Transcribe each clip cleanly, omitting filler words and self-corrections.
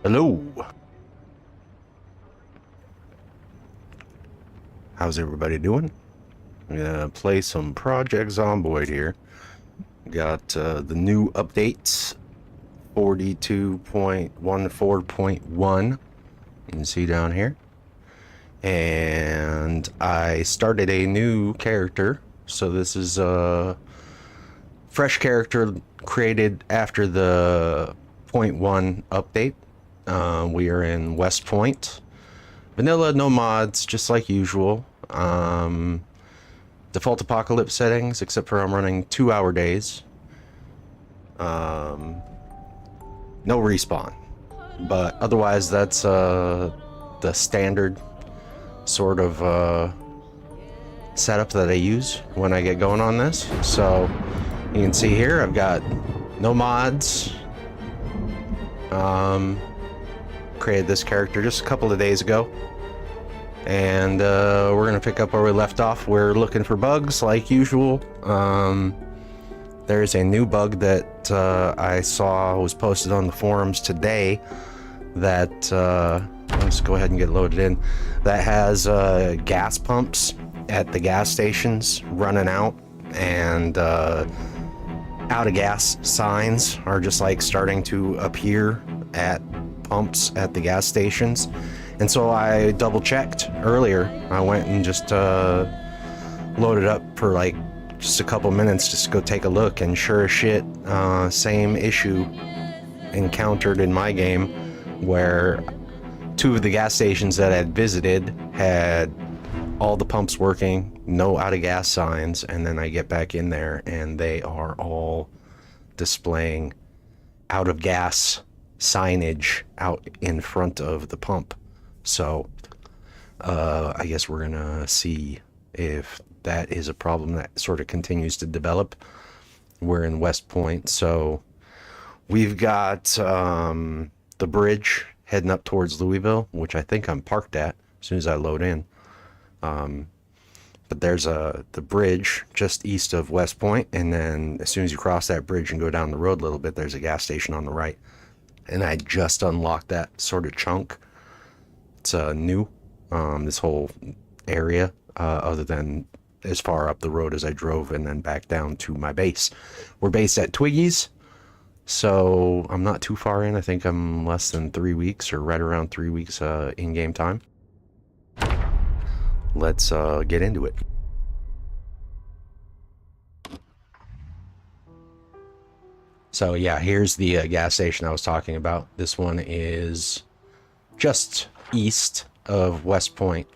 Hello. How's everybody doing? I'm gonna play some Project Zomboid here. Got the new updates, 42.14.1. You can see down here. And I started a new character. So this is a fresh character created after the .1 update. We are in West Point. Vanilla, no mods, just like usual. Default apocalypse settings, except for I'm running 2-hour days. No respawn. But otherwise, that's the standard sort of setup that I use when I get going on this. So you can see here, I've got no mods. Created this character just a couple of days ago. And we're gonna pick up where we left off. We're looking for bugs like usual. There's a new bug that I saw was posted on the forums today that let's go ahead and get loaded in. That has gas pumps at the gas stations running out, and out of gas signs are just like starting to appear at pumps at the gas stations. And so I double checked earlier. I went and just loaded up for like just a couple minutes just to go take a look, and sure as shit, same issue encountered in my game, where 2 of the gas stations that I had visited had all the pumps working, no out of gas signs, and then I get back in there and they are all displaying out of gas signage out in front of the pump. So I guess we're gonna see if that is a problem that sort of continues to develop. We're in West Point, so we've got the bridge heading up towards Louisville, which I think I'm parked at as soon as I load in. But there's the bridge just east of West Point, and then as soon as you cross that bridge and go down the road a little bit, there's a gas station on the right. And I just unlocked that sort of chunk. It's new, this whole area, other than as far up the road as I drove and then back down to my base. We're based at Twiggy's, so I'm not too far in. I think I'm less than 3 weeks, or right around 3 weeks in-game time. Let's get into it. So yeah, here's the gas station I was talking about. This one is just east of West Point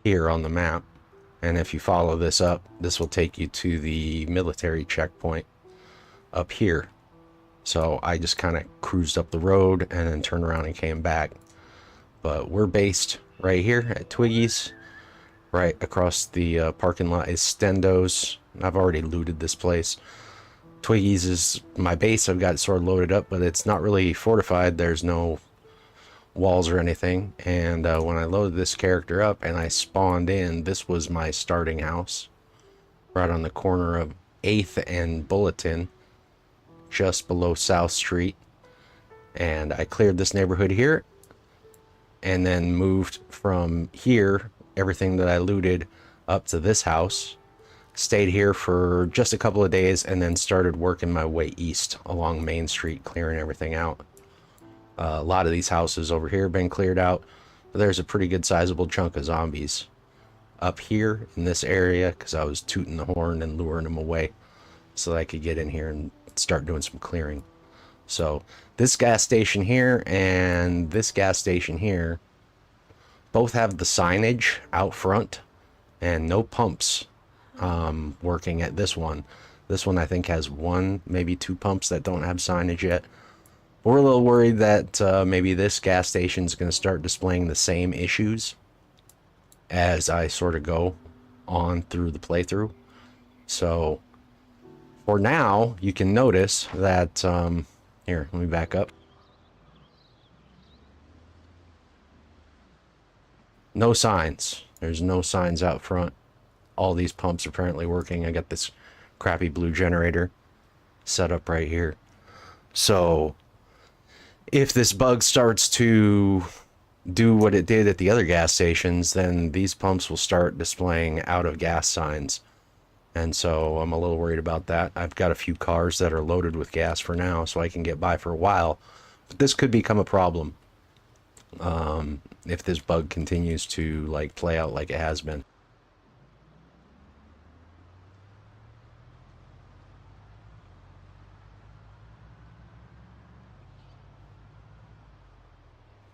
here on the map. And if you follow this up, this will take you to the military checkpoint up here. So I just kind of cruised up the road and then turned around and came back. But we're based right here at Twiggy's. Right across the parking lot is Stendo's. I've already looted this place. Twiggy's is my base. I've got it sort of loaded up, but it's not really fortified. There's no walls or anything. And when I loaded this character up and I spawned in, this was my starting house. Right on the corner of 8th and Bulletin, just below South Street. And I cleared this neighborhood here, and then moved from here, everything that I looted, up to this house. Stayed here for just a couple of days, and then started working my way east along Main Street, clearing everything out. A lot of these houses over here have been cleared out, but there's a pretty good sizable chunk of zombies up here in this area, because I was tooting the horn and luring them away so that I could get in here and start doing some clearing. So this gas station here and this gas station here both have the signage out front and no pumps working at this one. This one I think has 1, maybe 2 pumps that don't have signage yet. We're a little worried that maybe this gas station is going to start displaying the same issues as I sort of go on through the playthrough. So for now, you can notice that here, let me back up. No signs. There's no signs out front. All these pumps are apparently working. I got this crappy blue generator set up right here. So if this bug starts to do what it did at the other gas stations, then these pumps will start displaying out of gas signs. And so I'm a little worried about that. I've got a few cars that are loaded with gas for now, so I can get by for a while. But this could become a problem if this bug continues to like play out like it has been.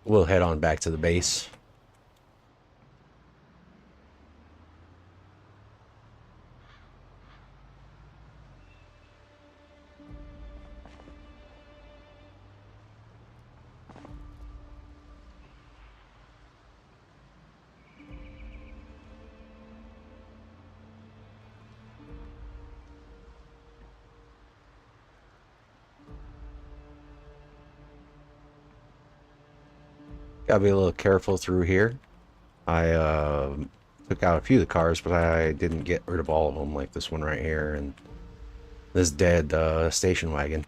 We'll head on back to the base. Gotta be a little careful through here. I took out a few of the cars, but I didn't get rid of all of them, like this one right here and this dead station wagon.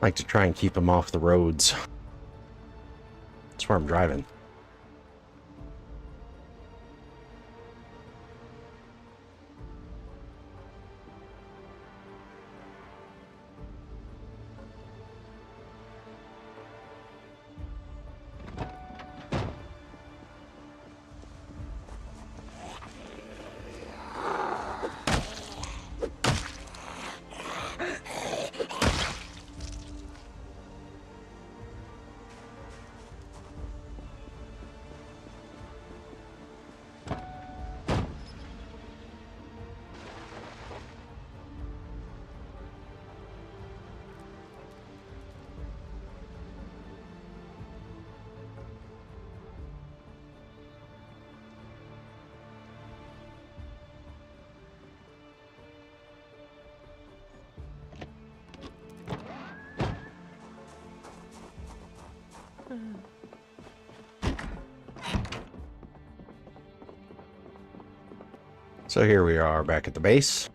I like to try and keep them off the roads. That's where I'm driving. So here we are back at the base.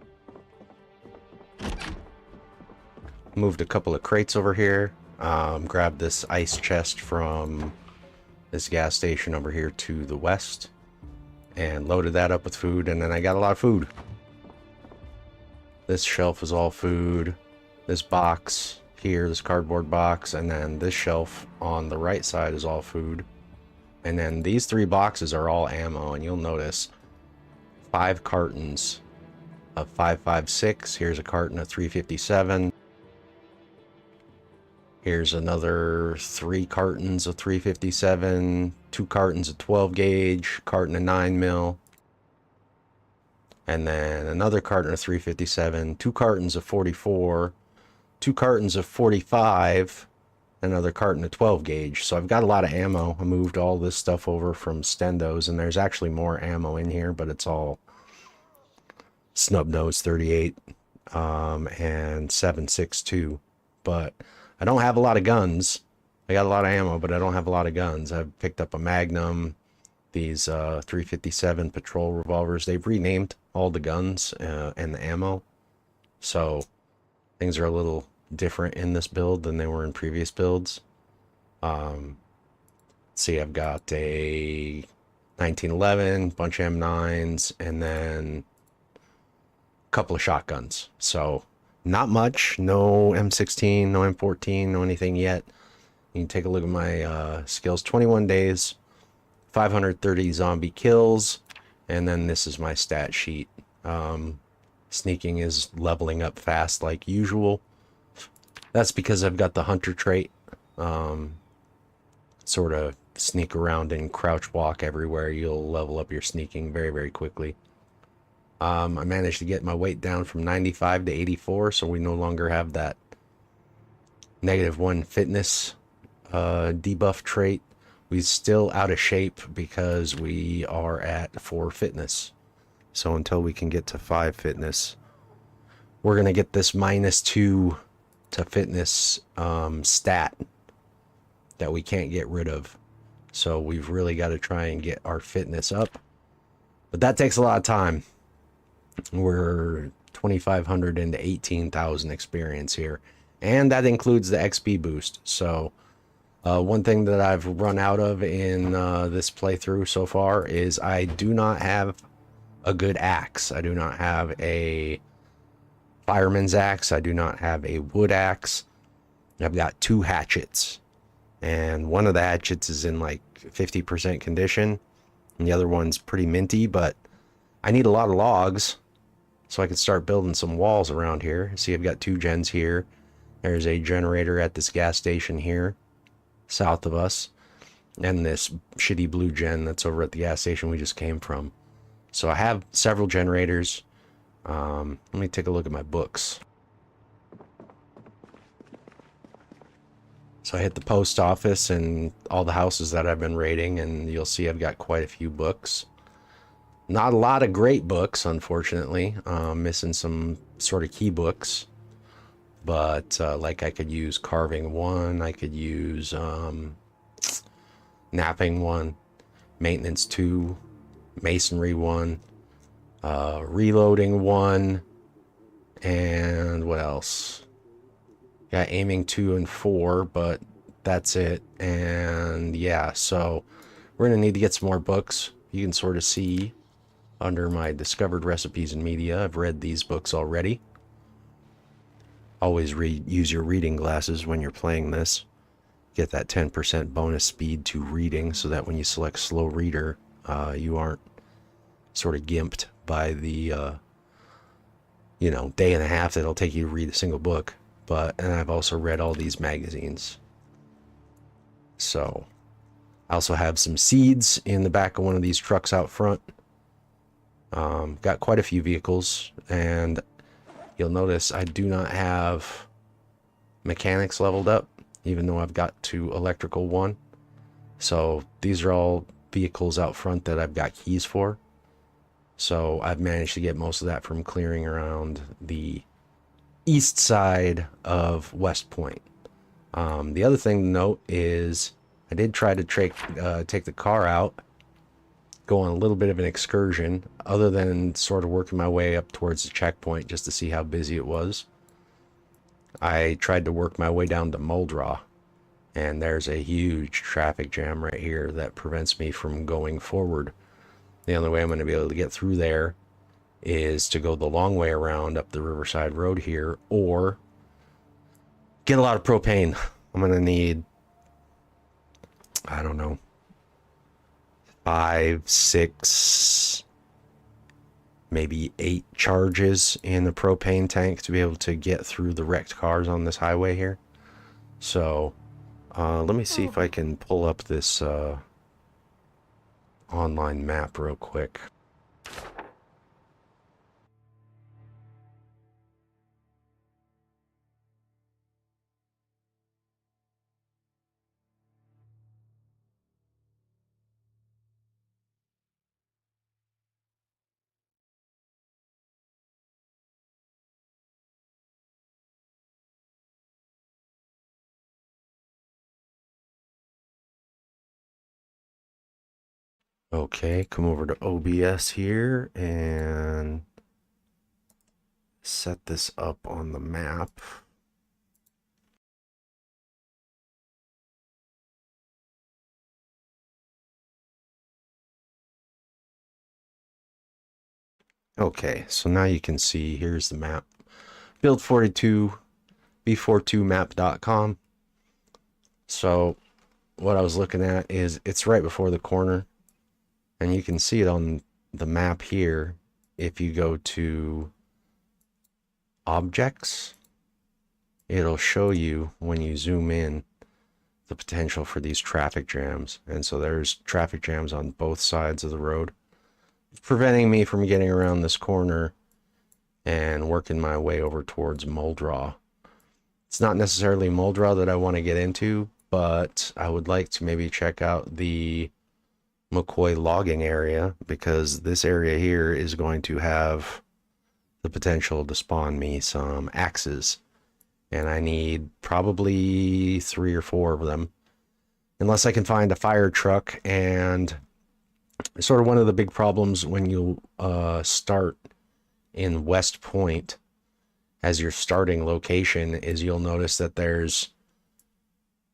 Moved a couple of crates over here. Grabbed this ice chest from this gas station over here to the west. And loaded that up with food, and then I got a lot of food. This shelf is all food. This box here, this cardboard box, and then this shelf on the right side is all food. And then these three boxes are all ammo, and you'll notice 5 cartons of 5.56. Here's a carton of 357. Here's another 3 cartons of 357, 2 cartons of 12 gauge, carton of 9 mil, and then another carton of 357, 2 cartons of 44, 2 cartons of 45, another carton of 12 gauge. So I've got a lot of ammo. I moved all this stuff over from Stendos, and there's actually more ammo in here, but it's all snub nose 38 and 7.62. But I don't have a lot of guns. I got a lot of ammo, but I don't have a lot of guns. I've picked up a Magnum, these 357 patrol revolvers. They've renamed all the guns and the ammo. So Things are a little different in this build than they were in previous builds. See, I've got a 1911, bunch of M9s, and then a couple of shotguns. So not much. No M16, no M14, no anything yet. You can take a look at my skills. 21 days, 530 zombie kills, and then this is my stat sheet. Sneaking is leveling up fast like usual. That's because I've got the hunter trait. Sort of sneak around and crouch walk everywhere. You'll level up your sneaking very, very quickly. I managed to get my weight down from 95 to 84, so we no longer have that -1 fitness debuff trait. We're still out of shape because we are at 4 fitness. So until we can get to 5 fitness, we're going to get this -2 to fitness stat that we can't get rid of. So we've really got to try and get our fitness up. But that takes a lot of time. We're 2,500 into 18,000 experience here. And that includes the XP boost. So one thing that I've run out of in this playthrough so far is I do not have a good axe. I do not have a fireman's axe. I do not have a wood axe. I've got 2 hatchets. And one of the hatchets is in like 50% condition. And the other one's pretty minty, but I need a lot of logs so I can start building some walls around here. See, I've got 2 gens here. There's a generator at this gas station here, south of us. And this shitty blue gen that's over at the gas station we just came from. So I have several generators. Let me take a look at my books. So I hit the post office and all the houses that I've been raiding, and you'll see I've got quite a few books. Not a lot of great books, unfortunately. Missing some sort of key books. But like I could use carving 1, I could use napping 1, maintenance 2, masonry 1, reloading 1, and what else? Got aiming 2 and 4, but that's it. And yeah, so we're gonna need to get some more books. You can sort of see under my discovered recipes and media, I've read these books already. Always use your reading glasses when you're playing this. Get that 10% bonus speed to reading so that when you select slow reader, you aren't sort of gimped by the day and a half that it'll take you to read a single book. And I've also read all these magazines. So I also have some seeds in the back of one of these trucks out front. Got quite a few vehicles, and you'll notice I do not have mechanics leveled up, even though I've got to electrical 1. So these are all vehicles out front that I've got keys for. So I've managed to get most of that from clearing around the east side of West Point. The other thing to note is I did try to take the car out, go on a little bit of an excursion, other than sort of working my way up towards the checkpoint just to see how busy it was. I tried to work my way down to Muldraugh, and there's a huge traffic jam right here that prevents me from going forward. The only way I'm going to be able to get through there is to go the long way around up the Riverside Road here, or get a lot of propane. I'm going to need, I don't know, 5, 6, maybe 8 charges in the propane tank to be able to get through the wrecked cars on this highway here. So let me see if I can pull up this online map real quick. Okay, come over to OBS here, and set this up on the map. Okay, so now you can see, here's the map. Build42, b42.map.com. So what I was looking at is it's right before the corner, and you can see it on the map here. If you go to objects, it'll show you when you zoom in the potential for these traffic jams. And so there's traffic jams on both sides of the road, preventing me from getting around this corner and working my way over towards Muldraw. It's not necessarily Muldraw that I want to get into, but I would like to maybe check out the McCoy logging area, because this area here is going to have the potential to spawn me some axes, and I need probably 3 or 4 of them, unless I can find a fire truck. And sort of one of the big problems when you start in West Point as your starting location is you'll notice that there's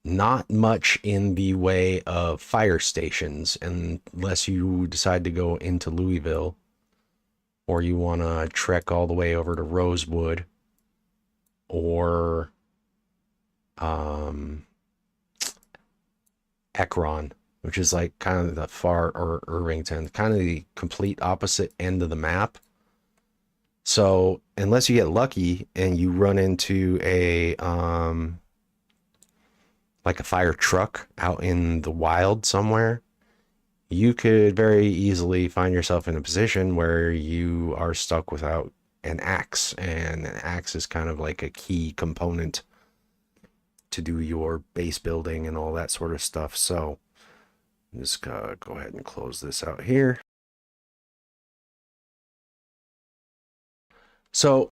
not much in the way of fire stations unless you decide to go into Louisville, or you want to trek all the way over to Rosewood, or Ekron, which is like kind of the far, or Irvington, kind of the complete opposite end of the map. So unless you get lucky and you run into a like a fire truck out in the wild somewhere, you could very easily find yourself in a position where you are stuck without an axe, and an axe is kind of like a key component to do your base building and all that sort of stuff. So I'm just gonna go ahead and close this out here. So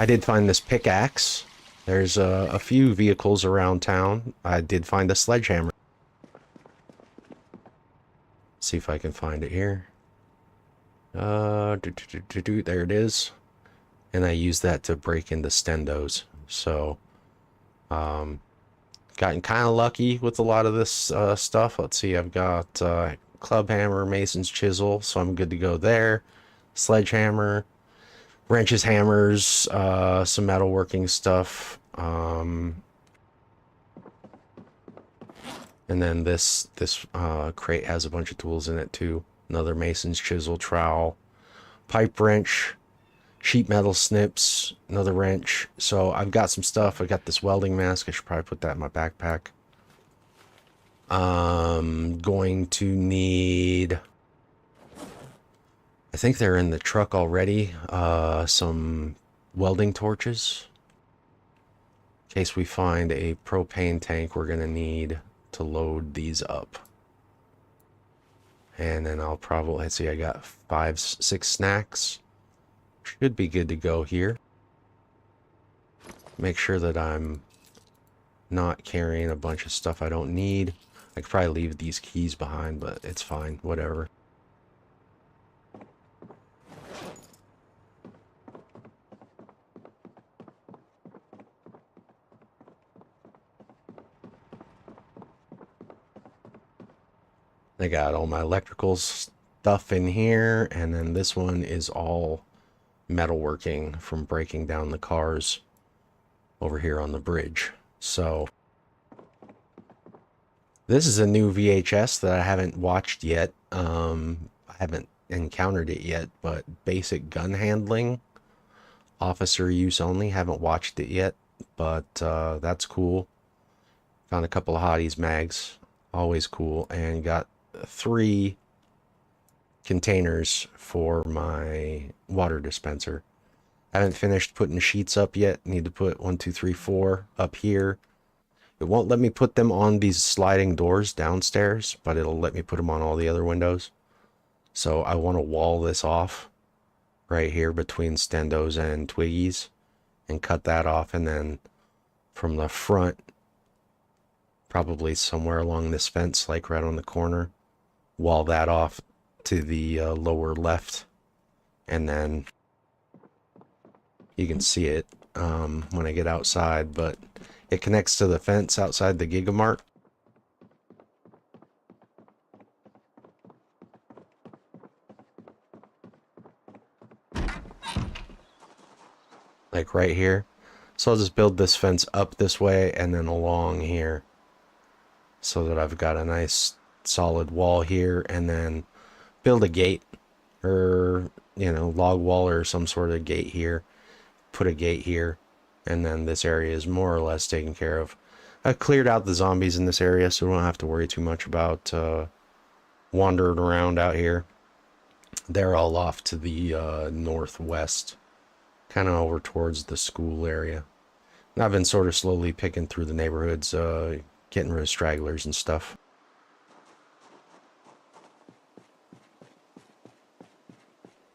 I did find this pickaxe. There's a few vehicles around town. I did find a sledgehammer. See if I can find it here. There it is. And I use that to break into stendos. So, gotten kind of lucky with a lot of this stuff. Let's see, I've got club hammer, mason's chisel, so I'm good to go there. Sledgehammer, wrenches, hammers, some metalworking stuff. And then this crate has a bunch of tools in it too. Another mason's chisel, trowel, pipe wrench, sheet metal snips, another wrench. So I've got some stuff. I got this welding mask. I should probably put that in my backpack. Going to need, I think they're in the truck already, some welding torches. In case we find a propane tank, we're gonna need to load these up. And then I'll probably, let's see, I got 5, 6 snacks. Should be good to go here. Make sure that I'm not carrying a bunch of stuff I don't need. I could probably leave these keys behind, but it's fine, whatever. I got all my electrical stuff in here, and then this one is all metalworking from breaking down the cars over here on the bridge. So this is a new VHS that I haven't watched yet. I haven't encountered it yet, but basic gun handling, officer use only. Haven't watched it yet, but that's cool. Found a couple of Hotties mags, always cool, and got 3 containers for my water dispenser. I haven't finished putting sheets up yet. Need to put 1, 2, 3, 4 up here. It won't let me put them on these sliding doors downstairs, but it'll let me put them on all the other windows. So I want to wall this off right here between Stendos and Twiggies and cut that off, and then from the front, probably somewhere along this fence, like right on the corner, wall that off to the lower left, and then you can see it when I get outside, but it connects to the fence outside the Gigamart. Like right here. So I'll just build this fence up this way and then along here so that I've got a nice solid wall here, and then build a gate or, you know, log wall or some sort of gate here. Put a gate here, and then this area is more or less taken care of. I've cleared out the zombies in this area, so we don't have to worry too much about wandering around out here. They're all off to the northwest, kind of over towards the school area. And I've been sort of slowly picking through the neighborhoods, getting rid of stragglers and stuff.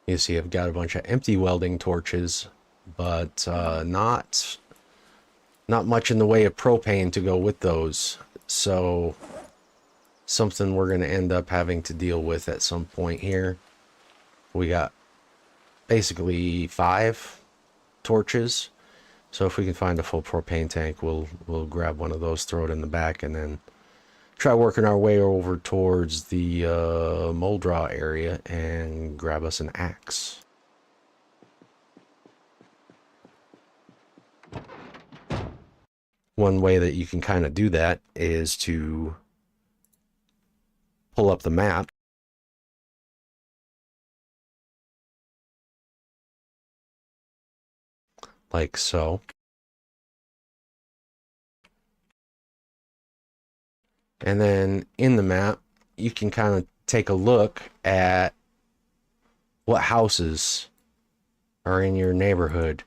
You see I've got a bunch of empty welding torches, but not much in the way of propane to go with those. So something we're going to end up having to deal with at some point here. We got basically 5 torches. So if we can find a full propane tank, we'll grab one of those, throw it in the back, and then try working our way over towards the Moldra area and grab us an axe. One way that you can kind of do that is to pull up the map. Like so. And then in the map, you can kind of take a look at what houses are in your neighborhood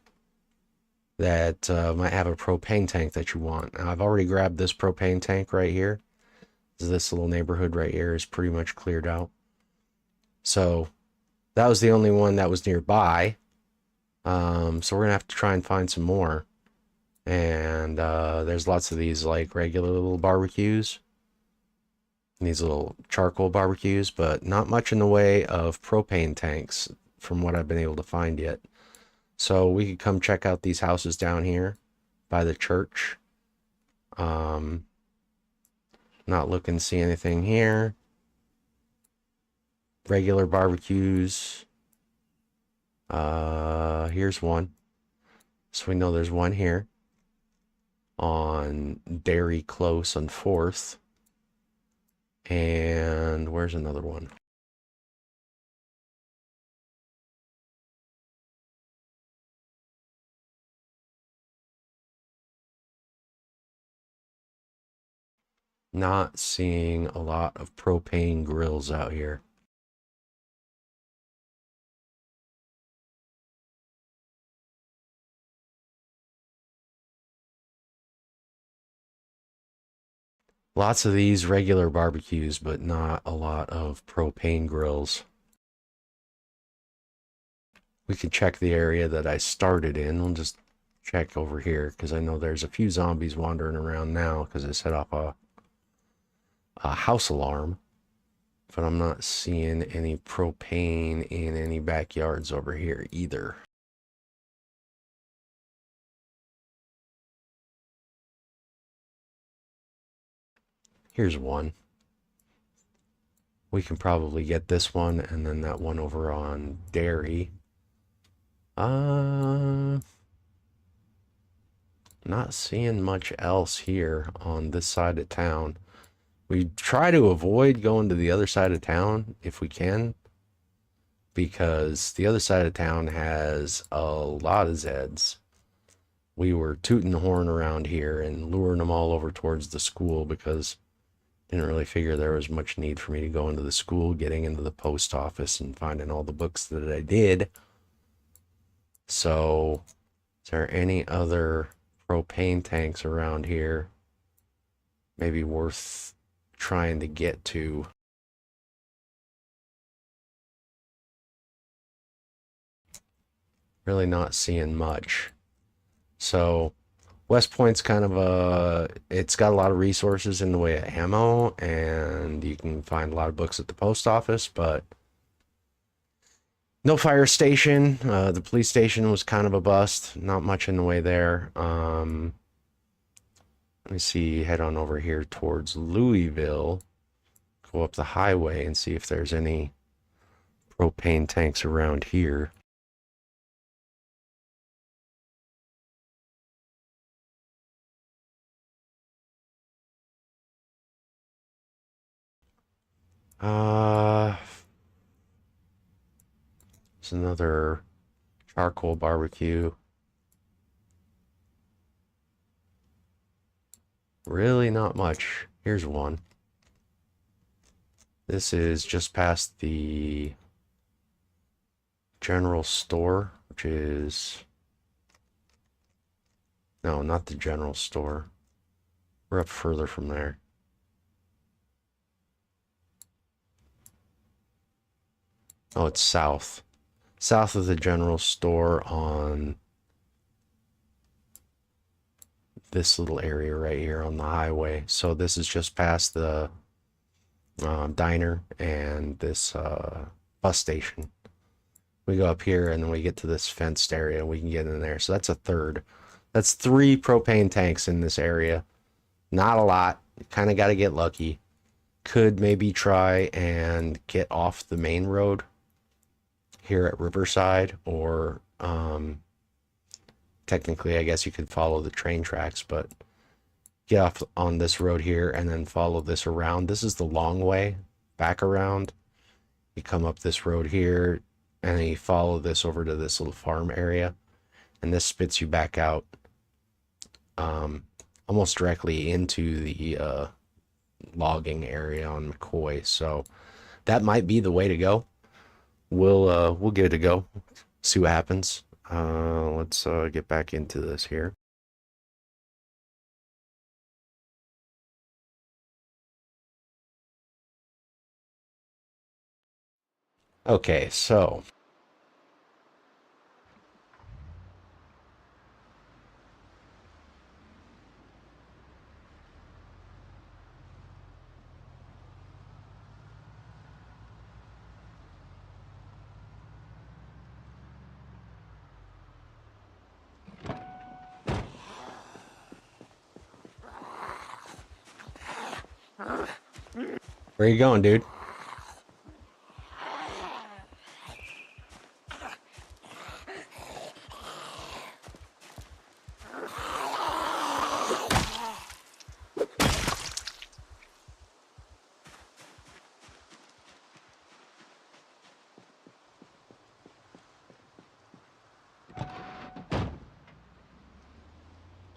that might have a propane tank that you want. Now, I've already grabbed this propane tank right here. This little neighborhood right here is pretty much cleared out. So that was the only one that was nearby. So we're gonna have to try and find some more. And there's lots of these like regular little barbecues. These little charcoal barbecues, but not much in the way of propane tanks from what I've been able to find yet. So we could come check out these houses down here by the church. Not looking to see anything here. Regular barbecues. Here's one. So we know there's one here on Dairy Close on 4th. And where's another one? Not seeing a lot of propane grills out here. Lots of these regular barbecues, but not a lot of propane grills. We can check the area that I started in. We'll just check over here because I know there's a few zombies wandering around now because I set off a house alarm. But I'm not seeing any propane in any backyards over here either. Here's one. We can probably get this one and then that one over on Dairy. Not seeing much else here on this side of town. We try to avoid going to the other side of town if we can, because the other side of town has a lot of Zeds. We were tooting the horn around here and luring them all over towards the school because Didn't really figure there was much need for me to go into the school, getting into the post office and finding all the books that I did. So, is there any other propane tanks around here maybe worth trying to get to? Really not seeing much. So, West Point's kind of it's got a lot of resources in the way of ammo, and you can find a lot of books at the post office, but no fire station. The police station was kind of a bust. Not much in the way there. Let me see, head on over here towards Louisville. Go up the highway and see if there's any propane tanks around here. It's another charcoal barbecue. Really not much. Here's one. This is just past the general store, which is... No, not the general store. We're up further from there. Oh, it's south. South of the general store on this little area right here on the highway. So this is just past the diner and this bus station. We go up here and then we get to this fenced area. We can get in there. So that's a third. That's 3 propane tanks in this area. Not a lot. Kind of got to get lucky. Could maybe try and get off the main road here at Riverside, or technically I guess you could follow the train tracks, but get off on this road here and then follow this around. This is the long way back around. You come up this road here and then you follow this over to this little farm area, and this spits you back out almost directly into the logging area on McCoy. So that might be the way to go. We'll give it a go, see what happens. Let's get back into this here. Okay, so where you going, dude?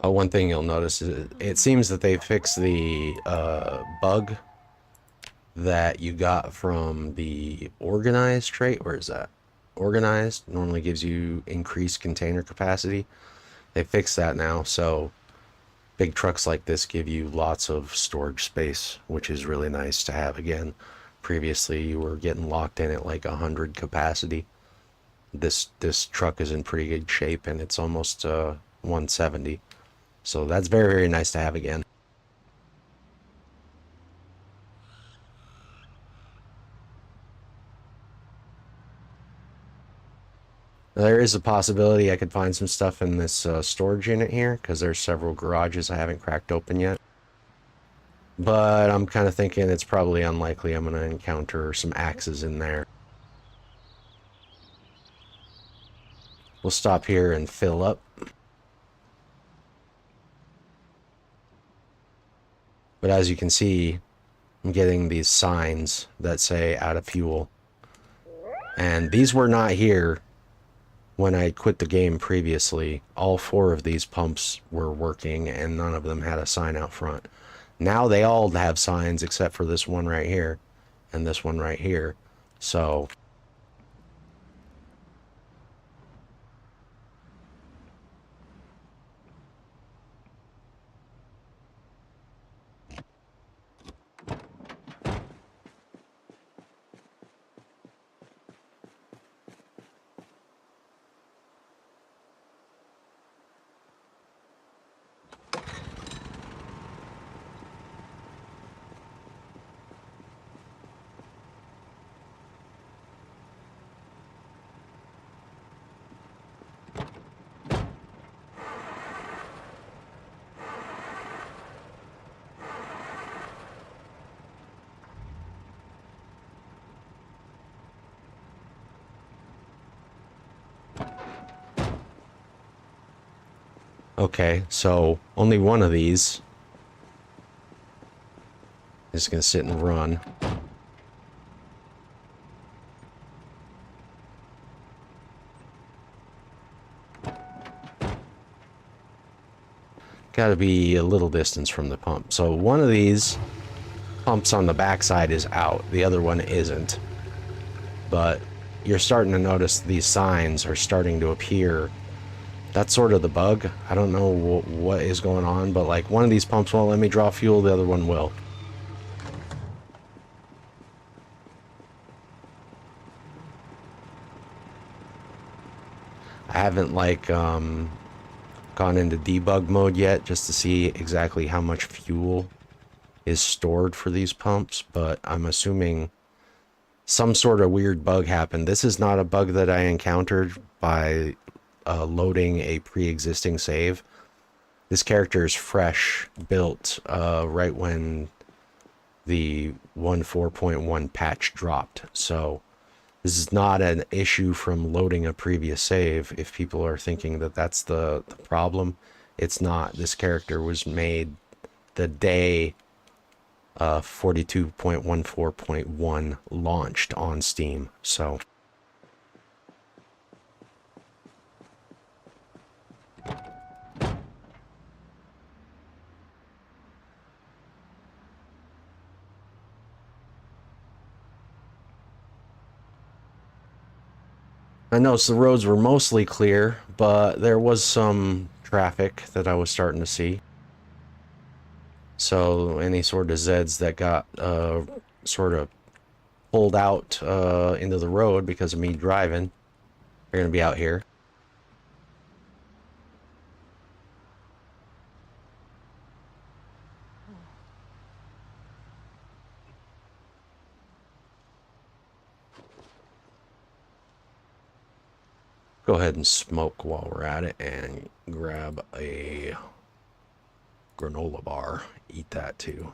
One thing you'll notice is it seems that they fixed the bug that you got from the organized trait. Where is that? Organized normally gives you increased container capacity. They fixed that now, so big trucks like this give you lots of storage space, which is really nice to have again. Previously, you were getting locked in at like 100 capacity. This truck is in pretty good shape, and it's almost 170. So that's very, very nice to have again. There is a possibility I could find some stuff in this storage unit here, because there's several garages I haven't cracked open yet. But I'm kind of thinking it's probably unlikely I'm going to encounter some axes in there. We'll stop here and fill up. But as you can see, I'm getting these signs that say out of fuel. And these were not here when I quit the game previously. All 4 of these pumps were working and none of them had a sign out front. Now they all have signs except for this one right here and this one right here. So okay, so only one of these is going to sit and run. Got to be a little distance from the pump. So one of these pumps on the backside is out. The other one isn't. But you're starting to notice these signs are starting to appear. That's sort of the bug. I don't know what is going on, but like one of these pumps won't let me draw fuel, the other one will. I haven't like gone into debug mode yet just to see exactly how much fuel is stored for these pumps, but I'm assuming some sort of weird bug happened. This is not a bug that I encountered by loading a pre-existing save. This character is fresh built right when the 1.4.1 patch dropped, so this is not an issue from loading a previous save. If people are thinking that that's the problem, it's not. This character was made the day 42.14.1 launched on Steam, so I noticed the roads were mostly clear, but there was some traffic that I was starting to see. So any sort of Zeds that got sort of pulled out into the road because of me driving are going to be out here. Go ahead and smoke while we're at it and grab a granola bar. Eat that too.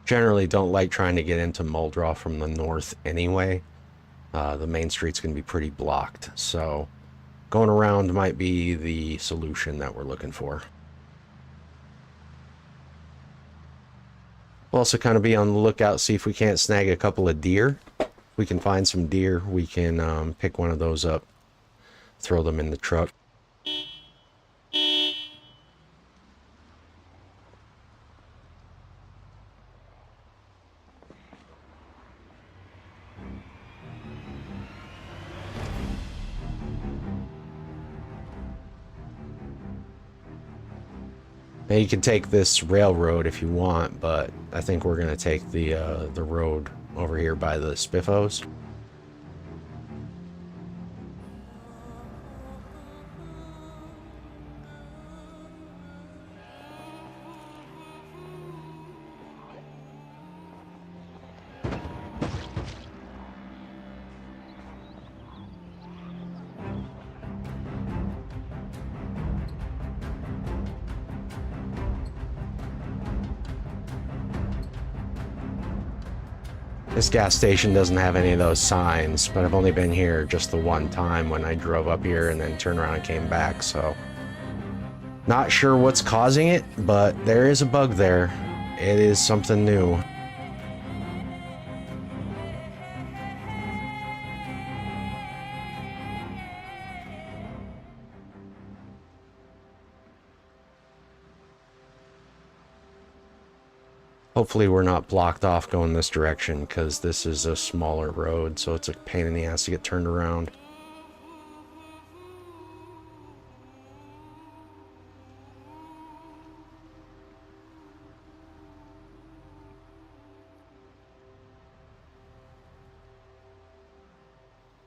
Generally don't like trying to get into Muldrow from the north anyway. The main street's going to be pretty blocked, so going around might be the solution that we're looking for. We'll also kind of be on the lookout, see if we can't snag a couple of deer. If we can find some deer, we can pick one of those up, throw them in the truck. Now you can take this railroad if you want, but I think we're gonna take the road over here by the Spiffos. This gas station doesn't have any of those signs, but I've only been here just the one time when I drove up here and then turned around and came back, so... Not sure what's causing it, but there is a bug there. It is something new. Hopefully we're not blocked off going this direction, because this is a smaller road, so it's a pain in the ass to get turned around.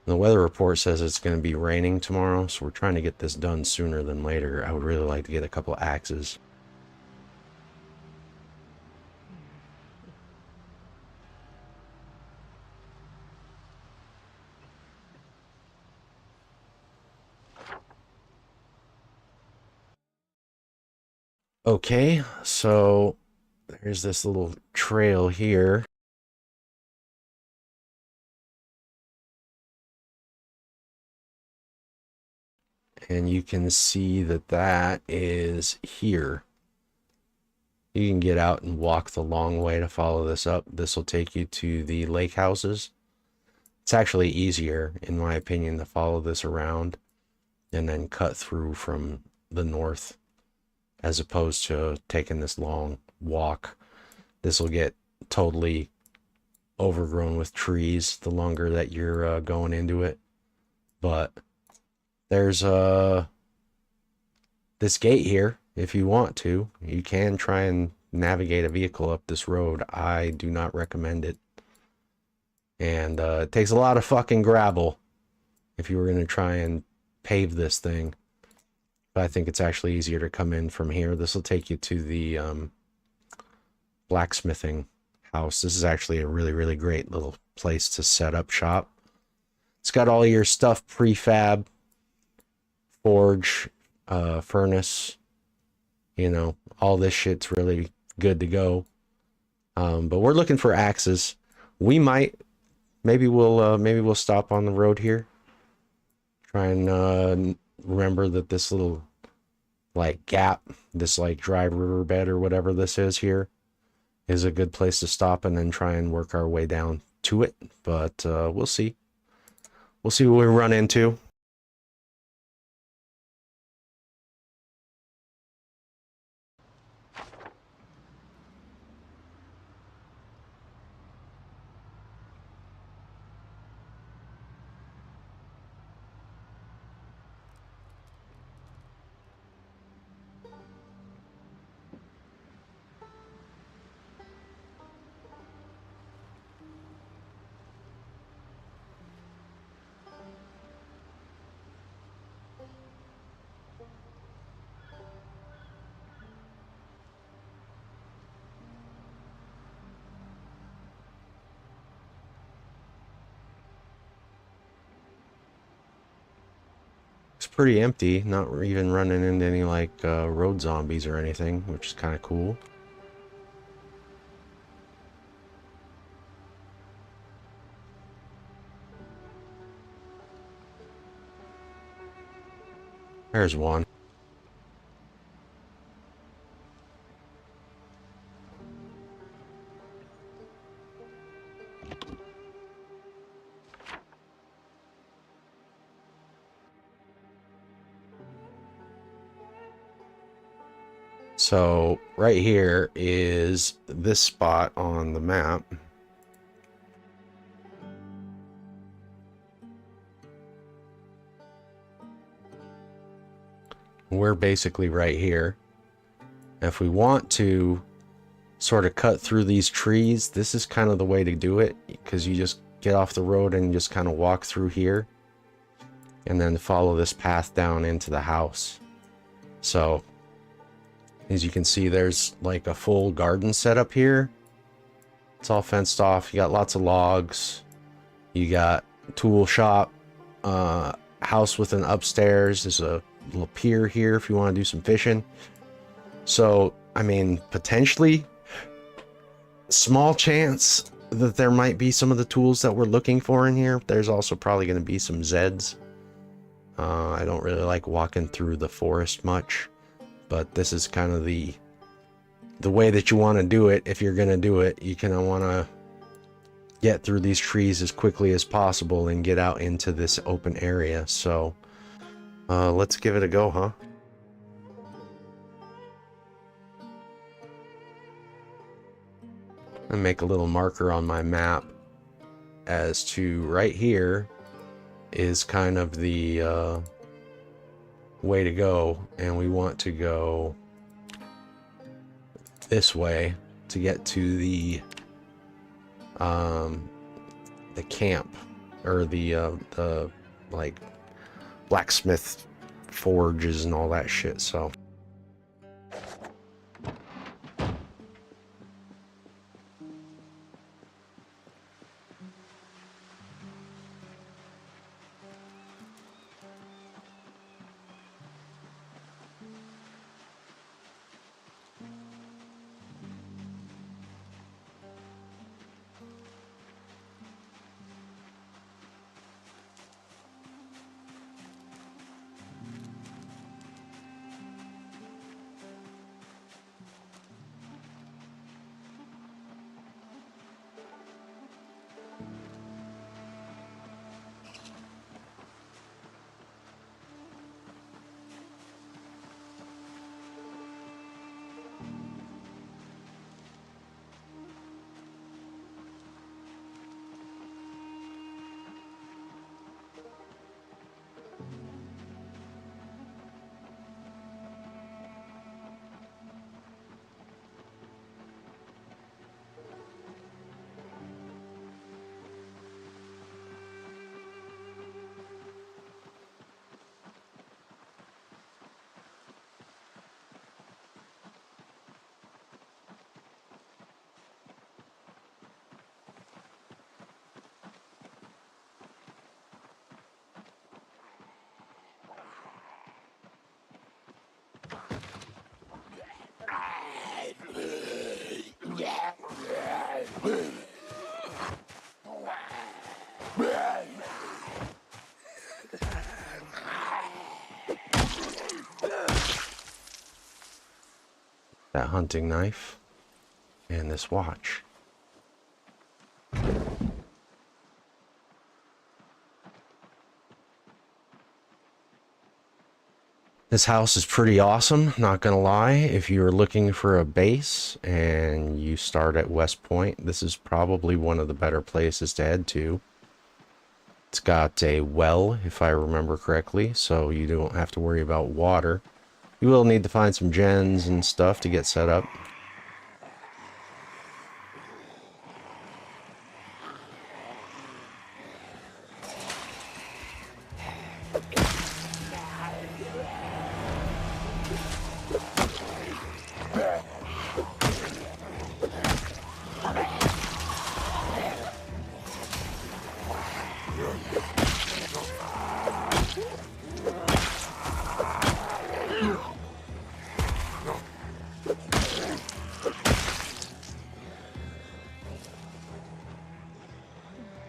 The weather report says it's going to be raining tomorrow, so we're trying to get this done sooner than later. I would really like to get a couple axes. Okay, so there's this little trail here. And you can see that that is here. You can get out and walk the long way to follow this up. This will take you to the lake houses. It's actually easier, in my opinion, to follow this around and then cut through from the north, as opposed to taking this long walk. This will get totally overgrown with trees the longer that you're going into it. But there's this gate here. If you want to, you can try and navigate a vehicle up this road. I do not recommend it. And it takes a lot of fucking gravel if you were going to try and pave this thing. But I think it's actually easier to come in from here. This will take you to the blacksmithing house. This is actually a really, really great little place to set up shop. It's got all your stuff prefab, forge, furnace, you know, all this shit's really good to go. But we're looking for axes. We might, maybe we'll stop on the road here. Try and remember that this little like gap, this like dry riverbed or whatever this is here, is a good place to stop and then try and work our way down to it. But we'll see. We'll see what we run into. It's pretty empty, not even running into any like road zombies or anything, which is kind of cool. There's one. So right here is this spot on the map. We're basically right here. If we want to sort of cut through these trees, this is kind of the way to do it, because you just get off the road and just kind of walk through here and then follow this path down into the house. So as you can see, there's like a full garden set up here. It's all fenced off. You got lots of logs. You got tool shop, house with an upstairs. There's a little pier here if you want to do some fishing. So, I mean, potentially, small chance that there might be some of the tools that we're looking for in here. There's also probably going to be some Zeds. I don't really like walking through the forest much, but this is kind of the way that you want to do it. If you're going to do it, you kind of want to get through these trees as quickly as possible and get out into this open area. So let's give it a go, huh? And make a little marker on my map as to right here is kind of the way to go, and we want to go this way to get to the camp, or the like blacksmith forges and all that shit. So that hunting knife and this watch. This house is pretty awesome, not gonna lie. If you're looking for a base and you start at West Point, this is probably one of the better places to head to. It's got a well, if I remember correctly, so you don't have to worry about water. You will need to find some gens and stuff to get set up.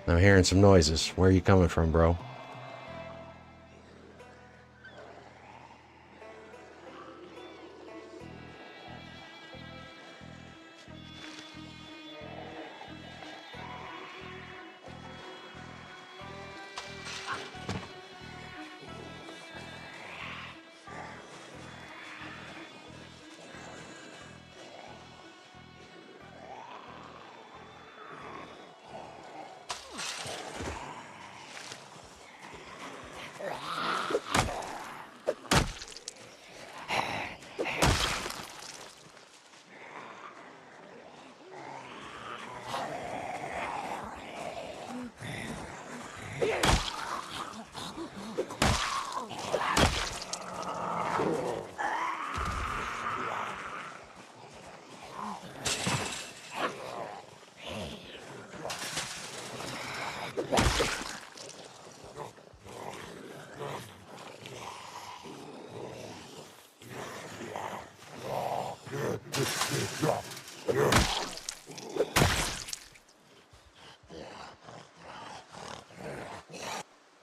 I'm hearing some noises. Where are you coming from, bro?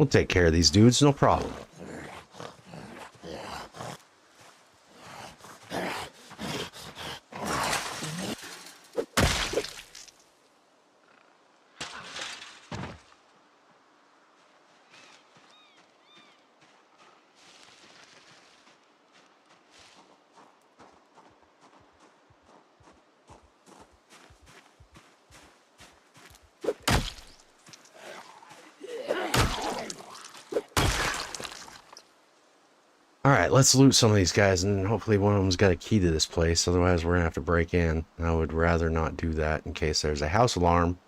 We'll take care of these dudes, no problem. Alright, let's loot some of these guys, and hopefully one of them's got a key to this place, otherwise we're gonna have to break in. I would rather not do that in case there's a house alarm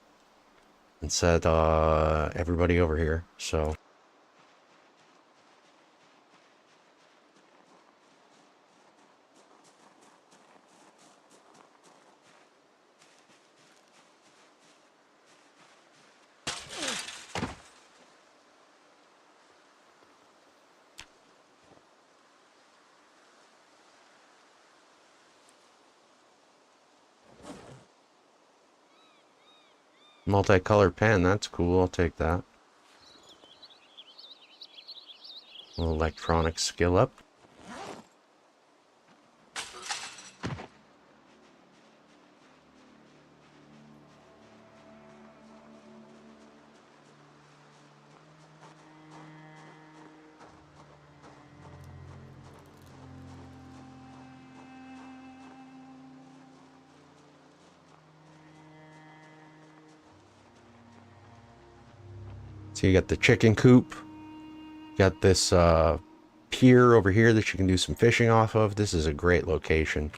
and set everybody over here, so... Multicolored pen, that's cool, I'll take that. Electronic skill up. So you got the chicken coop. Got this pier over here that you can do some fishing off of. This is a great location.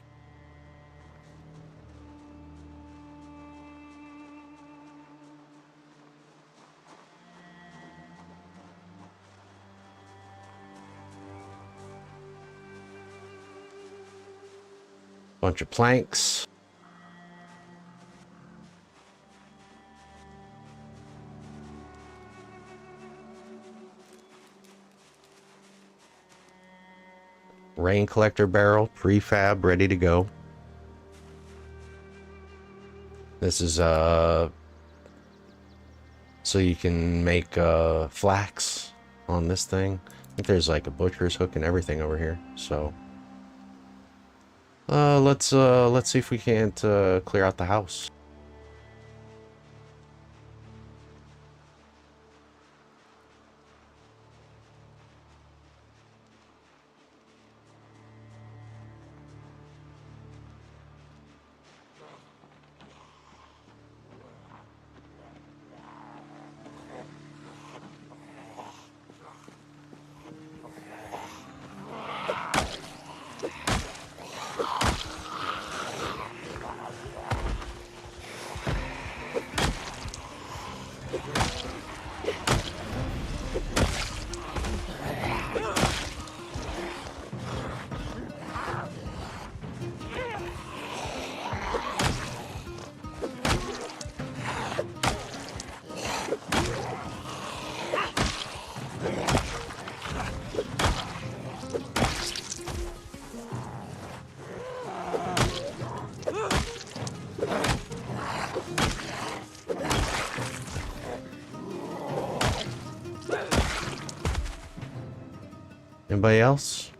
Bunch of planks. Rain collector barrel, prefab, ready to go. This is so you can make flax on this thing. I think there's like a butcher's hook and everything over here. So let's see if we can't clear out the house. Anybody else?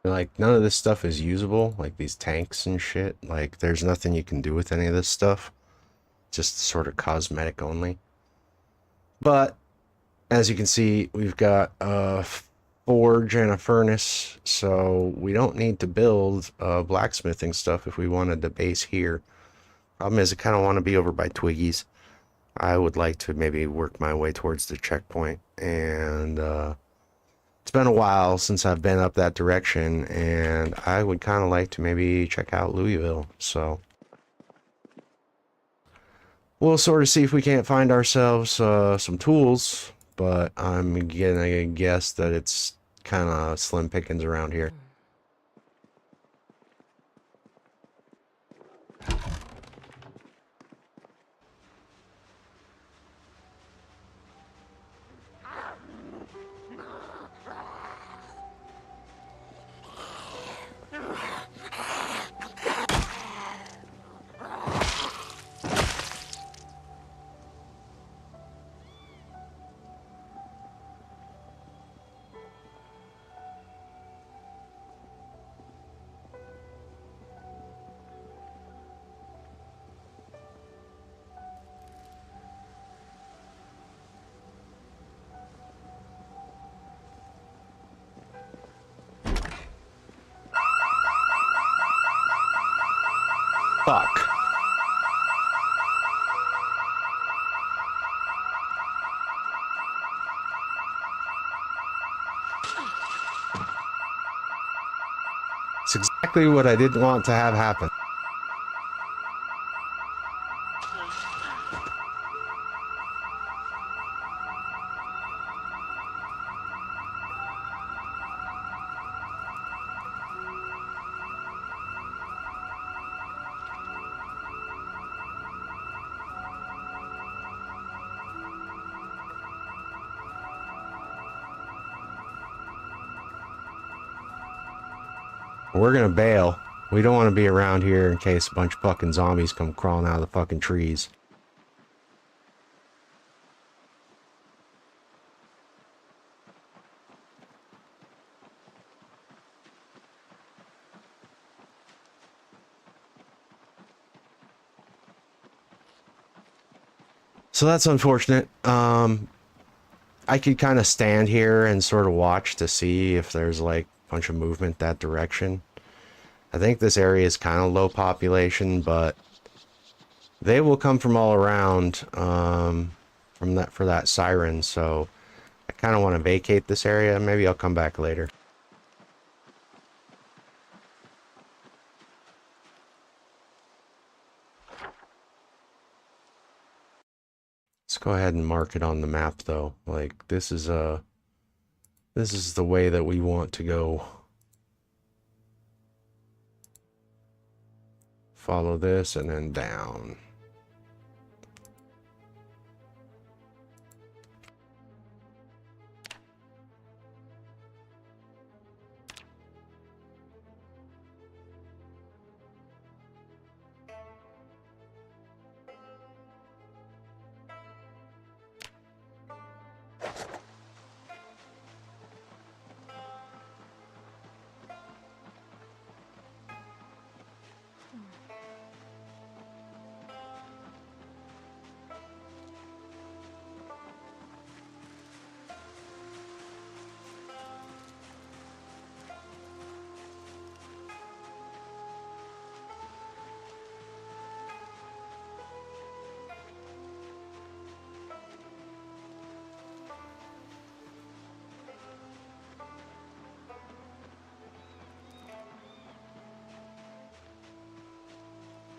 Like, none of this stuff is usable, like these tanks and shit. Like, there's nothing you can do with any of this stuff. Just sort of cosmetic only. But, as you can see, we've got a forge and a furnace, so we don't need to build blacksmithing stuff if we wanted to base here. Problem is, I kind of want to be over by Twiggy's. I would like to maybe work my way towards the checkpoint, and it's been a while since I've been up that direction, and I would kind of like to maybe check out Louisville, so we'll sort of see if we can't find ourselves some tools, but I'm gonna guess that it's kind of slim pickings around here. Fuck. It's exactly what I didn't want to have happen. We're gonna bail. We don't want to be around here in case a bunch of fucking zombies come crawling out of the fucking trees. So that's unfortunate. I could kind of stand here and sort of watch to see if there's like a bunch of movement that direction. I think this area is kind of low population, but they will come from all around from that for that siren. So I kind of want to vacate this area. Maybe I'll come back later. Let's go ahead and mark it on the map, though. Like, this is the way that we want to go. Follow this and then down.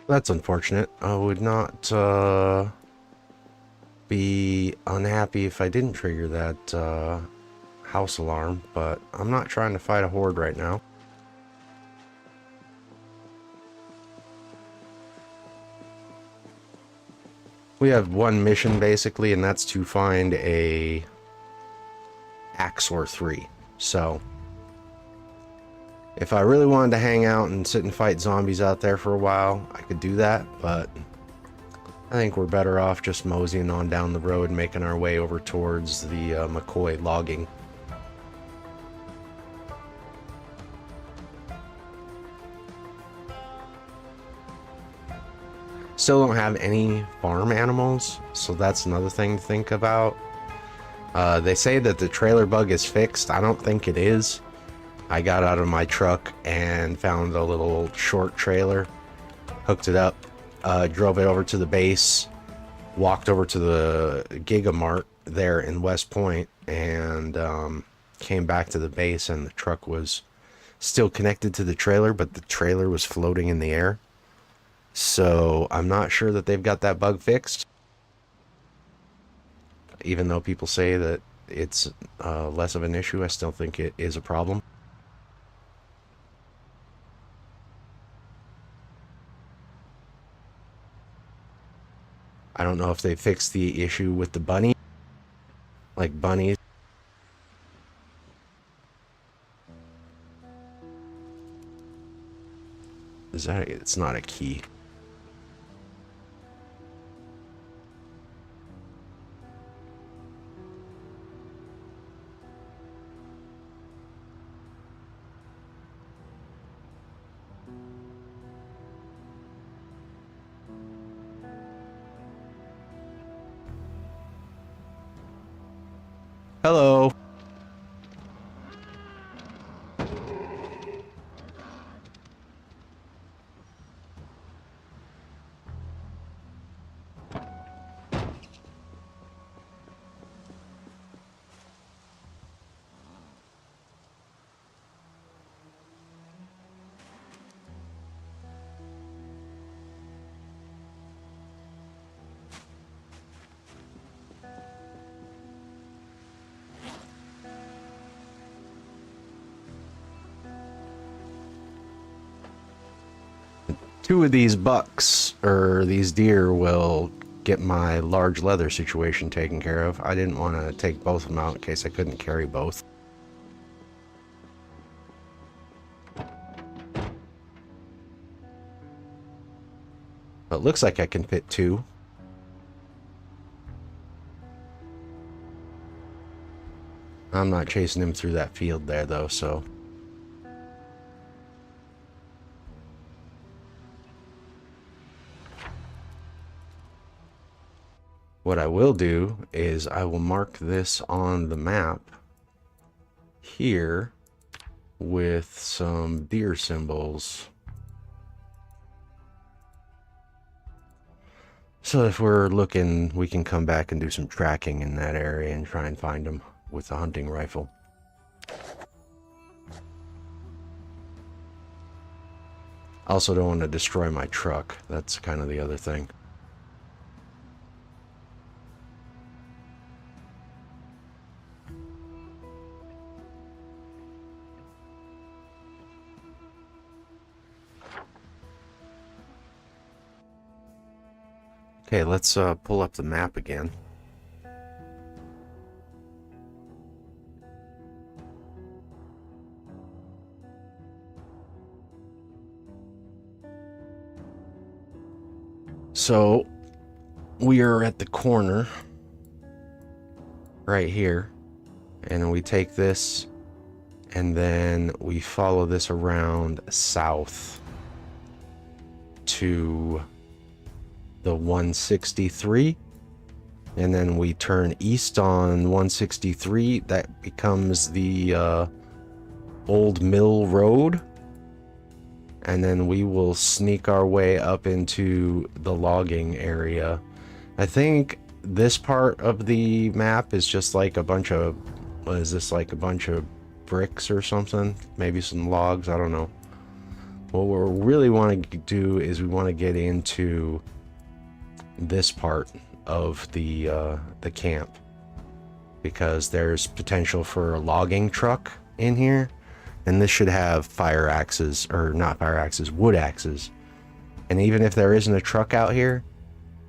That's unfortunate. I would not be unhappy if I didn't trigger that house alarm, but I'm not trying to fight a horde right now. We have one mission basically, and that's to find a axe or 3. So if I really wanted to hang out and sit and fight zombies out there for a while, I could do that, but I think we're better off just moseying on down the road and making our way over towards the McCoy logging. Still don't have any farm animals, so that's another thing to think about. They say that the trailer bug is fixed. I don't think it is. I got out of my truck and found a little short trailer, hooked it up, drove it over to the base, walked over to the Giga Mart there in West Point, and came back to the base, and the truck was still connected to the trailer, but the trailer was floating in the air. So I'm not sure that they've got that bug fixed, even though people say that it's less of an issue. I still think it is a problem. I don't know if they fixed the issue with the bunny, like bunnies. Is that? It's not a key. Hello. Two of these bucks, or these deer, will get my large leather situation taken care of. I didn't want to take both of them out in case I couldn't carry both. But it looks like I can fit two. I'm not chasing him through that field there, though, so... What I will do is I will mark this on the map here with some deer symbols. So if we're looking, we can come back and do some tracking in that area and try and find them with a hunting rifle. I also don't want to destroy my truck. That's kind of the other thing. Okay, let's pull up the map again. So, we are at the corner right here, and we take this and then we follow this around south to the 163, and then we turn east on 163. That becomes the Old Mill Road, and then we will sneak our way up into the logging area. I think this part of the map is just like a bunch of, what is this, like a bunch of bricks or something, maybe some logs, I don't know. What we really want to do is we want to get into this part of the camp, because there's potential for a logging truck in here, and this should have fire axes, or not fire axes, wood axes. And even if there isn't a truck out here,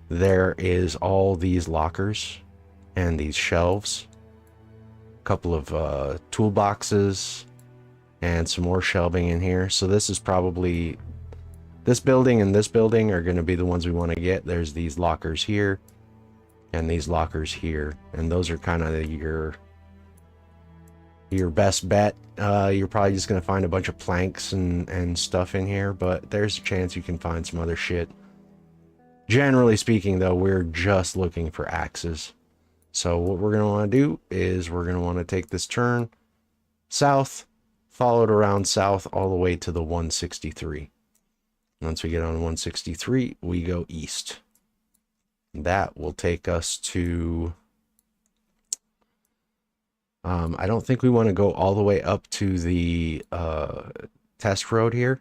there is all these lockers and these shelves, a couple of toolboxes, and some more shelving in here. So this is probably, this building and this building are going to be the ones we want to get. There's these lockers here and these lockers here, and those are kind of your best bet. You're probably just going to find a bunch of planks and stuff in here, but there's a chance you can find some other shit. Generally speaking, though, we're just looking for axes. So what we're going to want to do is we're going to want to take this turn south, follow it around south all the way to the 163. Once we get on 163, we go east. That will take us to... I don't think we want to go all the way up to the test road here.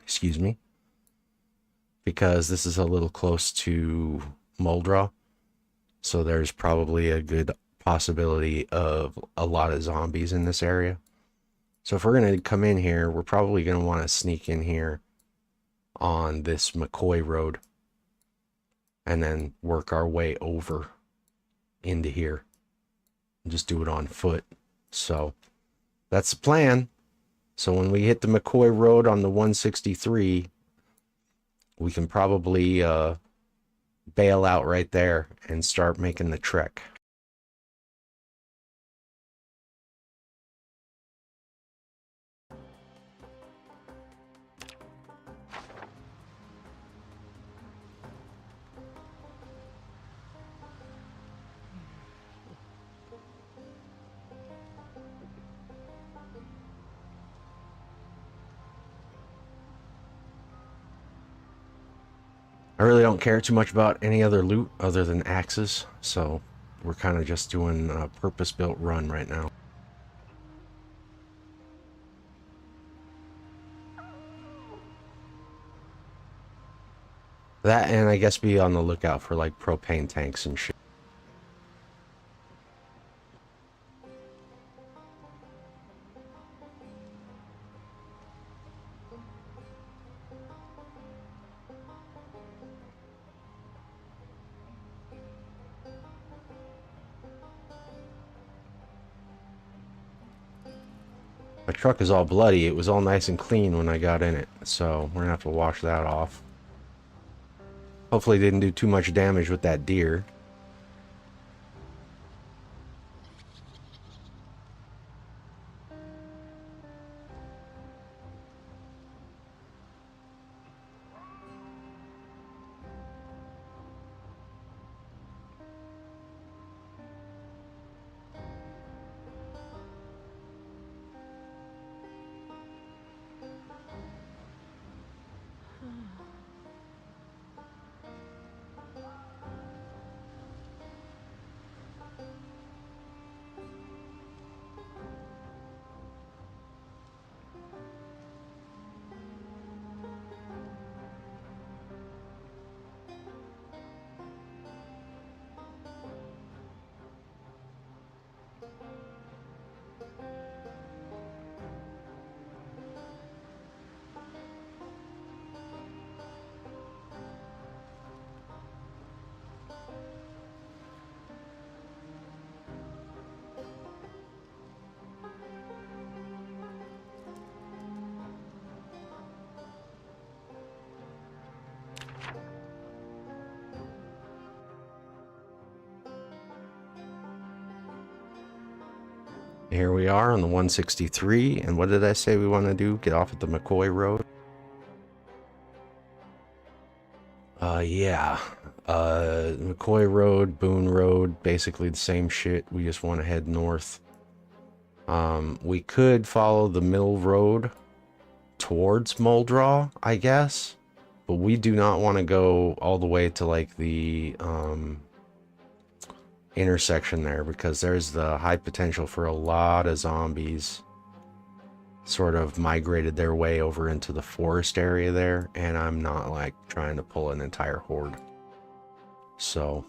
Excuse me. Because this is a little close to Muldraw. So there's probably a good possibility of a lot of zombies in this area. So if we're going to come in here, we're probably going to want to sneak in here on this McCoy Road. And then work our way over into here. Just do it on foot. So that's the plan. So when we hit the McCoy Road on the 163, we can probably bail out right there and start making the trek. I really don't care too much about any other loot other than axes, so we're kind of just doing a purpose-built run right now. That, and I guess be on the lookout for like propane tanks and shit. My truck is all bloody. It was all nice and clean when I got in it, so we're gonna have to wash that off. Hopefully didn't do too much damage with that deer. Here we are on the 163, and what did I say we want to do? Get off at the McCoy Road? Yeah. McCoy Road, Boone Road, basically the same shit. We just want to head north. We could follow the Mill Road towards Muldraw, I guess. But we do not want to go all the way to, like, the, intersection there, because there's the high potential for a lot of zombies sort of migrated their way over into the forest area there, and I'm not like trying to pull an entire horde. So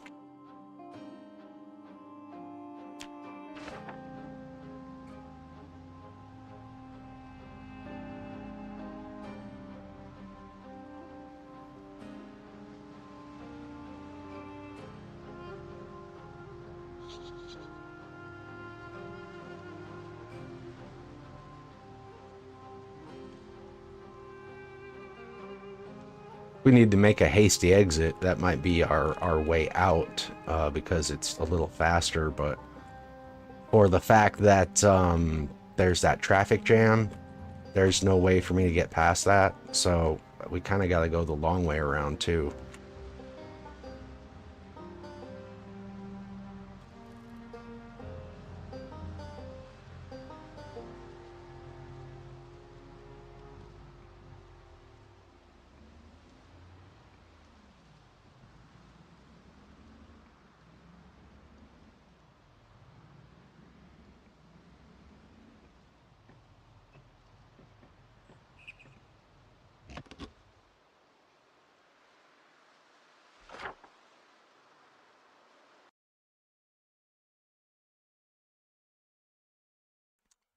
we need to make a hasty exit. That might be our way out, because it's a little faster, but for the fact that there's that traffic jam, there's no way for me to get past that. So But we kind of got to go the long way around too.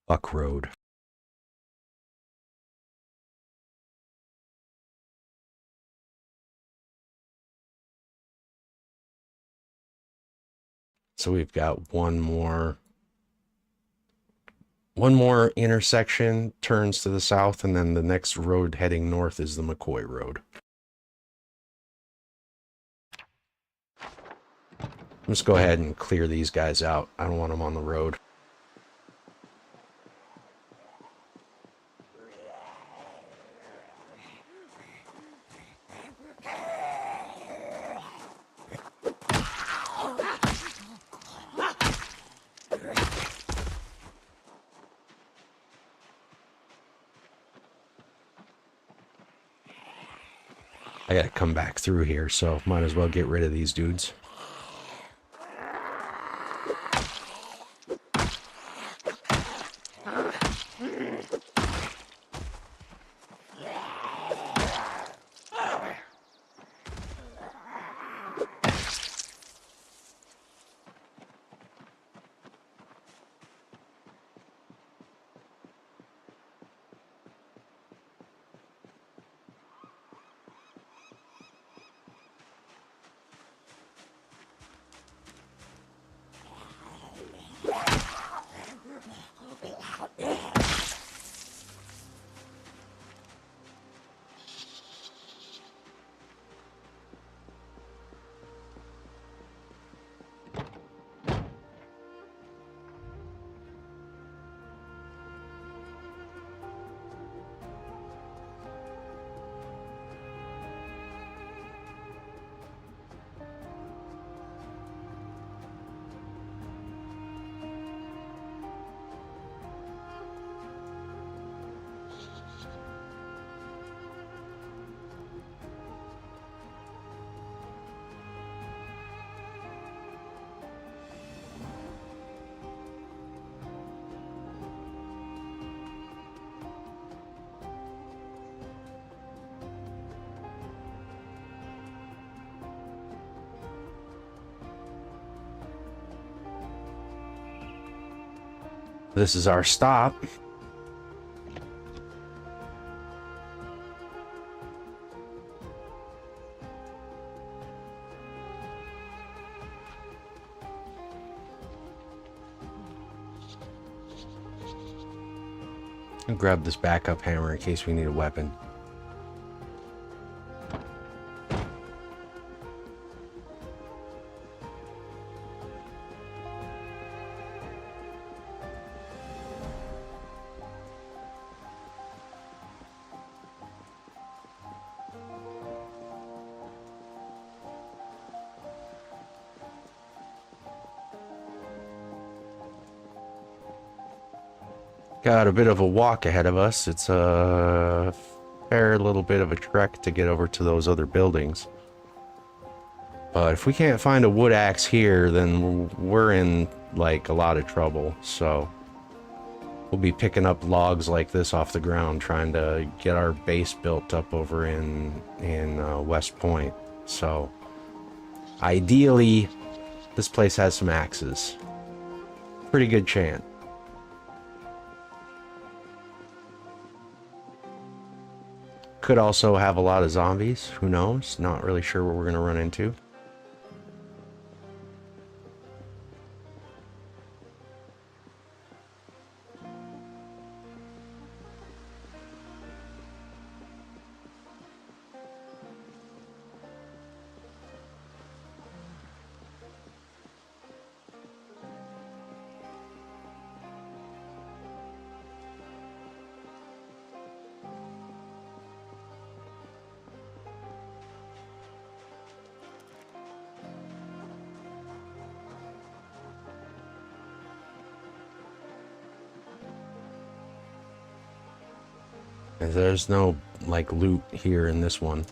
Buck Road. So we've got one more intersection, turns to the south, and then the next road heading north is the McCoy Road. Let's go ahead and clear these guys out. I don't want them on the road. I gotta come back through here, so might as well get rid of these dudes. This is our stop. And grab this backup hammer in case we need a weapon. Got a bit of a walk ahead of us. It's a fair little bit of a trek to get over to those other buildings. But if we can't find a wood axe here, then we're in like a lot of trouble. So we'll be picking up logs like this off the ground, trying to get our base built up over in West Point. So ideally, this place has some axes. Pretty good chance. Could also have a lot of zombies. Who knows? Not really sure what we're going to run into. There's no, like, loot here in this one.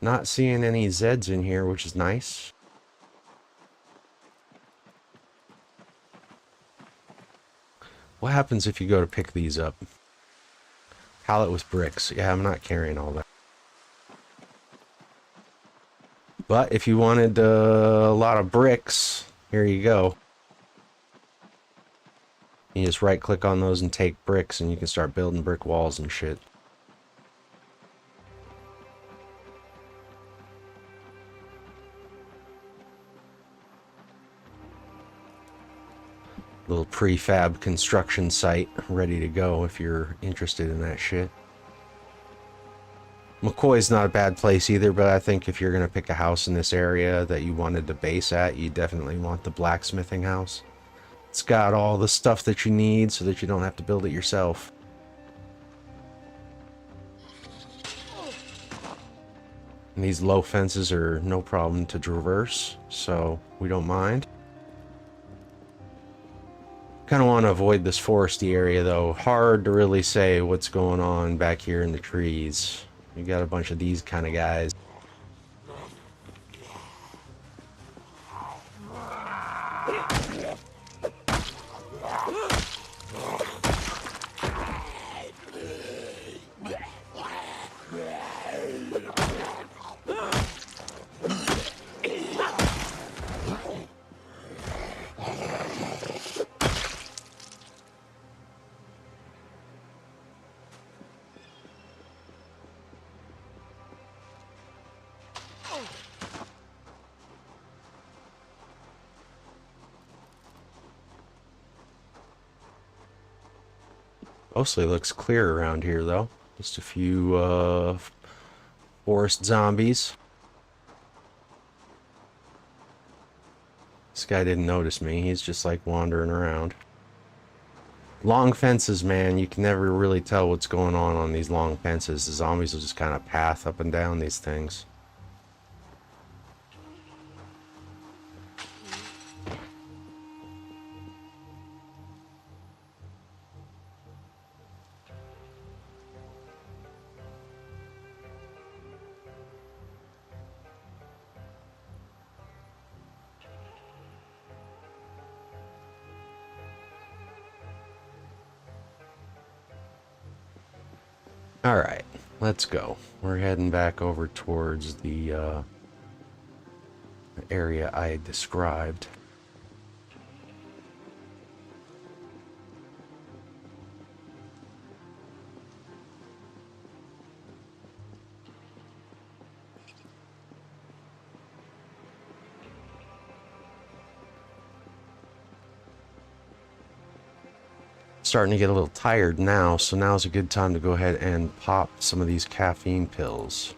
Not seeing any Zeds in here, which is nice. What happens if you go to pick these up? Pallet with bricks. Yeah, I'm not carrying all that. But if you wanted a lot of bricks, here you go. You just right click on those and take bricks and you can start building brick walls and shit. Little prefab construction site ready to go if you're interested in that shit. McCoy's not a bad place either, but I think if you're going to pick a house in this area that you wanted to base at, you definitely want the blacksmithing house. It's got all the stuff that you need so that you don't have to build it yourself. And these low fences are no problem to traverse, so we don't mind. Kind of want to avoid this foresty area though. Hard to really say what's going on back here in the trees. You got a bunch of these kind of guys. Mostly looks clear around here though. Just a few forest zombies. This guy didn't notice me. He's just like wandering around. Long fences, man. You can never really tell what's going on these long fences. The zombies will just kind of path up and down these things. Alright, let's go. We're heading back over towards the area I described. Starting to get a little tired now, so now's a good time to go ahead and pop some of these caffeine pills.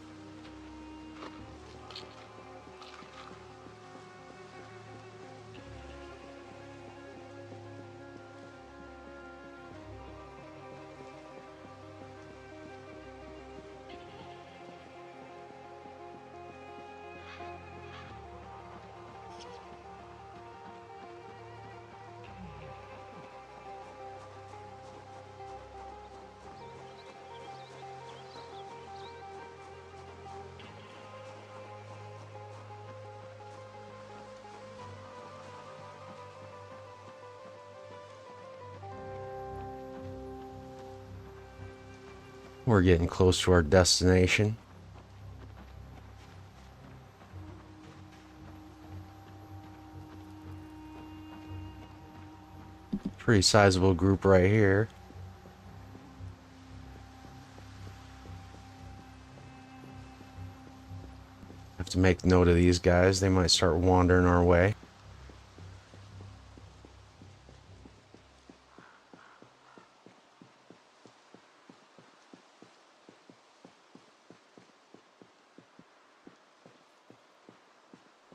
We're getting close to our destination. Pretty sizable group right here. Have to make note of these guys. They might start wandering our way.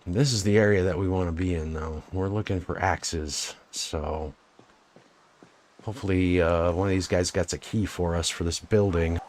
This is the area that we want to be in, though. We're looking for axes, so hopefully one of these guys gets a key for us for this building.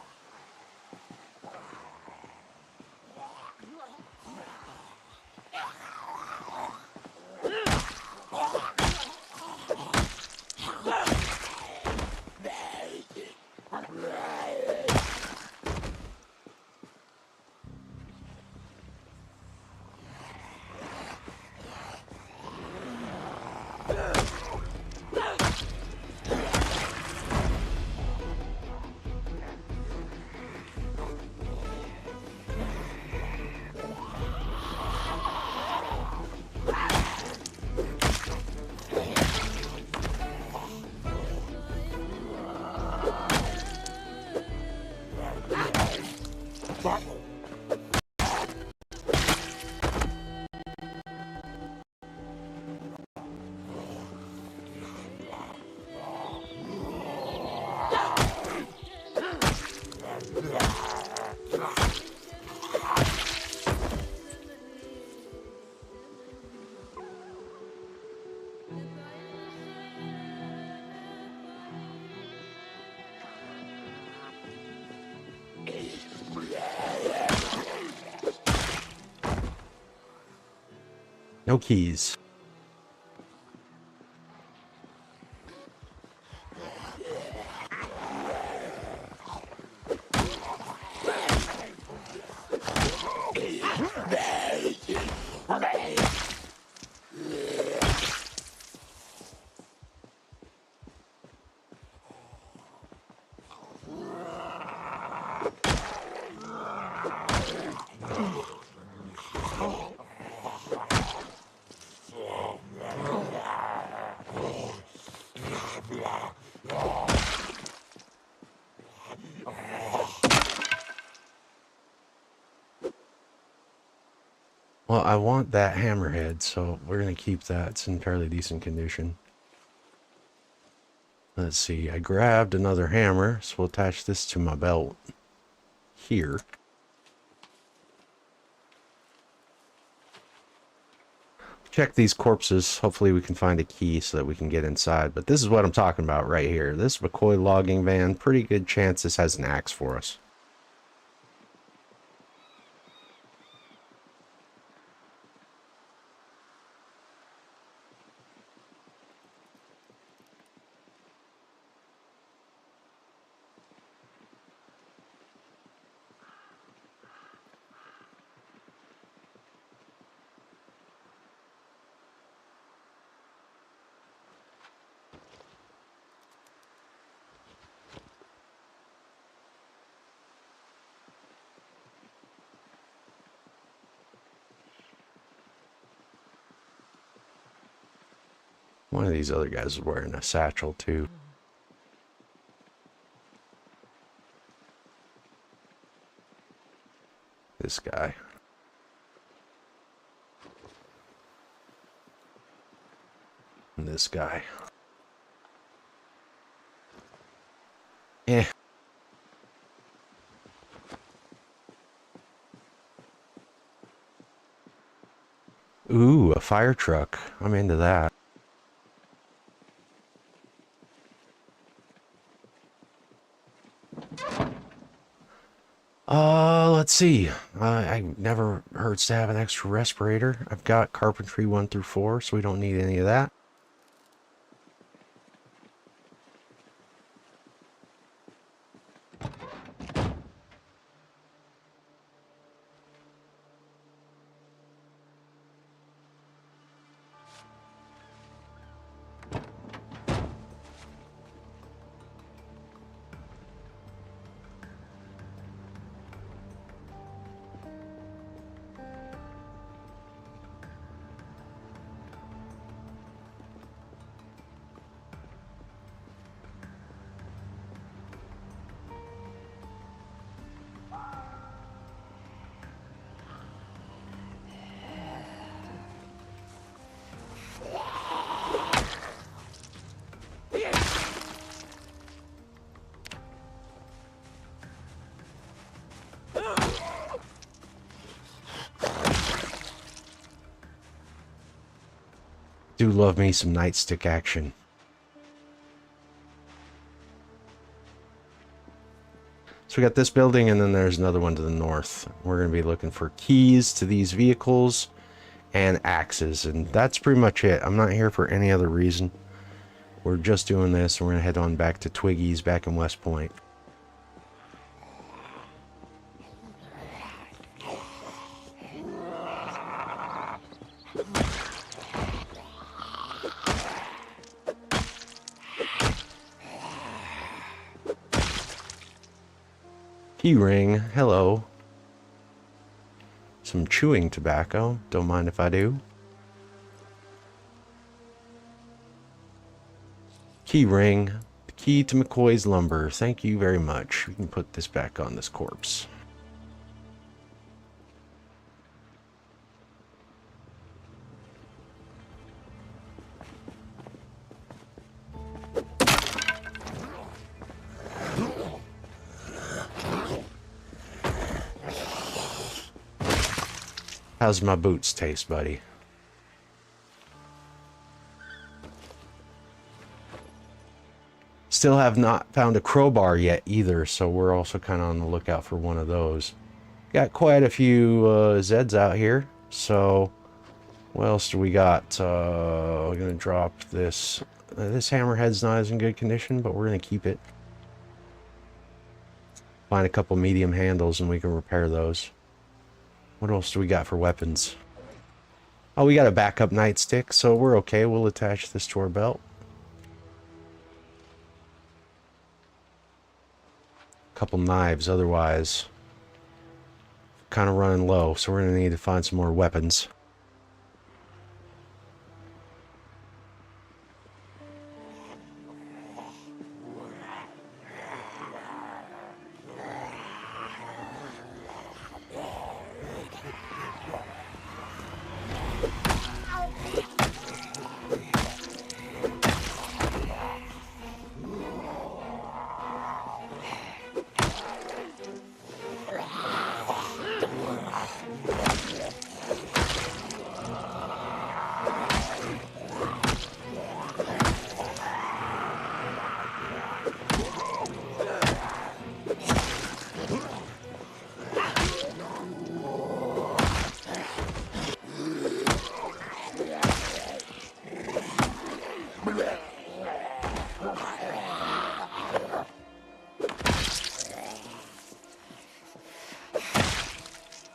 No keys. Well, I want that hammerhead, so we're going to keep that. It's in fairly decent condition. Let's see, I grabbed another hammer, so we'll attach this to my belt here. Check these corpses. Hopefully we can find a key so that we can get inside. But this is what I'm talking about right here. This McCoy logging van, pretty good chance this has an axe for us. One of these other guys is wearing a satchel too. This guy. And this guy. Eh. Ooh, a fire truck. I'm into that. Let's see. I never hurts to have an extra respirator. I've got carpentry 1 through 4, so we don't need any of that. do love me some nightstick action. So we got this building, and then there's another one to the north. We're going to be looking for keys to these vehicles and axes, and that's pretty much it. I'm not here for any other reason. We're just doing this, and we're going to head on back to Twiggy's back in West Point. Key ring, hello. Some chewing tobacco, don't mind if I do. Key ring, the key to McCoy's lumber, thank you very much. We can put this back on this corpse. How's my boots taste, buddy? Still have not found a crowbar yet either, so we're also kind of on the lookout for one of those. Got quite a few Zeds out here, so what else do we got? We're going to drop this. This hammerhead's not as in good condition, but we're going to keep it. Find a couple medium handles and we can repair those. What else do we got for weapons? Oh, we got a backup nightstick, so we're okay. We'll attach this to our belt. Couple knives, otherwise kind of running low, so we're going to need to find some more weapons.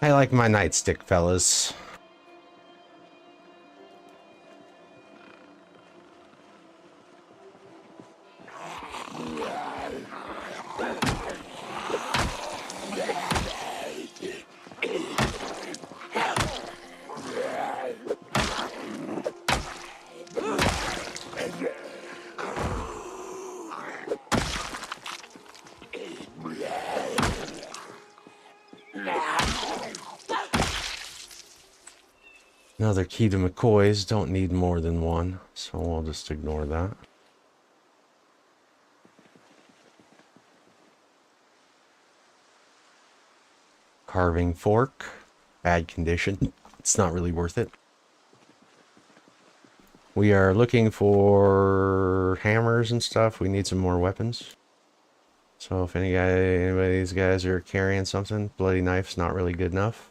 I like my nightstick, fellas. Another key to McCoy's. Don't need more than one, so we'll just ignore that. Carving fork. Bad condition. It's not really worth it. We are looking for hammers and stuff. We need some more weapons. So if anybody of these guys are carrying something, bloody knife's not really good enough.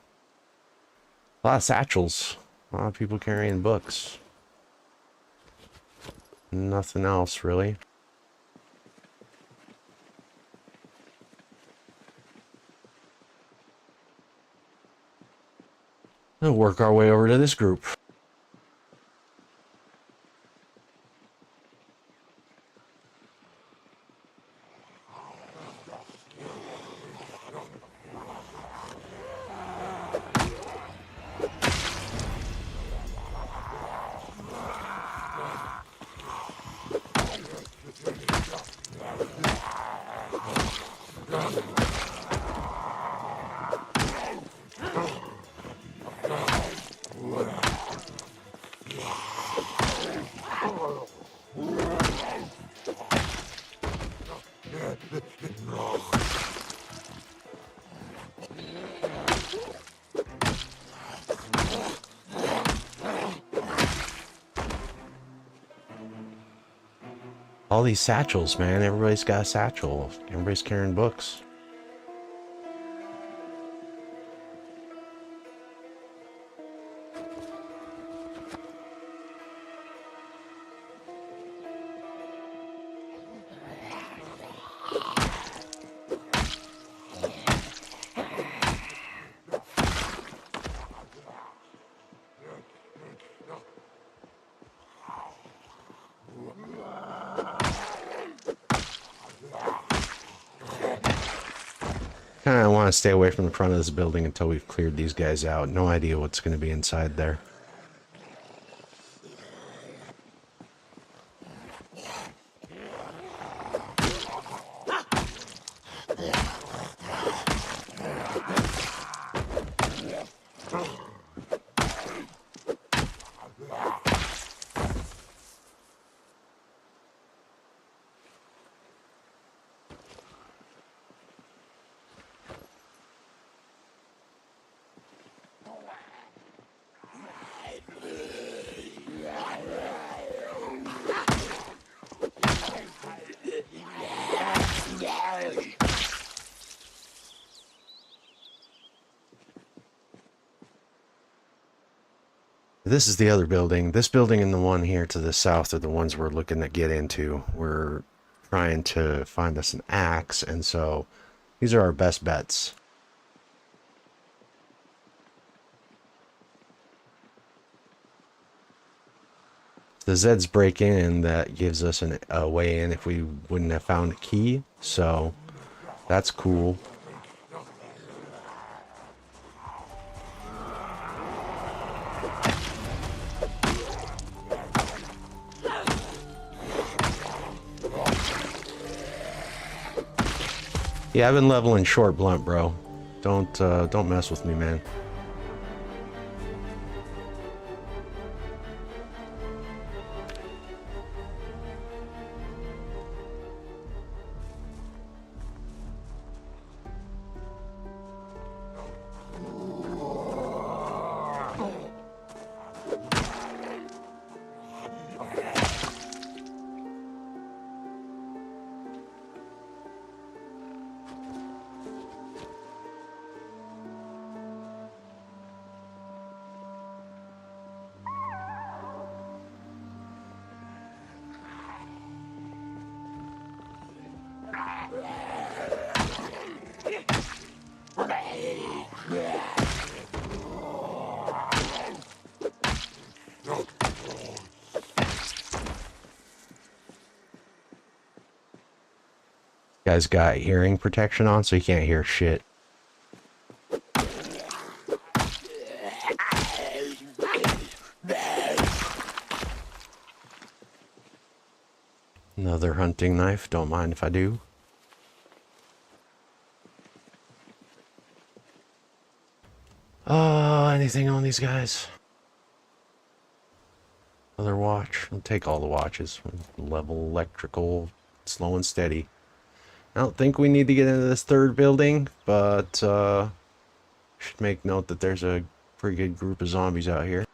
A lot of satchels. A lot of people carrying books. Nothing else, really. We'll work our way over to this group. All these satchels, man. Everybody's got a satchel. Everybody's carrying books. Kind of want to stay away from the front of this building until we've cleared these guys out. No idea what's going to be inside there. This is the other building. This building and the one here to the south are the ones we're looking to get into. We're trying to find us an axe, and so these are our best bets. The Zeds break in, that gives us a way in if we wouldn't have found a key, so that's cool. Yeah, I've been leveling short blunt, bro. Don't mess with me, man. Guy's got hearing protection on, so he can't hear shit. Another hunting knife, don't mind if I do. Anything on these guys? Another watch. I'll take all the watches. Level electrical, slow and steady. I don't think we need to get into this third building, but should make note that there's a pretty good group of zombies out here.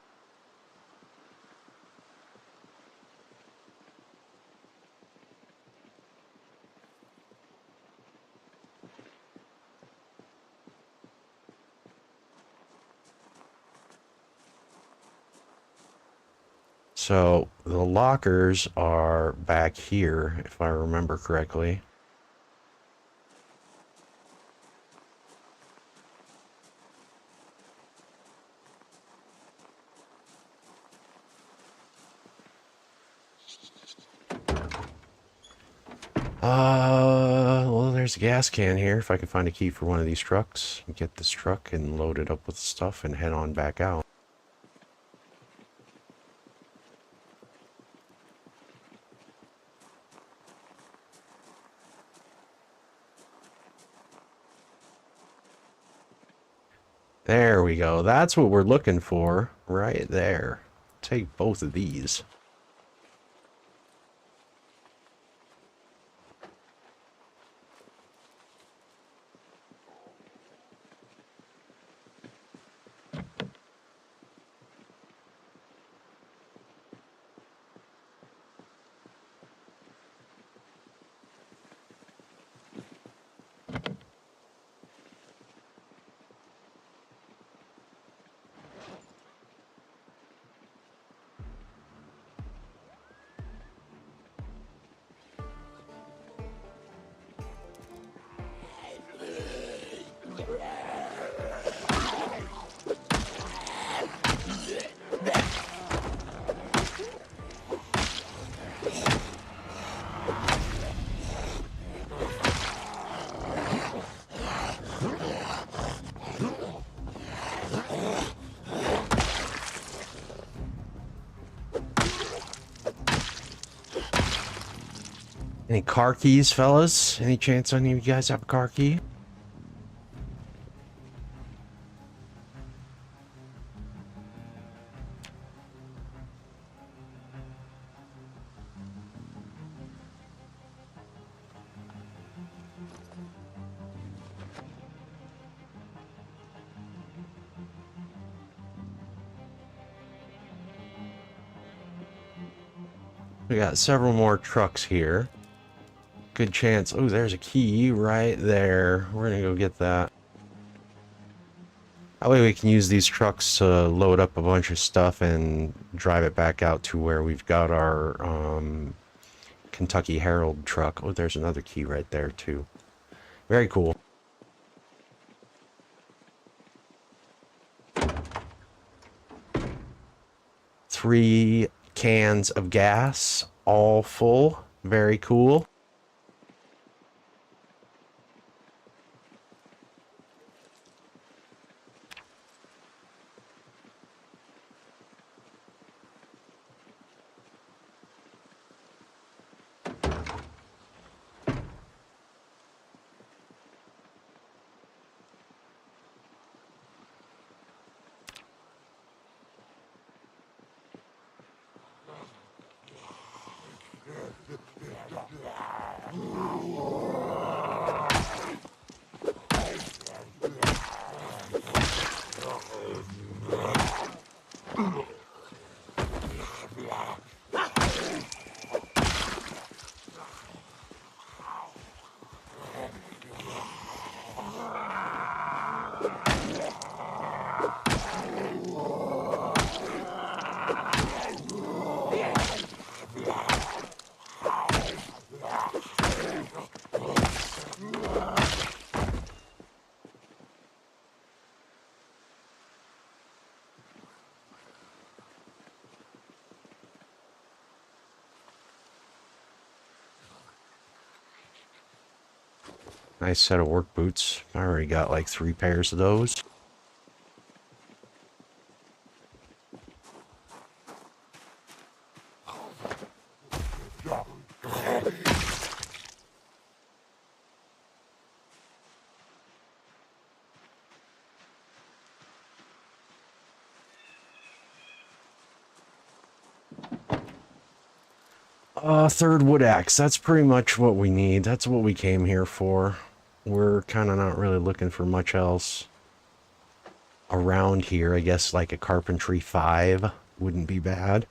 So the lockers are back here, if I remember correctly. Well, there's a gas can here. If I can find a key for one of these trucks, get this truck and load it up with stuff and head on back out. There we go. That's what we're looking for right there. Take both of these. Any car keys, fellas? Any chance any of you guys have a car key? We got several more trucks here. Good chance. Oh, there's a key right there. We're gonna go get that. That way we can use these trucks to load up a bunch of stuff and drive it back out to where we've got our Kentucky Herald truck. Oh, there's another key right there too. Very cool. Three cans of gas, all full. Very cool. Nice set of work boots. I already got like 3 pairs of those. Third wood axe. That's pretty much what we need. That's what we came here for. We're kind of not really looking for much else around here. I guess like a carpentry 5 wouldn't be bad.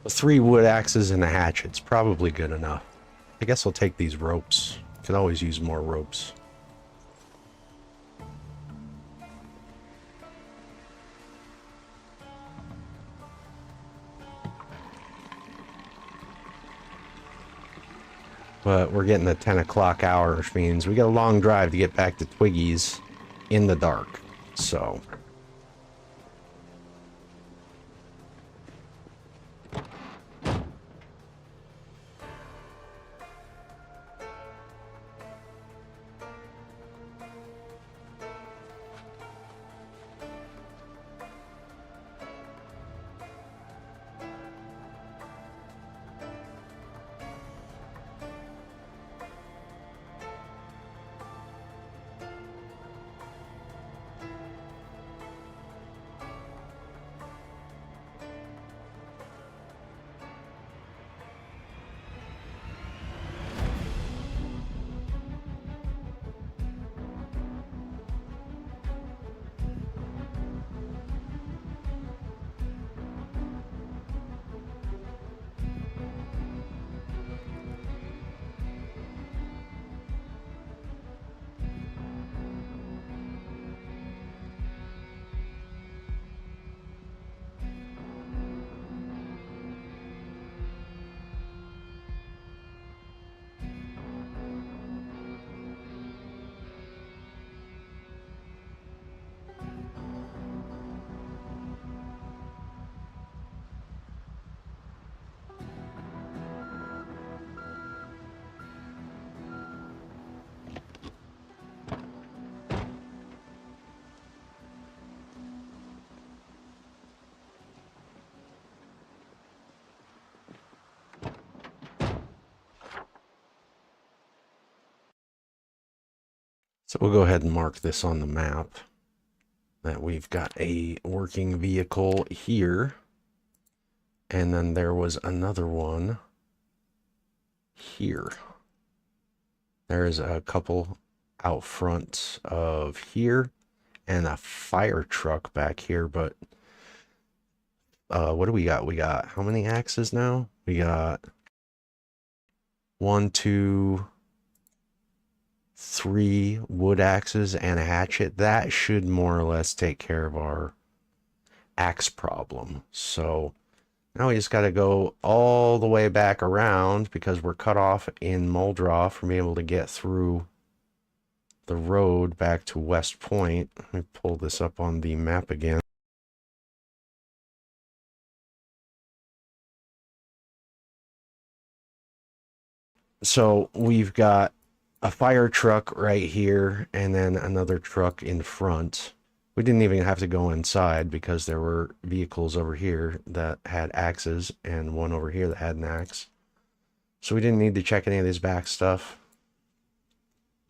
The 3 wood axes and a hatchet's probably good enough. I guess I'll take these ropes. Could always use more ropes. But we're getting the 10 o'clock hour, which means we got a long drive to get back to Twiggy's in the dark. So... So we'll go ahead and mark this on the map that we've got a working vehicle here. And then there was another one here. There's a couple out front of here and a fire truck back here, but what do we got? We got how many axes now? We got 1, 2, 3 wood axes and a hatchet. That should more or less take care of our axe problem. So now we just got to go all the way back around because we're cut off in Muldraw from being able to get through the road back to West Point. Let me pull this up on the map again. So we've got a fire truck right here and then another truck in front. We didn't even have to go inside because there were vehicles over here that had axes and one over here that had an axe. So we didn't need to check any of this back stuff.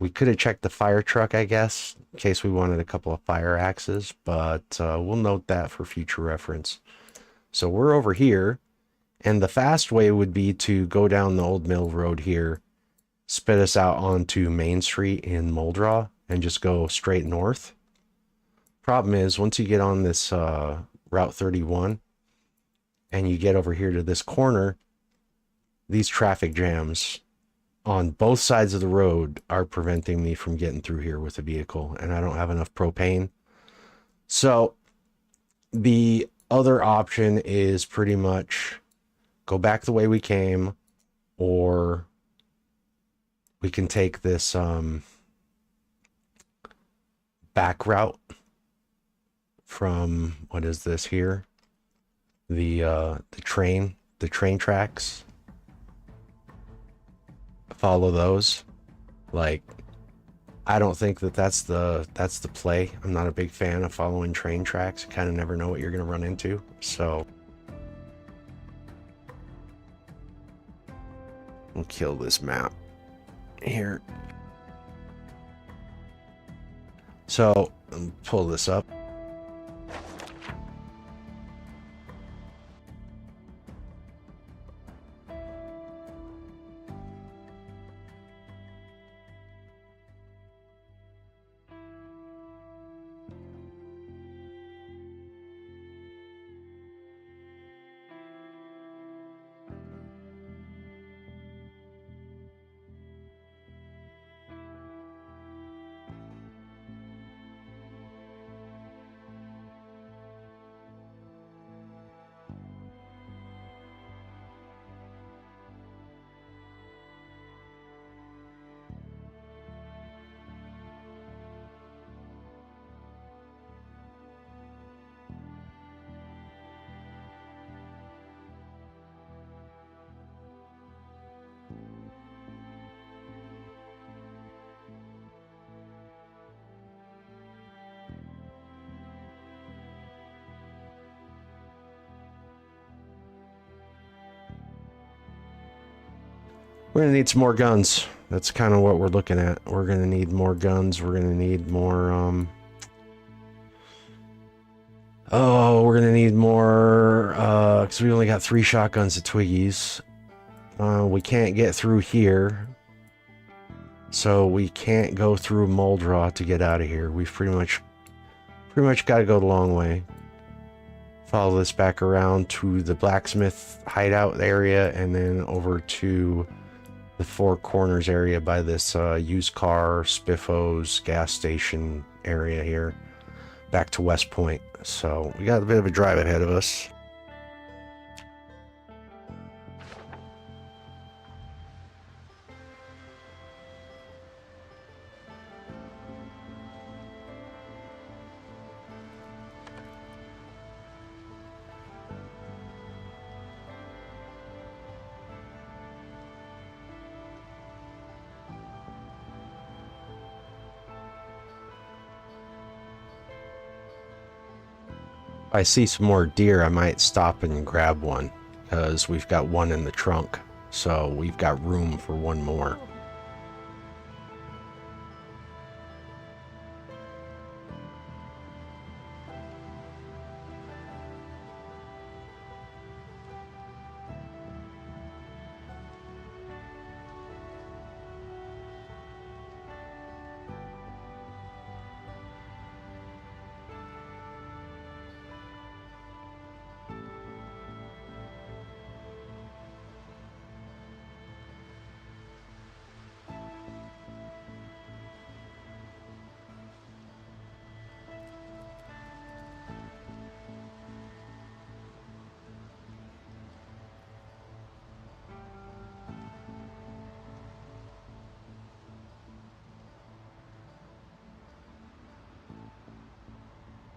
We could have checked the fire truck, I guess, in case we wanted a couple of fire axes, but we'll note that for future reference. So we're over here, and the fast way would be to go down the Old Mill Road here, spit us out onto Main Street in Muldraw, and just go straight north. Problem is, once you get on this Route 31, and you get over here to this corner, these traffic jams on both sides of the road are preventing me from getting through here with a vehicle, and I don't have enough propane. So the other option is pretty much go back the way we came, or we can take this back route from, what is this here? The train tracks. Follow those. Like, I don't think that's the play. I'm not a big fan of following train tracks. You kind of never know what you're going to run into. So we'll kill this map here. So pull this up. We're going to need some more guns. That's kind of what we're looking at. We're going to need more guns. We're going to need more, we're going to need more, because we only got 3 shotguns at Twiggy's. We can't get through here. So we can't go through Muldraw to get out of here. We've pretty much got to go the long way. Follow this back around to the blacksmith hideout area and then over to the Four Corners area by this used car, Spiffos gas station area here, back to West Point. So we got a bit of a drive ahead of us. If I see some more deer, I might stop and grab one, because we've got one in the trunk, so we've got room for one more.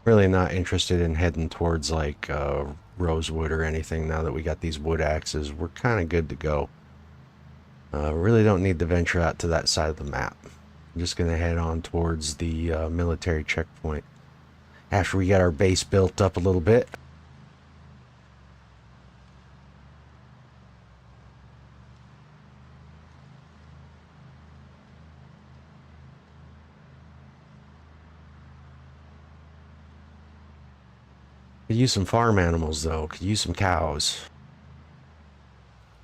Really not interested in heading towards like rosewood or anything now that we got these wood axes. We're kind of good to go. Really don't need to venture out to that side of the map. I'm just going to head on towards the military checkpoint after we got our base built up a little bit. Could use some farm animals though. Could use some cows.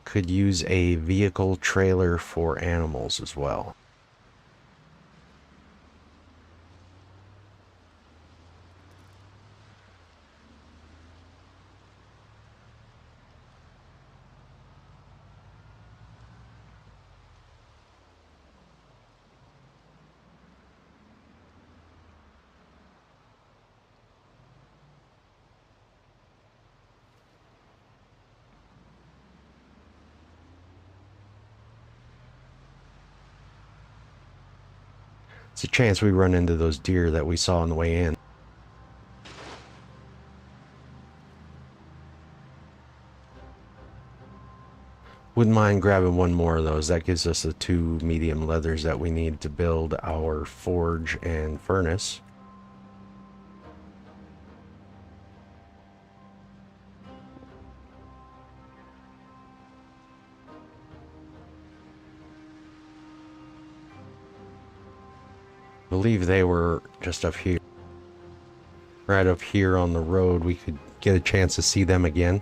Could use a vehicle trailer for animals as well. It's a chance we run into those deer that we saw on the way in. Wouldn't mind grabbing one more of those. That gives us the 2 medium leathers that we need to build our forge and furnace. I believe they were just up here. Right up here on the road. We could get a chance to see them again.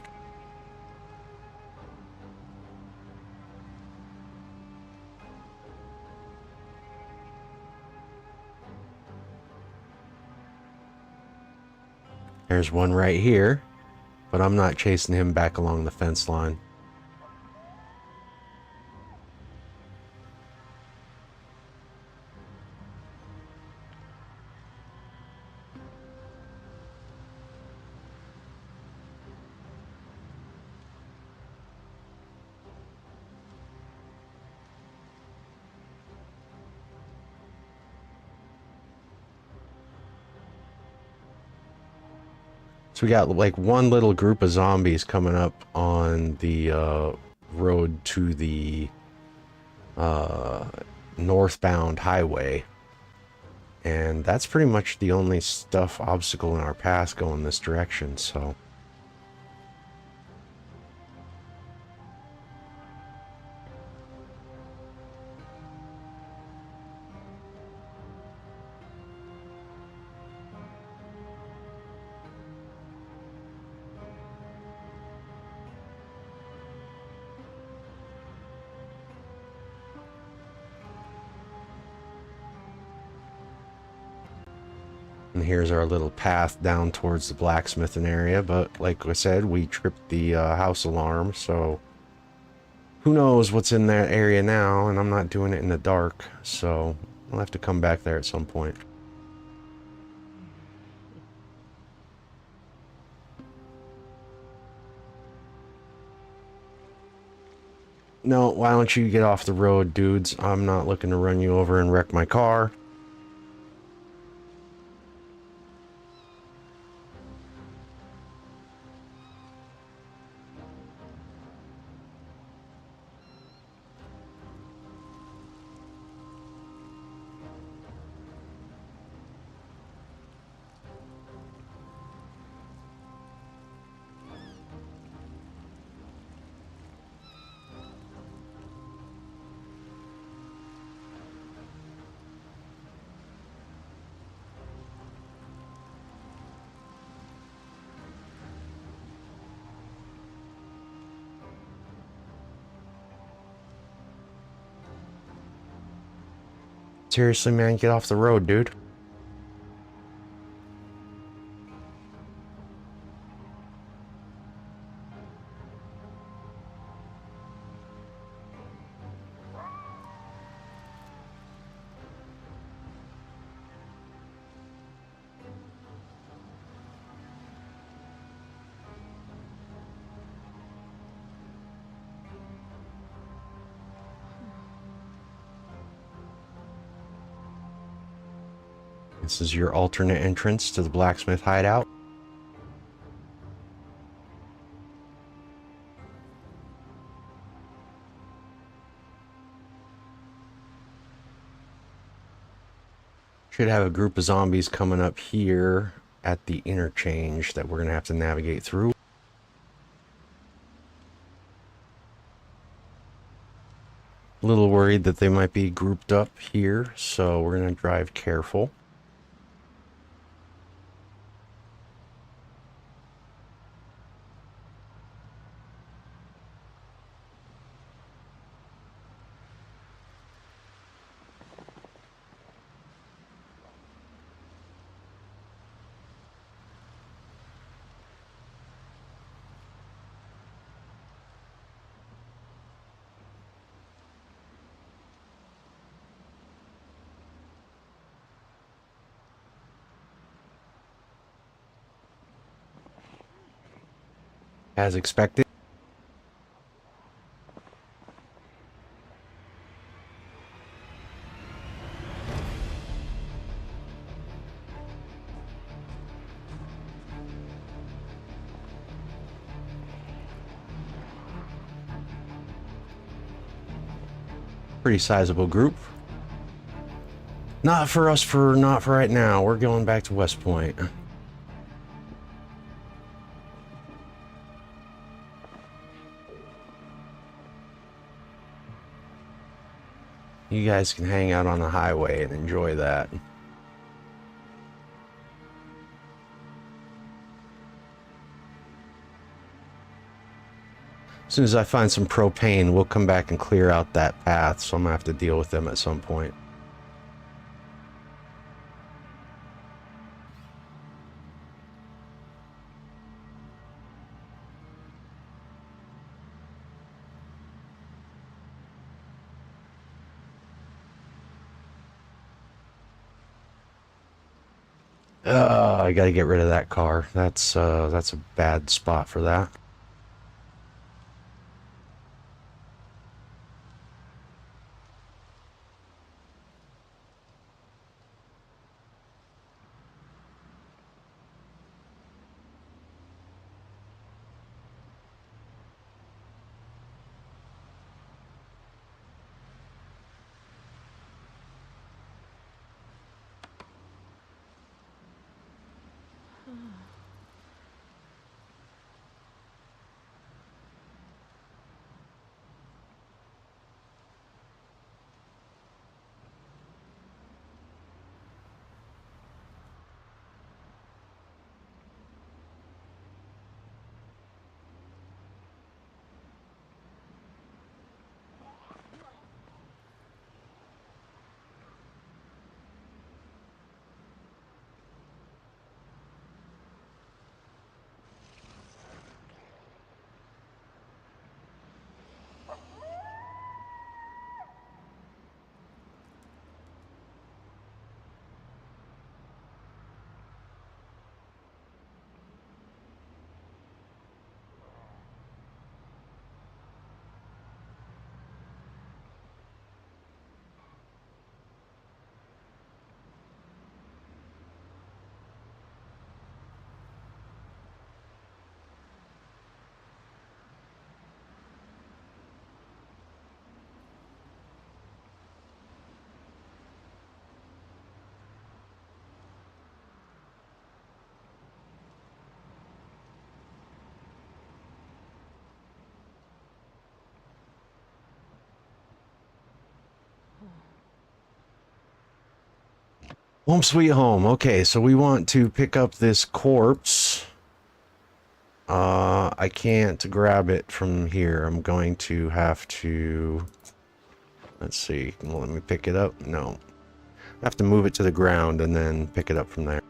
There's one right here, but I'm not chasing him back along the fence line. So we got like one little group of zombies coming up on the road to the northbound highway. And that's pretty much the only obstacle in our path going this direction, so... And here's our little path down towards the blacksmithing area, but like I said, we tripped the house alarm, so who knows what's in that area now, and I'm not doing it in the dark, so I'll have to come back there at some point. No, why don't you get off the road, dudes? I'm not looking to run you over and wreck my car. Seriously, man, get off the road, dude. This is your alternate entrance to the blacksmith hideout. Should have a group of zombies coming up here at the interchange that we're going to have to navigate through. A little worried that they might be grouped up here, so we're going to drive careful. As expected. Pretty sizable group. Not for us not for right now. We're going back to West Point. You guys can hang out on the highway and enjoy that. As soon as I find some propane, we'll come back and clear out that path, so I'm gonna have to deal with them at some point. I gotta get rid of that car. That's a bad spot for that. Home sweet home. Okay, so we want to pick up this corpse. I can't grab it from here. I'm going to have to... Let's see. Let me pick it up. No. I have to move it to the ground and then pick it up from there.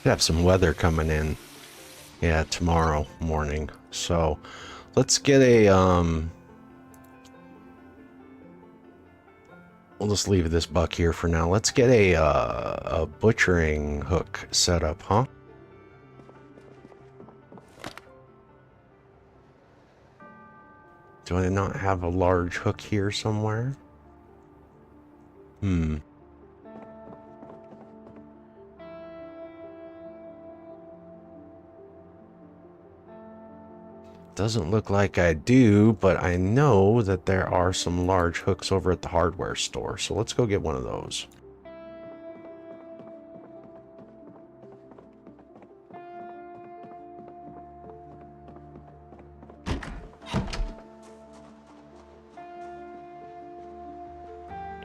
have some weather coming in. Yeah, tomorrow morning. So let's get a we'll just leave this buck here for now. Let's get a butchering hook set up, huh? Do I not have a large hook here somewhere? Doesn't look like I do, but I know that there are some large hooks over at the hardware store. So let's go get one of those.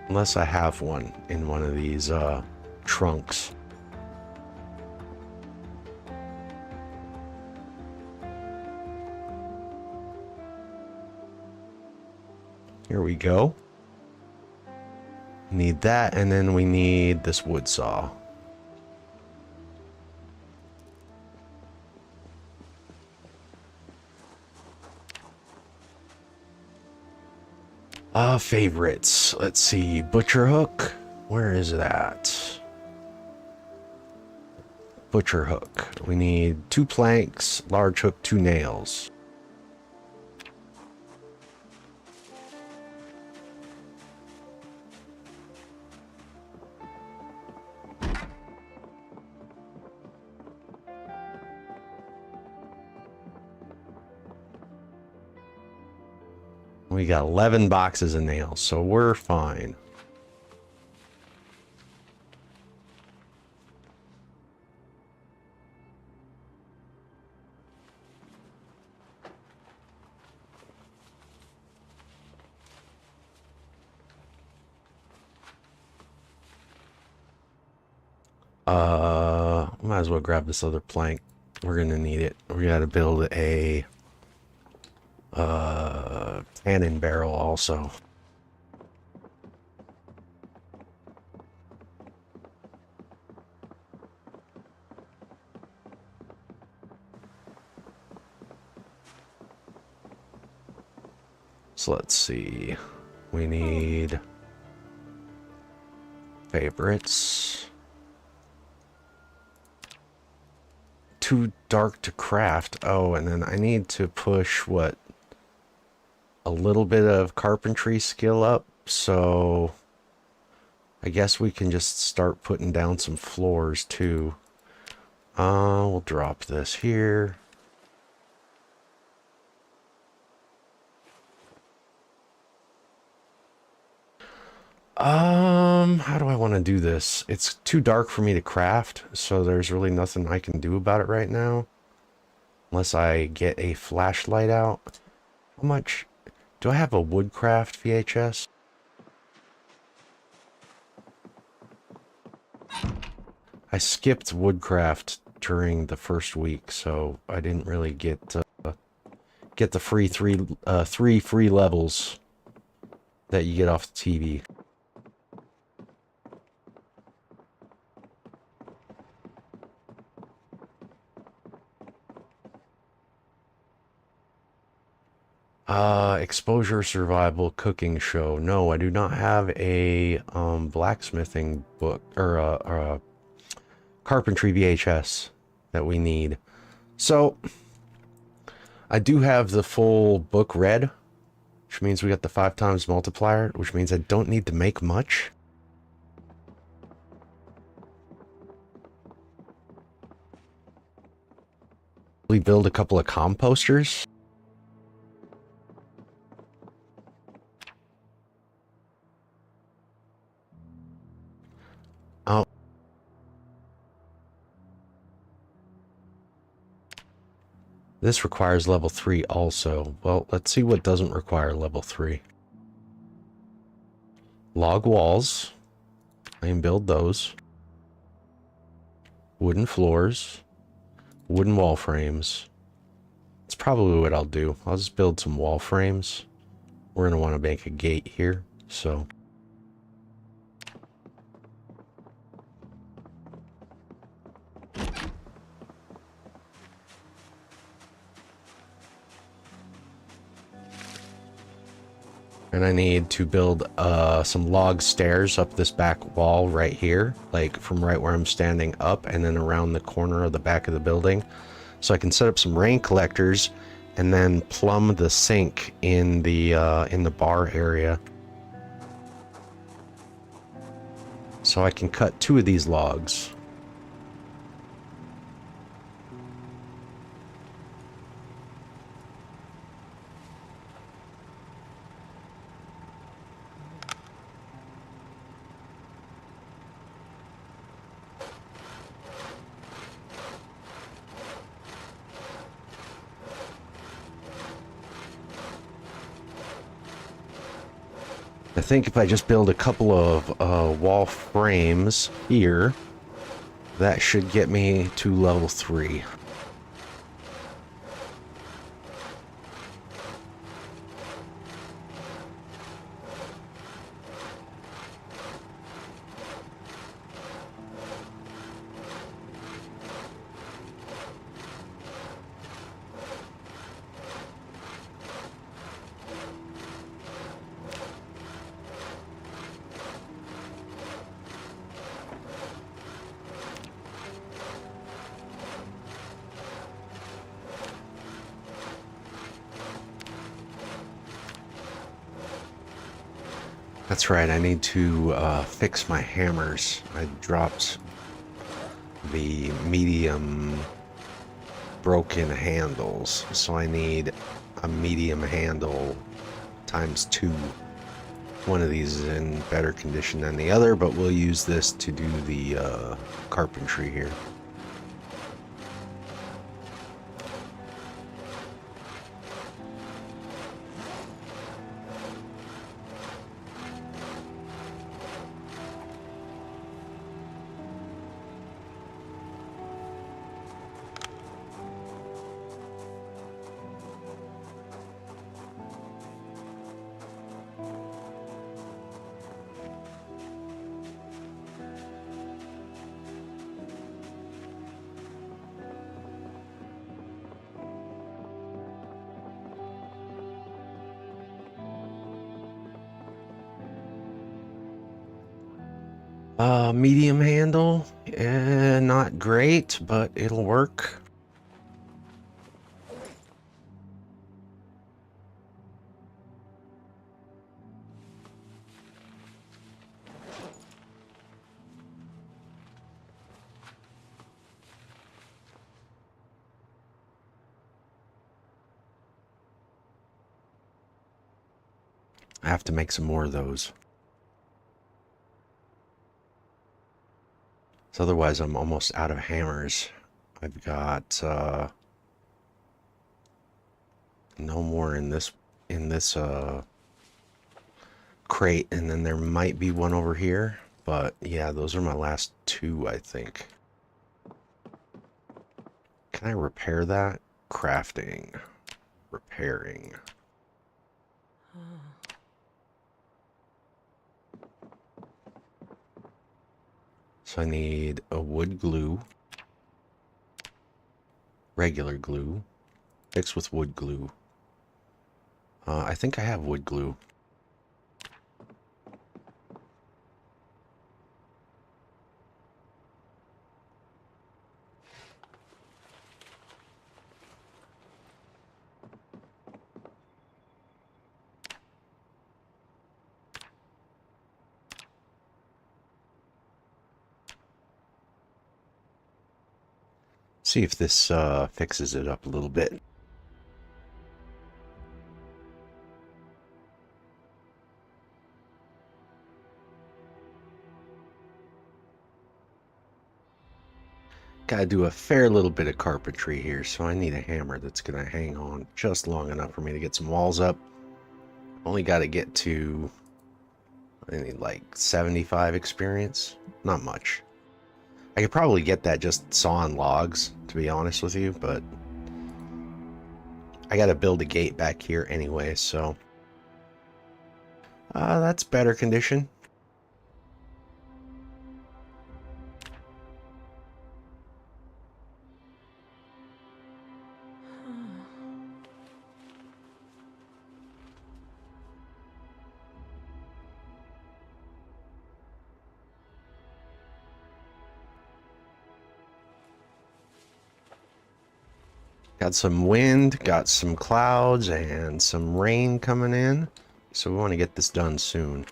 Unless I have one in one of these trunks. Here we go. Need that, and then we need this wood saw. Favorites. Let's see. Butcher hook. Where is that? Butcher hook. We need 2 planks, large hook, 2 nails. We got 11 boxes of nails, so we're fine. Might as well grab this other plank. We're gonna need it. We gotta build a cannon barrel also. So let's see. We need favorites. Too dark to craft. Oh, and then I need to push what? A little bit of carpentry skill up, so I guess we can just start putting down some floors too. We'll drop this here. How do I want to do this? It's too dark for me to craft, so there's really nothing I can do about it right now. Unless I get a flashlight out. How much? Do I have a woodcraft VHS? I skipped woodcraft during the first week, so I didn't really get the three free levels that you get off the TV. Exposure survival cooking show. No, I do not have a blacksmithing book or a carpentry VHS that we need. So I do have the full book read, which means we got the 5 times multiplier, which means I don't need to make much. We build a couple of composters. Oh. This requires level 3 also. Well, let's see what doesn't require level 3. Log walls. I can build those. Wooden floors. Wooden wall frames. That's probably what I'll do. I'll just build some wall frames. We're going to want to make a gate here, so... And I need to build some log stairs up this back wall right here, like from right where I'm standing up and then around the corner of the back of the building. So I can set up some rain collectors and then plumb the sink in the bar area. So I can cut 2 of these logs. I think if I just build a couple of wall frames here, that should get me to level 3. That's right, I need to fix my hammers. I dropped the medium broken handles, so I need a medium handle times 2. One of these is in better condition than the other, but we'll use this to do the carpentry here. Medium handle, not great, but it'll work. I have to make some more of those. So otherwise I'm almost out of hammers. I've got no more in this crate, and then there might be one over here, but yeah, those are my last 2, I think. Can I repair that? Crafting. Repairing. So I need a wood glue, regular glue, mixed with wood glue. I think I have wood glue. See if this fixes it up a little bit. Gotta do a fair little bit of carpentry here, so I need a hammer that's gonna hang on just long enough for me to get some walls up. Only gotta get to, I need like 75 experience. Not much. I could probably get that just sawing logs, to be honest with you, but I gotta build a gate back here anyway, so that's better condition. Got some wind, got some clouds, and some rain coming in. So we want to get this done soon.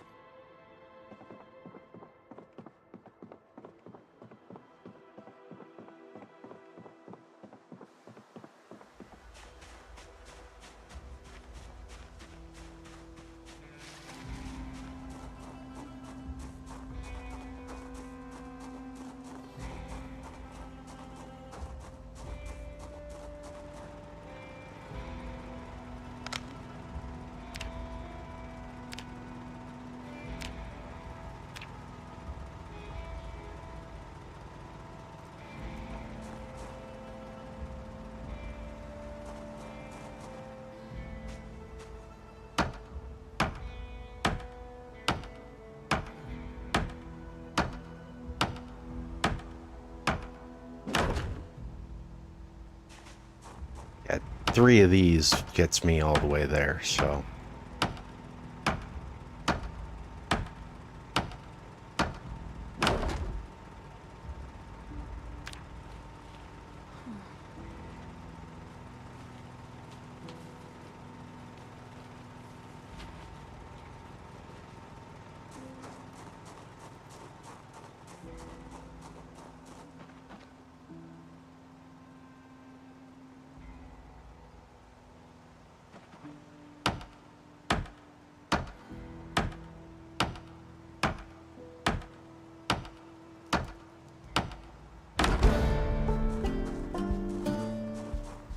Yeah, 3 of these gets me all the way there, so.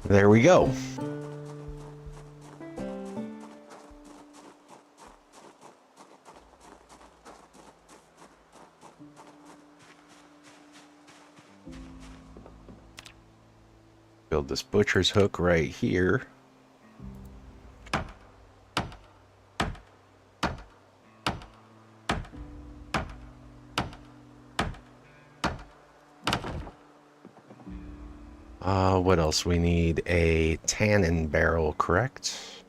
There we go. Build this butcher's hook right here. What else? We need a tannin barrel, correct?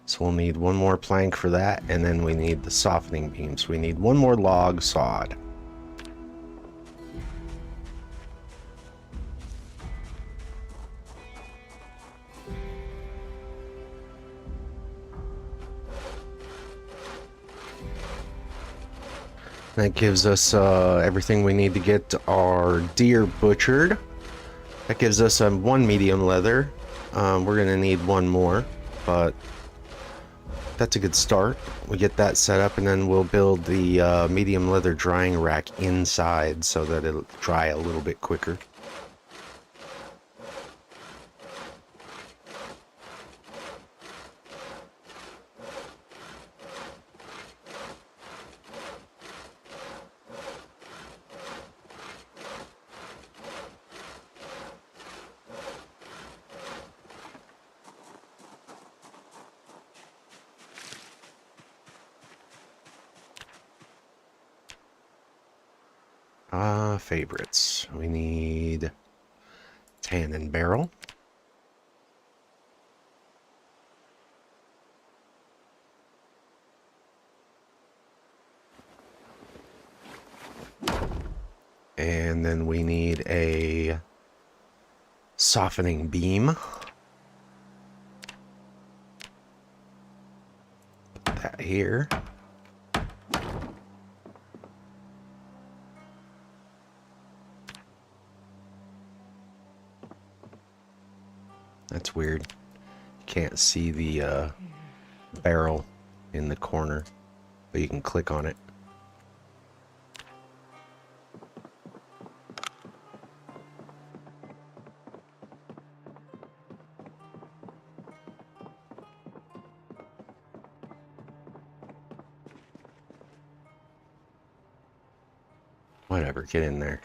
So we'll need 1 more plank for that, and then we need the softening beams. We need 1 more log sawed. That gives us everything we need to get our deer butchered. That gives us 1 medium leather. We're gonna need 1 more, but that's a good start. We get that set up, and then we'll build the medium leather drying rack inside so that it'll dry a little bit quicker. Favorites. We need tannin barrel. And then we need a softening beam. Put that here. That's weird. Can't see the barrel in the corner, but you can click on it. Whatever, get in there.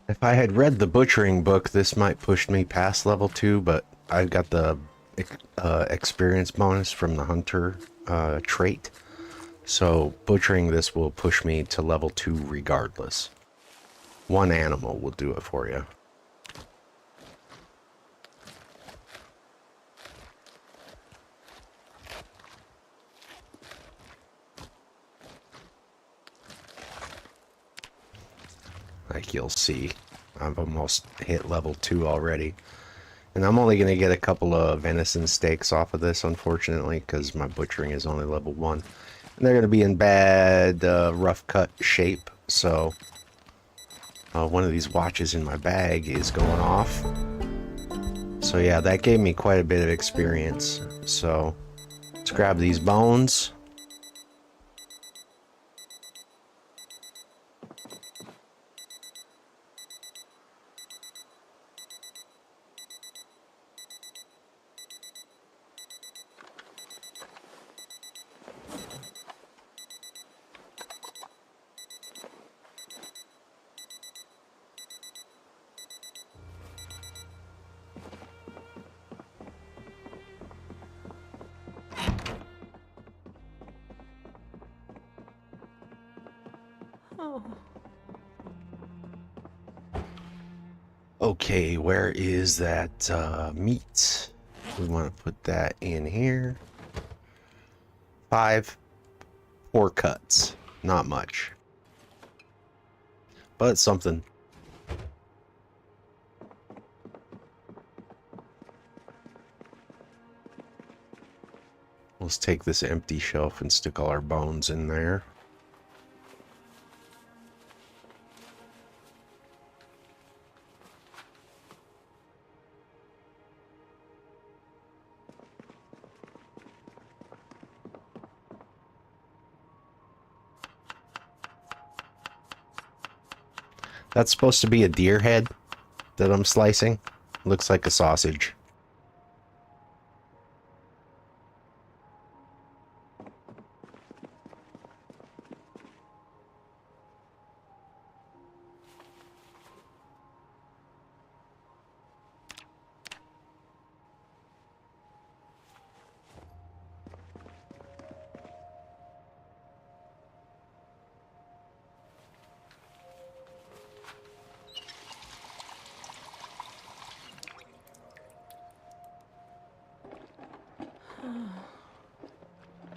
If I had read the butchering book, this might push me past level 2, but I've got the experience bonus from the hunter trait. So butchering this will push me to level 2 regardless. One animal will do it for you. Like you'll see, I've almost hit level 2 already. And I'm only going to get a couple of venison steaks off of this, unfortunately, because my butchering is only level 1. And they're going to be in bad, rough cut shape, so one of these watches in my bag is going off. So yeah, that gave me quite a bit of experience. So let's grab these bones. Okay, where is that meat? We want to put that in here. 5 4 cuts. Not much. But something. Let's take this empty shelf and stick all our bones in there. That's supposed to be a deer head that I'm slicing. Looks like a sausage.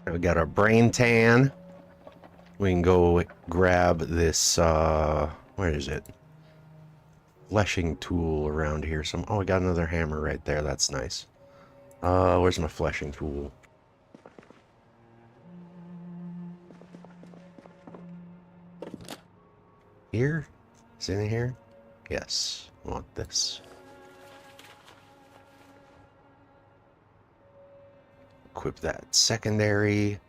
We got our brain tan. We can go grab this, where is it? Fleshing tool around here. Oh, I got another hammer right there. That's nice. Where's my fleshing tool? Here? Is it in here? Yes. I want this. Equip that secondary.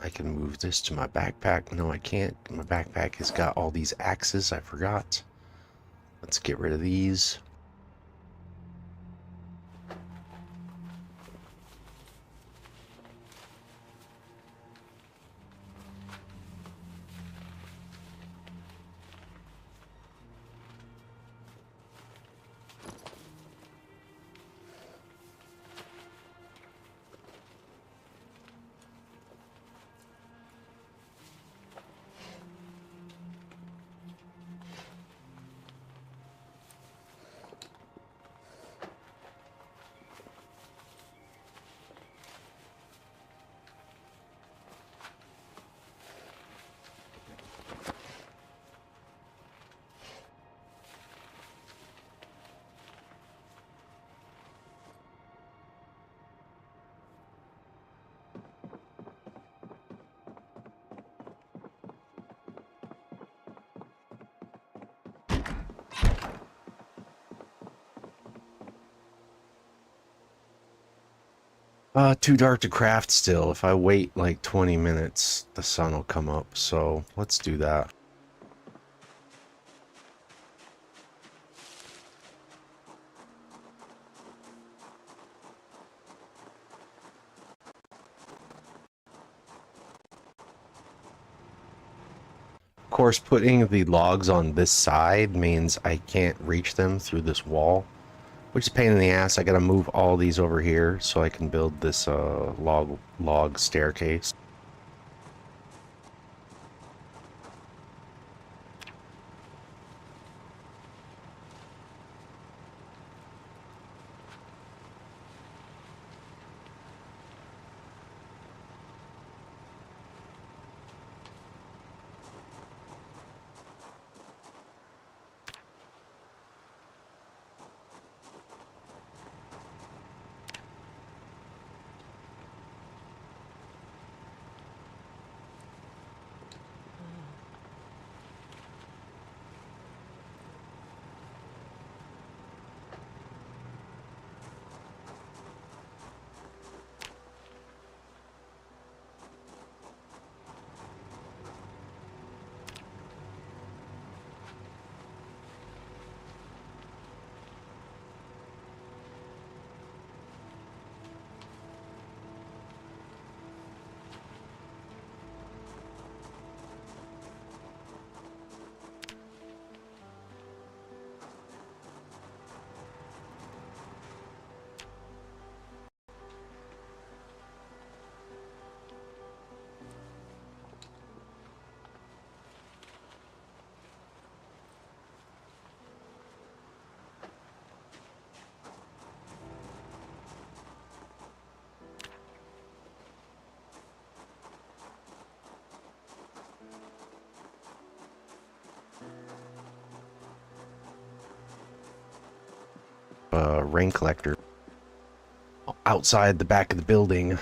I can move this to my backpack. No, I can't. My backpack has got all these axes. I forgot. Let's get rid of these. Too dark to craft still. If I wait like 20 minutes, the sun will come up. So let's do that. course, putting the logs on this side means I can't reach them through this wall, which is a pain in the ass. I gotta move all these over here so I can build this log staircase. Rain collector outside the back of the building.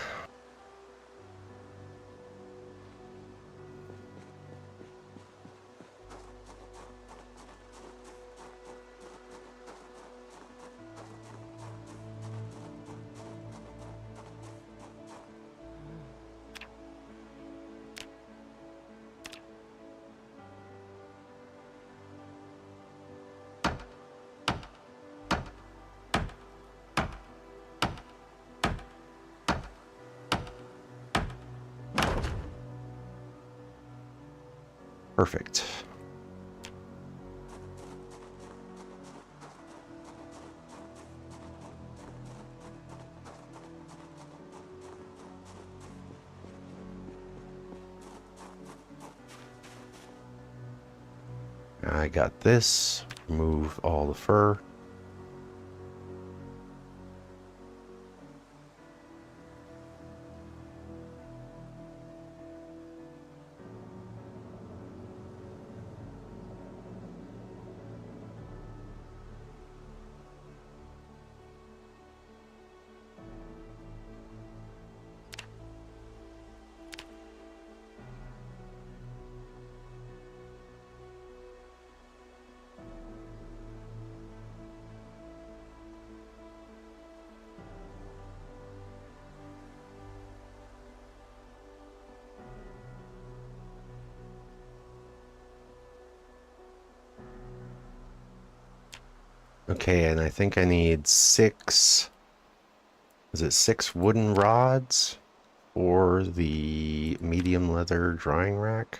Perfect. I got this. Remove all the fur. Okay, and I think I need 6, is it 6 wooden rods for the medium leather drying rack?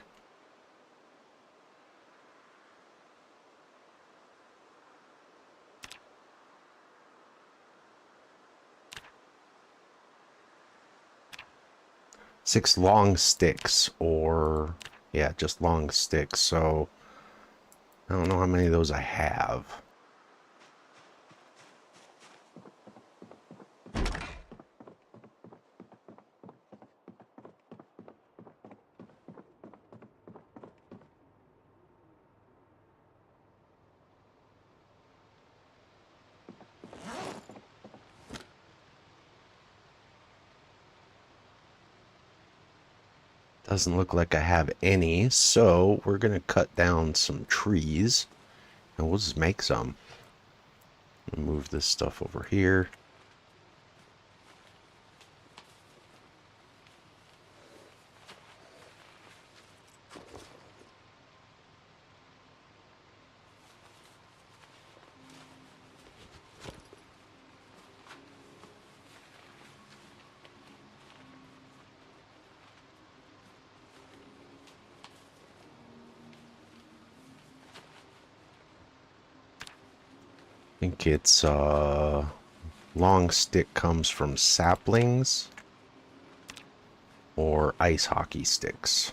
Six long sticks, or yeah, just long sticks. So I don't know how many of those I have. Doesn't look like I have any, so we're gonna cut down some trees and we'll just make some. Move this stuff over here. think it's long stick comes from saplings or ice hockey sticks.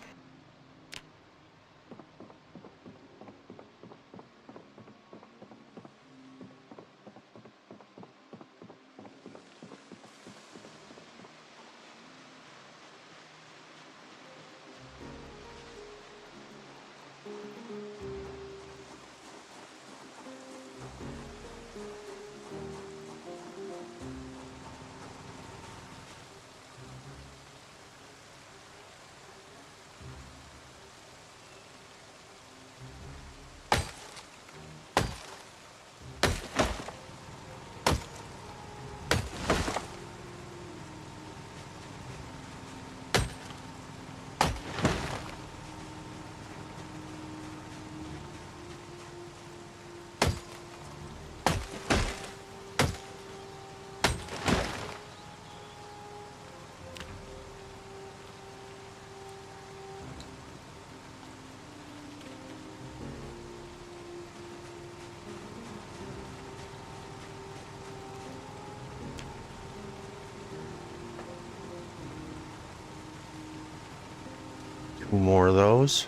Two more of those.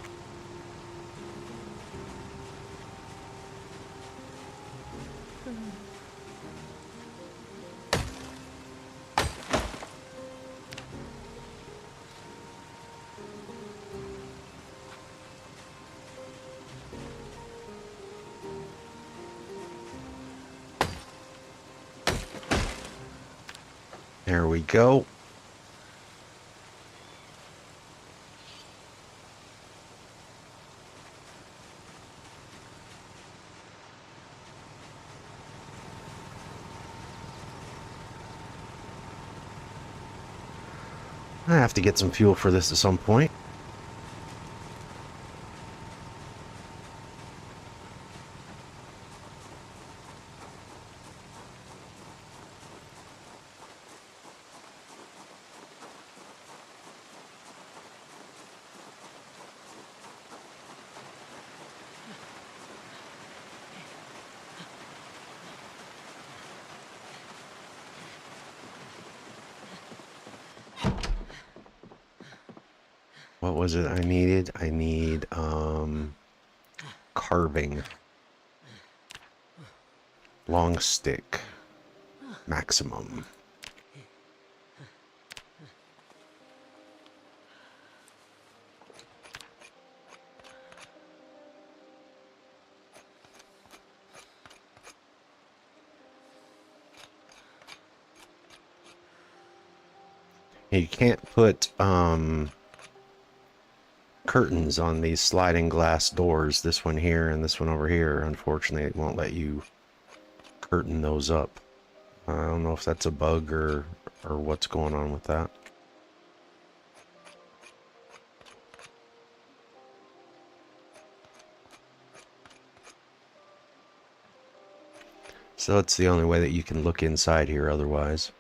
There we go. I have to get some fuel for this at some point. What was it I needed? I need carving. Long stick. Maximum. You can't put curtains on these sliding glass doors, this one here and this one over here. Unfortunately, it won't let you curtain those up. I don't know if that's a bug or what's going on with that. So that's the only way that you can look inside here otherwise.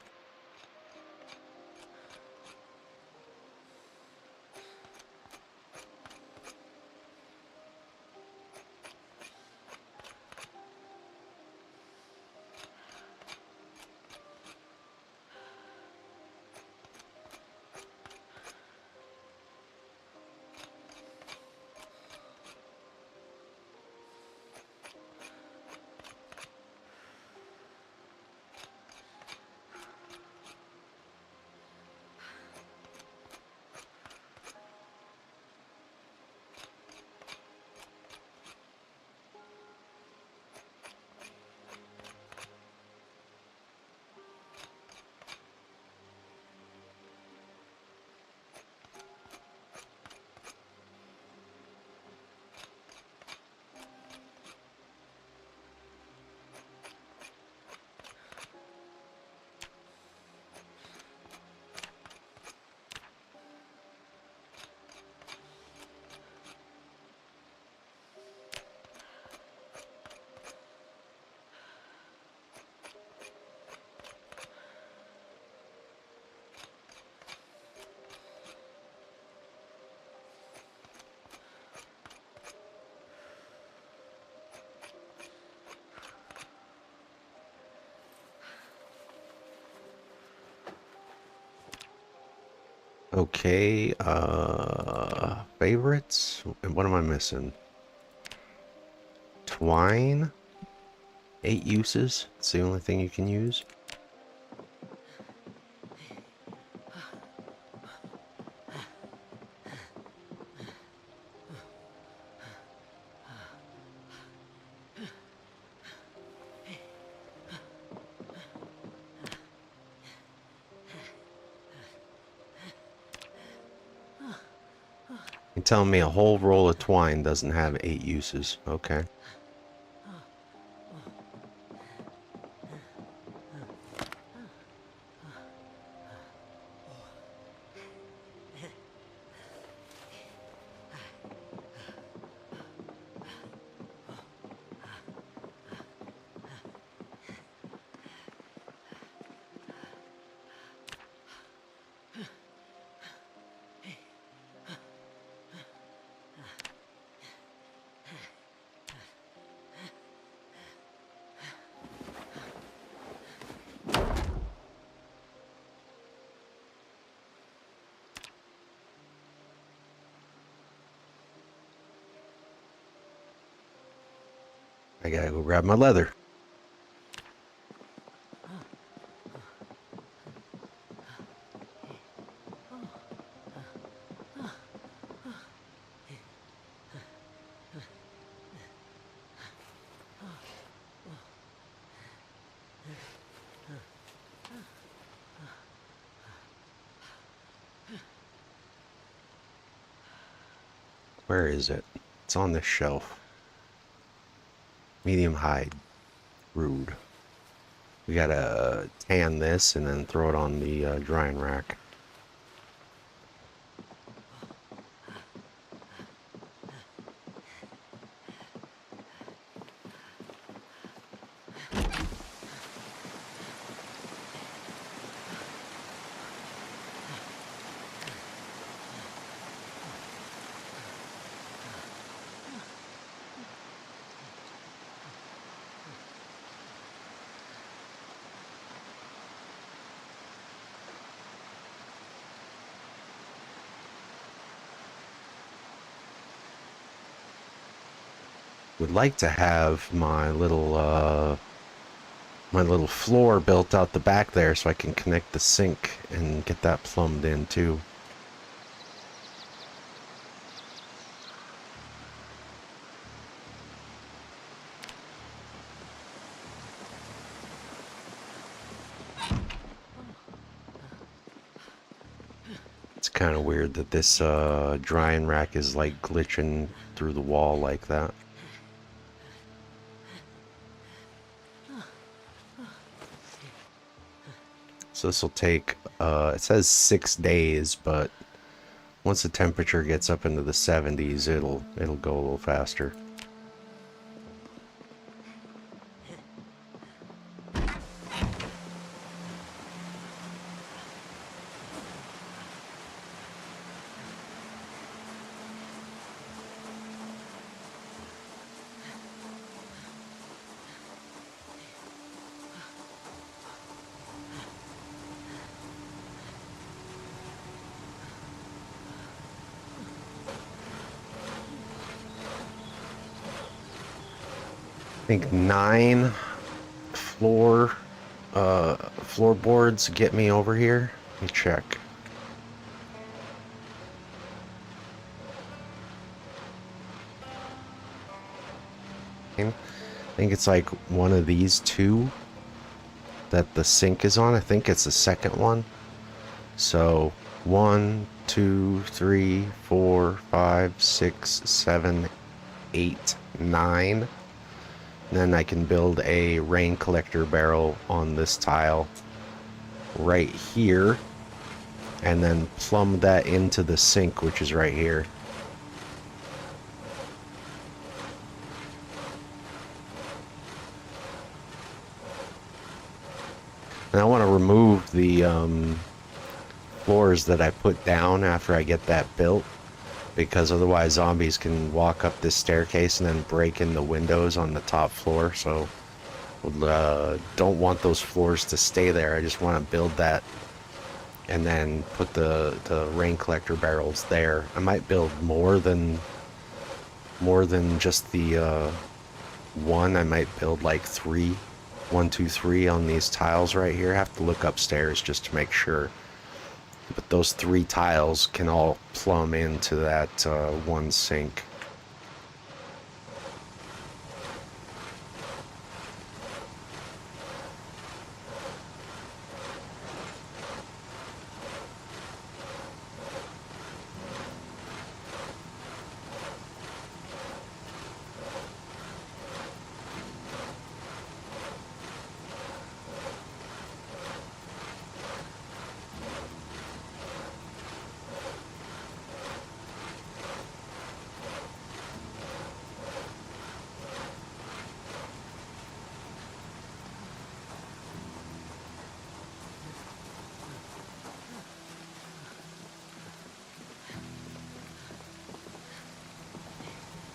Okay, favorites? What am I missing? Twine? 8 uses? It's the only thing you can use. You're telling me a whole roll of twine doesn't have 8 uses. Okay. I gotta go grab my leather. Where is it? It's on this shelf. Medium hide. Rude. We gotta tan this and then throw it on the drying rack. Would like to have my little floor built out the back there so I can connect the sink and get that plumbed in too. It's kind of weird that this drying rack is like glitching through the wall like that. So this will take, it says 6 days, but once the temperature gets up into the 70s, it'll go a little faster. I think 9 floorboards get me over here. Let me check. I think it's like one of these two that the sink is on. I think it's the second one. So 1, 2, 3, 4, 5, 6, 7, 8, 9. Then I can build a rain collector barrel on this tile right here and then plumb that into the sink, which is right here. And I want to remove the floors that I put down after I get that built, because otherwise zombies can walk up this staircase and then break in the windows on the top floor. So don't want those floors to stay there. I just want to build that and then put the rain collector barrels there. I might build more than just the one. I might build like 3, 1, 2, 3 on these tiles right here. I have to look upstairs just to make sure. But those 3 tiles can all plumb into that one sink.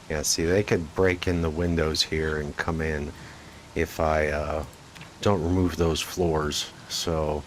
Yeah, see, they could break in the windows here and come in if I don't remove those floors. So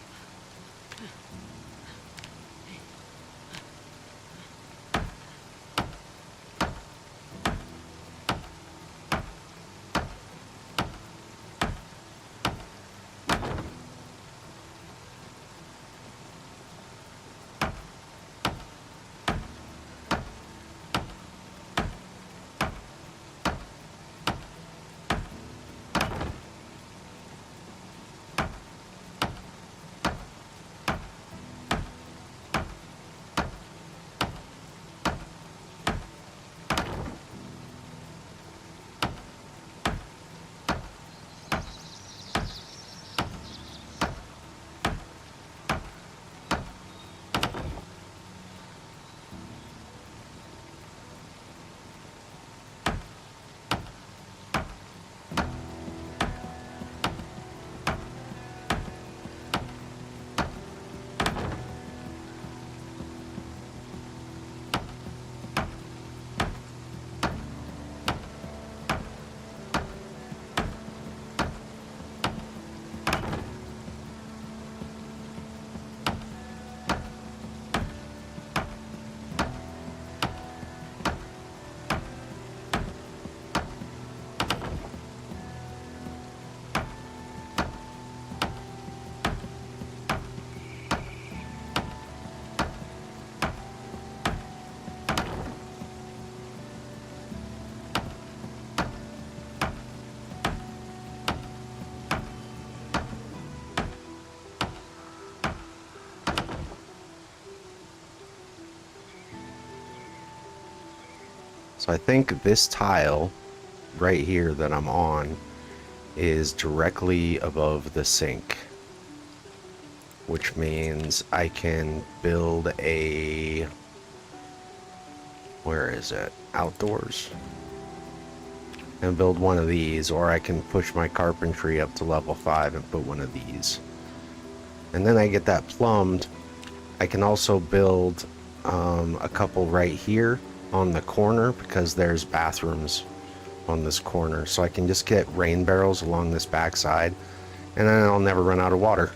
I think this tile right here that I'm on is directly above the sink, which means I can build a, where is it? Outdoors. And build one of these, or I can push my carpentry up to level 5 and put one of these. And then I get that plumbed. I can also build a couple right here on the corner because there's bathrooms on this corner. So I can just get rain barrels along this backside, and then I'll never run out of water.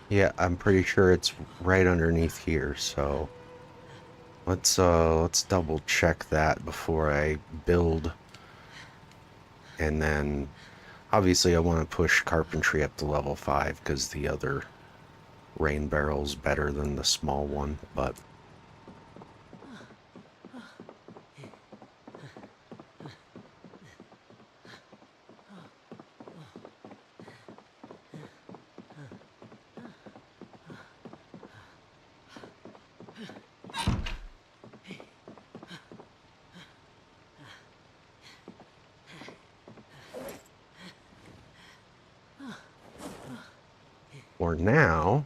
Yeah, I'm pretty sure it's right underneath here, so let's double check that before I build. And then obviously I want to push carpentry up to level 5 because the other rain barrel's better than the small one, but for now,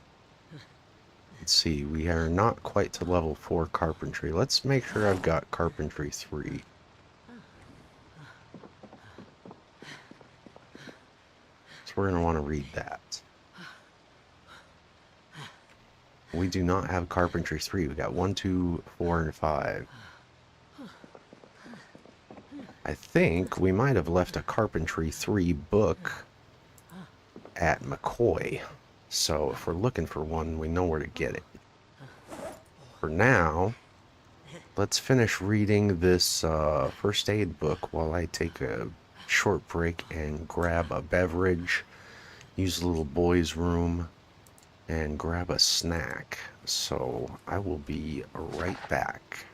let's see, we are not quite to level 4 carpentry. Let's make sure I've got carpentry 3. So we're going to want to read that. We do not have carpentry 3. We got 1, 2, 4, and 5. I think we might have left a carpentry 3 book at McCoy. So if we're looking for one, we know where to get it. For now, let's finish reading this first aid book while I take a short break and grab a beverage, use the little boy's room, and grab a snack. So I will be right back.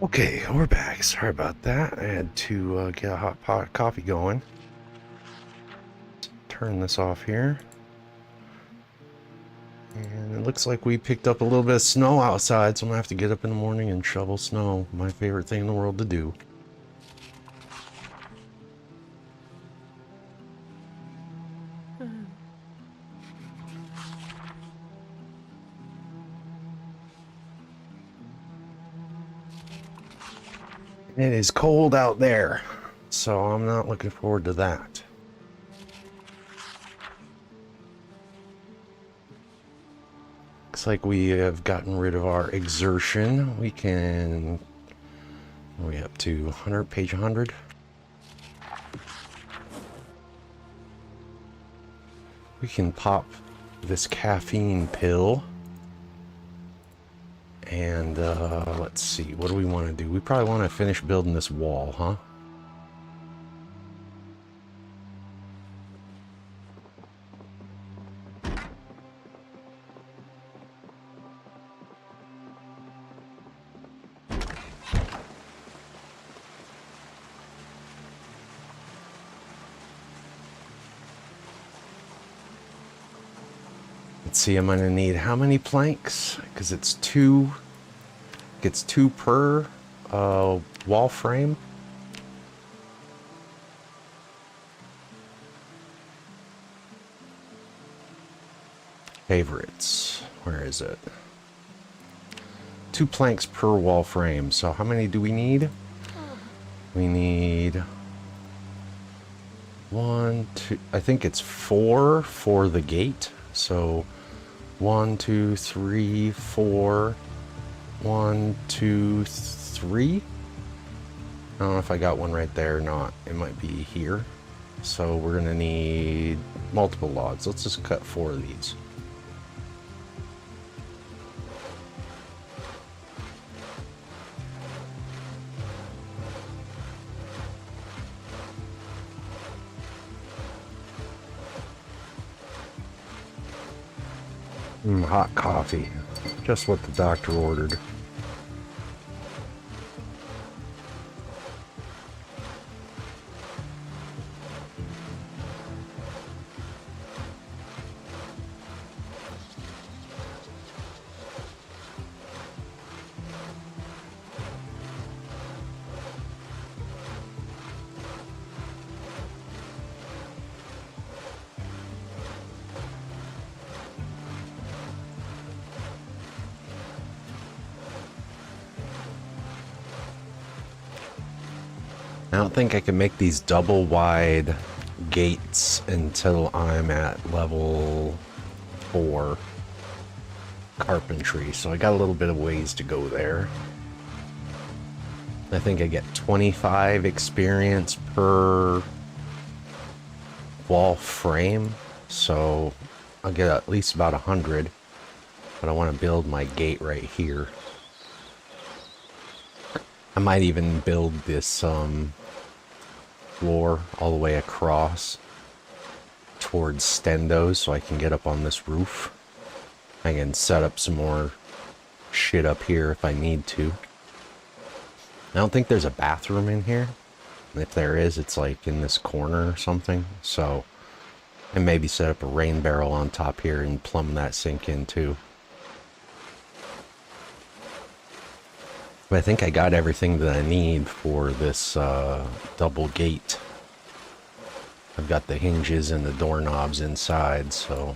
Okay, we're back. Sorry about that. I had to get a hot pot of coffee going. Turn this off here. And it looks like we picked up a little bit of snow outside, so I'm gonna have to get up in the morning and shovel snow. My favorite thing in the world to do. It is cold out there, so I'm not looking forward to that. Looks like we have gotten rid of our exertion. We can... What are we up to? 100, page 100? We can pop this caffeine pill. And let's see, what do we want to do? We probably want to finish building this wall, huh? Let's see, I'm gonna need how many planks? Because it's two. Gets two per wall frame. Favorites. Where is it? 2 planks per wall frame. So how many do we need? We need 1, 2. I think it's 4 for the gate. So 1, 2, 3, 4. 1, 2, 3. I don't know if I got one right there or not. It might be here. So we're gonna need multiple logs. Let's just cut 4 of these. Hot coffee. Just what the doctor ordered. I don't think I can make these double wide gates until I'm at level 4 carpentry, so I got a little bit of ways to go there. I think I get 25 experience per wall frame, so I'll get at least about 100, but I want to build my gate right here. I might even build this floor all the way across towards Stendo's so I can get up on this roof. I can set up some more shit up here if I need to. I don't think there's a bathroom in here. If there is, it's like in this corner or something. So, and maybe set up a rain barrel on top here and plumb that sink in too. But I think I got everything that I need for this double gate. I've got the hinges and the doorknobs inside, so...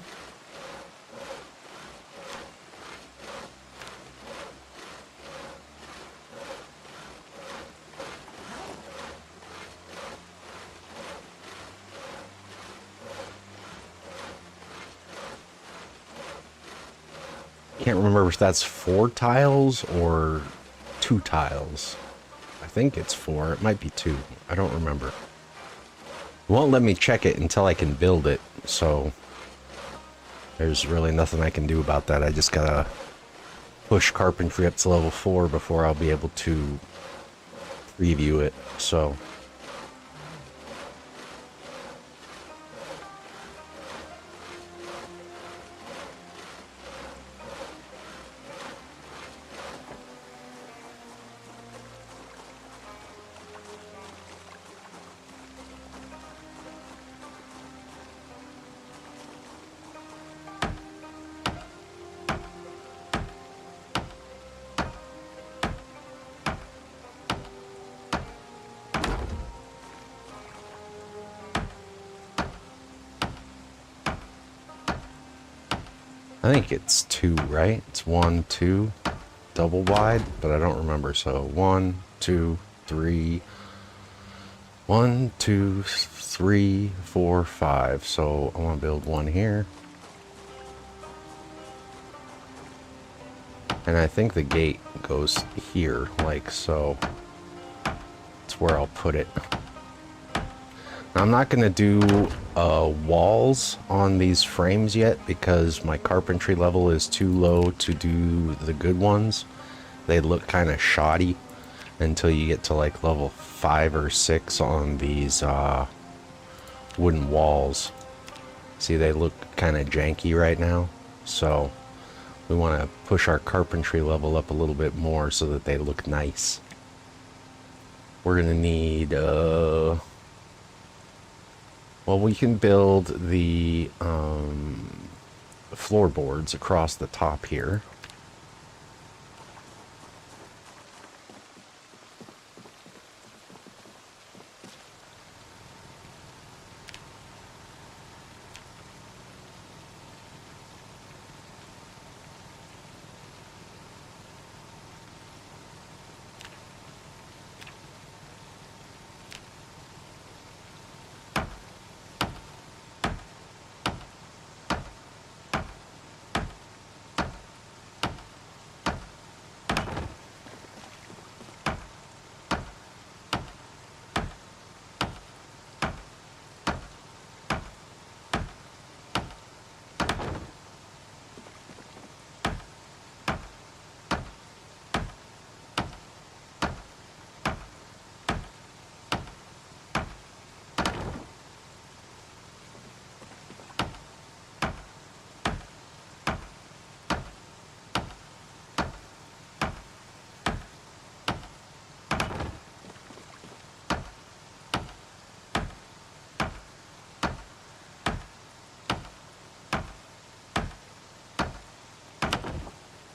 Can't remember if that's 4 tiles or 2 tiles. I think it's 4. It might be 2. I don't remember. It won't let me check it until I can build it, so there's really nothing I can do about that. I just gotta push carpentry up to level 4 before I'll be able to preview it, so... I think it's 2, right? It's 1, 2, double wide, but I don't remember. So 1, 2, 3, 1, 2, 3, 4, 5. So I want to build one here. And I think the gate goes here, like so. That's where I'll put it. Now, I'm not going to do walls on these frames yet because my carpentry level is too low to do the good ones. They look kind of shoddy until you get to like level 5 or 6 on these wooden walls. See, they look kind of janky right now, so we want to push our carpentry level up a little bit more so that they look nice. We're going to need well, we can build the floorboards across the top here.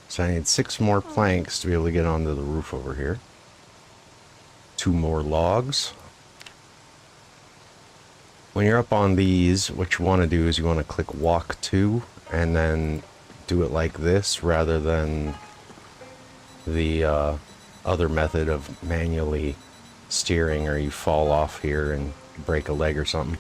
So I need 6 more planks to be able to get onto the roof over here. 2 more logs. When you're up on these, what you want to do is you want to click walk to and then do it like this rather than the other method of manually steering, or you fall off here and break a leg or something.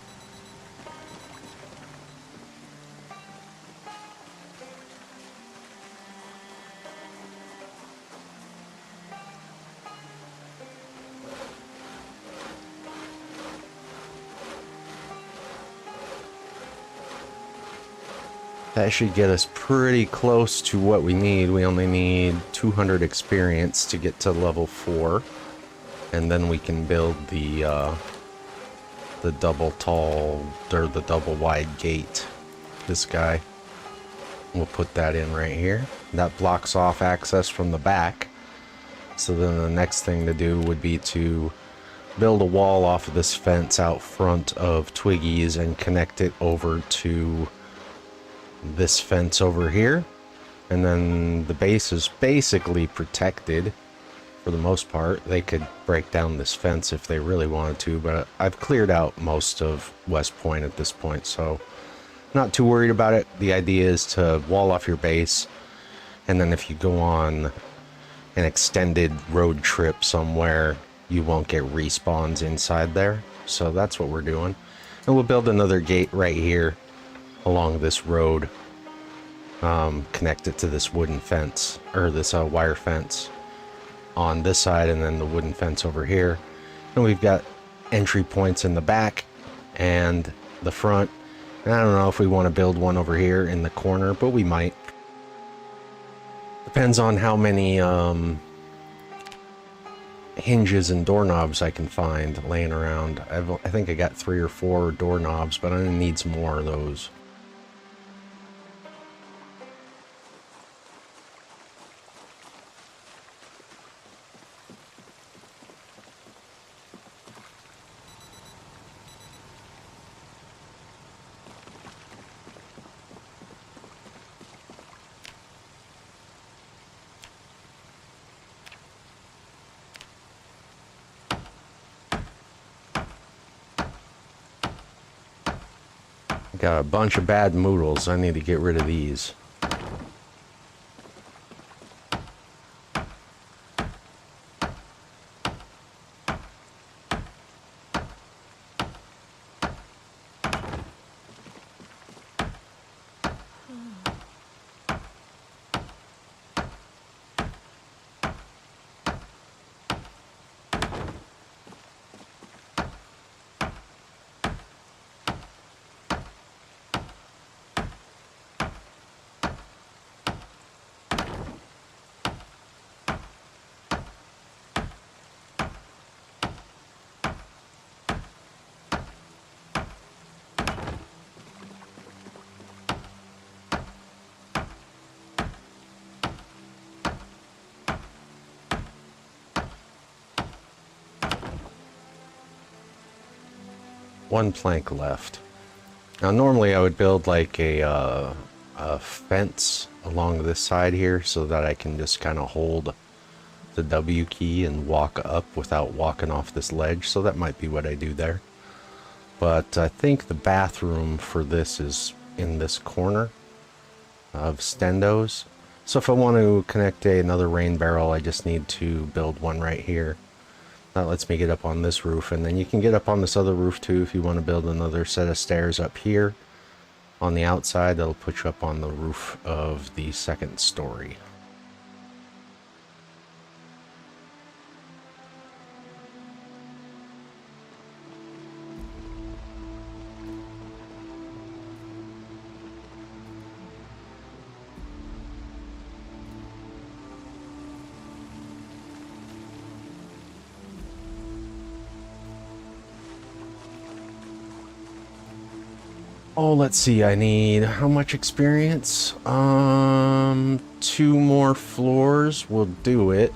That should get us pretty close to what we need. We only need 200 experience to get to level 4. And then we can build the double tall, or the double wide gate. This guy. We'll put that in right here. That blocks off access from the back. So then the next thing to do would be to build a wall off of this fence out front of Twiggy's and connect it over to this fence over here, and then the base is basically protected for the most part. They could break down this fence if they really wanted to, but I've cleared out most of West Point at this point, so not too worried about it. The idea is to wall off your base, and then if you go on an extended road trip somewhere, you won't get respawns inside there. So that's what we're doing, and we'll build another gate right here along this road, connect it to this wooden fence, or this wire fence on this side, and then the wooden fence over here. And we've got entry points in the back and the front. And I don't know if we want to build one over here in the corner, but we might. Depends on how many hinges and doorknobs I can find laying around. I think I got 3 or 4 doorknobs, but I'm gonna need some more of those. Got a bunch of bad moodles. I need to get rid of these. One plank left. Now normally I would build like a fence along this side here so that I can just kind of hold the W key and walk up without walking off this ledge. So that might be what I do there. But I think the bathroom for this is in this corner of Stendo's. So if I want to connect another rain barrel, I just need to build one right here. That lets me get up on this roof, and then you can get up on this other roof too if you want to build another set of stairs up here on the outside. That'll put you up on the roof of the second story. Oh, let's see, I need how much experience? 2 more floors will do it.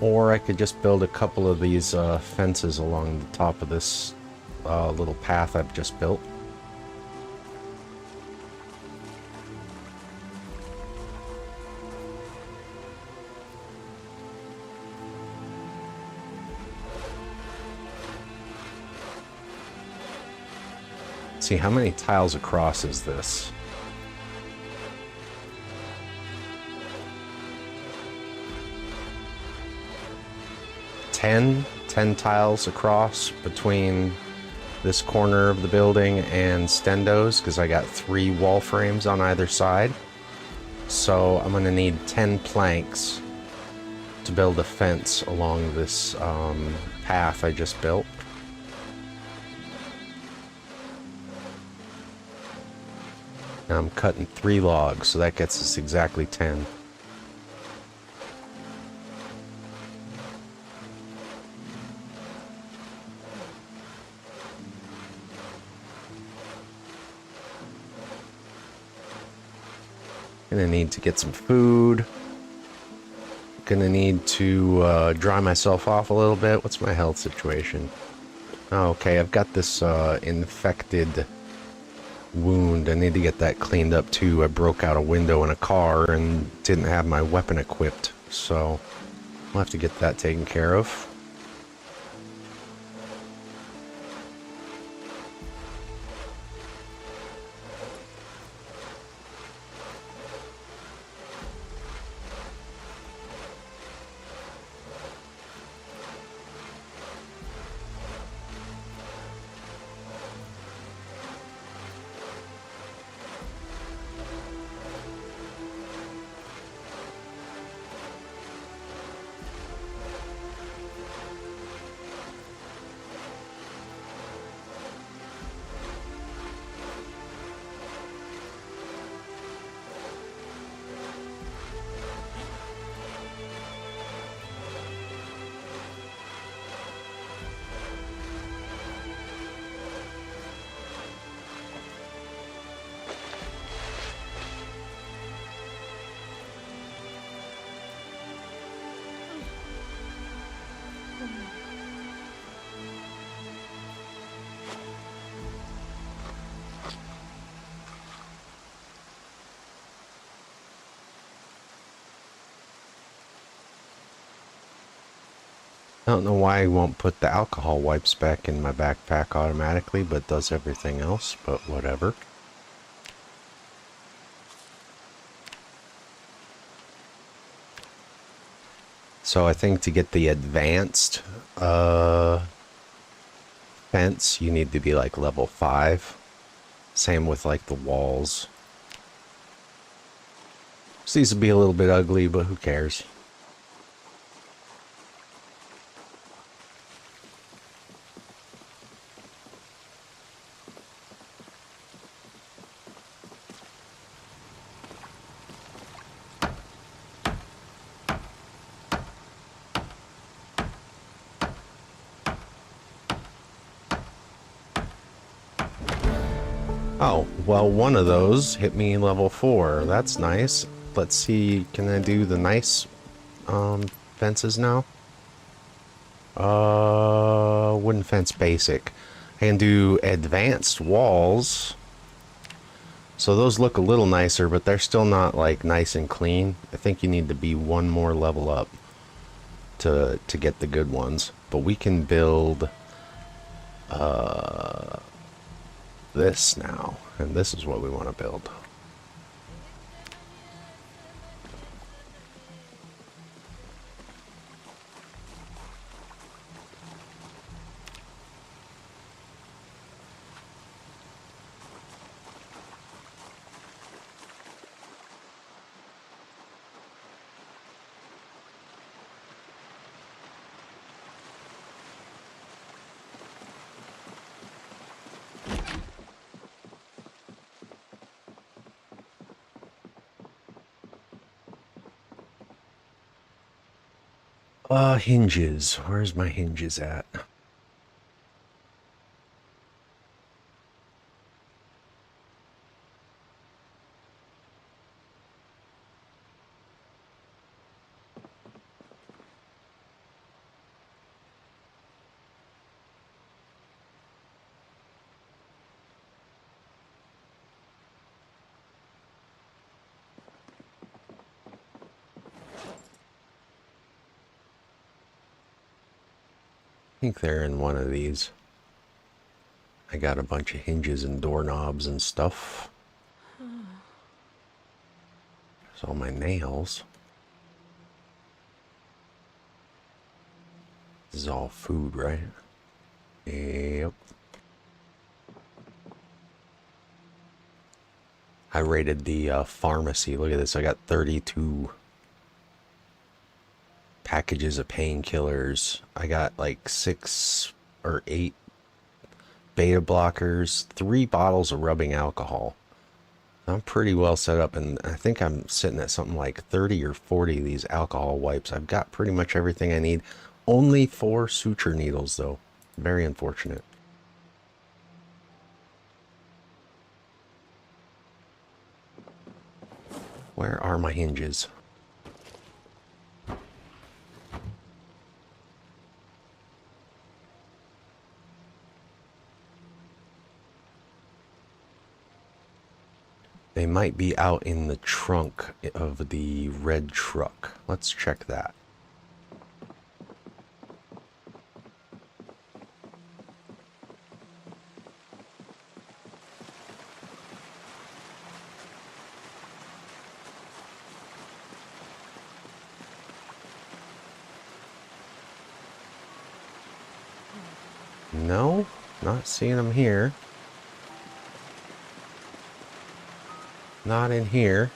Or I could just build a couple of these fences along the top of this little path I've just built. See, how many tiles across is this? Ten tiles across between this corner of the building and Stendo's, because I got 3 wall frames on either side. So I'm going to need 10 planks to build a fence along this path I just built. And I'm cutting 3 logs, so that gets us exactly 10. Gonna need to get some food. Gonna need to dry myself off a little bit. What's my health situation? Oh, okay, I've got this infected wound. I need to get that cleaned up too. I broke out a window in a car and didn't have my weapon equipped, so I'll have to get that taken care of. I don't know why I won't put the alcohol wipes back in my backpack automatically, but does everything else, but whatever. So I think to get the advanced fence, you need to be like level 5. Same with like the walls. So these will be a little bit ugly, but who cares? Oh, well, one of those hit me level 4. That's nice. Let's see, can I do the nice fences now? Wooden fence basic. I can do advanced walls. So those look a little nicer, but they're still not like nice and clean. I think you need to be one more level up to get the good ones. But we can build this now, and this is what we want to build. Hinges. Where's my hinges at? I think they're in one of these. I got a bunch of hinges and doorknobs and stuff. There's all my nails. This is all food, right? Yep. I raided the pharmacy. Look at this. I got 32 packages of painkillers. I got like 6 or 8 beta blockers, 3 bottles of rubbing alcohol. I'm pretty well set up, and I think I'm sitting at something like 30 or 40 of these alcohol wipes. I've got pretty much everything I need. Only 4 suture needles, though. Very unfortunate. Where are my hinges? They might be out in the trunk of the red truck. Let's check that. No, not seeing them here. Not in here.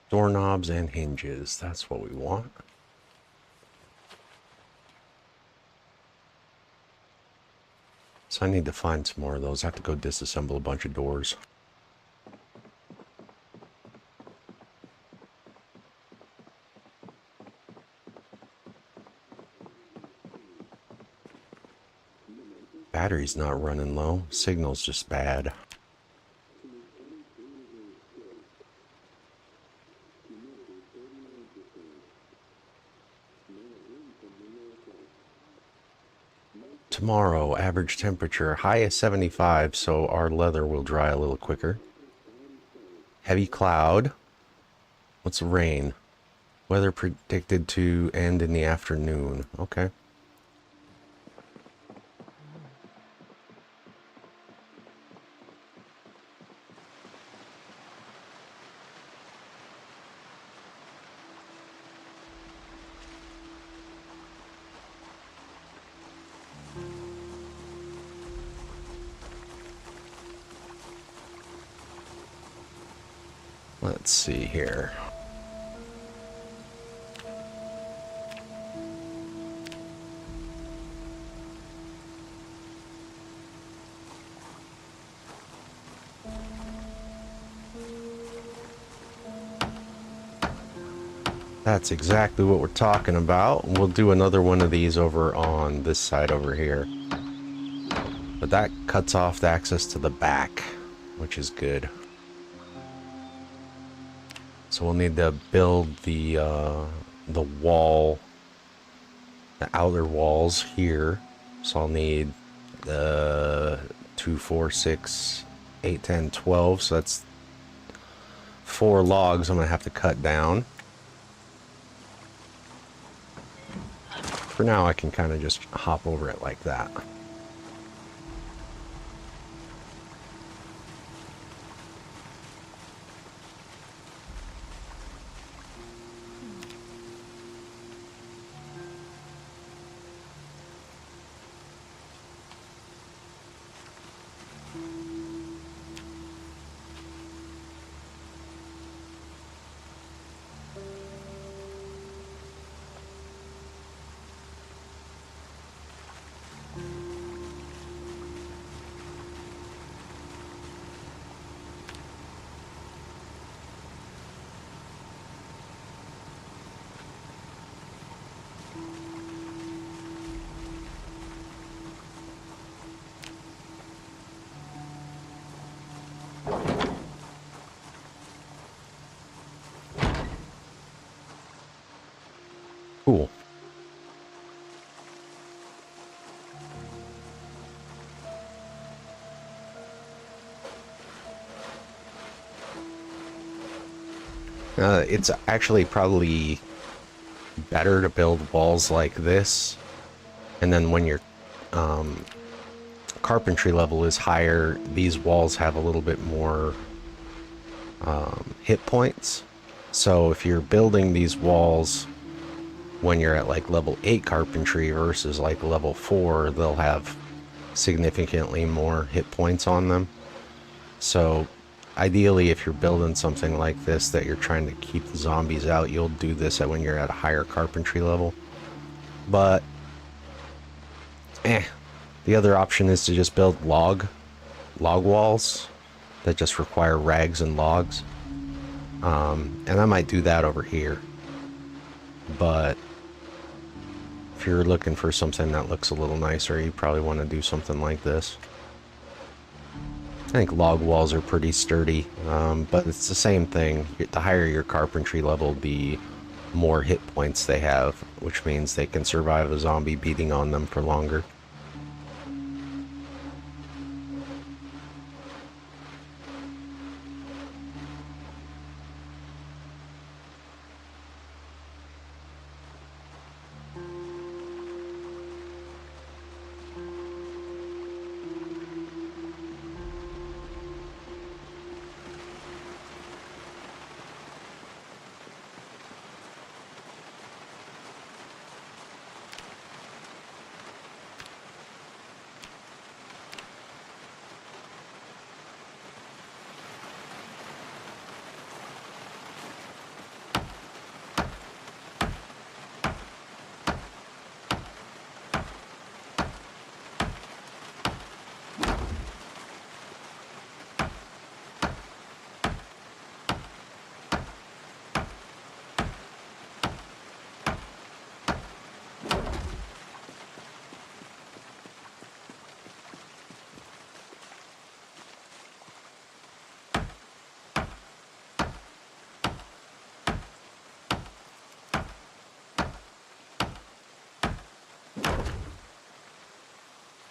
Doorknobs and hinges. That's what we want. So I need to find some more of those. I have to go disassemble a bunch of doors. Battery's not running low. Signal's just bad. Tomorrow, average temperature, high is 75, so our leather will dry a little quicker. Heavy cloud. What's rain? Weather predicted to end in the afternoon. Okay. Let's see here. That's exactly what we're talking about. We'll do another one of these over on this side over here. But that cuts off the access to the back, which is good. So we'll need to build the wall, the outer walls here. So I'll need the 2, 4, 6, 8, 10, 12. So that's 4 logs I'm gonna have to cut down. For now, I can kind of just hop over it like that. Cool. It's actually probably better to build walls like this, and then when your carpentry level is higher, these walls have a little bit more hit points. So if you're building these walls when you're at like level 8 carpentry versus like level 4, they'll have significantly more hit points on them. So ideally, if you're building something like this that you're trying to keep the zombies out, you'll do this when you're at a higher carpentry level. But the other option is to just build log walls that just require rags and logs. And I might do that over here. But if you're looking for something that looks a little nicer, you probably want to do something like this. I think log walls are pretty sturdy, but it's the same thing. The higher your carpentry level, the more hit points they have, which means they can survive a zombie beating on them for longer.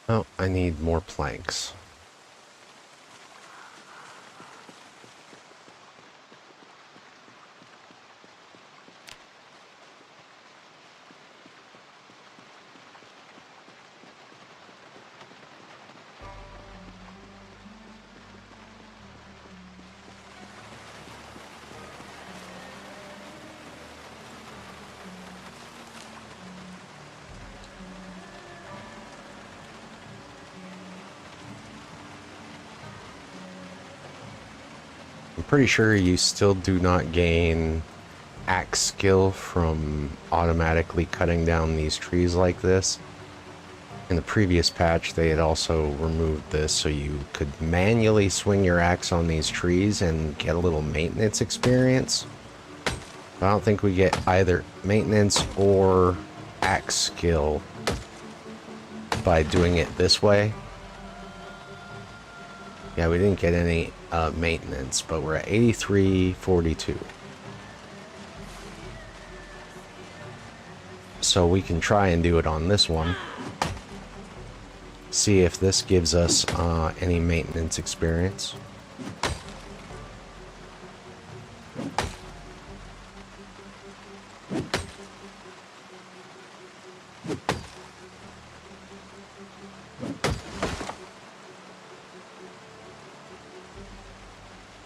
Oh, I need more planks. I'm pretty sure you still do not gain axe skill from automatically cutting down these trees like this. In the previous patch, they had also removed this so you could manually swing your axe on these trees and get a little maintenance experience. I don't think we get either maintenance or axe skill by doing it this way. Yeah, we didn't get any maintenance, but we're at 83.42. So we can try and do it on this one. See if this gives us any maintenance experience.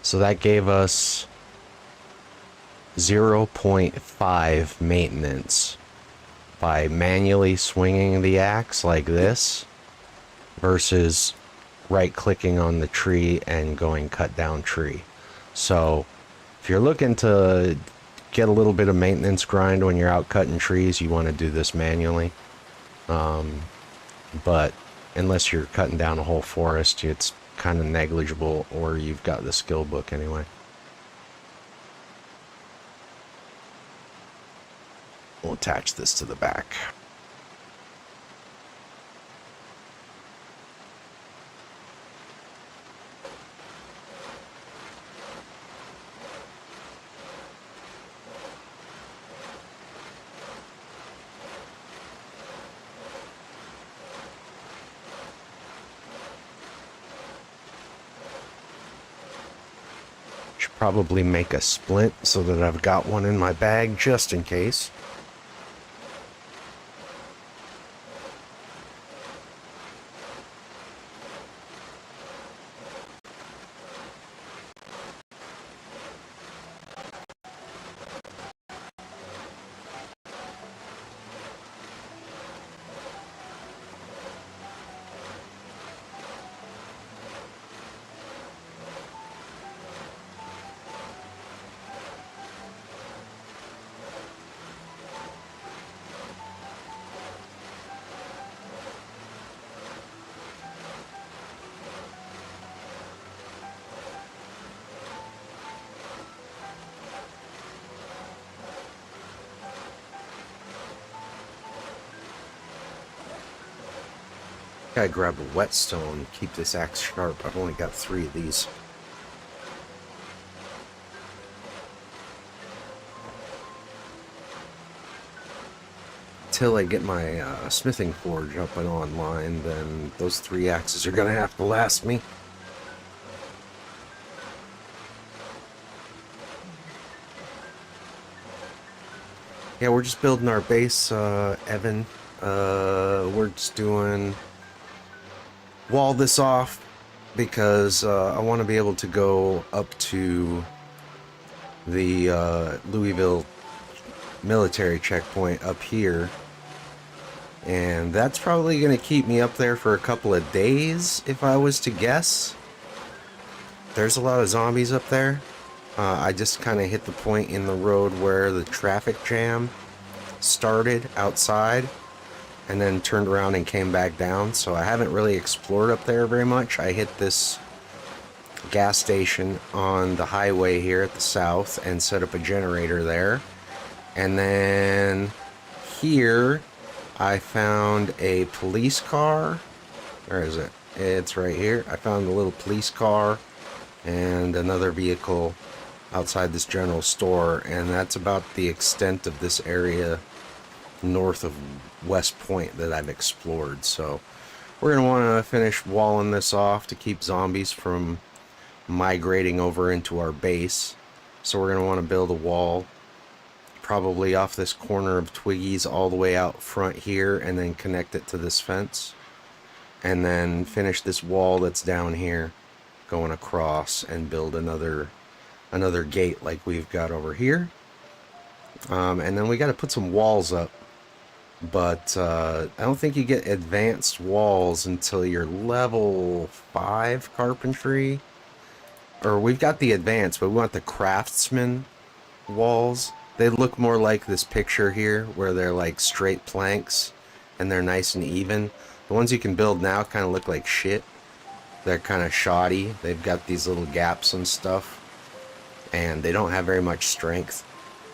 So that gave us 0.5 maintenance by manually swinging the axe like this versus right clicking on the tree and going cut down tree. So if you're looking to get a little bit of maintenance grind when you're out cutting trees, you want to do this manually. But unless you're cutting down a whole forest, it's kind of negligible, or you've got the skill book anyway. We'll attach this to the back. Probably make a splint so that I've got one in my bag just in case. Gotta grab a whetstone, keep this axe sharp. I've only got 3 of these. Till I get my smithing forge up and online, then those 3 axes are gonna have to last me. Yeah, we're just building our base, Evan. We're just doing... wall this off because I want to be able to go up to the Louisville military checkpoint up here, and that's probably going to keep me up there for a couple of days if I was to guess. There's a lot of zombies up there. I just kind of hit the point in the road where the traffic jam started outside and then turned around and came back down, so I haven't really explored up there very much. I hit this gas station on the highway here at the south and set up a generator there, and then here I found a police car. Where is it? It's right here. I found a little police car and another vehicle outside this general store, and that's about the extent of this area north of West Point that I've explored. So we're going to want to finish walling this off to keep zombies from migrating over into our base. So we're going to want to build a wall probably off this corner of Twiggy's all the way out front here, and then connect it to this fence, and then finish this wall that's down here going across and build another gate like we've got over here. And then we got to put some walls up, but I don't think you get advanced walls until you're level 5 carpentry. Or we've got the advanced, but we want the craftsman walls. They look more like this picture here, where they're like straight planks and they're nice and even. The ones you can build now kind of look like shit. They're kind of shoddy. They've got these little gaps and stuff, and they don't have very much strength.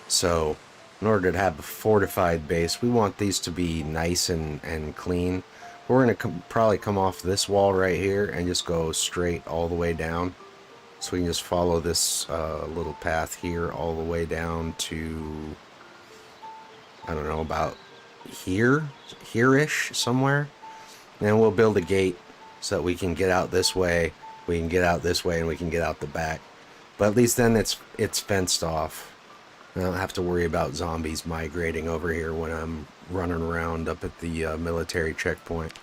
So in order to have a fortified base, we want these to be nice and clean. We're going to probably come off this wall right here and just go straight all the way down. So we can just follow this little path here all the way down to, I don't know, about here-ish somewhere. And we'll build a gate so that we can get out this way, we can get out this way, and we can get out the back. But at least then it's fenced off. I don't have to worry about zombies migrating over here when I'm running around up at the military checkpoint.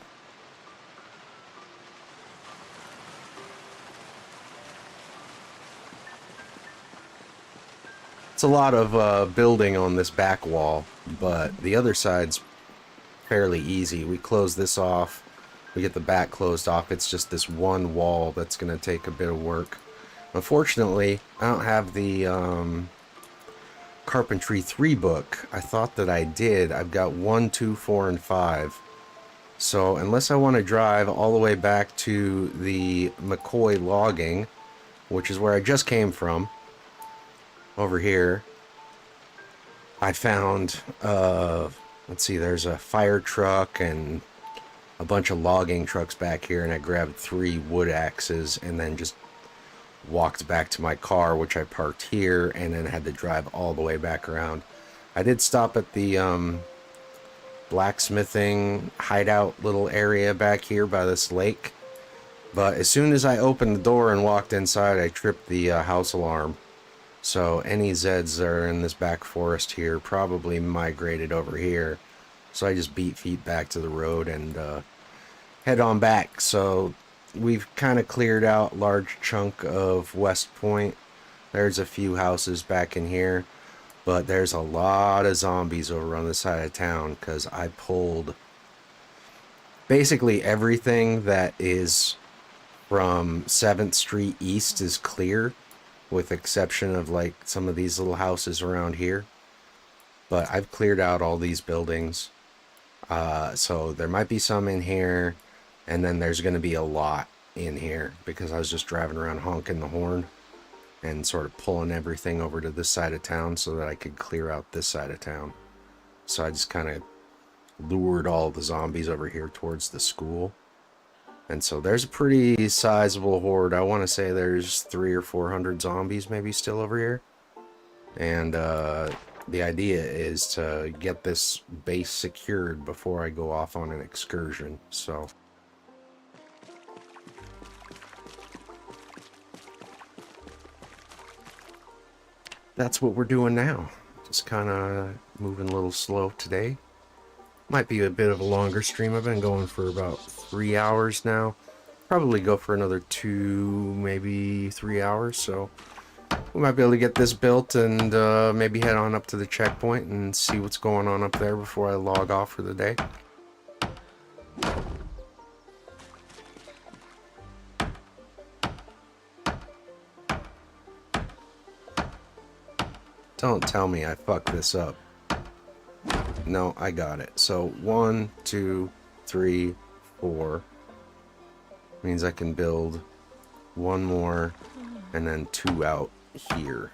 It's a lot of building on this back wall, but the other side's fairly easy. We close this off, we get the back closed off. It's just this one wall that's going to take a bit of work. Unfortunately, I don't have the Carpentry 3 book. I thought that I did. I've got 1, 2, 4, and 5. So unless I want to drive all the way back to the McCoy logging, which is where I just came from, over here, I found, let's see, there's a fire truck and a bunch of logging trucks back here, and I grabbed 3 wood axes and then just walked back to my car, which I parked here, and then had to drive all the way back around. I did stop at the blacksmithing hideout little area back here by this lake, but as soon as I opened the door and walked inside, I tripped the house alarm. So any Zeds that are in this back forest here probably migrated over here. So I just beat feet back to the road and head on back. So we've kind of cleared out a large chunk of West Point. There's a few houses back in here, but there's a lot of zombies over on the side of town because I pulled basically everything that is from 7th Street East is clear, with exception of like some of these little houses around here. But I've cleared out all these buildings. So there might be some in here, and then there's going to be a lot in here because I was just driving around honking the horn and sort of pulling everything over to this side of town so that I could clear out this side of town. So I just kind of lured all the zombies over here towards the school. And so there's a pretty sizable horde. I want to say there's 300 or 400 zombies maybe still over here. And the idea is to get this base secured before I go off on an excursion. So that's what we're doing now. Just kind of moving a little slow today. Might be a bit of a longer stream. I've been going for about 3 hours now. Probably go for another 2, maybe 3 hours. So we might be able to get this built and maybe head on up to the checkpoint and see what's going on up there before I log off for the day. Don't tell me I fucked this up. No, I got it. So 1, 2, 3, 4 means I can build 1 more and then 2 out here.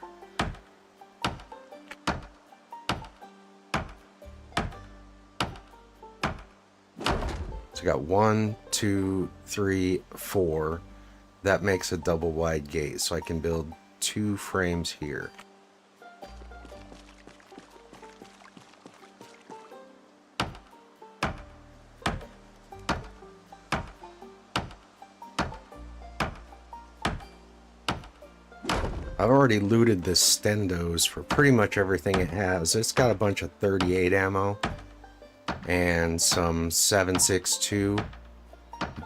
So I got 1, 2, 3, 4. That makes a double wide gate, so I can build 2 frames here. I've already looted the Stendos for pretty much everything it has. It's got a bunch of 38 ammo and some 7.62,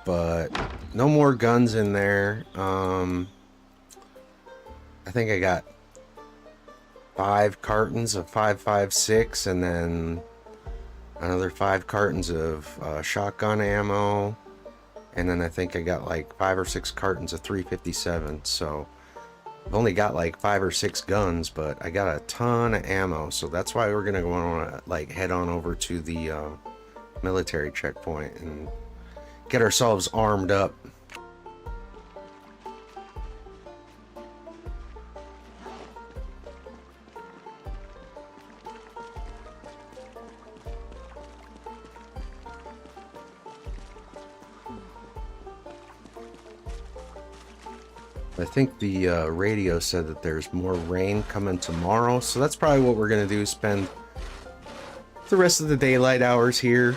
but no more guns in there. I think I got 5 cartons of 5.56 and then another 5 cartons of shotgun ammo, and then I think I got like 5 or 6 cartons of 357. So I've only got like 5 or 6 guns, but I got a ton of ammo, so that's why we're gonna go on like head on over to the military checkpoint and get ourselves armed up. I think the radio said that there's more rain coming tomorrow, so that's probably what we're gonna do, spend the rest of the daylight hours here,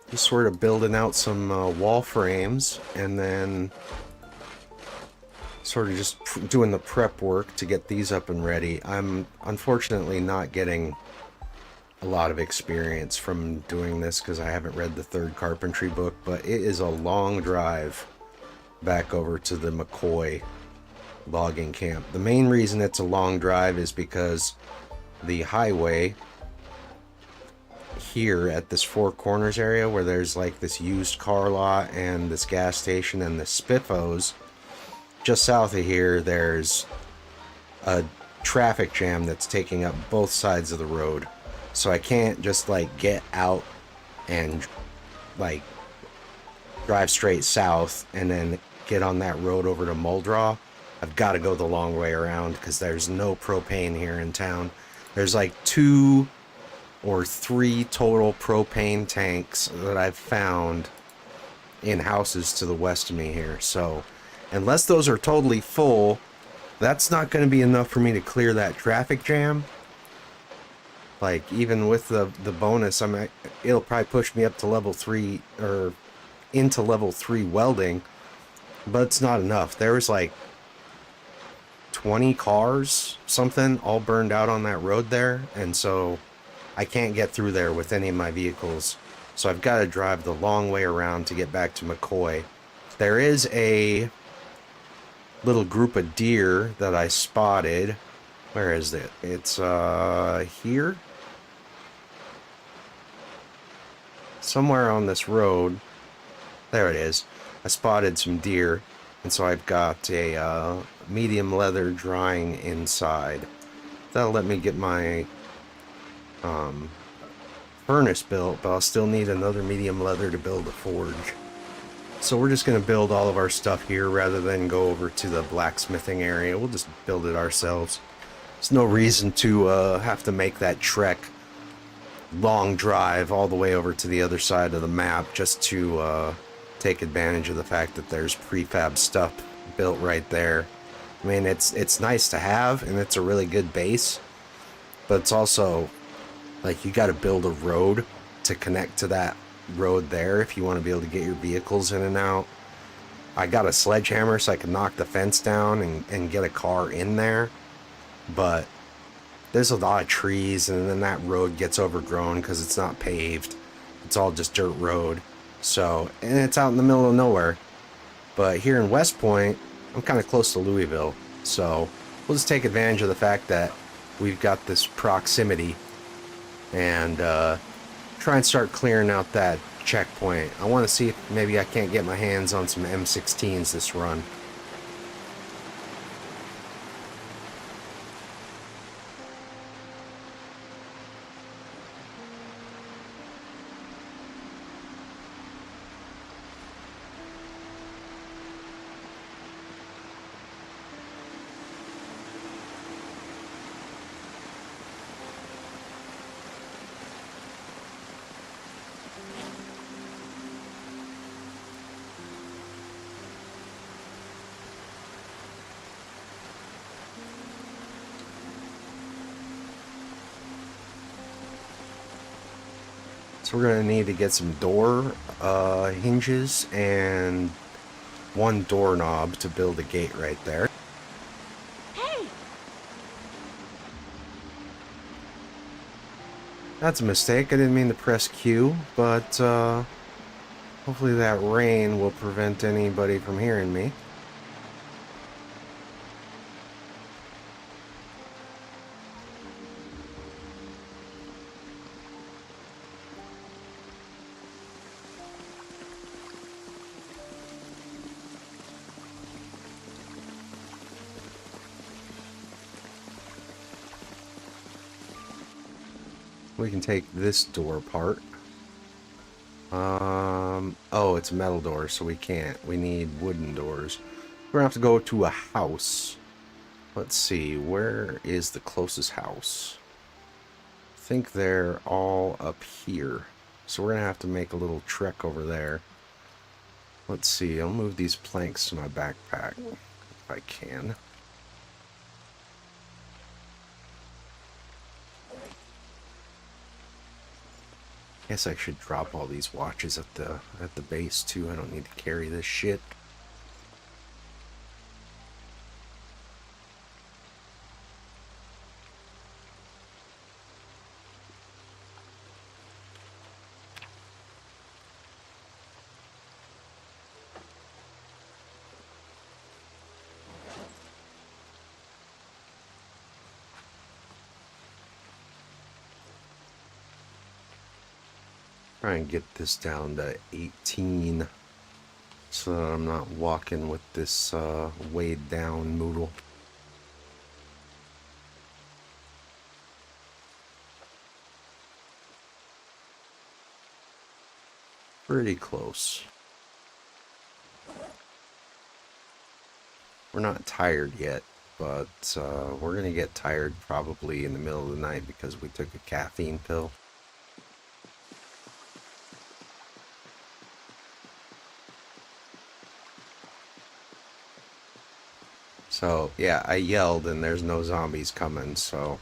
just sort of building out some wall frames, and then sort of just doing the prep work to get these up and ready. I'm unfortunately not getting a lot of experience from doing this because I haven't read the third carpentry book, but it is a long drive back over to the McCoy logging camp. The main reason it's a long drive is because the highway here at this Four Corners area, where there's like this used car lot and this gas station and the Spiffos, just south of here there's a traffic jam that's taking up both sides of the road. So I can't just like get out and like drive straight south and then get on that road over to Muldraw. I've got to go the long way around because there's no propane here in town. There's like 2 or 3 total propane tanks that I've found in houses to the west of me here. So unless those are totally full, that's not going to be enough for me to clear that traffic jam. Like, even with the bonus, it'll probably push me up to level 3 or into level 3 welding, but it's not enough. There was like 20 cars, something, all burned out on that road there, and so I can't get through there with any of my vehicles. So I've got to drive the long way around to get back to McCoy. There is a little group of deer that I spotted. Where is it? It's here? Somewhere on this road. There it is. I spotted some deer, and so I've got a medium leather drying inside. That'll let me get my furnace built, but I'll still need another medium leather to build a forge. So we're just going to build all of our stuff here rather than go over to the blacksmithing area. We'll just build it ourselves. There's no reason to have to make that trek, long drive all the way over to the other side of the map just to take advantage of the fact that there's prefab stuff built right there. I mean, it's nice to have, and it's a really good base, but it's also like you got to build a road to connect to that road there if you want to be able to get your vehicles in and out. I got a sledgehammer so I can knock the fence down and get a car in there, but there's a lot of trees, and then that road gets overgrown because it's not paved. It's all just dirt road. So, and it's out in the middle of nowhere. But here in West Point, I'm kind of close to Louisville, so we'll just take advantage of the fact that we've got this proximity and try and start clearing out that checkpoint. I want to see if maybe I can't get my hands on some M16s this run. So we're going to need to get some door hinges and one doorknob to build a gate right there. Hey! That's a mistake. I didn't mean to press Q, but hopefully that rain will prevent anybody from hearing me. We can take this door apart. Oh, it's a metal door, so we can't. We need wooden doors. We're gonna have to go to a house. Let's see, where is the closest house? I think they're all up here. So we're gonna have to make a little trek over there. Let's see, I'll move these planks to my backpack. if I can. Guess I should drop all these watches at the base too. I don't need to carry this shit. Try and get this down to 18 so that I'm not walking with this weighed down noodle. Pretty close. We're not tired yet, but we're gonna get tired probably in the middle of the night because we took a caffeine pill. So, yeah, I yelled and there's no zombies coming, so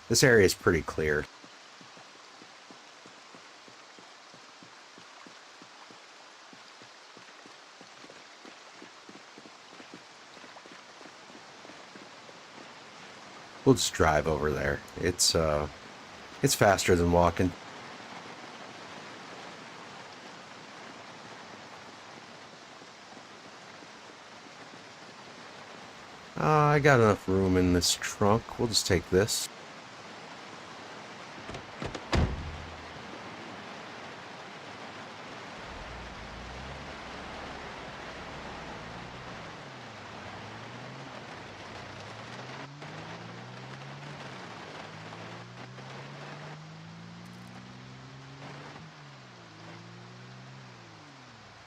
this area is pretty clear. We'll just drive over there. It's faster than walking. I got enough room in this trunk. We'll just take this.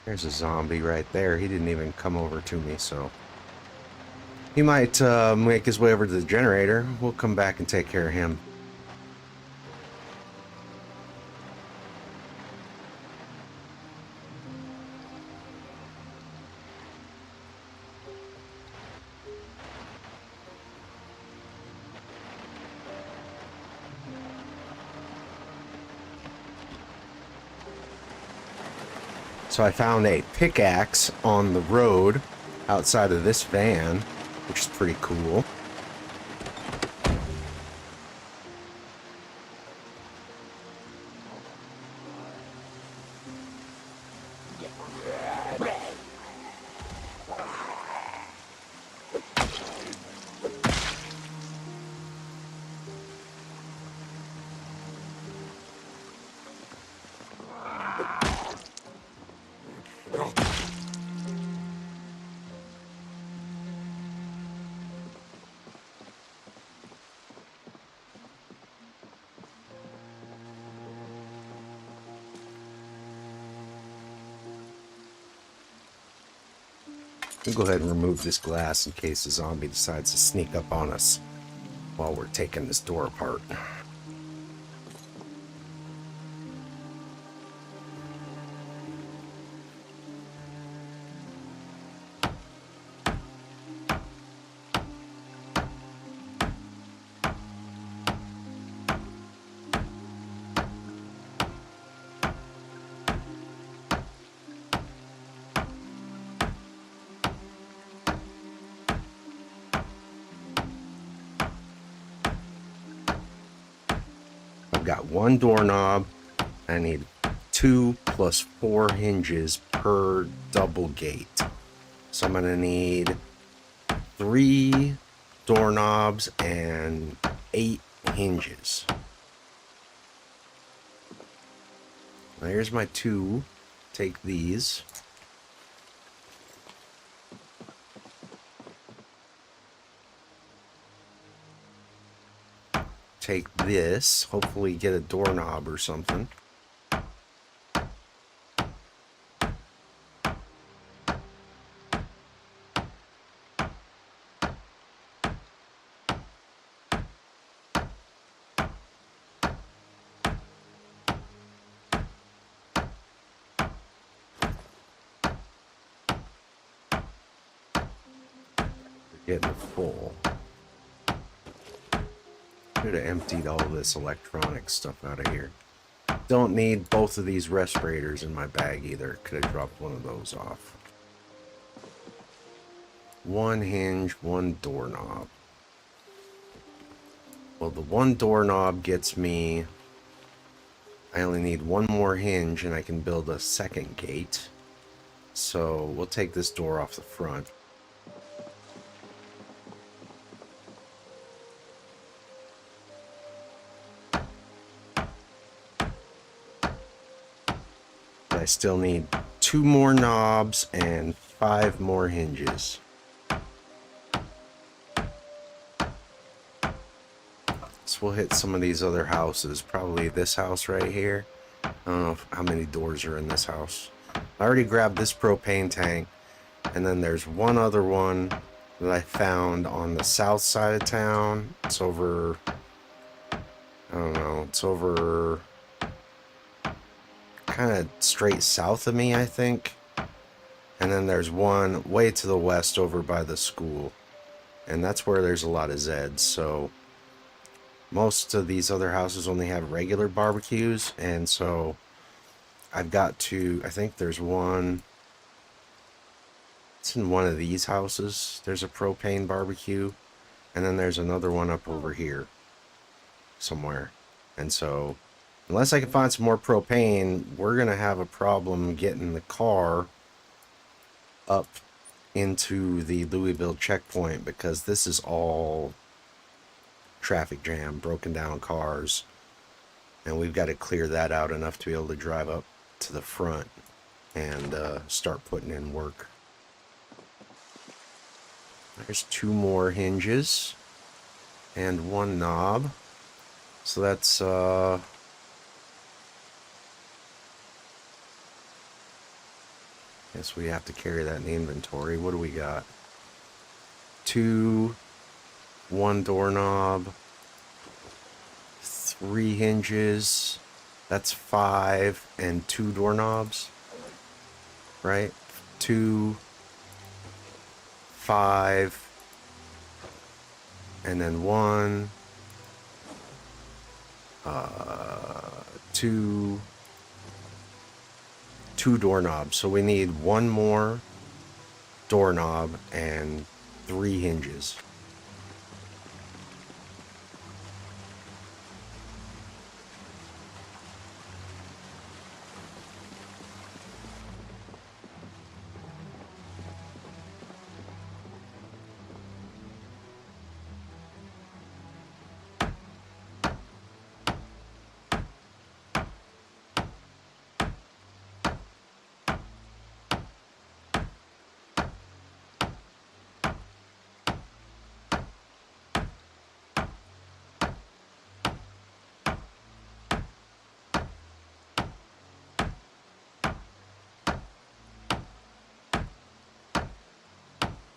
There's a zombie right there. He didn't even come over to me, so he might make his way over to the generator. We'll come back and take care of him. So I found a pickaxe on the road outside of this van, which is pretty cool. We'll go ahead and remove this glass in case the zombie decides to sneak up on us while we're taking this door apart. I've got one doorknob. I need 2 plus 4 hinges per double gate. So I'm gonna need 3 doorknobs and 8 hinges. Now here's my 2. Take these. Take this, hopefully get a doorknob or something. getting full. Could have emptied all this electronic stuff out of here. Don't need both of these respirators in my bag either. Could have dropped one of those off. One hinge, one doorknob. Well, the one doorknob gets me... I only need one more hinge and I can build a second gate. So we'll take this door off the front. I still need 2 more knobs and 5 more hinges. So we'll hit some of these other houses. Probably this house right here. I don't know how many doors are in this house. I already grabbed this propane tank. And then there's one other one that I found on the south side of town. It's over... I don't know. It's over... kind of straight south of me, I think. And then there's one way to the west over by the school. And that's where there's a lot of Zeds. So most of these other houses only have regular barbecues. And so I've got to... I think there's one... It's in one of these houses. There's a propane barbecue. And then there's another one up over here. Somewhere. And so... unless I can find some more propane, we're going to have a problem getting the car up into the Louisville checkpoint because this is all traffic jam, broken down cars. And we've got to clear that out enough to be able to drive up to the front and start putting in work. There's 2 more hinges and 1 knob. So that's... guess we have to carry that in the inventory. What do we got? 2, 1 doorknob, 3 hinges. That's 5 and 2 doorknobs. Right? 2, 5, and then 1, 2 doorknobs. So we need 1 more doorknob and 3 hinges.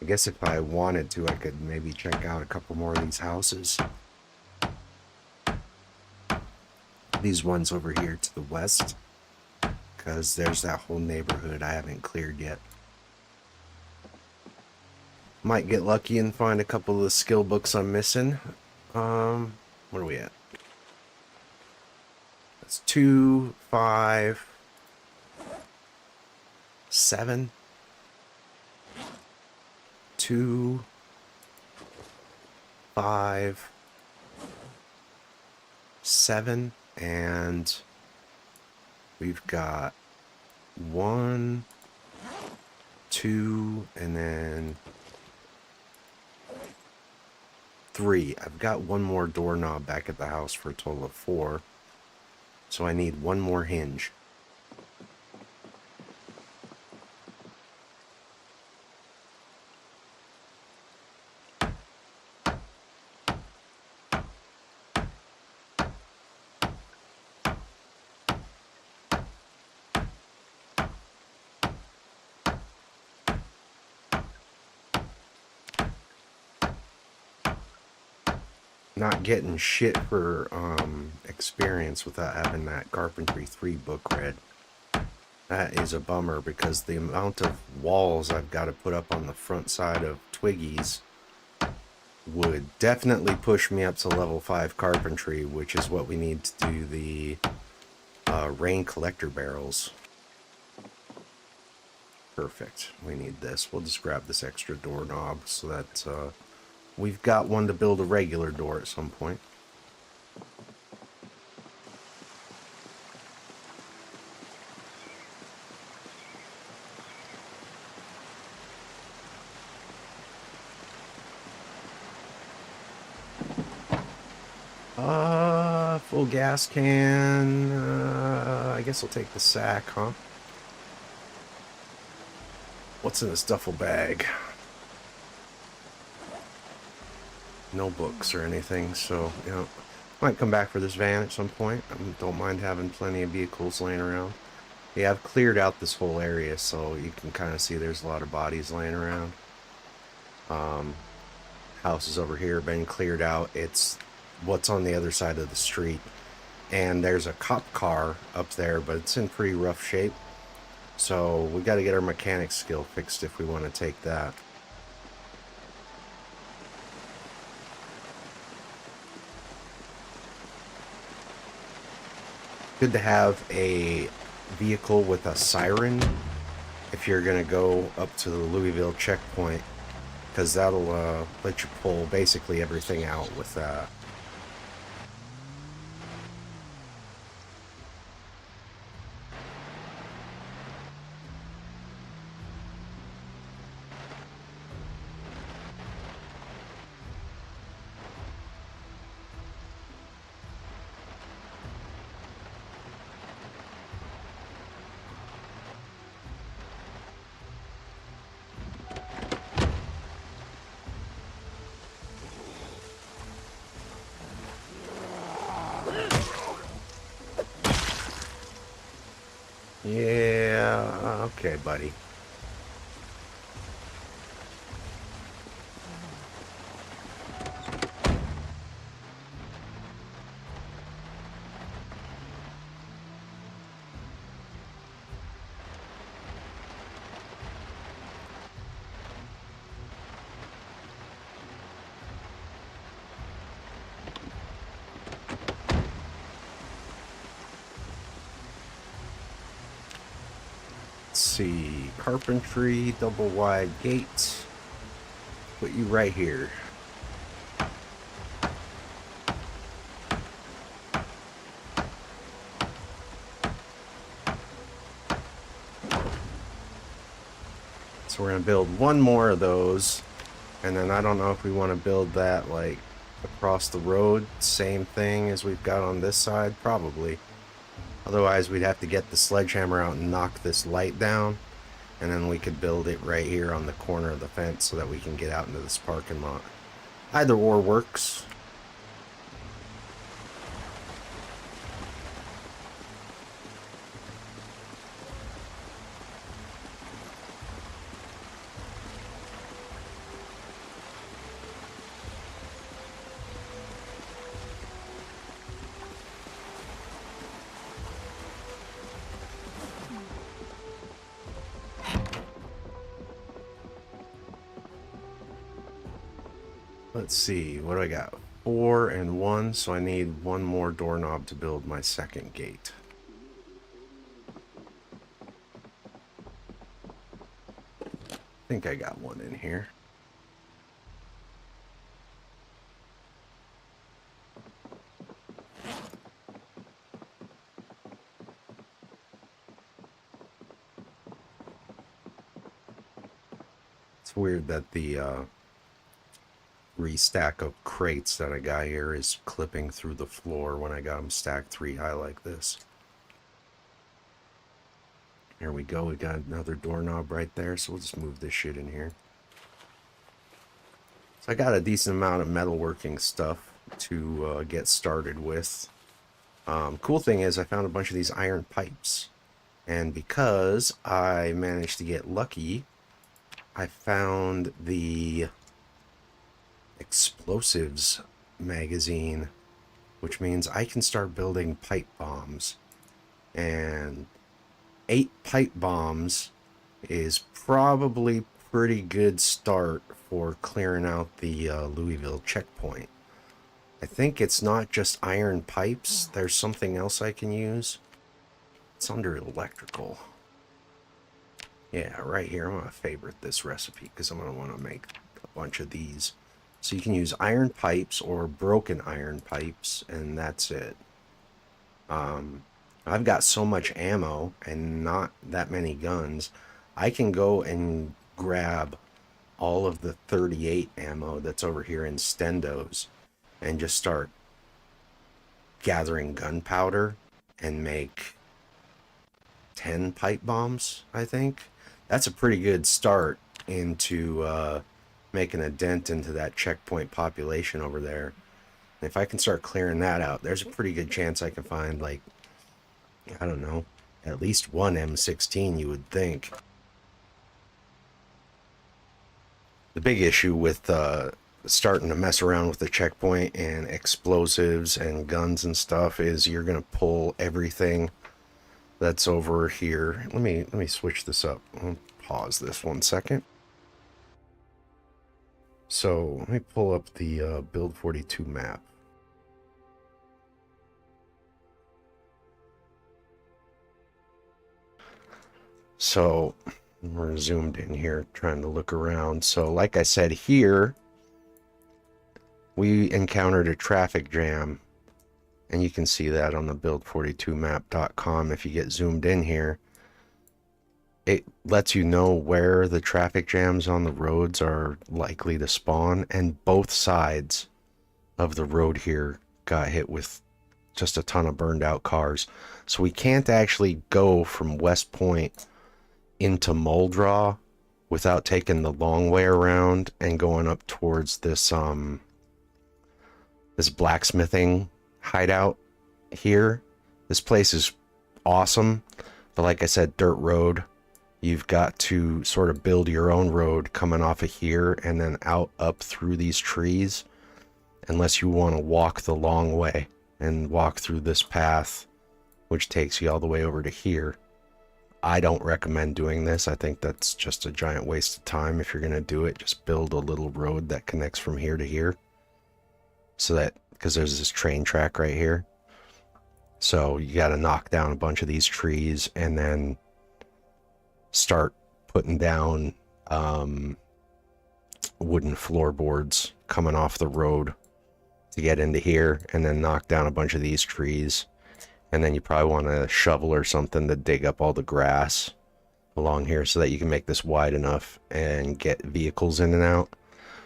I guess if I wanted to, I could maybe check out a couple more of these houses. These ones over here to the west, because there's that whole neighborhood I haven't cleared yet. Might get lucky and find a couple of the skill books I'm missing. Where are we at? That's 2, 5, 7. 2, 5, 7, and we've got 1, 2, and then 3. I've got 1 more doorknob back at the house for a total of 4. So I need 1 more hinge. Not getting shit for experience without having that Carpentry 3 book read. That is a bummer because the amount of walls I've got to put up on the front side of Twiggy's would definitely push me up to level 5 carpentry, which is what we need to do the rain collector barrels. Perfect. We need this. We'll just grab this extra doorknob so that we've got one to build a regular door at some point. Full gas can. I guess I'll take the sack, huh? What's in this duffel bag? No books or anything, so, you know, might come back for this van at some point. I don't mind having plenty of vehicles laying around. Yeah, I've cleared out this whole area, so you can kind of see there's a lot of bodies laying around. Houses over here been cleared out. It's what's on the other side of the street. And there's a cop car up there, but it's in pretty rough shape. So we got to get our mechanic skill fixed if we want to take that. Good to have a vehicle with a siren if you're going to go up to the Louisville checkpoint, because that'll let you pull basically everything out with that. Yeah, okay, buddy. See, carpentry, double wide gates. Put you right here. So we're gonna build one more of those, and then I don't know if we want to build that like across the road, same thing as we've got on this side, probably. Otherwise, we'd have to get the sledgehammer out and knock this light down, and then we could build it right here on the corner of the fence so that we can get out into this parking lot. Either or works. Let's see, what do I got? 4 and 1, so I need one more doorknob to build my second gate. I think I got one in here. It's weird that the restack of crates that I got here is clipping through the floor when I got them stacked 3 high like this. There we go, we got another doorknob right there, so we'll just move this shit in here. So I got a decent amount of metalworking stuff to get started with. Cool thing is I found a bunch of these iron pipes, and because I managed to get lucky, I found the explosives magazine, which means I can start building pipe bombs, and 8 pipe bombs is probably pretty good start for clearing out the Louisville checkpoint. I think it's not just iron pipes. There's something else I can use. It's under electrical. Yeah, right here. I'm going to favorite this recipe because I'm going to want to make a bunch of these. So you can use iron pipes or broken iron pipes, and that's it. I've got so much ammo and not that many guns. I can go and grab all of the 38 ammo that's over here in Stendos and just start gathering gunpowder and make 10 pipe bombs, I think. That's a pretty good start into making a dent into that checkpoint population over there. And if I can start clearing that out, there's a pretty good chance I can find, like, I don't know, at least one M16, you would think. The big issue with starting to mess around with the checkpoint and explosives and guns and stuff is you're going to pull everything that's over here. Let me switch this up. I'll pause this 1 second. So let me pull up the build 42 map. So we're zoomed in here trying to look around. So like I said, here we encountered a traffic jam, and you can see that on the build42map.com. If you get zoomed in here, it lets you know where the traffic jams on the roads are likely to spawn, and both sides of the road here got hit with just a ton of burned out cars. So we can't actually go from West Point into Muldraw without taking the long way around and going up towards this this blacksmithing hideout here. This place is awesome, but like I said, dirt road. You've got to sort of build your own road coming off of here and then out up through these trees, unless you want to walk the long way and walk through this path, which takes you all the way over to here. I don't recommend doing this. I think that's just a giant waste of time. If you're going to do it, just build a little road that connects from here to here. So that, because there's this train track right here. So you got to knock down a bunch of these trees and then start putting down wooden floorboards coming off the road to get into here, and then knock down a bunch of these trees. And then you probably want a shovel or something to dig up all the grass along here so that you can make this wide enough and get vehicles in and out.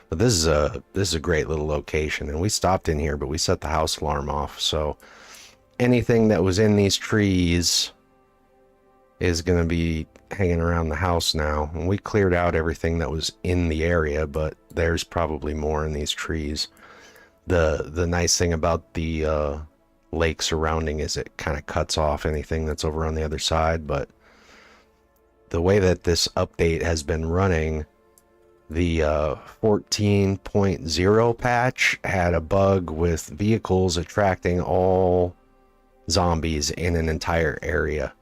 But this is a great little location, and we stopped in here, but we set the house alarm off, so anything that was in these trees is going to be hanging around the house now. And we cleared out everything that was in the area, but there's probably more in these trees. The nice thing about the lake surrounding is it kind of cuts off anything that's over on the other side. But the way that this update has been running, the 14.0 patch had a bug with vehicles attracting all zombies in an entire area.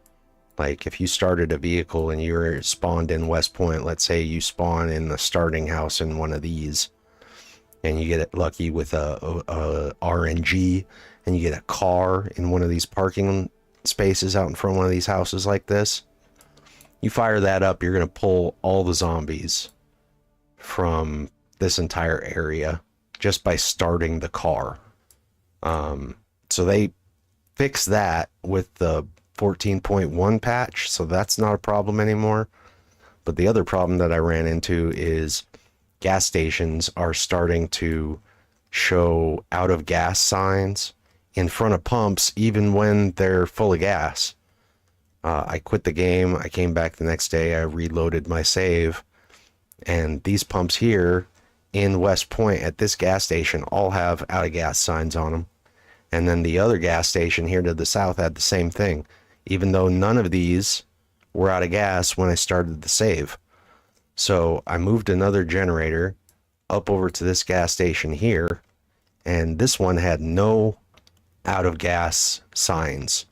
Like if you started a vehicle and you were spawned in West Point, let's say you spawn in the starting house in one of these, and you get lucky with a RNG, and you get a car in one of these parking spaces out in front of one of these houses like this, you fire that up, you're going to pull all the zombies from this entire area just by starting the car. So they fixed that with the 14.1 patch, so that's not a problem anymore. But the other problem that I ran into is gas stations are starting to show out of gas signs in front of pumps even when they're full of gas. I quit the game, I came back the next day, I reloaded my save, and these pumps here in West Point at this gas station all have out of gas signs on them. And then the other gas station here to the south had the same thing, even though none of these were out of gas when I started the save. So I moved another generator up over to this gas station here, and this one had no out of gas signs.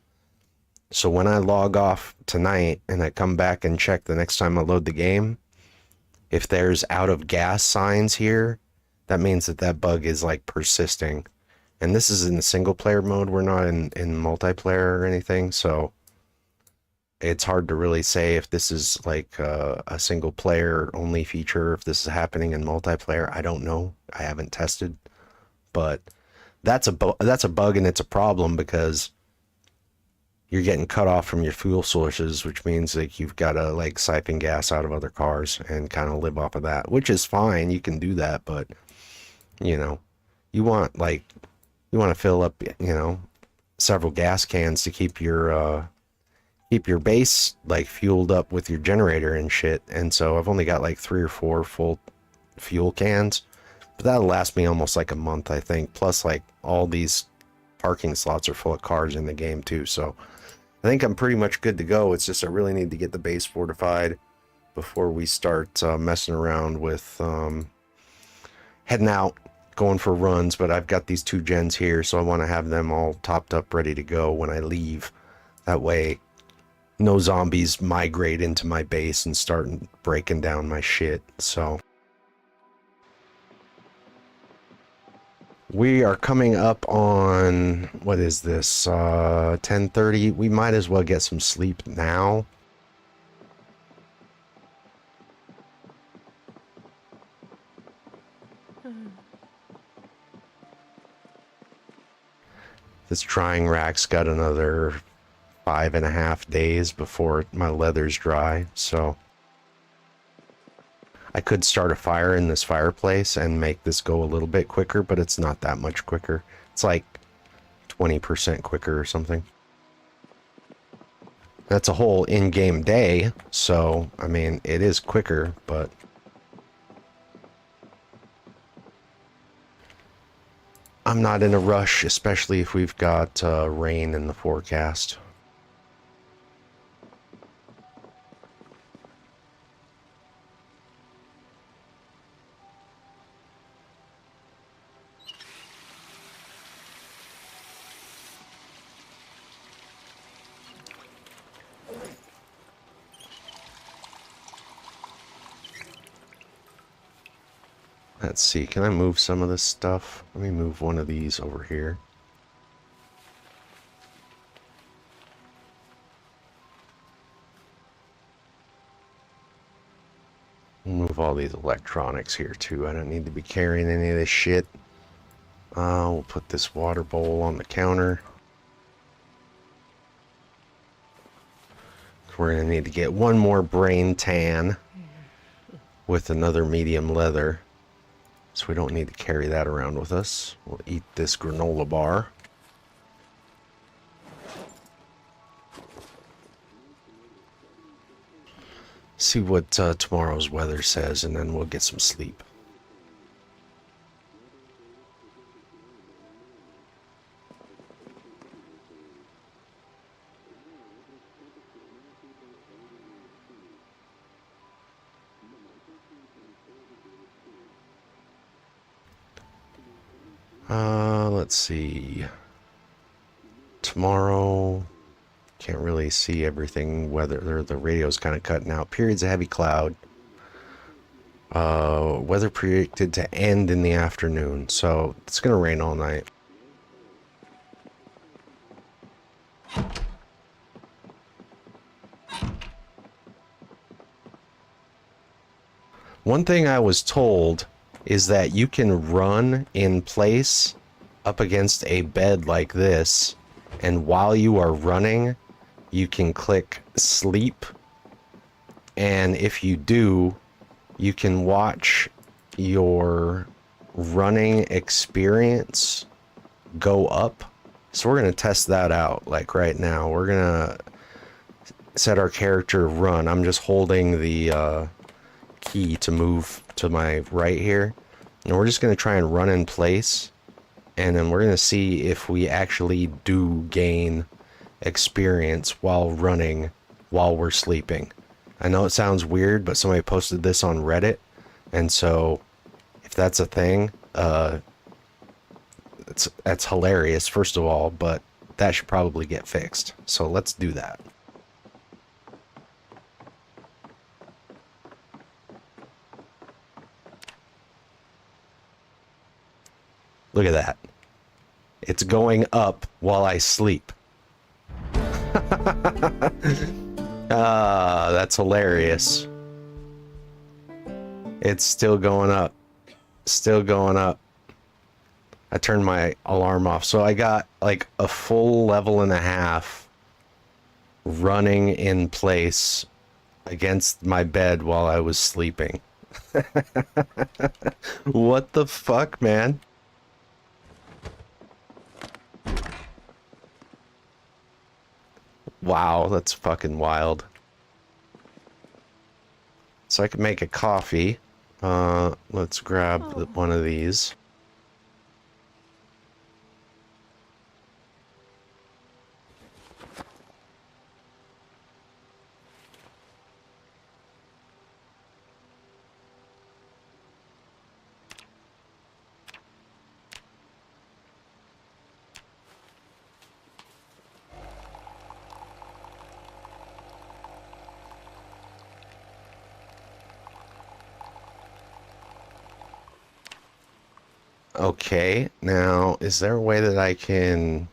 So when I log off tonight and I come back and check the next time I load the game, If there's out of gas signs here, that means that that bug is like persisting. And this is in single player mode. We're not in multiplayer or anything, so it's hard to really say if this is like a single player only feature, if this is happening in multiplayer. I don't know. I haven't tested, but that's a bug, and it's a problem because you're getting cut off from your fuel sources, which means like you've got to like siphon gas out of other cars and kind of live off of that, which is fine. You can do that, but you know, you want to fill up, you know, several gas cans to keep your base like fueled up with your generator and shit. And so I've only got like 3 or 4 full fuel cans, but that'll last me almost like a month, I think. Plus, like, all these parking slots are full of cars in the game too, so I think I'm pretty much good to go. It's just I really need to get the base fortified before we start messing around with heading out, going for runs. But I've got these 2 gens here, so I want to have them all topped up, ready to go when I leave. That way no zombies migrate into my base and start breaking down my shit. So we are coming up on, what is this, 10:30. We might as well get some sleep now. This drying rack's got another 5.5 days before my leather's dry, so I could start a fire in this fireplace and make this go a little bit quicker, but it's not that much quicker. It's like 20% quicker or something. That's a whole in-game day, so, I mean, it is quicker, but I'm not in a rush, especially if we've got rain in the forecast. Let's see, can I move some of this stuff? Let me move one of these over here. We'll move all these electronics here too. I don't need to be carrying any of this shit. We'll put this water bowl on the counter. We're gonna need to get one more brain tan with another medium leather. So we don't need to carry that around with us. We'll eat this granola bar. See what tomorrow's weather says, and then we'll get some sleep. Let's see. Tomorrow, can't really see everything. Weather, the radio's kind of cutting out. Periods of heavy cloud. Weather predicted to end in the afternoon, so it's gonna rain all night. One thing I was told is that you can run in place up against a bed like this, and while you are running, you can click sleep, and if you do, you can watch your running experience go up. So we're going to test that out, like right now. We're going to set our character to run. I'm just holding the key to move to my right here, and we're just going to try and run in place, and then we're going to see if we actually do gain experience while running while we're sleeping. I know it sounds weird, but somebody posted this on Reddit, and so if that's a thing, that's hilarious, first of all, but that should probably get fixed. So let's do that. Look at that. It's going up while I sleep. That's hilarious. It's still going up. Still going up. I turned my alarm off. So I got like a full level and a half running in place against my bed while I was sleeping. What the fuck, man? Wow, that's fucking wild. So I can make a coffee. Let's grab one of these. Okay, now is there a way that I can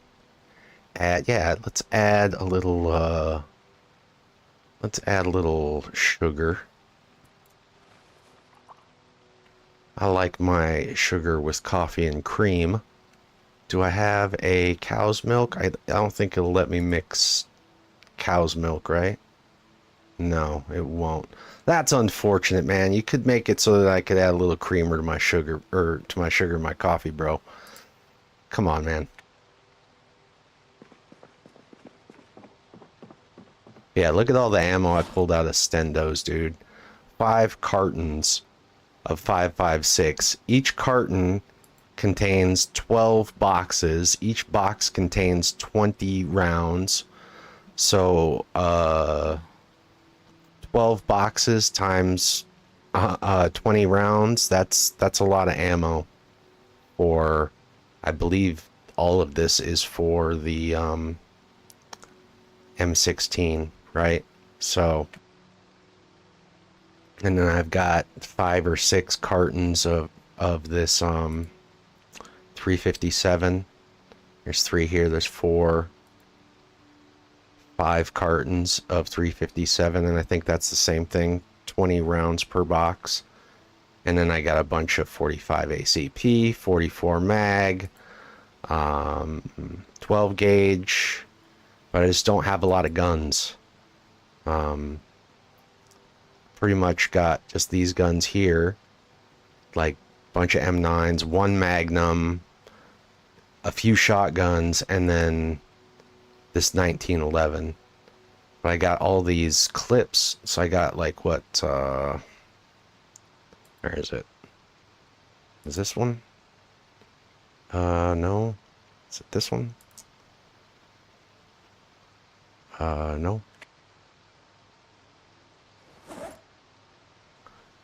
add, yeah, let's add a little sugar. I like my sugar with coffee and cream. Do I have a cow's milk? I don't think it'll let me mix cow's milk, right? No, it won't. That's unfortunate, man. You could make it so that I could add a little creamer to my sugar, or to my sugar in my coffee, bro. Come on, man. Yeah, look at all the ammo I pulled out of Stendos, dude. 5 cartons of 5.56. Each carton contains 12 boxes. Each box contains 20 rounds. So, 12 boxes times 20 rounds, that's a lot of ammo for, I believe all of this is for the M16, right? So, and then I've got 5 or 6 cartons of this 357. There's 3 here, there's 4, 5 cartons of 357, and I think that's the same thing, 20 rounds per box. And then I got a bunch of 45 ACP, 44 mag, 12 gauge, but I just don't have a lot of guns. Pretty much got just these guns here, like a bunch of M9s, 1 Magnum, a few shotguns, and then this 1911. But I got all these clips, so I got like what, where is it? Is this one? No. Is it this one? No.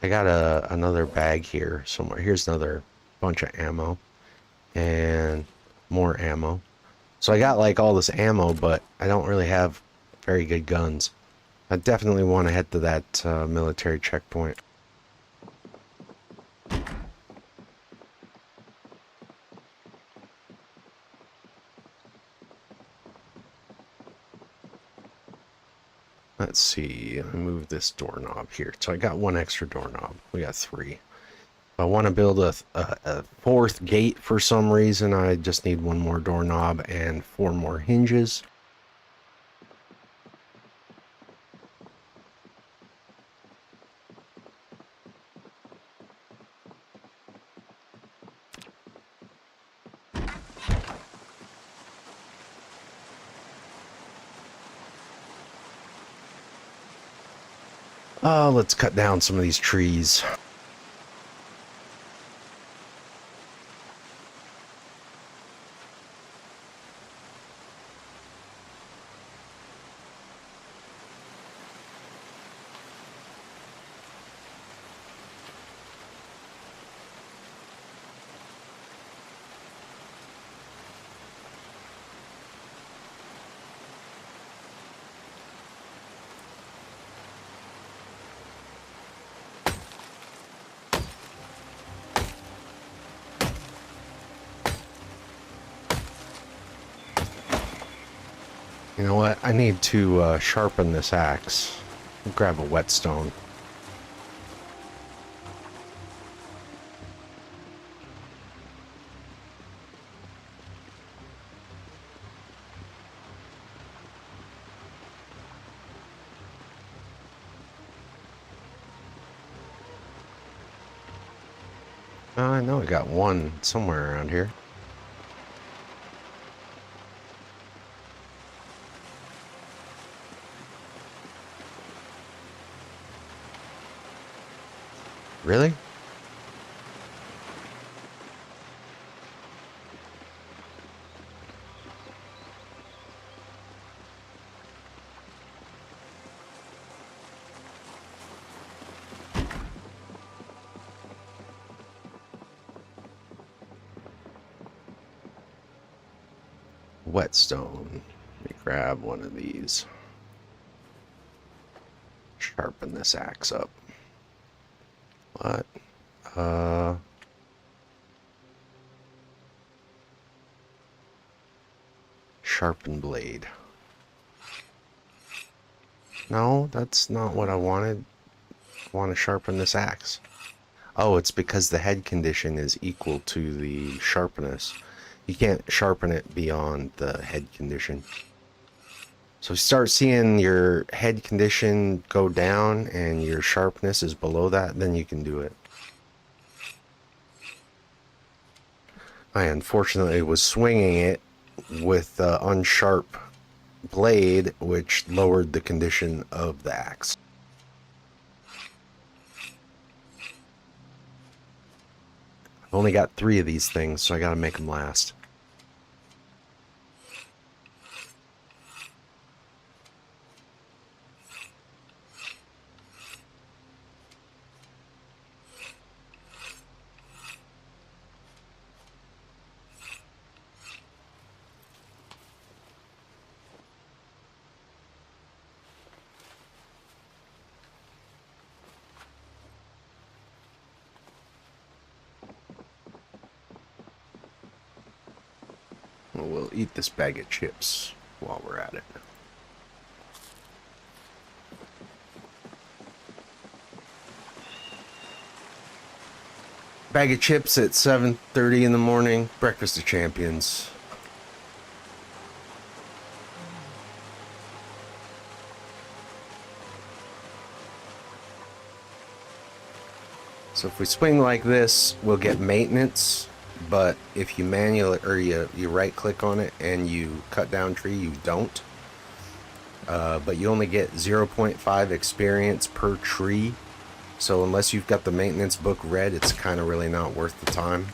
I got another bag here somewhere. Here's another bunch of ammo and more ammo. So I got like all this ammo, but I don't really have very good guns. I definitely want to head to that military checkpoint. Let's see, let me move this doorknob here. So I got 1 extra doorknob. We got 3. If I want to build a 4th gate for some reason, I just need 1 more doorknob and 4 more hinges. Let's cut down some of these trees. You know what? I need to sharpen this axe. Grab a whetstone. I know I got one somewhere around here. Really? Whetstone. Let me grab one of these. Sharpen this axe up. What? Sharpen blade. No, that's not what I wanted. I want to sharpen this axe. Oh, it's because the head condition is equal to the sharpness. You can't sharpen it beyond the head condition. So if you start seeing your head condition go down and your sharpness is below that, then you can do it. I unfortunately was swinging it with the unsharp blade, which lowered the condition of the axe. I've only got 3 of these things, so I gotta make them last. We'll eat this bag of chips while we're at it. Bag of chips at 7:30 in the morning. Breakfast of champions. So if we swing like this, we'll get maintenance. But if you manually or you right click on it and you cut down tree, you don't. But you only get 0.5 experience per tree. So unless you've got the maintenance book read, it's kind of really not worth the time.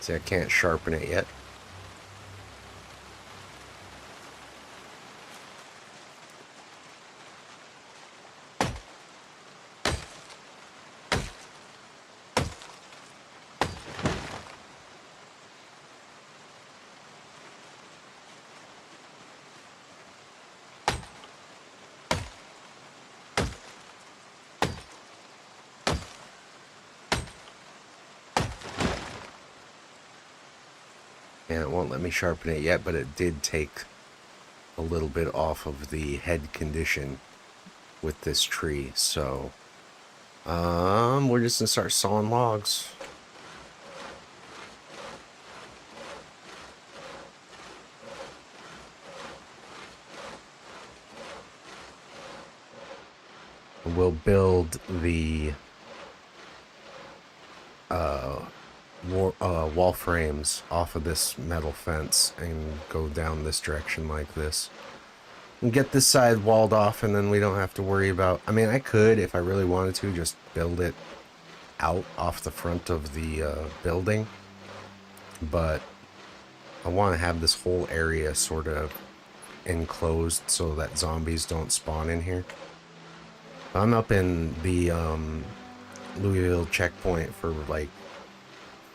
See, I can't sharpen it yet. And it won't let me sharpen it yet, but it did take a little bit off of the head condition with this tree. So, we're just gonna start sawing logs. We'll build the wall frames off of this metal fence and go down this direction like this. And get this side walled off, and then we don't have to worry about... I mean, I could, if I really wanted to, just build it out off the front of the building. But I want to have this whole area sort of enclosed so that zombies don't spawn in here. I'm up in the Louisville checkpoint for like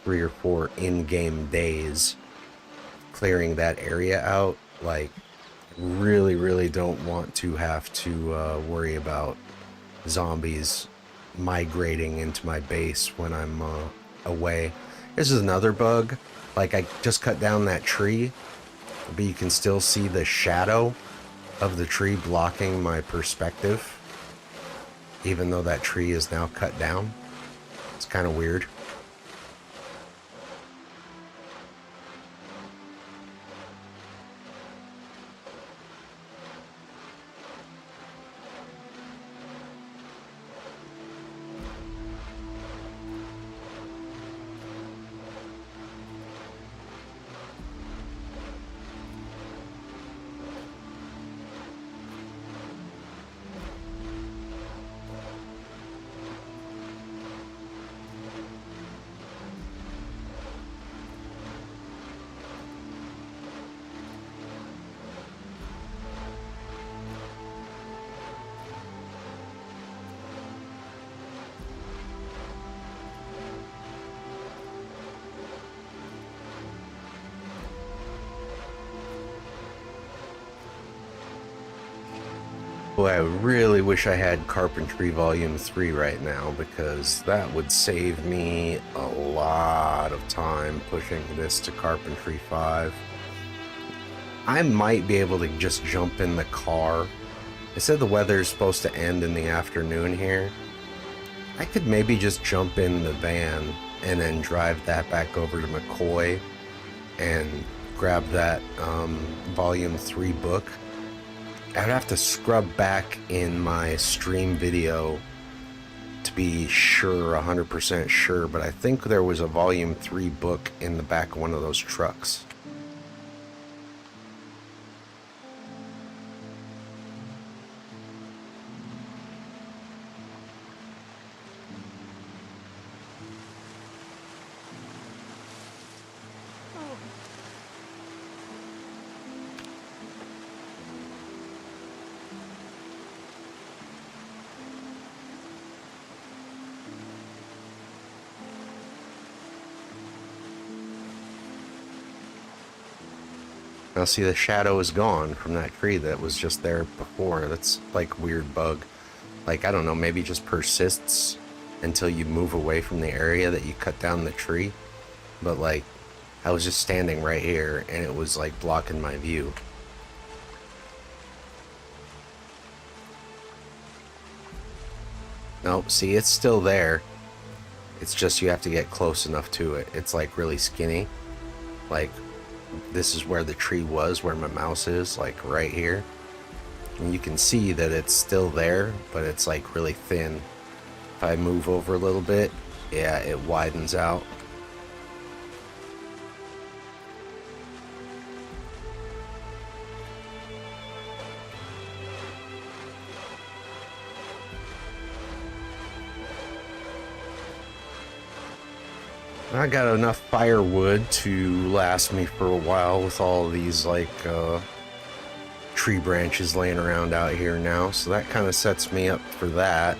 3 or 4 in-game days, clearing that area out. Like, really don't want to have to worry about zombies migrating into my base when I'm away. This is another bug. Like, I just cut down that tree, but you can still see the shadow of the tree blocking my perspective, even though that tree is now cut down. It's kind of weird. Boy, I really wish I had Carpentry Volume 3 right now, because that would save me a lot of time pushing this to Carpentry 5. I might be able to just jump in the car. They said the weather is supposed to end in the afternoon here. I could maybe just jump in the van and then drive that back over to McCoy and grab that Volume 3 book. I'd have to scrub back in my stream video to be sure, 100% sure, but I think there was a Volume 3 book in the back of one of those trucks. Now see, the shadow is gone from that tree that was just there before. That's like weird bug. Like, I don't know, maybe it just persists until you move away from the area that you cut down the tree. But like, I was just standing right here and it was like blocking my view. Nope, see, it's still there. It's just you have to get close enough to it. It's like really skinny. Like, this is where the tree was, where my mouse is, like right here. And you can see that it's still there, but it's like really thin. If I move over a little bit, yeah, it widens out. I got enough firewood to last me for a while with all these like tree branches laying around out here now, so that kind of sets me up for that.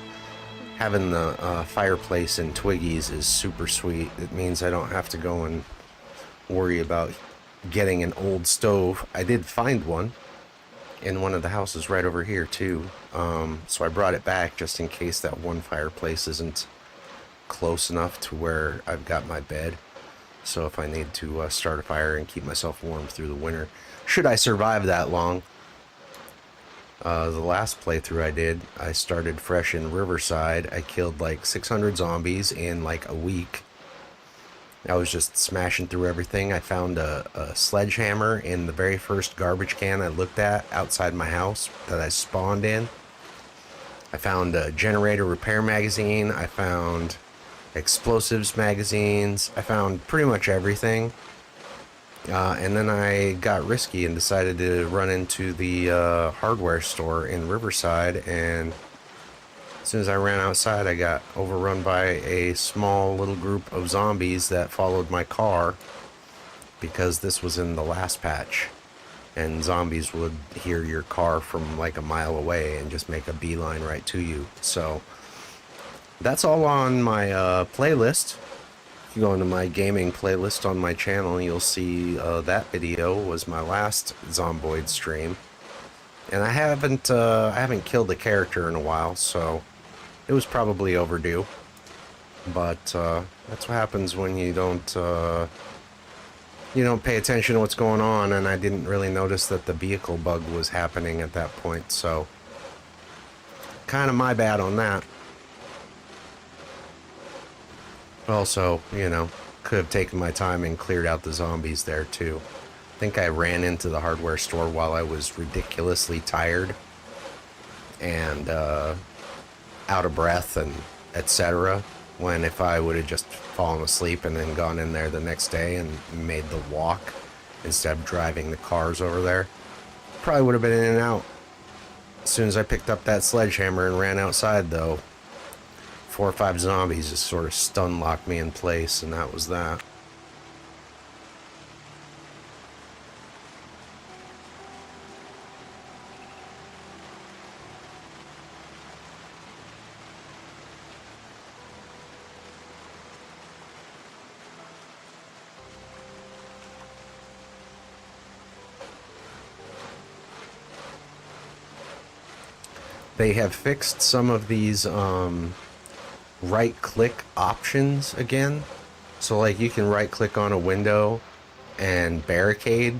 Having the fireplace and twiggies is super sweet. It means I don't have to go and worry about getting an old stove. I did find one in one of the houses right over here too, so I brought it back just in case that one fireplace isn't close enough to where I've got my bed. So if I need to start a fire and keep myself warm through the winter, should I survive that long. The last playthrough I did, I started fresh in Riverside. I killed like 600 zombies in like a week. I was just smashing through everything. I found a sledgehammer in the very first garbage can I looked at outside my house that I spawned in. I found a generator repair magazine. I found explosives magazines. I found pretty much everything. And then I got risky and decided to run into the hardware store in Riverside, and as soon as I ran outside, I got overrun by a small little group of zombies that followed my car, because this was in the last patch, and zombies would hear your car from like a mile away and just make a beeline right to you. So that's all on my playlist. If you go into my gaming playlist on my channel, you'll see that video was my last zomboid stream, and I haven't killed a character in a while, so it was probably overdue. But that's what happens when you don't pay attention to what's going on, and I didn't really notice that the vehicle bug was happening at that point, so kind of my bad on that. Also, could have taken my time and cleared out the zombies there too. I think I ran into the hardware store while I was ridiculously tired and out of breath and etc. When if I would have just fallen asleep and then gone in there the next day and made the walk instead of driving the cars over there, probably would have been in and out. As soon as I picked up that sledgehammer and ran outside, though, 4 or 5 zombies just sort of stun locked me in place, and that was that. They have fixed some of these right-click options again. So, like, you can right-click on a window and barricade.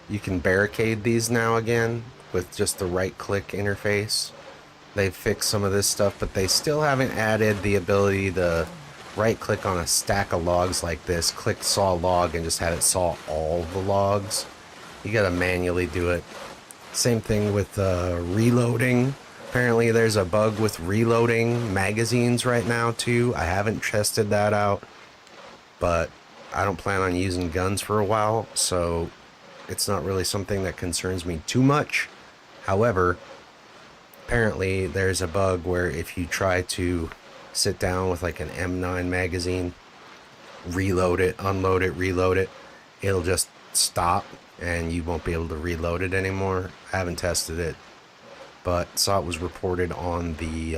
You can barricade these now again with just the right-click interface. They've fixed some of this stuff, but they still haven't added the ability to right-click on a stack of logs like this, click saw log, and just have it saw all the logs. You gotta manually do it. Same thing with reloading. Apparently there's a bug with reloading magazines right now too. I haven't tested that out, but I don't plan on using guns for a while, so it's not really something that concerns me too much. However, apparently there's a bug where if you try to sit down with like an M9 magazine, reload it, unload it, reload it, it'll just stop and you won't be able to reload it anymore. I haven't tested it, but saw it was reported on the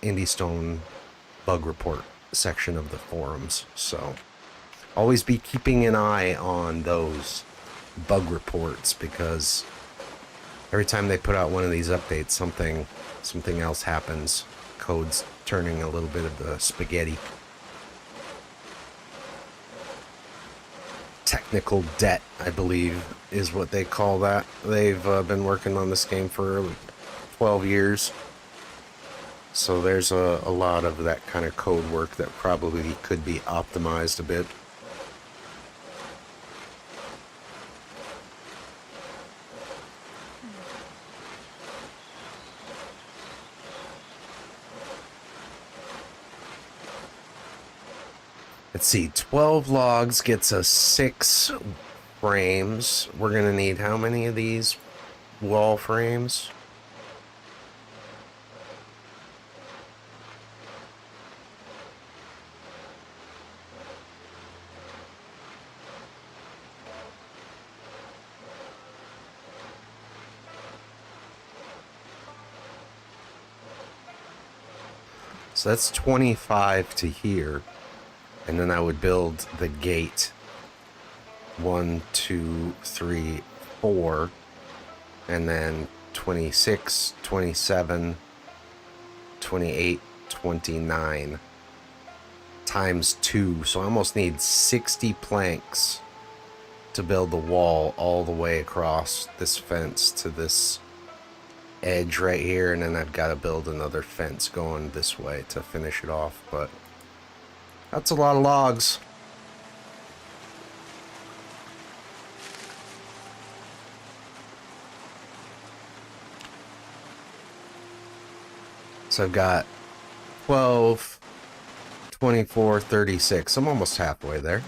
IndieStone bug report section of the forums. So always be keeping an eye on those bug reports, because every time they put out one of these updates, something else happens. Code's turning a little bit of the spaghetti. Technical debt, I believe, is what they call that. They've been working on this game for 12 years. So there's a lot of that kind of code work that probably could be optimized a bit. Let's see, 12 logs gets us 6 frames. We're gonna need how many of these wall frames? So that's 25 to here. And then I would build the gate 1, 2, 3, 4, and then 26, 27, 28, 29 times 2. So I almost need 60 planks to build the wall all the way across this fence to this edge right here, and then I've got to build another fence going this way to finish it off. But that's a lot of logs. So I've got 12, 24, 36. I'm almost halfway there.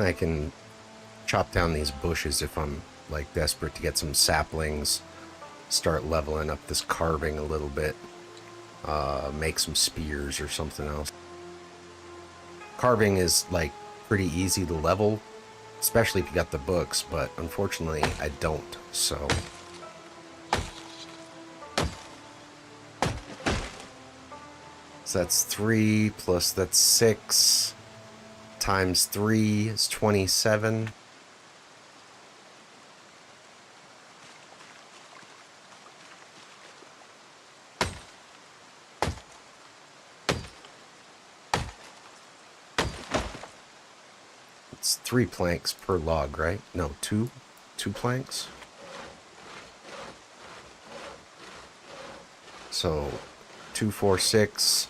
I can chop down these bushes if I'm like desperate to get some saplings, start leveling up this carving a little bit, make some spears or something else. Carving is like pretty easy to level, especially if you got the books, but unfortunately I don't, so So that's 3 plus that's 6 times 3 is 27. It's 3 planks per log, right? No, 2 planks. So 2, 4, 6,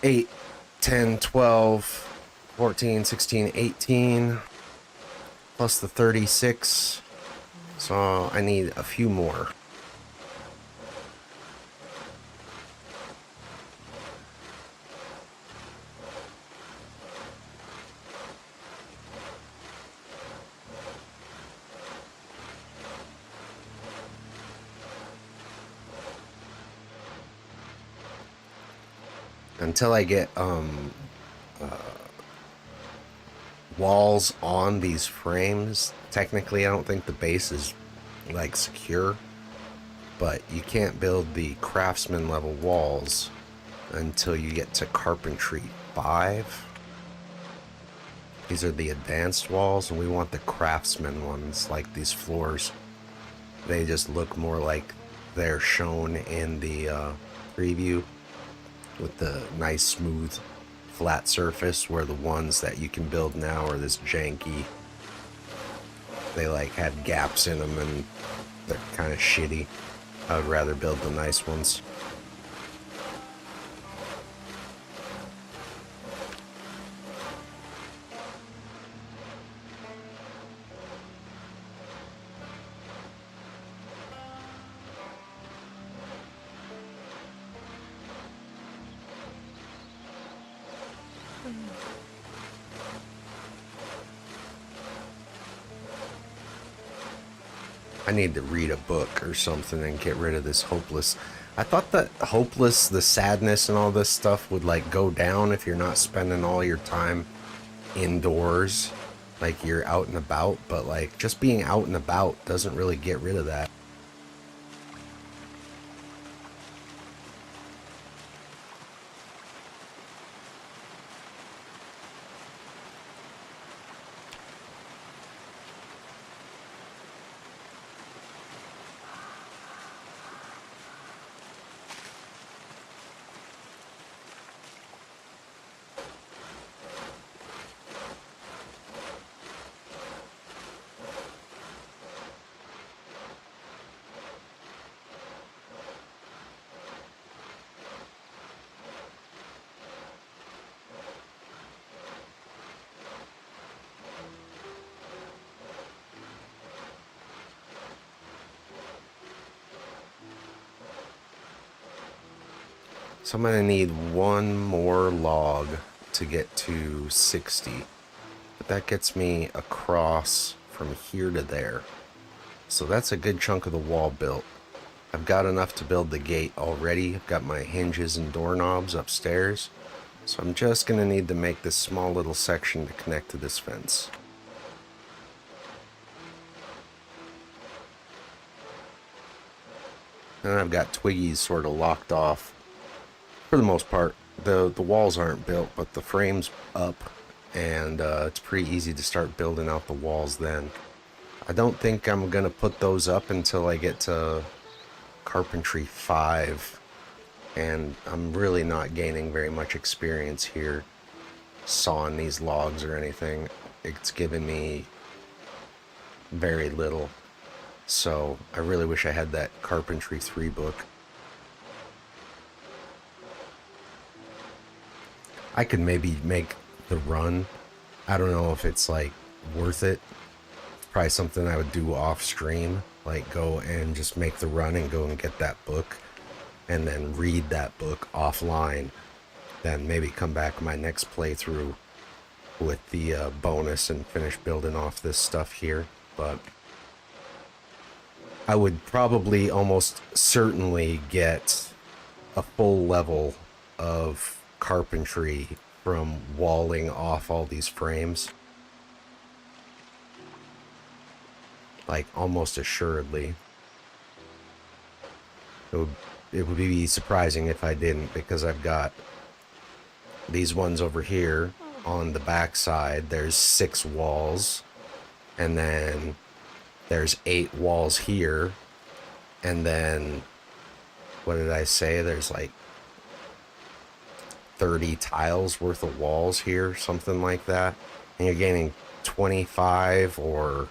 8, 10, 12, 14, 16, 18, plus the 36. So I need a few more. Until I get walls on these frames, technically I don't think the base is like secure, but you can't build the craftsman level walls until you get to carpentry 5. These are the advanced walls, and we want the craftsman ones, like these floors. They just look more like they're shown in the preview, with the nice smooth flat surface, where the ones that you can build now are this janky. They like had gaps in them and they're kind of shitty. I would rather build the nice ones. I need to read a book or something and get rid of this hopeless. I thought that hopeless, the sadness and all this stuff would like go down if you're not spending all your time indoors, like you're out and about, but like just being out and about doesn't really get rid of that. So I'm gonna need one more log to get to 60, but that gets me across from here to there. So that's a good chunk of the wall built. I've got enough to build the gate already. I've got my hinges and doorknobs upstairs. So I'm just gonna need to make this small little section to connect to this fence. And I've got Twiggies sort of locked off. For the most part, the walls aren't built, but the frame's up, and it's pretty easy to start building out the walls then. I don't think I'm going to put those up until I get to Carpentry 5, and I'm really not gaining very much experience here sawing these logs or anything. It's given me very little, so I really wish I had that Carpentry 3 book. I could maybe make the run. I don't know if it's like worth it. Probably something I would do off stream, like go and just make the run and go and get that book and then read that book offline, then maybe come back my next playthrough with the bonus and finish building off this stuff here. But I would probably almost certainly get a full level of carpentry from walling off all these frames, like almost assuredly. It would it would be surprising if I didn't, because I've got these ones over here on the back side. There's 6 walls, and then there's 8 walls here, and then what did I say? There's like 30 tiles worth of walls here, something like that. And you're gaining 25 or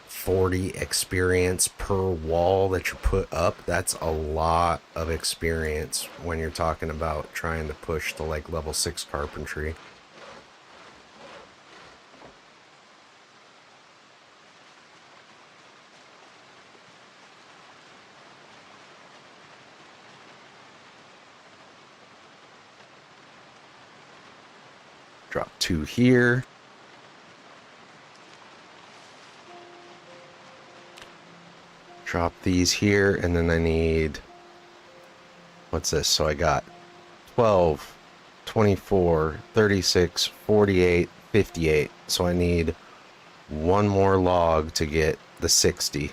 40 experience per wall that you put up. That's a lot of experience when you're talking about trying to push to like level 6 carpentry. Drop 2 here. Drop these here, and then I need, what's this? So I got 12, 24, 36, 48, 58. So I need 1 more log to get the 60.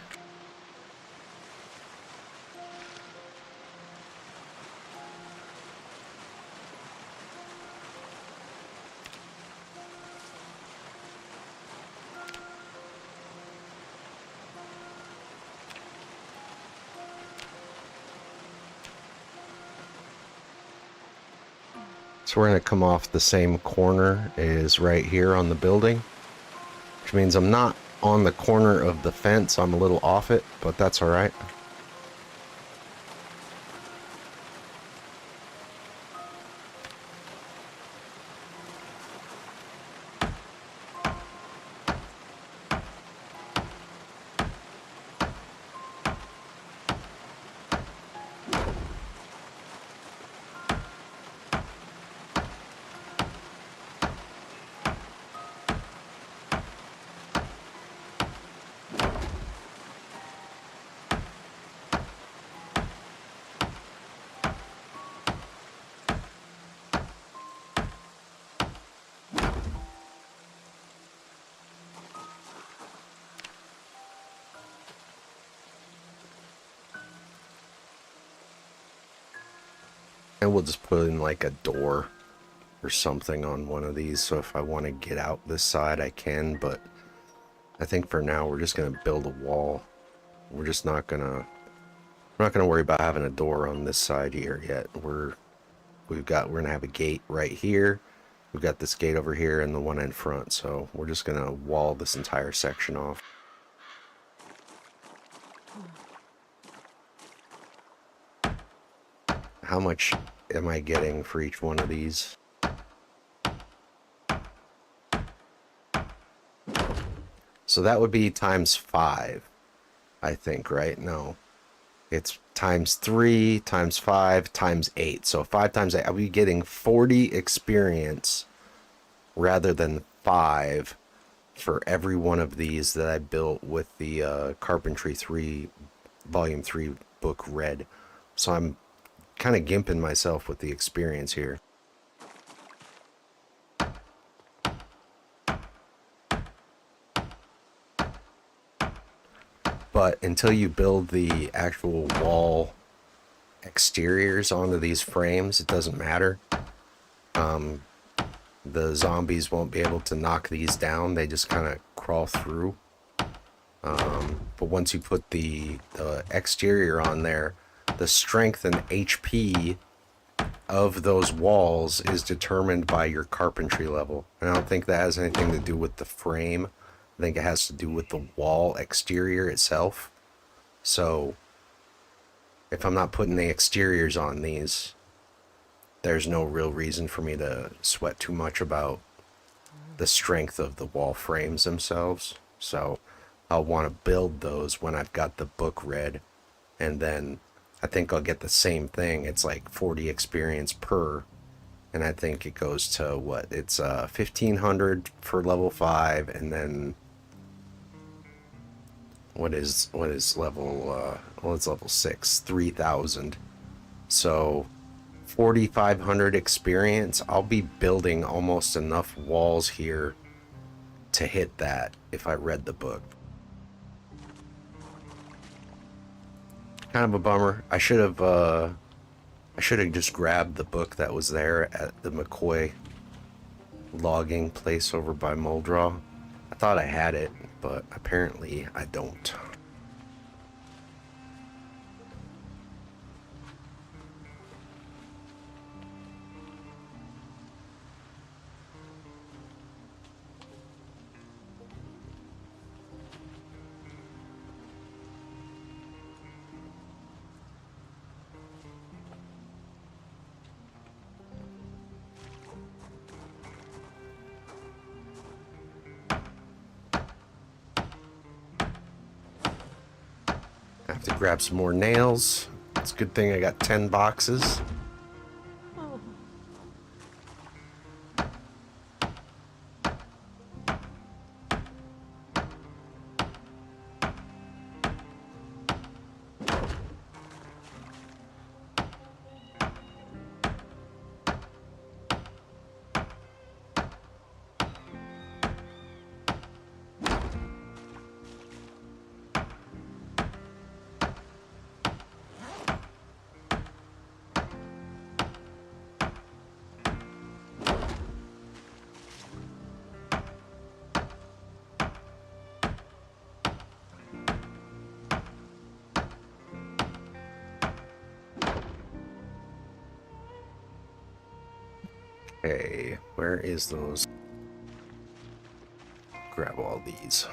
So we're going to come off the same corner as right here on the building, which means I'm not on the corner of the fence. I'm a little off it, but that's all right. And we'll just put in like a door or something on one of these, so if I want to get out this side I can. But I think for now we're just going to build a wall. We're just not going to worry about having a door on this side here yet. We're going to have a gate right here. We've got this gate over here and the one in front, so we're just going to wall this entire section off. How much am I getting for each one of these? So that would be times 5, I think, right? No. It's times 3, times 5, times 8. So 5 times 8, I'll be getting 40 experience rather than 5 for every one of these that I built with the Carpentry 3, Volume 3 book red. So I'm kind of gimping myself with the experience here. But until you build the actual wall exteriors onto these frames, it doesn't matter. The zombies won't be able to knock these down. They just kind of crawl through. But once you put the exterior on there, the strength and HP of those walls is determined by your carpentry level. And I don't think that has anything to do with the frame. I think it has to do with the wall exterior itself. So if I'm not putting the exteriors on these, there's no real reason for me to sweat too much about the strength of the wall frames themselves. So I'll want to build those when I've got the book read, and then I think I'll get the same thing. It's like 40 experience per, and I think it goes to what? It's 1500 for level 5, and then what is level well, it's level 6, 3000. So 4500 experience. I'll be building almost enough walls here to hit that if I read the book. Kind of a bummer. I should have just grabbed the book that was there at the McCoy logging place over by Muldraw. I thought I had it, but apparently I don't. I have to grab some more nails. It's a good thing I got 10 boxes. Oh. Okay, where is those? Grab all these.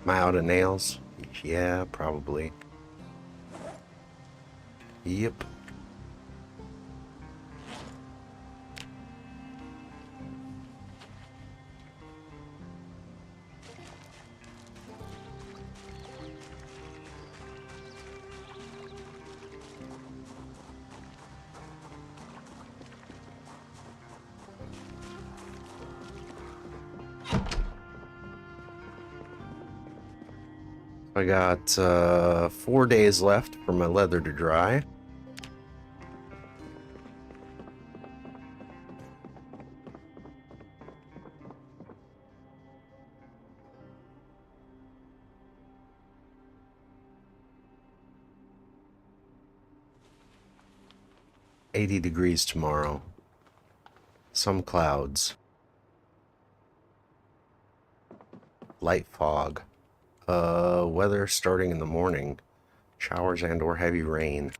Am I out of nails? Yeah, probably. Yep. I got 4 days left for my leather to dry. $80 tomorrow. Some clouds. Light fog. Weather starting in the morning. Showers and or heavy rain.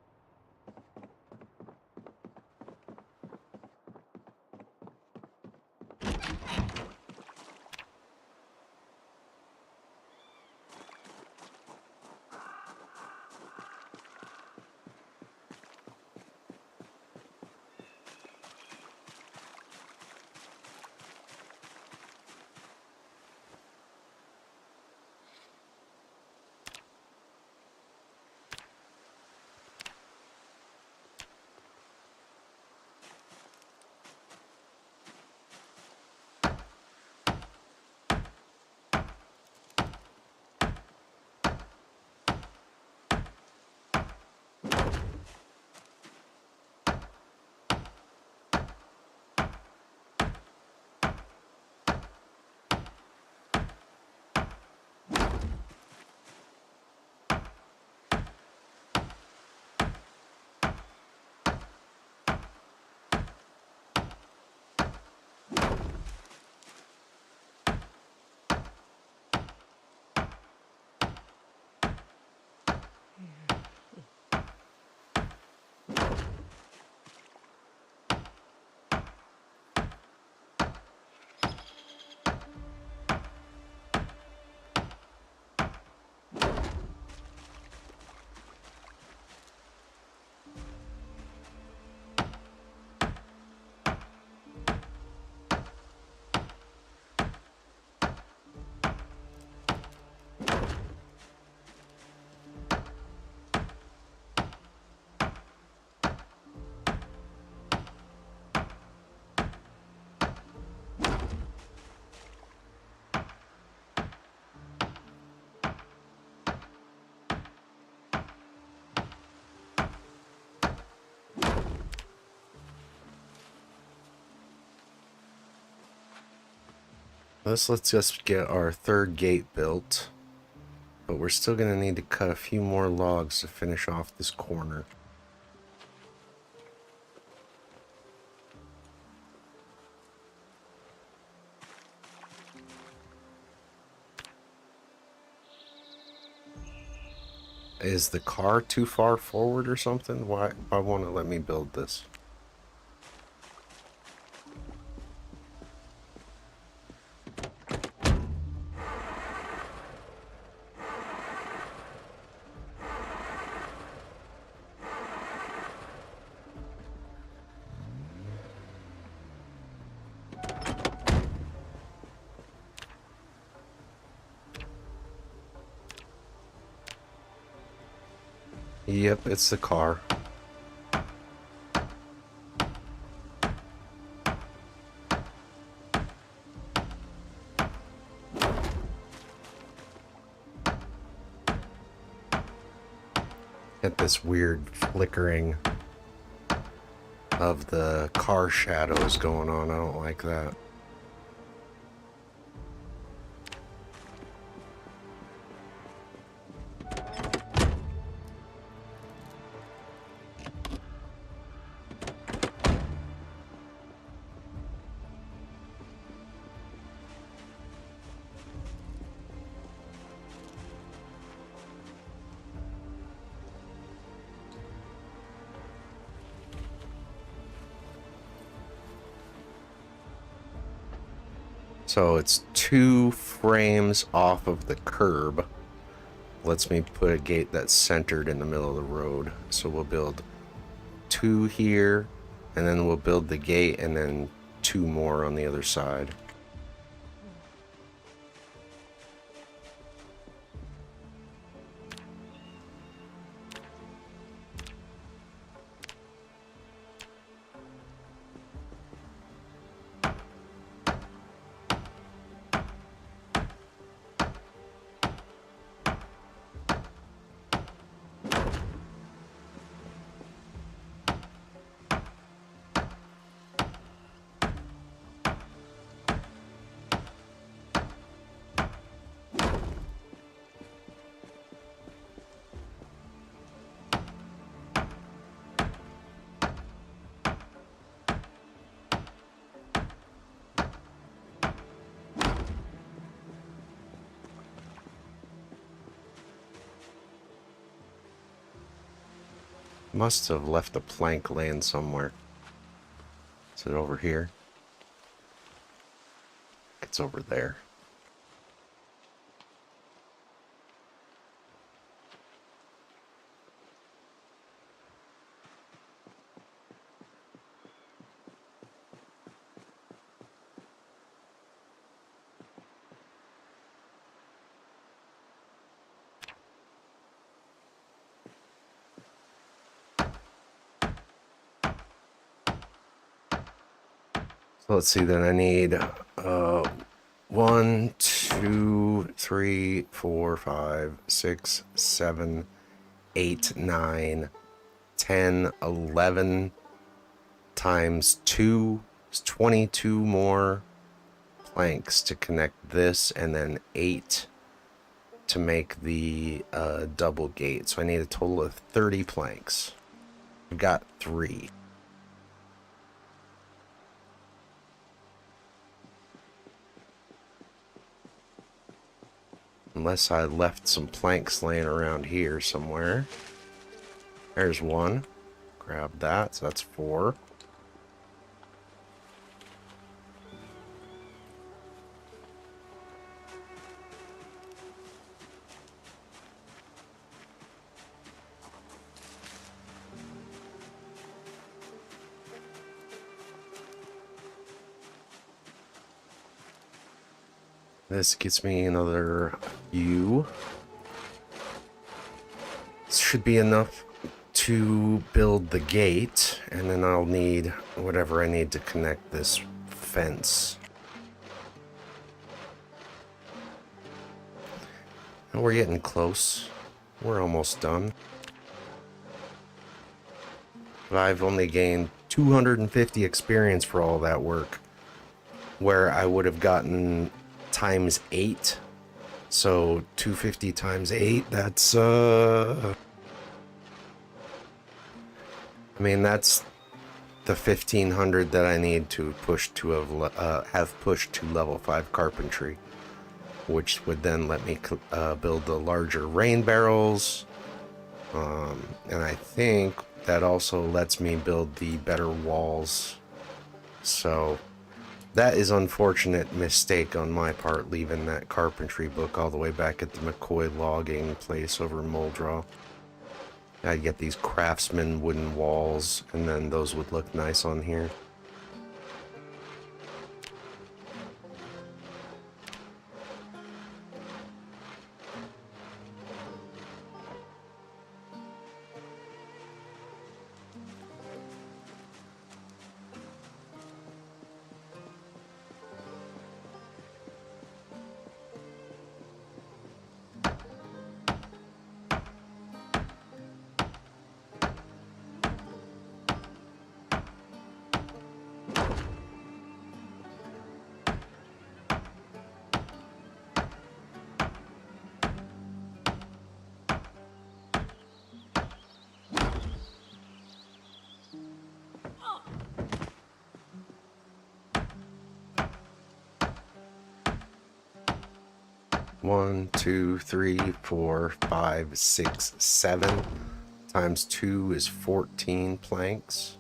Let's just get our third gate built. But we're still going to need to cut a few more logs to finish off this corner. Is the car too far forward or something? Why won't it let me build this? Yep, it's the car. Get this weird flickering of the car shadows going on. I don't like that. So it's 2 frames off of the curb. Lets me put a gate that's centered in the middle of the road. So we'll build 2 here, and then we'll build the gate, and then 2 more on the other side. Must have left a plank laying somewhere. Is it over here? It's over there. So let's see, then I need 1, 2, 3, 4, 5, 6, 7, 8, 9, 10, 11 times 2 is 22 more planks to connect this, and then 8 to make the double gate. So I need a total of 30 planks. I've got 3. Unless I left some planks laying around here somewhere. There's 1. Grab that, so that's 4. This gets me another U. This should be enough to build the gate, and then I'll need whatever I need to connect this fence. And we're getting close. We're almost done. But I've only gained 250 experience for all that work, where I would have gotten times 8. So 250 times 8, that's I mean, that's the 1500 that I need to push to have pushed to level 5 carpentry, which would then let me build the larger rain barrels, and I think that also lets me build the better walls. So that is unfortunate mistake on my part, leaving that carpentry book all the way back at the McCoy logging place over in Muldrow. I'd get these craftsman wooden walls, and then those would look nice on here. One, two, three, 4, 5, 6, 7 times 2 is 14 planks.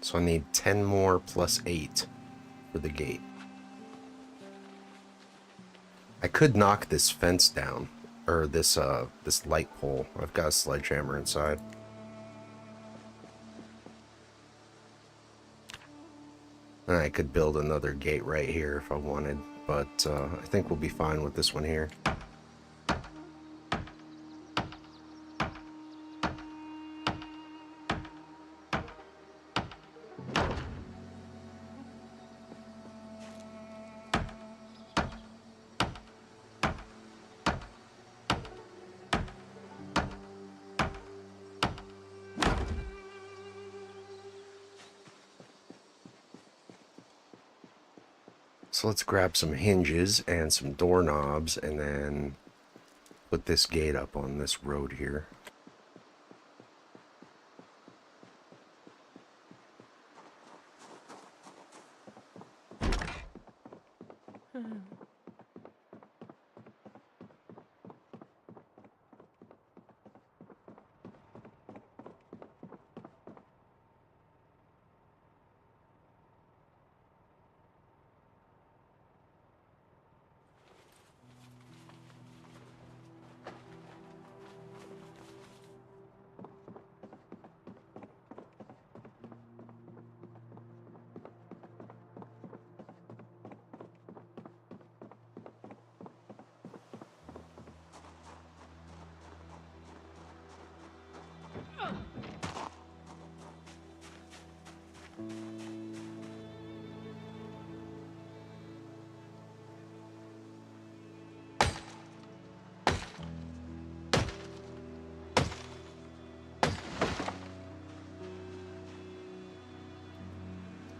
So I need 10 more plus 8 for the gate. I could knock this fence down, or this light pole. I've got a sledgehammer inside. And I could build another gate right here if I wanted, but I think we'll be fine with this one here. So let's grab some hinges and some doorknobs and then put this gate up on this road here.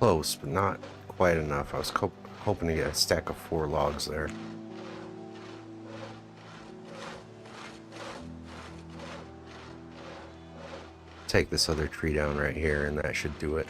Close, but not quite enough. I was hoping to get a stack of 4 logs there. Take this other tree down right here, and that should do it.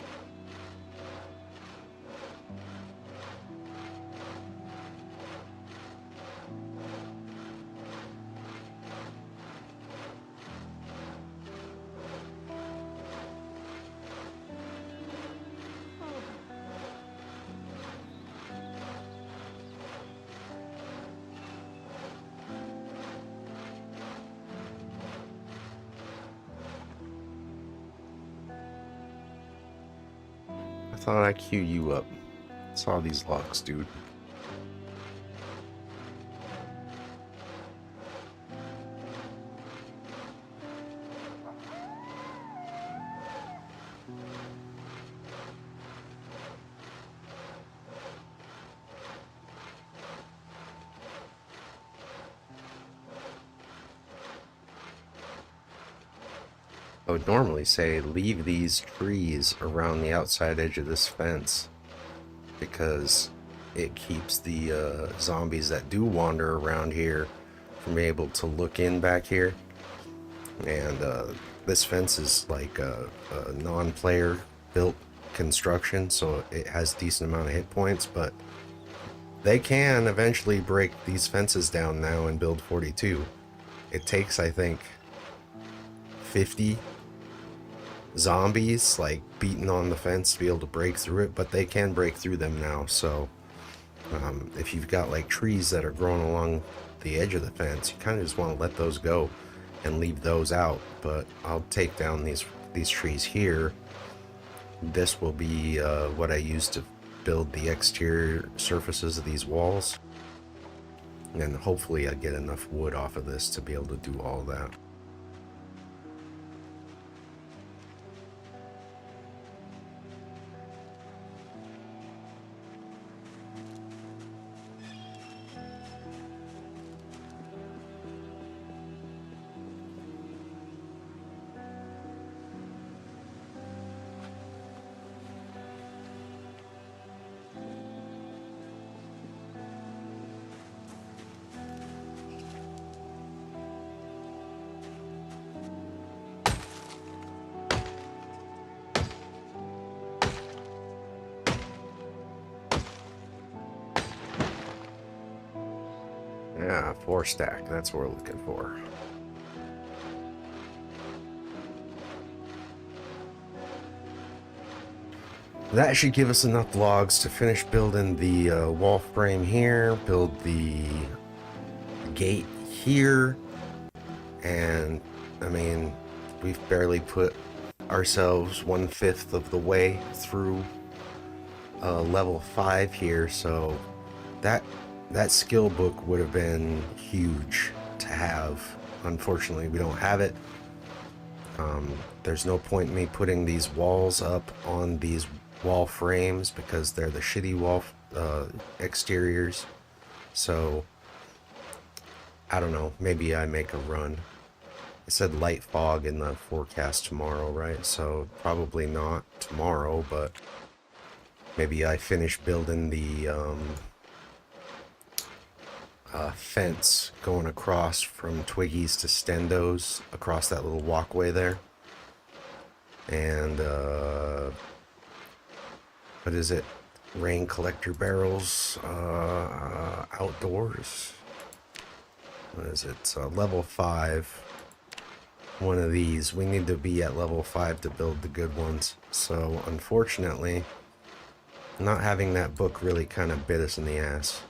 I thought I'd queue you up. Saw these logs, dude. I would normally say leave these trees around the outside edge of this fence because it keeps the zombies that do wander around here from being able to look in back here. And this fence is like a non-player built construction, so it has a decent amount of hit points, but they can eventually break these fences down now in build 42. It takes, I think, 50 zombies like beating on the fence to be able to break through it, but they can break through them now. So if you've got like trees that are growing along the edge of the fence, you kind of just want to let those go and leave those out. But I'll take down these trees here. This will be what I use to build the exterior surfaces of these walls, and hopefully I get enough wood off of this to be able to do all that. Yeah, 4 stack, that's what we're looking for. That should give us enough logs to finish building the wall frame here, build the gate here, and I mean, we've barely put ourselves 1/5 of the way through level 5 here, so that skill book would have been huge to have. Unfortunately, we don't have it. There's no point in me putting these walls up on these wall frames because they're the shitty wall exteriors. So I don't know, maybe I make a run. It said light fog in the forecast tomorrow, right? So probably not tomorrow, but maybe I finish building the fence going across from Twiggy's to Stendo's across that little walkway there. And what is it? Rain collector barrels outdoors. What is it? Level 5. One of these. We need to be at level 5 to build the good ones. So unfortunately, not having that book really kind of bit us in the ass.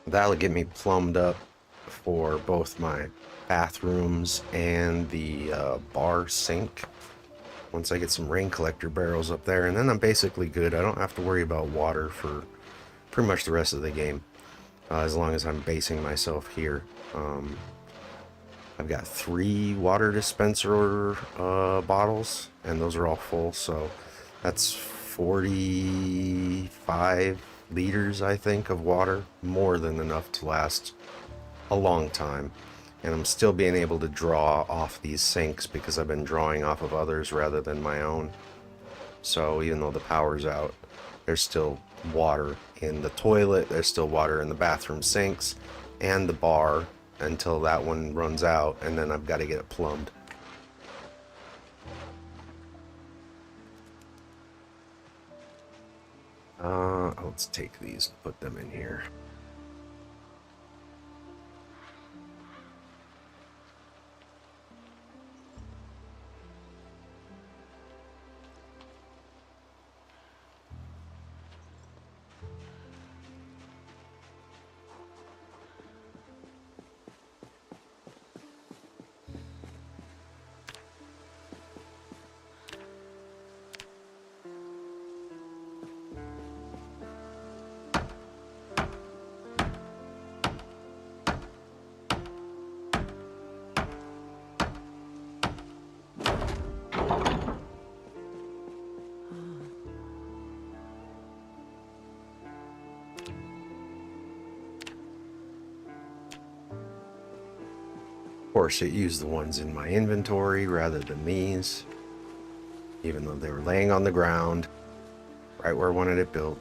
That'll get me plumbed up for both my bathrooms and the bar sink once I get some rain collector barrels up there, and then I'm basically good. I don't have to worry about water for pretty much the rest of the game, as long as I'm basing myself here. I've got 3 water dispenser bottles, and those are all full, so that's 45 liters, I think, of water. More than enough to last a long time. And I'm still being able to draw off these sinks because I've been drawing off of others rather than my own. So even though the power's out, there's still water in the toilet, there's still water in the bathroom sinks and the bar until that one runs out, and then I've got to get it plumbed. Let's take these and put them in here. course, it used the ones in my inventory rather than these, even though they were laying on the ground, right where I wanted it built.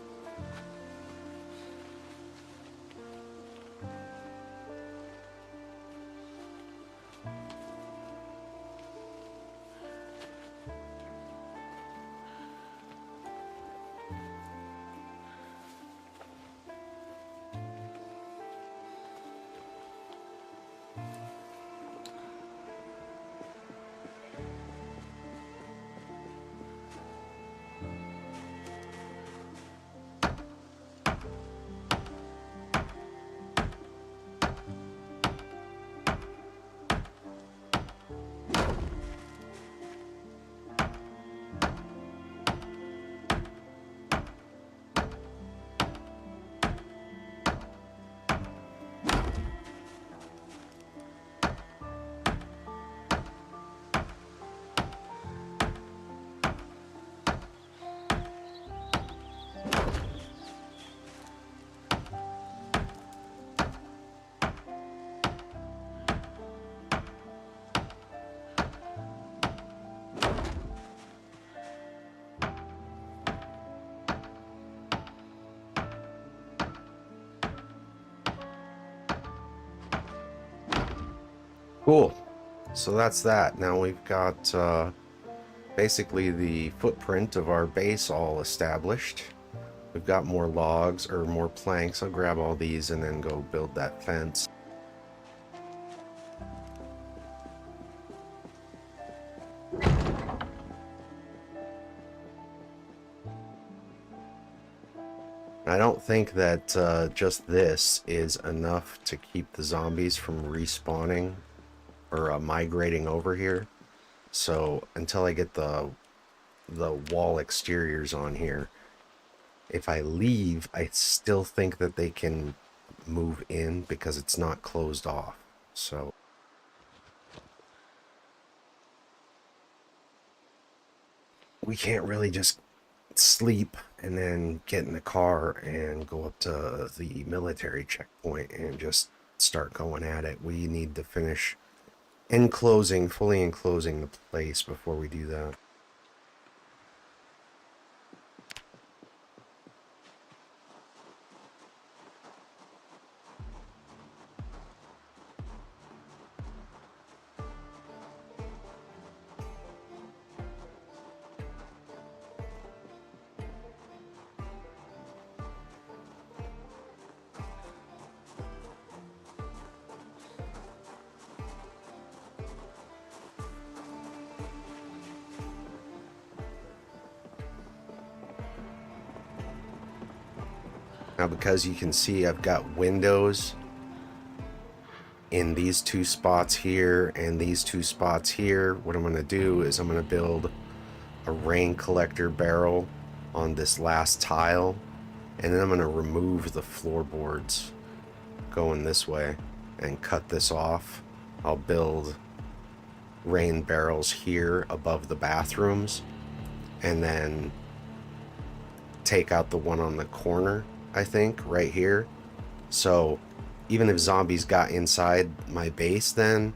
Cool. So that's that. Now we've got basically the footprint of our base all established. We've got more logs or more planks. I'll grab all these and then go build that fence. I don't think that just this is enough to keep the zombies from respawning or migrating over here. So until I get the wall exteriors on here, if I leave, I still think that they can move in because it's not closed off. So we can't really just sleep and then get in the car and go up to the military checkpoint and just start going at it. We need to finish fully enclosing the place before we do that. Now, because you can see I've got windows in these two spots here and these two spots here, what I'm going to do is I'm going to build a rain collector barrel on this last tile, and then I'm going to remove the floorboards going this way and cut this off. I'll build rain barrels here above the bathrooms and then take out the one on the corner, I think, right here. So even if zombies got inside my base then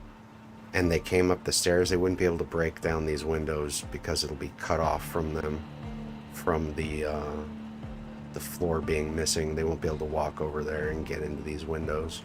and they came up the stairs, they wouldn't be able to break down these windows because it'll be cut off from them, from the floor being missing. They won't be able to walk over there and get into these windows.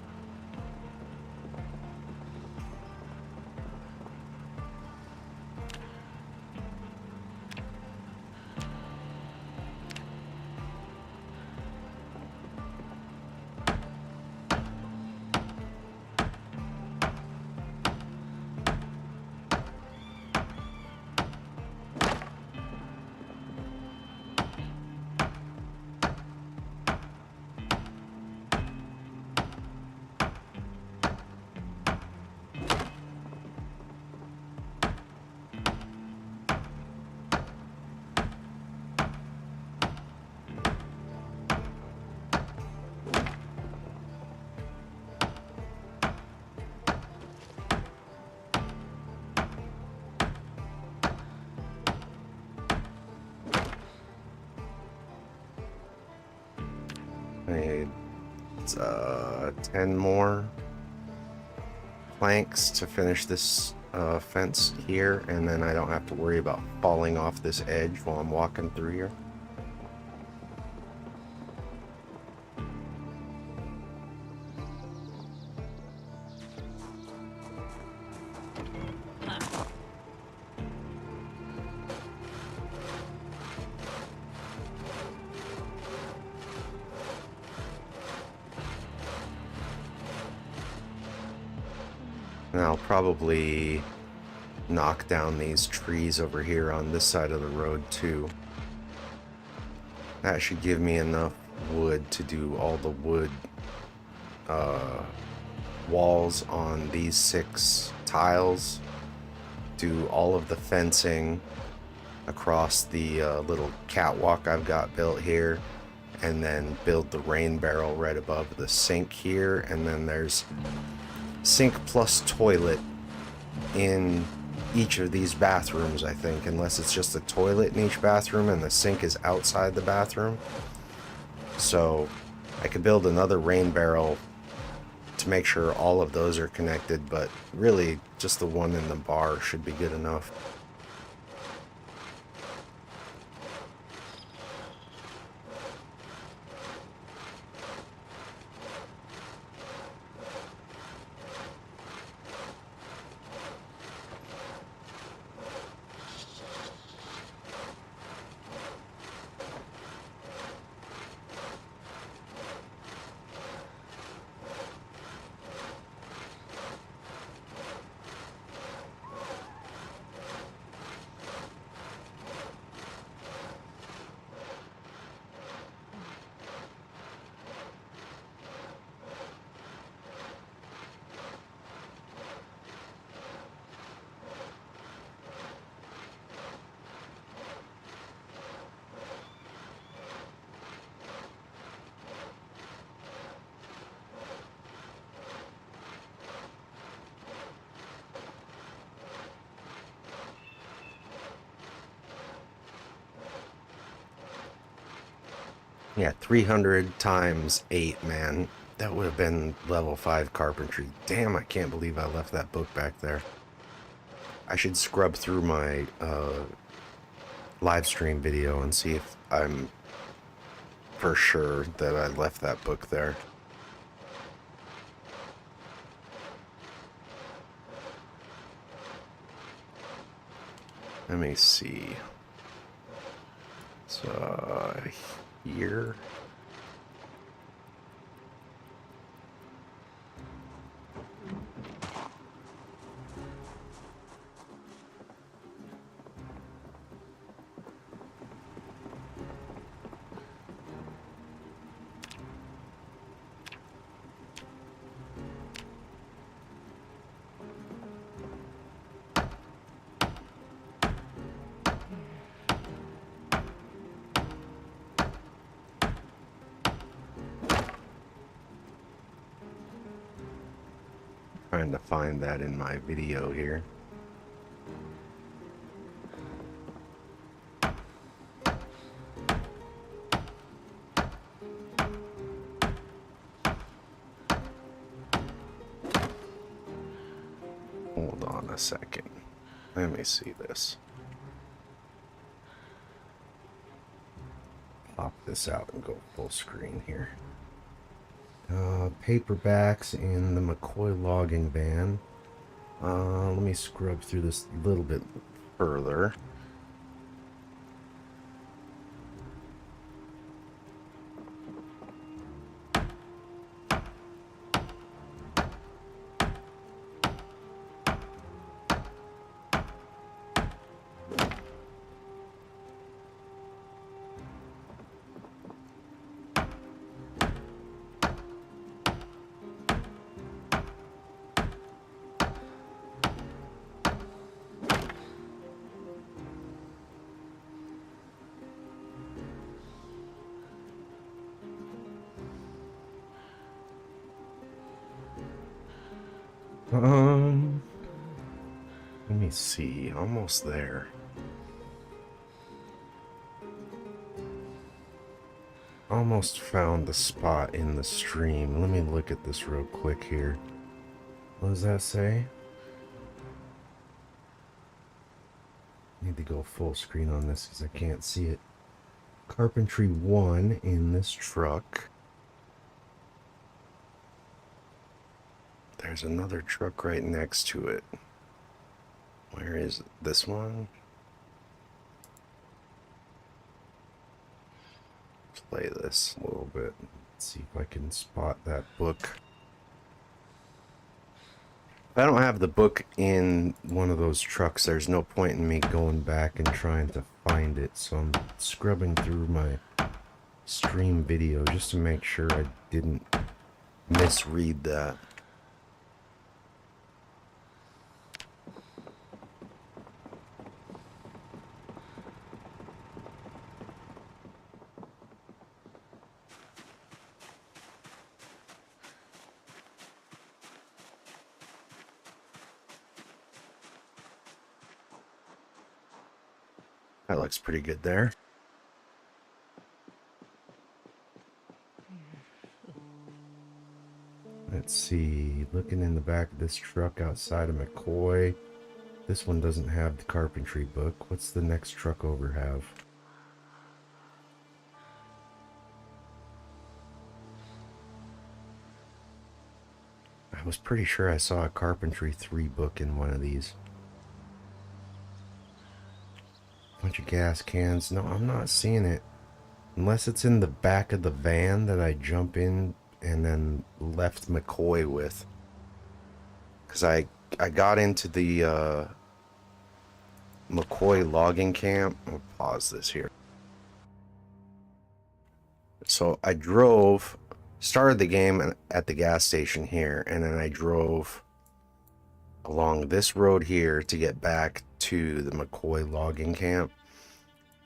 I need 10 more. planks to finish this fence here, and then I don't have to worry about falling off this edge while I'm walking through here. And I'll probably knock down these trees over here on this side of the road too. That should give me enough wood to do all the wood walls on these 6 tiles, do all of the fencing across the little catwalk I've got built here, and then build the rain barrel right above the sink here, and then there's sink plus toilet in each of these bathrooms, I think, unless it's just a toilet in each bathroom and the sink is outside the bathroom. So I could build another rain barrel to make sure all of those are connected, but really just the one in the bar should be good enough. Yeah, 300 times 8, man. That would have been level 5 carpentry. Damn, I can't believe I left that book back there. I should scrub through my live stream video and see if I'm for sure that I left that book there. Let me see. So, here. Trying to find that in my video here. Hold on a second. Let me see this. Pop this out and go full screen here. Paperbacks in the McCoy logging van. Let me scrub through this a little bit further. Let me see, almost there. Almost found the spot in the stream. Let me look at this real quick here. What does that say? Need to go full screen on this because I can't see it. Carpentry 1 in this truck. There's another truck right next to it. Where is it? This one? Play this a little bit. Let's see if I can spot that book. If I don't have the book in one of those trucks, there's no point in me going back and trying to find it. So I'm scrubbing through my stream video just to make sure I didn't misread that. That looks pretty good there. Let's see, looking in the back of this truck outside of McCoy. This one doesn't have the carpentry book. What's the next truck over have? I was pretty sure I saw a carpentry 3 book in one of these. Bunch of gas cans. No, I'm not seeing it. Unless it's in the back of the van that I jump in and then left McCoy with. Because I got into the McCoy logging camp. I'll pause this here. So I started the game at the gas station here, and then I drove along this road here to get back to the McCoy logging camp.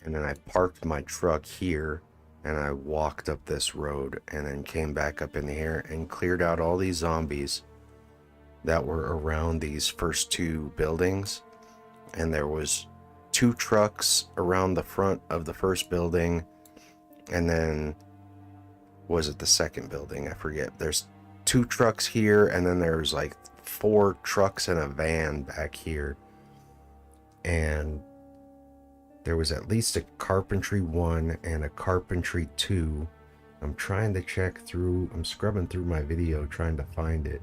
And then I parked my truck here and I walked up this road and then came back up in here and cleared out all these zombies that were around these first 2 buildings. And there was 2 trucks around the front of the first building, and then was it the second building? I forget. There's 2 trucks here, and then there's like 4 trucks and a van back here. And there was at least a carpentry 1 and a carpentry 2. I'm trying to check through, I'm scrubbing through my video trying to find it.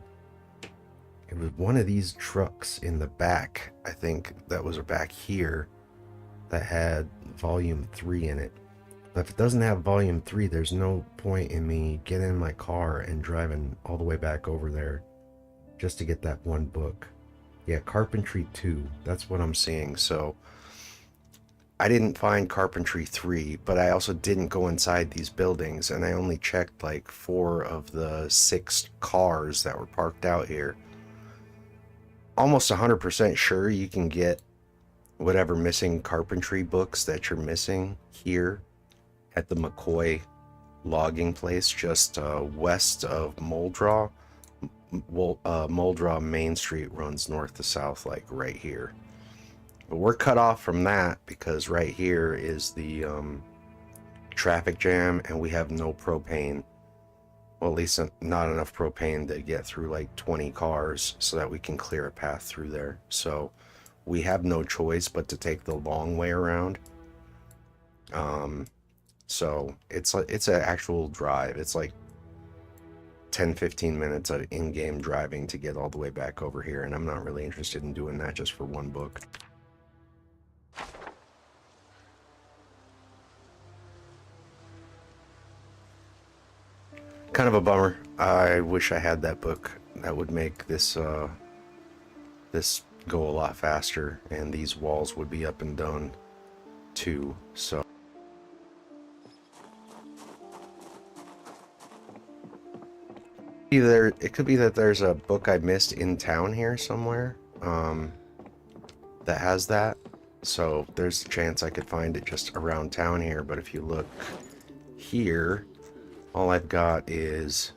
It was one of these trucks in the back, I think that was back here, that had volume 3 in it. But if it doesn't have volume 3, there's no point in me getting in my car and driving all the way back over there just to get that one book. Yeah, carpentry 2, that's what I'm seeing. So I didn't find carpentry 3, but I also didn't go inside these buildings, and I only checked like 4 of the 6 cars that were parked out here. Almost 100% sure you can get whatever missing carpentry books that you're missing here at the McCoy logging place just west of Muldraw. Muldraw Main Street runs north to south, like right here. But we're cut off from that because right here is the traffic jam, and we have no propane. Well, at least not enough propane to get through like 20 cars so that we can clear a path through there. So we have no choice but to take the long way around. So it's an actual drive. It's like 10-15 minutes of in-game driving to get all the way back over here, and I'm not really interested in doing that just for one book. Kind of a bummer. I wish I had that book. That would make this this go a lot faster, and these walls would be up and done too. So either it could be that there's a book I missed in town here somewhere that has that. So there's a chance I could find it just around town here. But if you look here, all I've got is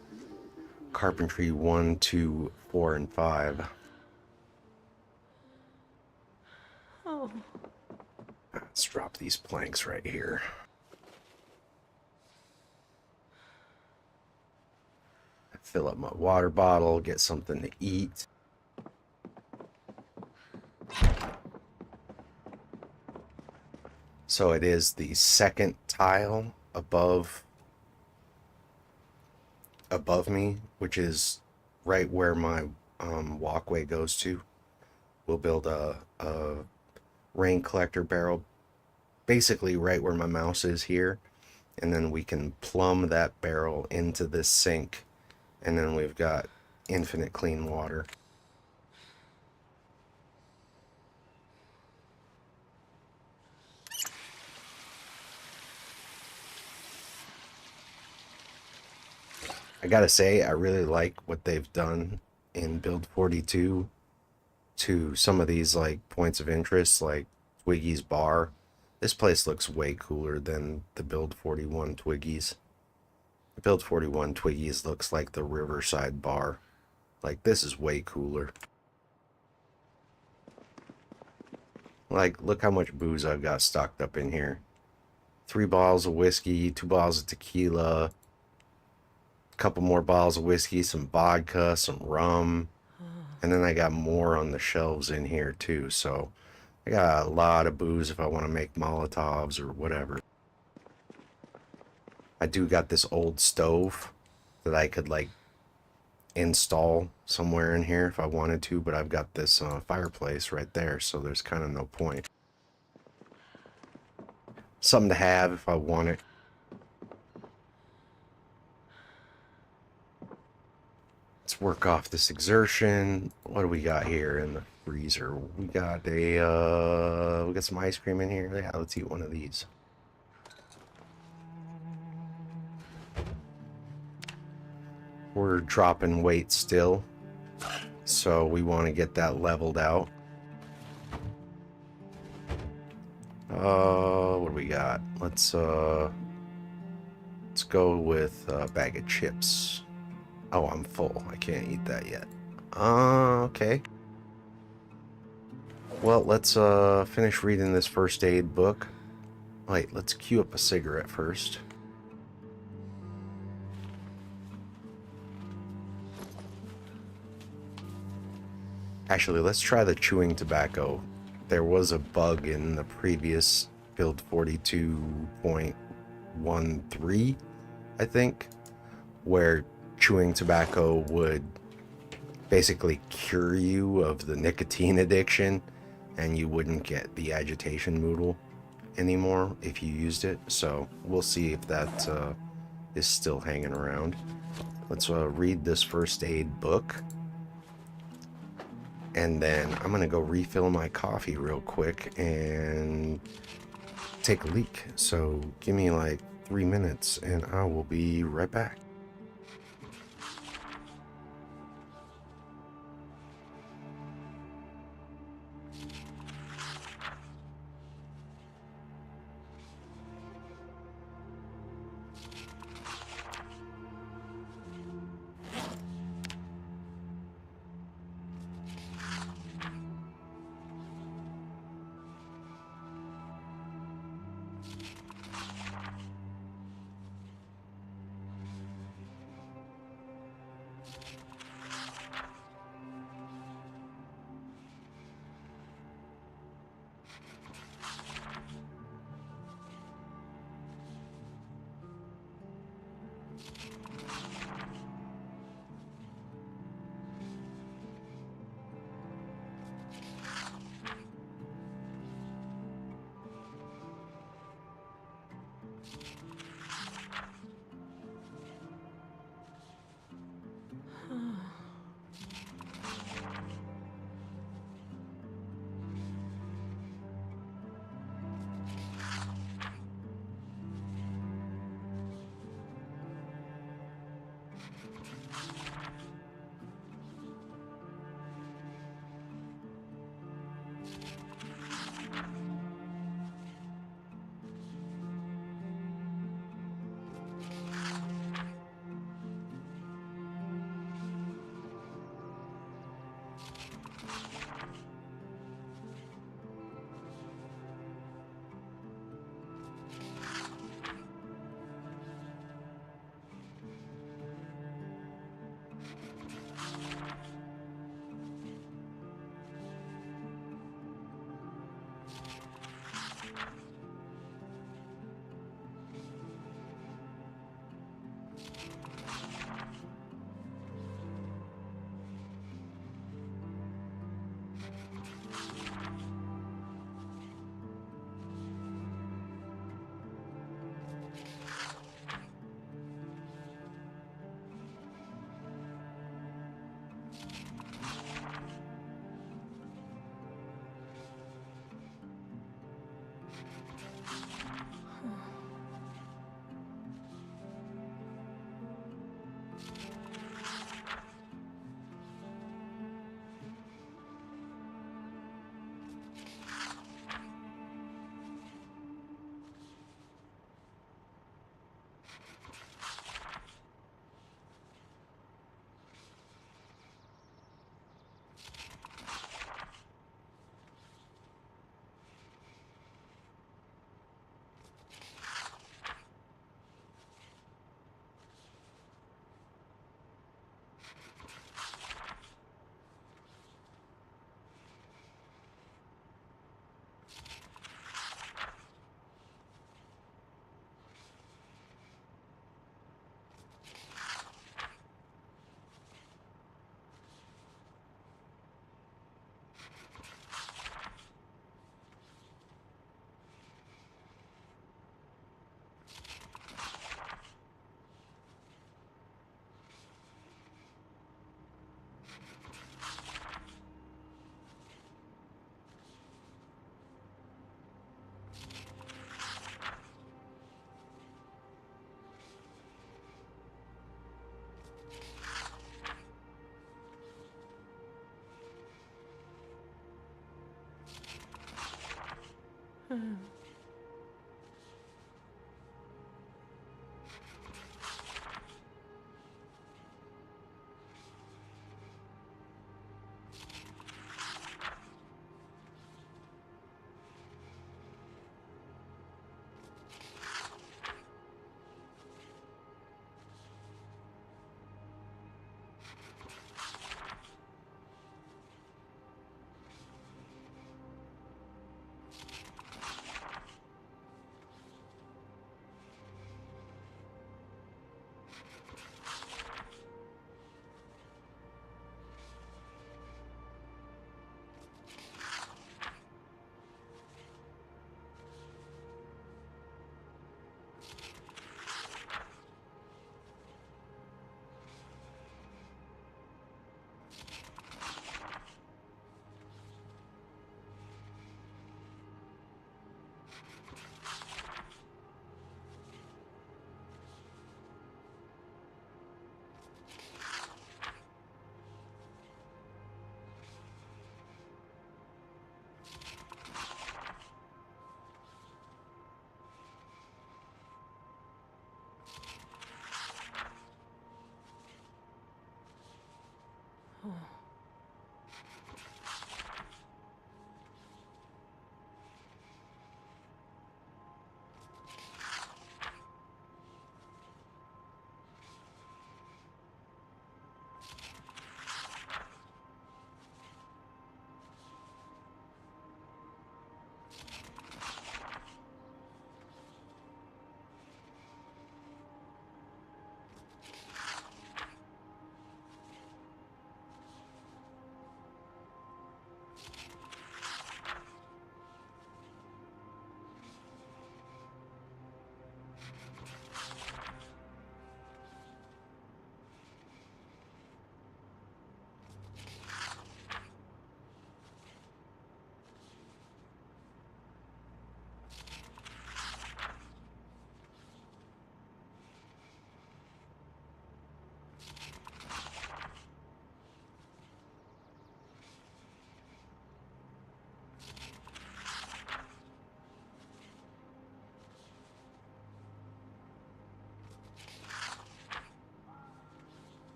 carpentry 1, 2, 4, and 5. Oh. Let's drop these planks right here. Fill up my water bottle, get something to eat. So it is the second tile above me, which is right where my walkway goes to. We'll build a rain collector barrel basically right where my mouse is here, and then we can plumb that barrel into this sink, and then we've got infinite clean water. I gotta say, I really like what they've done in build 42 to some of these like points of interest, like Twiggy's bar. This place looks way cooler than the build 41 Twiggies. The build 41 Twiggies looks like the Riverside bar. Like, this is way cooler. Like, look how much booze I've got stocked up in here. 3 bottles of whiskey, 2 bottles of tequila, a couple more bottles of whiskey, some vodka, some rum, and then I got more on the shelves in here too. So I got a lot of booze if I want to make Molotovs or whatever. I do got this old stove that I could like install somewhere in here if I wanted to, but I've got this fireplace right there, so there's kind of no point. Something to have if I want it. Let's work off this exertion. What do we got here in the freezer? We got we got some ice cream in here. Yeah, let's eat one of these. We're dropping weight still, so we want to get that leveled out. What do we got? Let's go with a bag of chips. Oh, I'm full. I can't eat that yet. Okay. Well, let's finish reading this first aid book. Wait, let's queue up a cigarette first. Actually, let's try the chewing tobacco. There was a bug in the previous build 42.13, I think, where chewing tobacco would basically cure you of the nicotine addiction, and you wouldn't get the agitation moodle anymore if you used it. So we'll see if that is still hanging around. Let's read this first aid book, and then I'm gonna go refill my coffee real quick and take a leak. So give me like 3 minutes and I will be right back.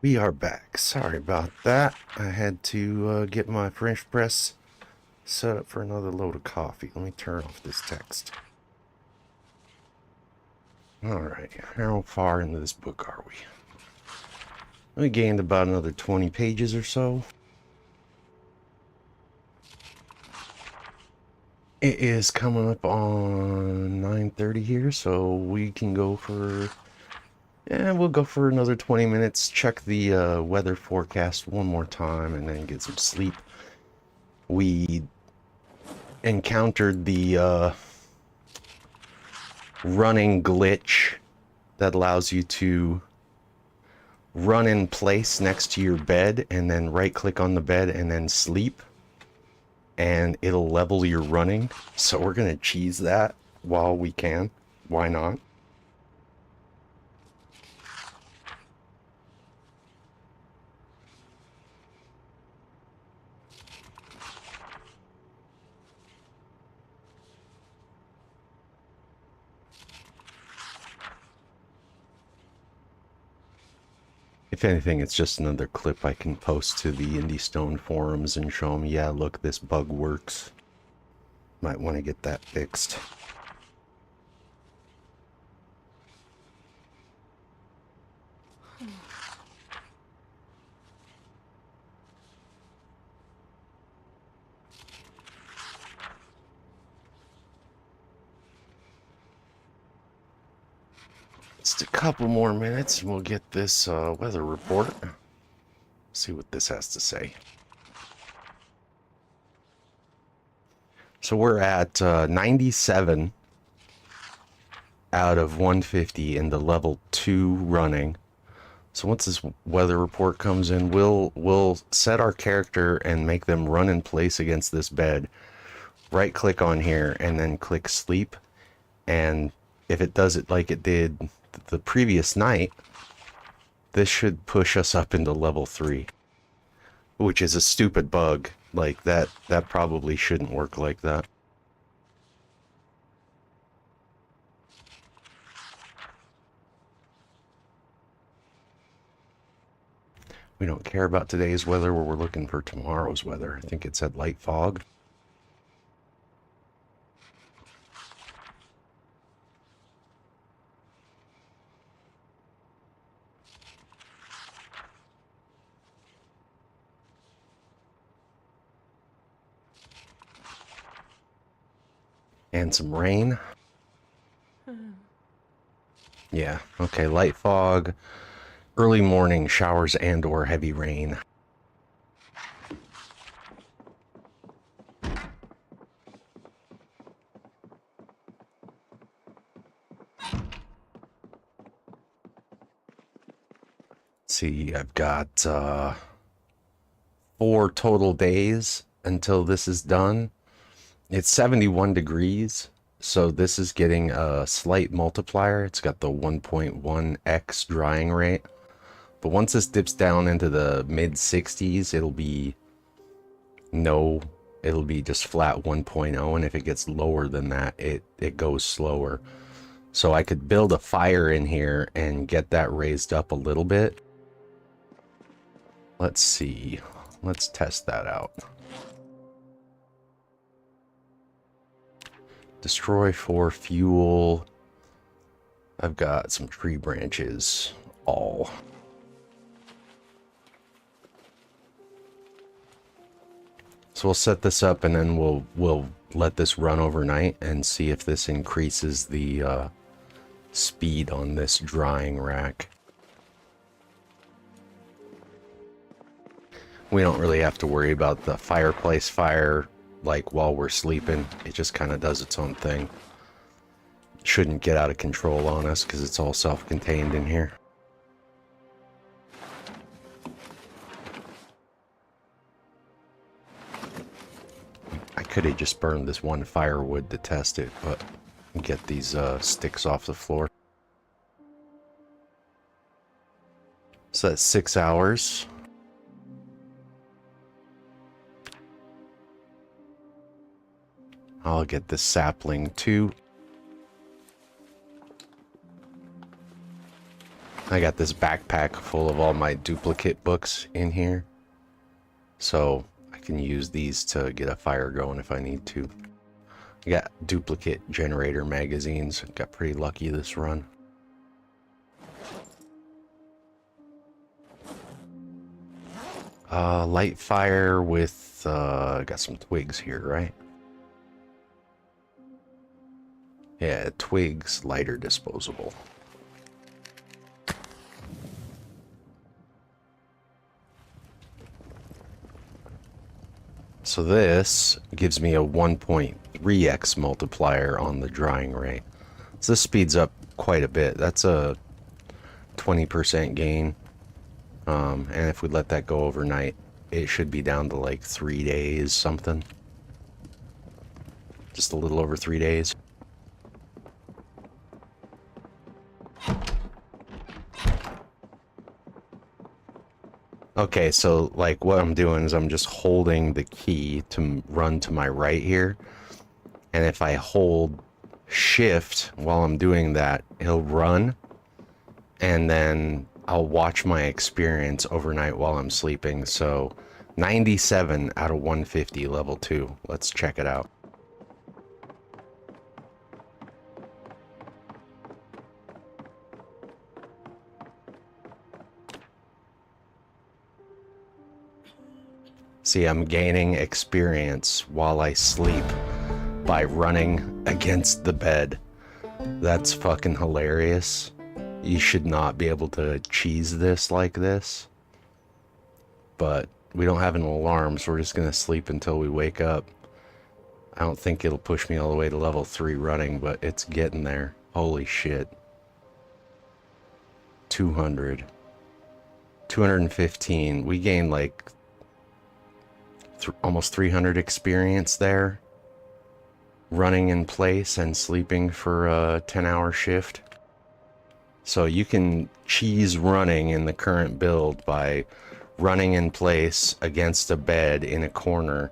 We are back. Sorry about that. I had to get my French press set up for another load of coffee. Let me turn off this text. Alright, how far into this book are we? We gained about another 20 pages or so. It is coming up on 9:30 here, so we can go for... Yeah, we'll go for another 20 minutes, check the weather forecast one more time, and then get some sleep. We encountered the running glitch that allows you to run in place next to your bed and then right click on the bed and then sleep, and it'll level your running. So we're gonna cheese that while we can. Why not? If anything, it's just another clip I can post to the Indie Stone forums and show them, yeah, look, this bug works. Might want to get that fixed. Just a couple more minutes and we'll get this weather report. See what this has to say. So we're at 97 out of 150 in the level 2 running. So once this weather report comes in, we'll set our character and make them run in place against this bed. Right click on here and then click sleep. And if it does it like it did the previous night, this should push us up into level 3, which is a stupid bug. Like that probably shouldn't work like that. We don't care about today's weather, where we're looking for tomorrow's weather. I think it said light fog. And some rain. Yeah, okay, light fog, early morning showers and or heavy rain. See, I've got 4 total days until this is done. It's 71 degrees, so this is getting a slight multiplier. It's got the 1.1x drying rate. But once this dips down into the mid 60s, it'll be just flat 1.0, and if it gets lower than that, it goes slower. So I could build a fire in here and get that raised up a little bit. Let's see. Let's test that out. Destroy for fuel. I've got some tree branches. All. So we'll set this up and then we'll let this run overnight and see if this increases the speed on this drying rack. We don't really have to worry about the fireplace fire like while we're sleeping. It just kind of does its own thing. Shouldn't get out of control on us because it's all self-contained in here. I could have just burned this one firewood to test it, but get these sticks off the floor. So that's 6 hours. I'll get this sapling too. I got this backpack full of all my duplicate books in here, so I can use these to get a fire going if I need to. I got duplicate generator magazines. Got pretty lucky this run. Light fire with got some twigs here, right? Yeah, twigs, lighter, disposable. So this gives me a 1.3x multiplier on the drying rate. So this speeds up quite a bit. That's a 20% gain. And if we let that go overnight, it should be down to like 3 days, something. Just a little over 3 days. Okay, so like what I'm doing is I'm just holding the key to run to my right here. And if I hold shift while I'm doing that, he'll run. And then I'll watch my experience overnight while I'm sleeping. So 97 out of 150 level 2. Let's check it out. See, I'm gaining experience while I sleep by running against the bed. That's fucking hilarious. You should not be able to cheese this like this. But we don't have an alarm, so we're just gonna sleep until we wake up. I don't think it'll push me all the way to level 3 running, but it's getting there. Holy shit. 200. 215. We gained like almost 300 experience there. Running in place and sleeping for a 10-hour shift. So you can cheese running in the current build by running in place against a bed in a corner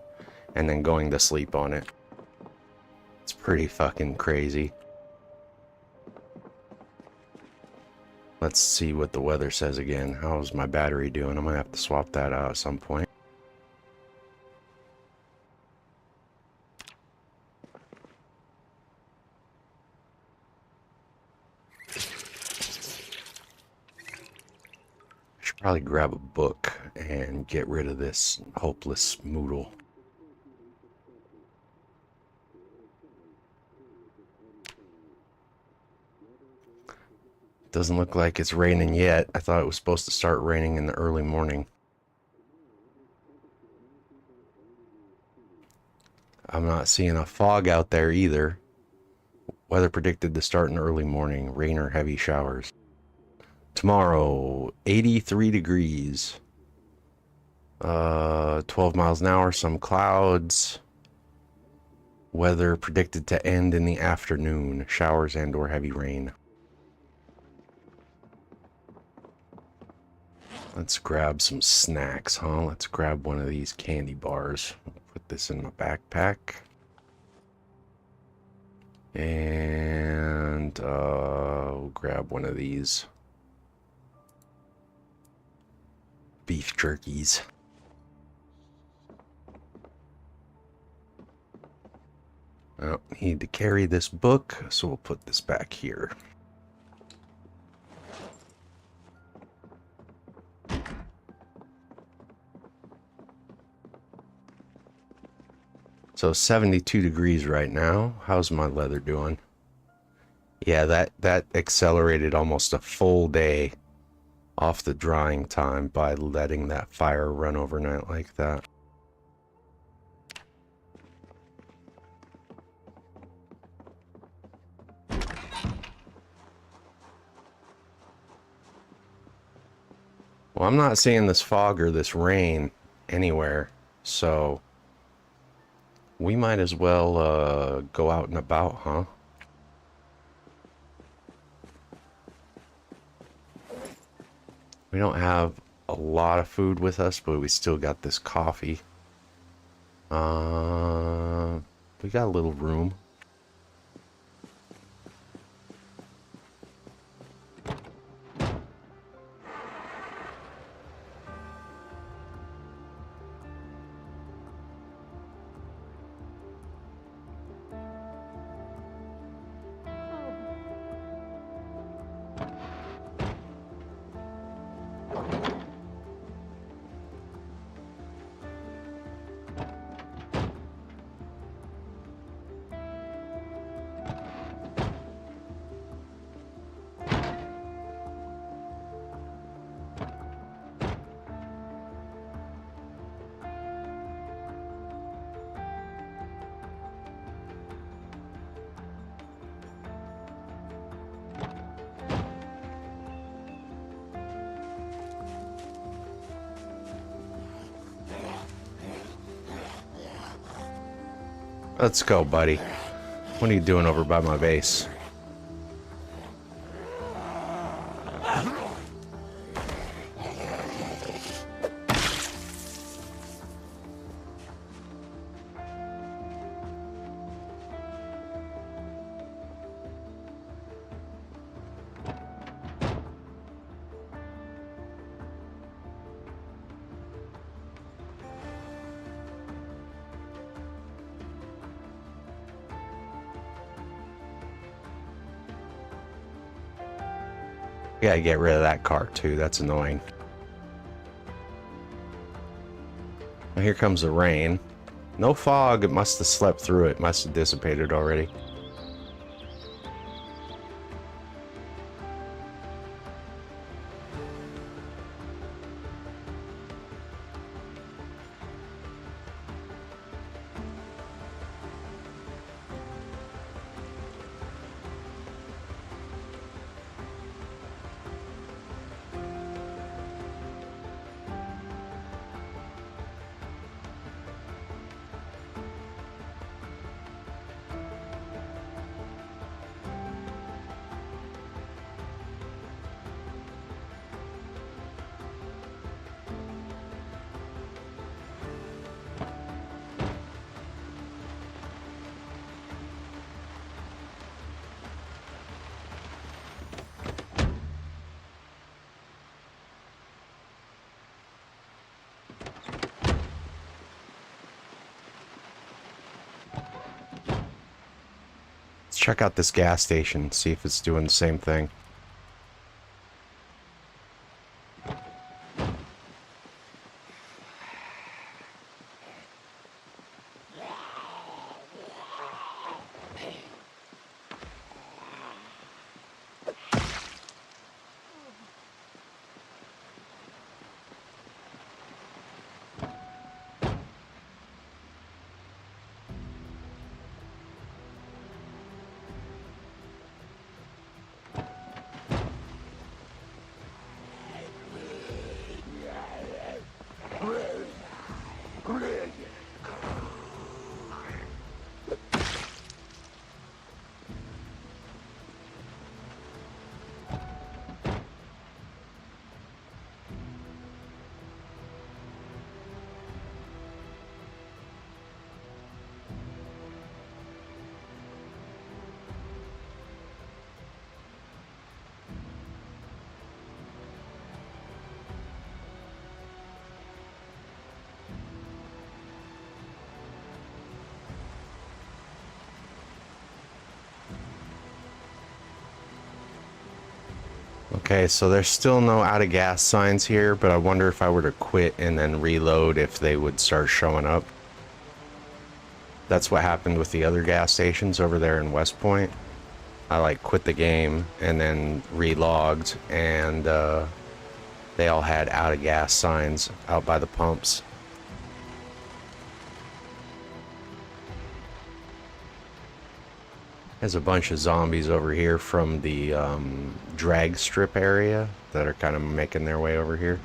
and then going to sleep on it. It's pretty fucking crazy. Let's see what the weather says again. How's my battery doing? I'm gonna have to swap that out at some point. Probably grab a book and get rid of this hopeless moodle. Doesn't look like it's raining yet. I thought it was supposed to start raining in the early morning. I'm not seeing a fog out there either. Weather predicted to start in early morning, rain or heavy showers. Tomorrow, 83 degrees. 12 miles an hour, some clouds. Weather predicted to end in the afternoon, showers and or heavy rain. Let's grab some snacks, huh? Let's grab one of these candy bars. Put this in my backpack. And we'll grab one of these beef jerkies. Oh, need to carry this book, so we'll put this back here. So 72 degrees right now. How's my leather doing? Yeah, that accelerated almost a full day off the drying time by letting that fire run overnight like that. Well, I'm not seeing this fog or this rain anywhere, so we might as well go out and about, huh? We don't have a lot of food with us, but we still got this coffee. We got a little room. Let's go, buddy. What are you doing over by my base? Gotta get rid of that cart too, that's annoying. Well, here comes the rain. No fog, it must have slept through it, must have dissipated already. Let's check out this gas station, see if it's doing the same thing. Okay, so there's still no out of gas signs here, but I wonder if I were to quit and then reload if they would start showing up. That's what happened with the other gas stations over there in West Point. I like quit the game and then relogged, and they all had out of gas signs out by the pumps. There's a bunch of zombies over here from the drag strip area that are kind of making their way over here.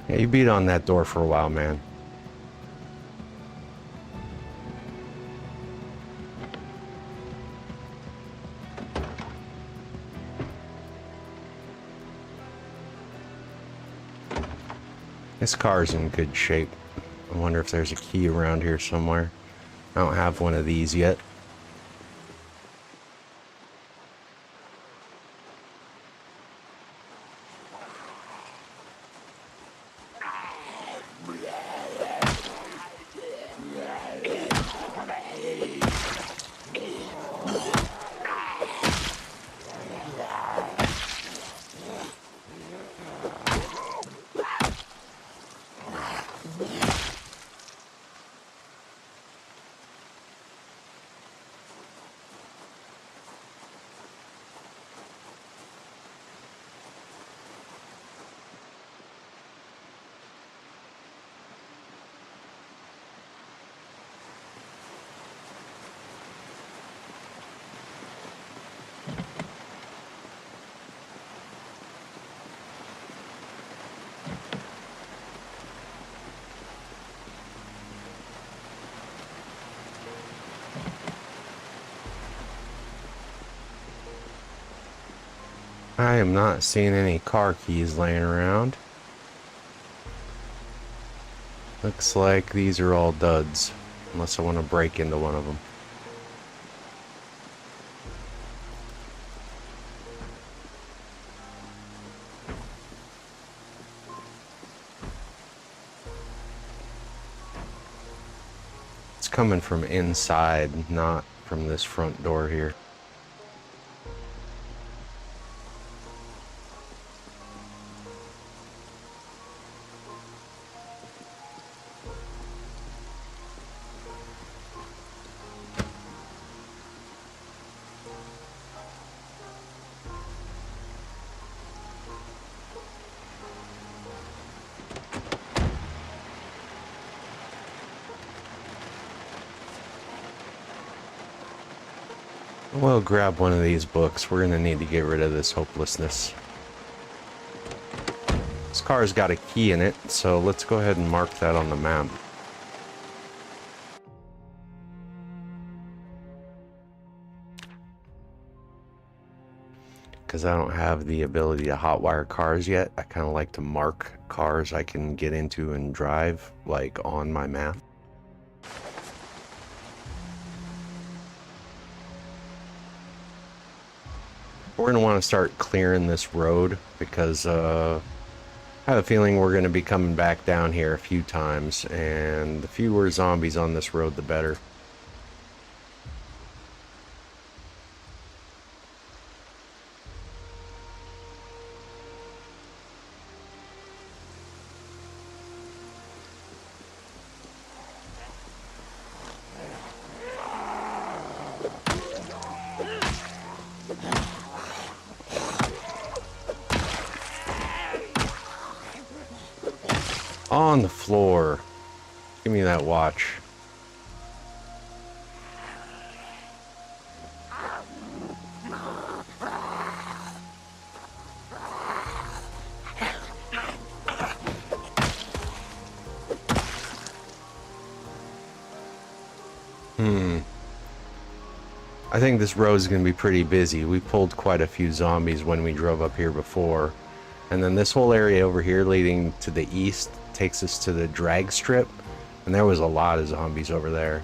Yeah, you beat on that door for a while, man. This car's in good shape. I wonder if there's a key around here somewhere. I don't have one of these yet. I am not seeing any car keys laying around. Looks like these are all duds, unless I want to break into one of them. It's coming from inside, not from this front door here. We'll grab one of these books. We're gonna need to get rid of this hopelessness. This car's got a key in it, so let's go ahead and mark that on the map. Because I don't have the ability to hotwire cars yet, I kind of like to mark cars I can get into and drive, like, on my map. We're going to want to start clearing this road because I have a feeling we're going to be coming back down here a few times, and the fewer zombies on this road, the better. On the floor. Give me that watch. I think this road is going to be pretty busy. We pulled quite a few zombies when we drove up here before. And then this whole area over here leading to the east takes us to the drag strip. And there was a lot of zombies over there.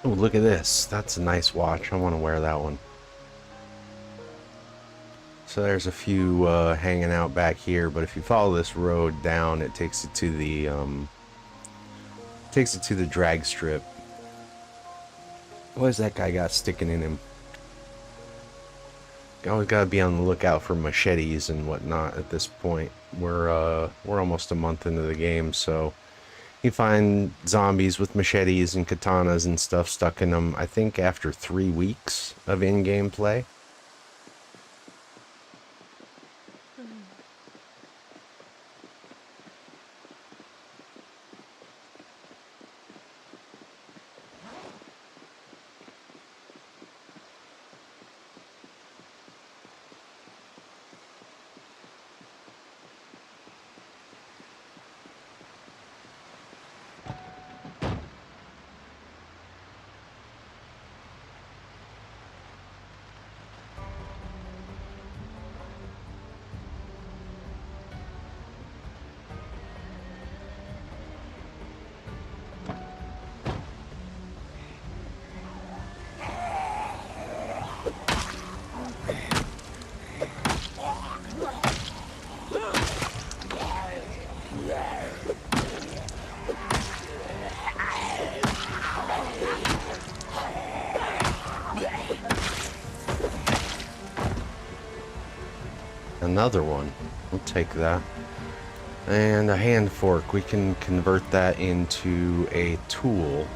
Oh, look at this. That's a nice watch. I want to wear that one. So there's a few hanging out back here, but if you follow this road down, it takes it to the drag strip. What has that guy got sticking in him? Always gotta be on the lookout for machetes and whatnot at this point. We're almost a month into the game, so you find zombies with machetes and katanas and stuff stuck in them, I think after 3 weeks of in-game play. Another one. We'll take that. And a hand fork. We can convert that into a tool.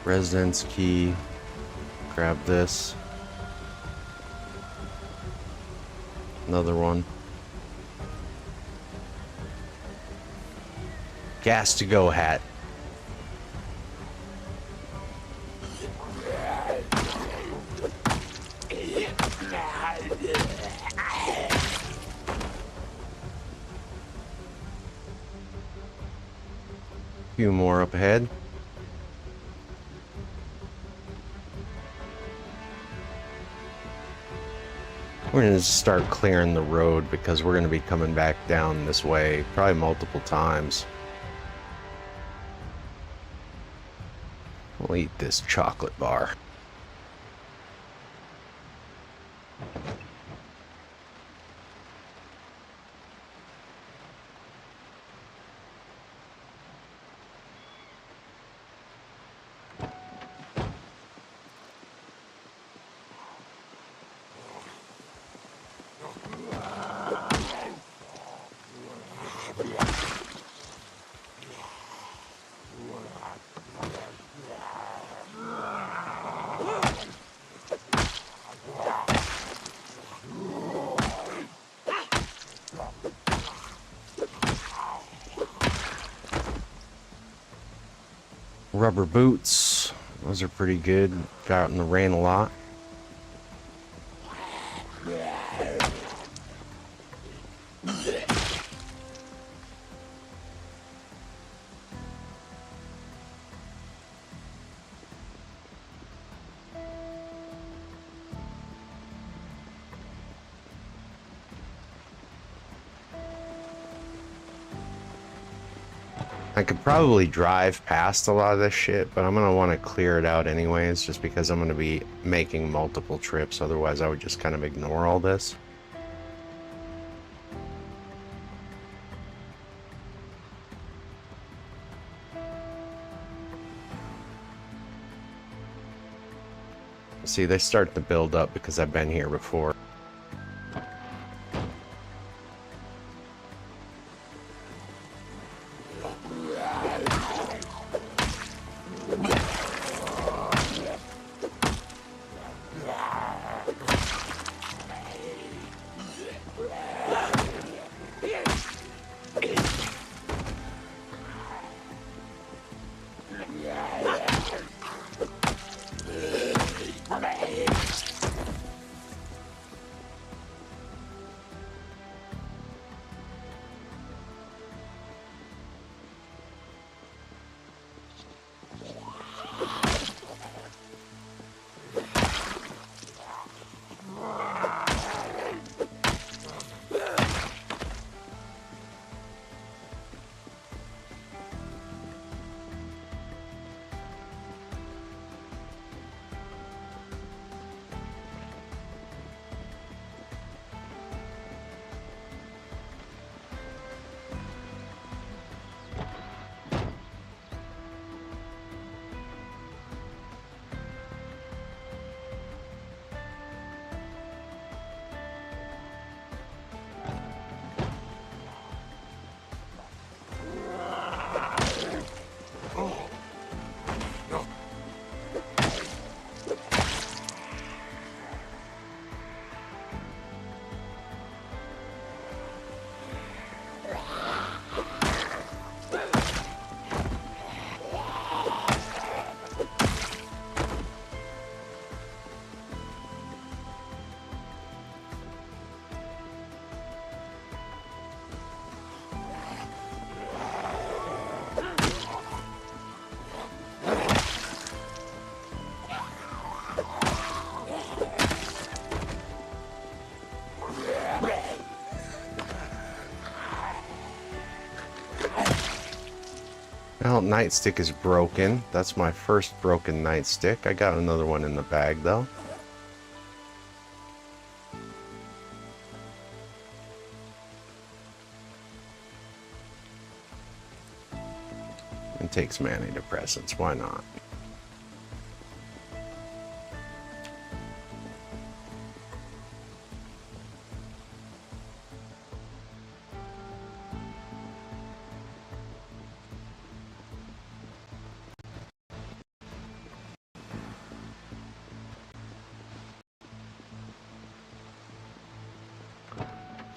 Residence key. Grab this. Another one. Gas to go hat. Few more up ahead. We're going to start clearing the road because we're going to be coming back down this way probably multiple times. We'll eat this chocolate bar. Rubber boots, those are pretty good. Got out in the rain a lot. I could probably drive past a lot of this shit, but I'm going to want to clear it out anyways, just because I'm going to be making multiple trips. Otherwise, I would just kind of ignore all this. See, they start to build up because I've been here before. Well, nightstick is broken. That's my first broken nightstick. I got another one in the bag, though. And take some antidepressants. Why not?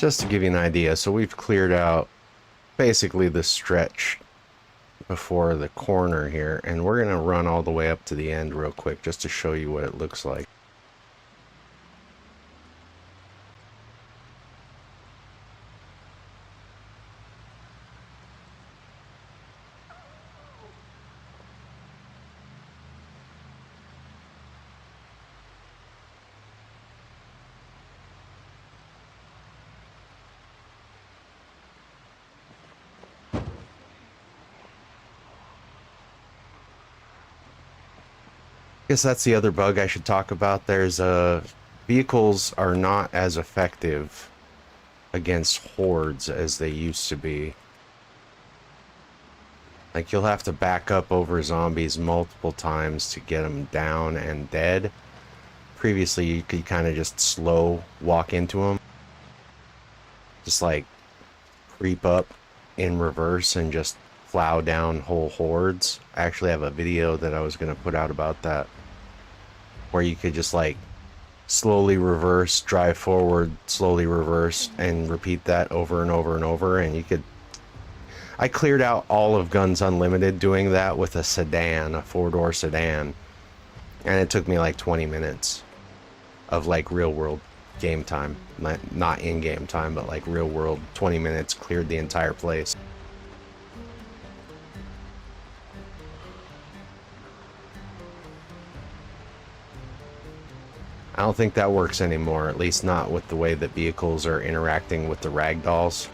Just to give you an idea, so we've cleared out basically the stretch before the corner here, and we're going to run all the way up to the end real quick just to show you what it looks like. I guess that's the other bug I should talk about. There's vehicles are not as effective against hordes as they used to be. Like, you'll have to back up over zombies multiple times to get them down and dead. Previously, you could kind of just slow walk into them. Just like creep up in reverse and just plow down whole hordes. I actually have a video that I was going to put out about that, where you could just like slowly reverse, drive forward, slowly reverse, and repeat that over and over and over. And you could, I cleared out all of Guns Unlimited doing that with a sedan, a 4-door sedan, and it took me like 20 minutes of like real world game time. Not in-game time, but like real world. 20 minutes cleared the entire place. I don't think that works anymore, at least not with the way that vehicles are interacting with the ragdolls.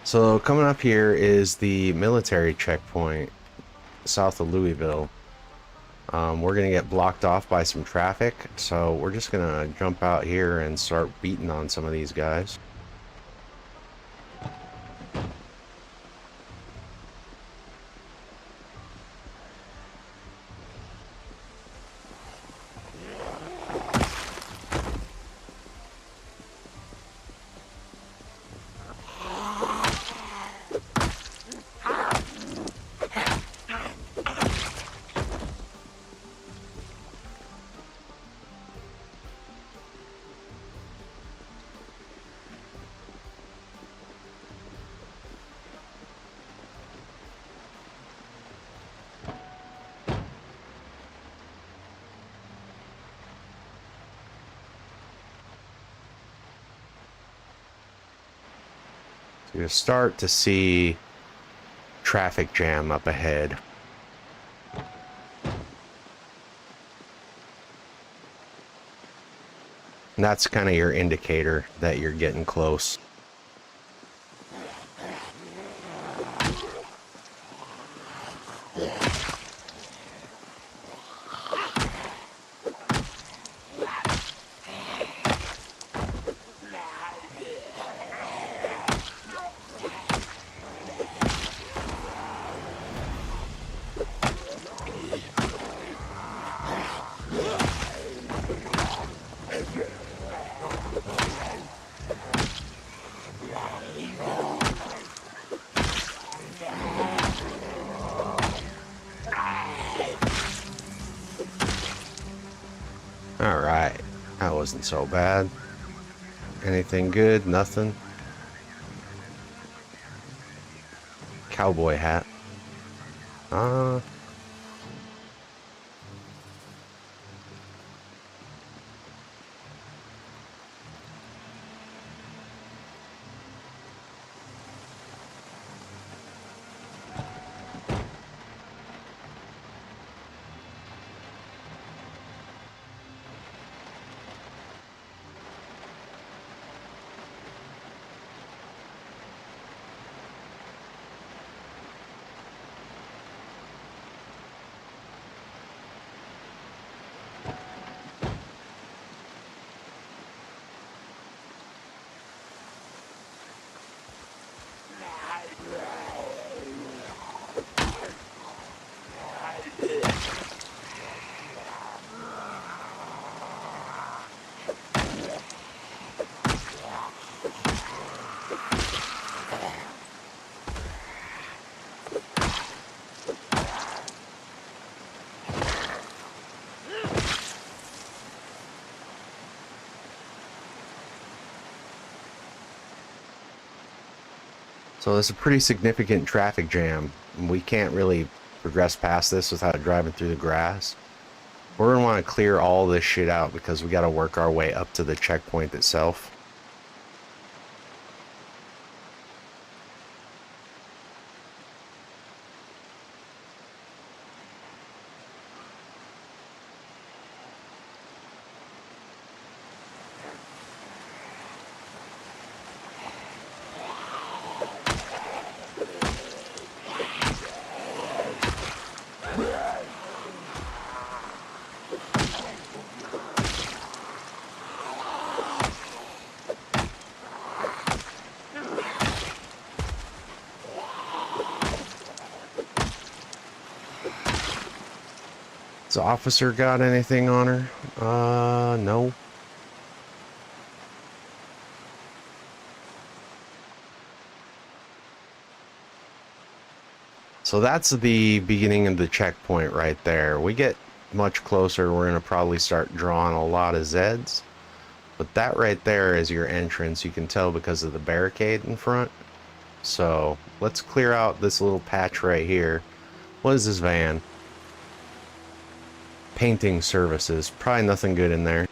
So coming up here is the military checkpoint south of Louisville. We're gonna get blocked off by some traffic, so we're just gonna jump out here and start beating on some of these guys. You start to see traffic jam up ahead. And that's kind of your indicator that you're getting close. Alright, that wasn't so bad. Anything good? Nothing. Cowboy hat. So there's a pretty significant traffic jam. We can't really progress past this without driving through the grass. We're going to want to clear all this shit out because we got to work our way up to the checkpoint itself. Has the officer got anything on her? No. So that's the beginning of the checkpoint right there. We get much closer, we're going to probably start drawing a lot of Zeds. But that right there is your entrance. You can tell because of the barricade in front. So let's clear out this little patch right here. What is this van? Painting services. Probably nothing good in there.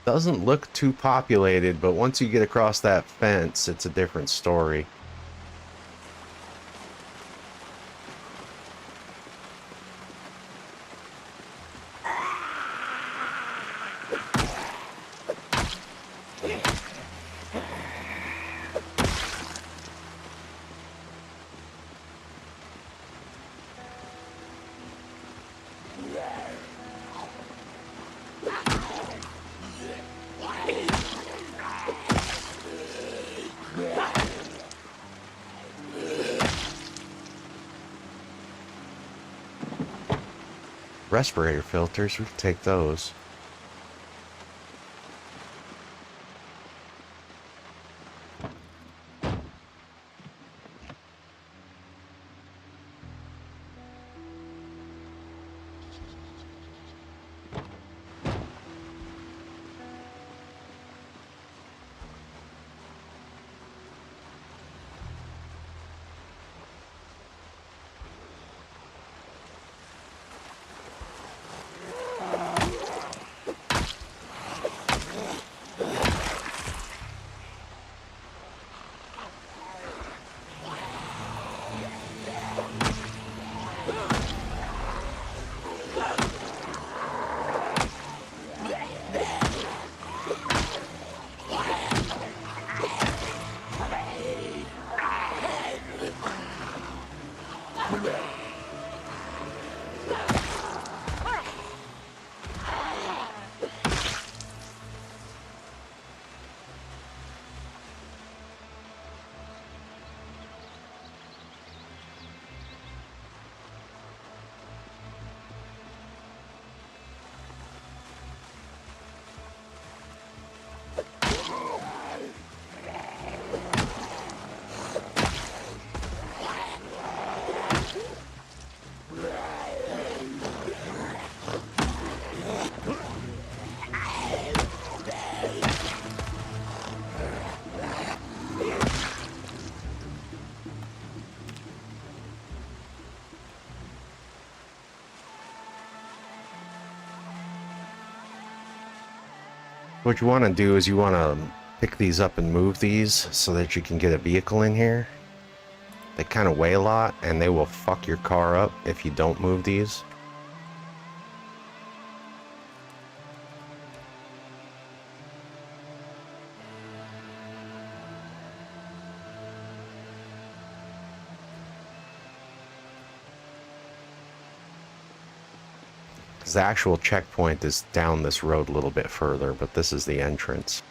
Doesn't look too populated, but once you get across that fence, it's a different story. Respirator filters, we can take those. What you want to do is you want to pick these up and move these so that you can get a vehicle in here. They kind of weigh a lot and they will fuck your car up if you don't move these. The actual checkpoint is down this road a little bit further, but this is the entrance.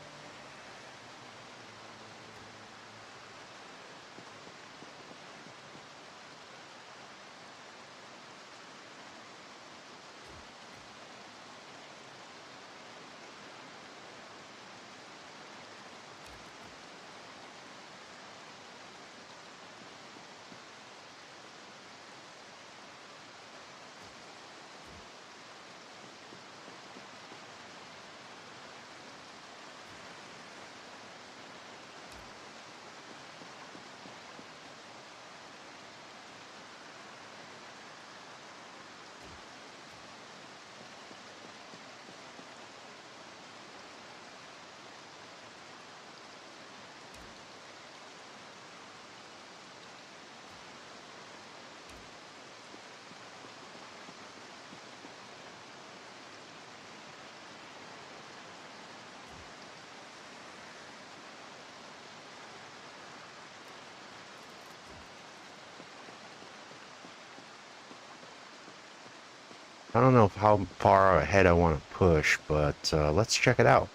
I don't know how far ahead I want to push, but let's check it out.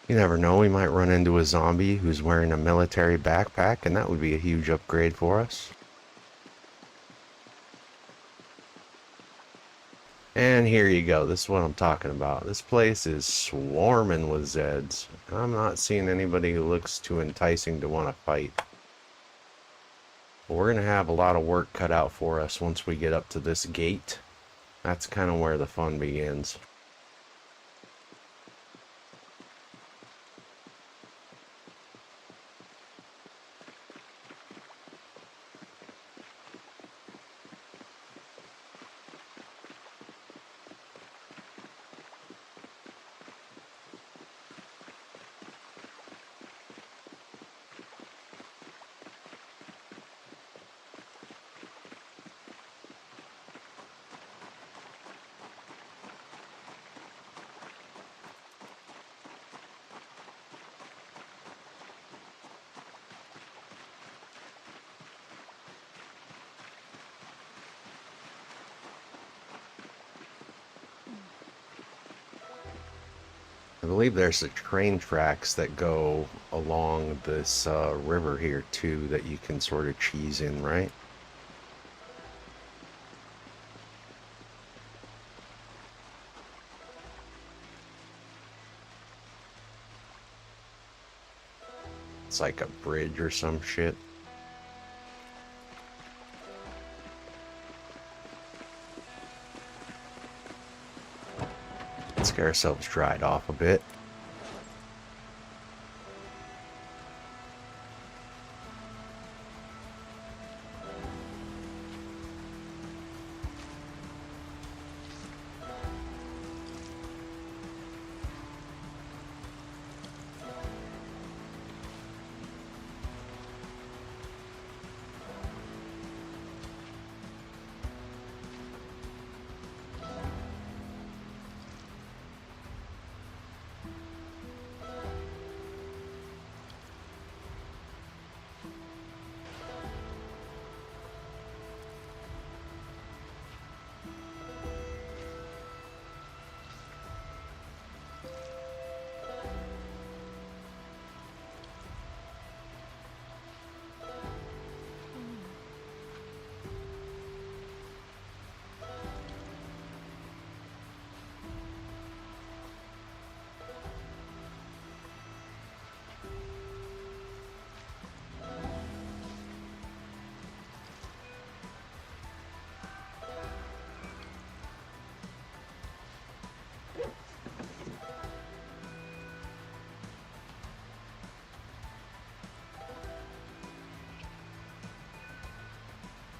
You never know, we might run into a zombie who's wearing a military backpack, and that would be a huge upgrade for us. And here you go, this is what I'm talking about. This place is swarming with Zeds. I'm not seeing anybody who looks too enticing to want to fight. But we're going to have a lot of work cut out for us once we get up to this gate. That's kind of where the fun begins. I believe there's the train tracks that go along this river here too that you can sort of cheese in, right? It's like a bridge or some shit. Let's get ourselves dried off a bit.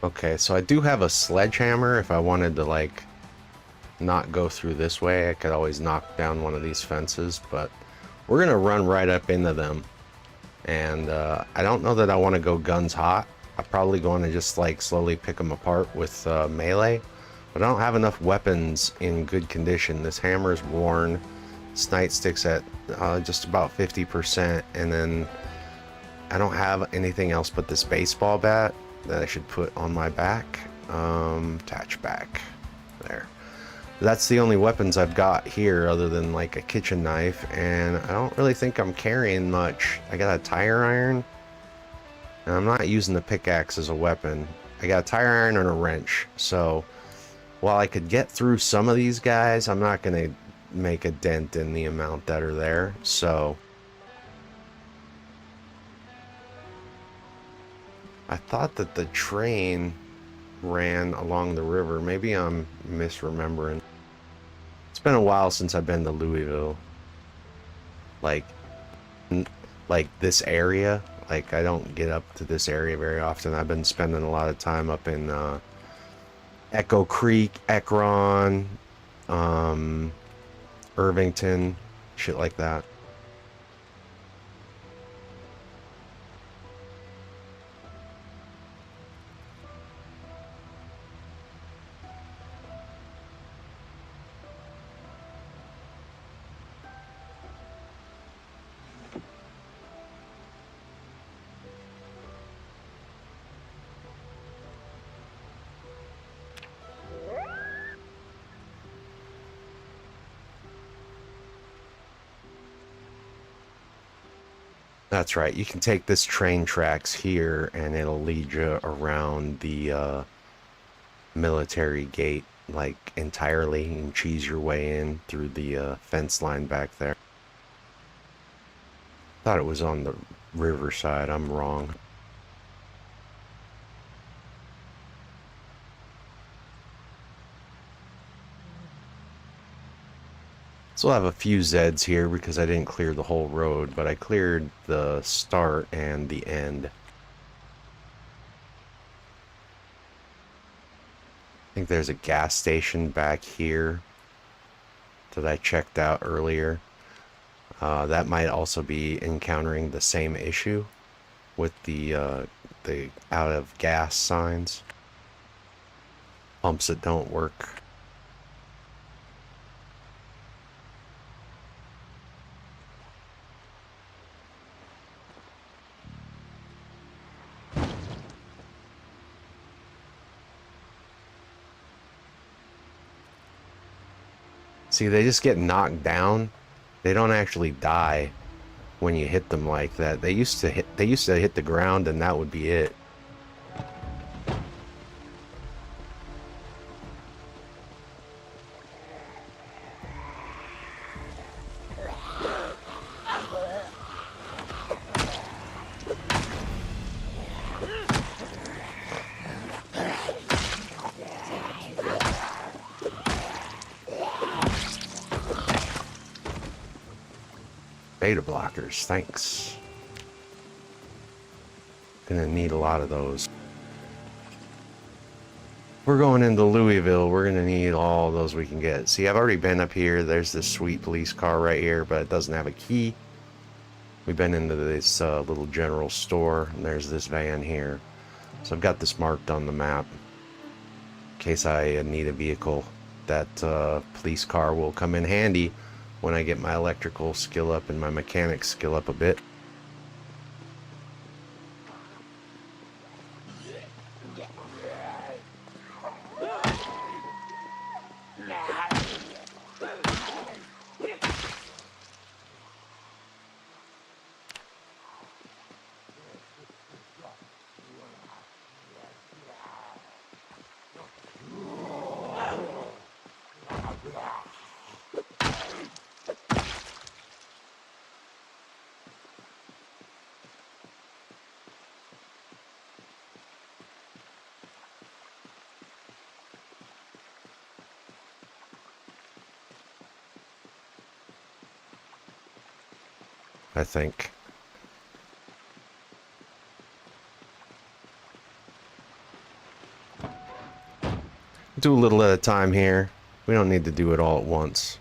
Okay, so I do have a sledgehammer. If I wanted to, like, not go through this way, I could always knock down one of these fences, but we're gonna run right up into them. And I don't know that I want to go guns hot. I'm probably going to just, like, slowly pick them apart with melee, but I don't have enough weapons in good condition. This hammer is worn. This nightstick's at just about 50%, and then I don't have anything else but this baseball bat that I should put on my back. Attach back. There. That's the only weapons I've got here other than like a kitchen knife, and I don't really think I'm carrying much. I got a tire iron, and I'm not using the pickaxe as a weapon. I got a tire iron and a wrench, so while I could get through some of these guys, I'm not going to make a dent in the amount that are there, so I thought that the train ran along the river. Maybe I'm misremembering. It's been a while since I've been to Louisville. Like this area. Like, I don't get up to this area very often. I've been spending a lot of time up in Echo Creek, Ekron, Irvington, shit like that. That's right. You can take this train tracks here and it'll lead you around the military gate like entirely and cheese your way in through the fence line back there. Thought it was on the riverside. I'm wrong. So I'll have a few Zeds here because I didn't clear the whole road, but I cleared the start and the end. I think there's a gas station back here that I checked out earlier. That might also be encountering the same issue with the out of gas signs. Pumps that don't work. See, they just get knocked down. They don't actually die when you hit them like that. They used to hit the ground and that would be it. Beta blockers, thanks. Gonna need a lot of those. We're going into Louisville. We're gonna need all those we can get. See, I've already been up here. There's this sweet police car right here, but it doesn't have a key. We've been into this little general store, and there's this van here. So I've got this marked on the map. In case I need a vehicle, that police car will come in handy when I get my electrical skill up and my mechanics skill up a bit. I think. Do a little at a time here. We don't need to do it all at once.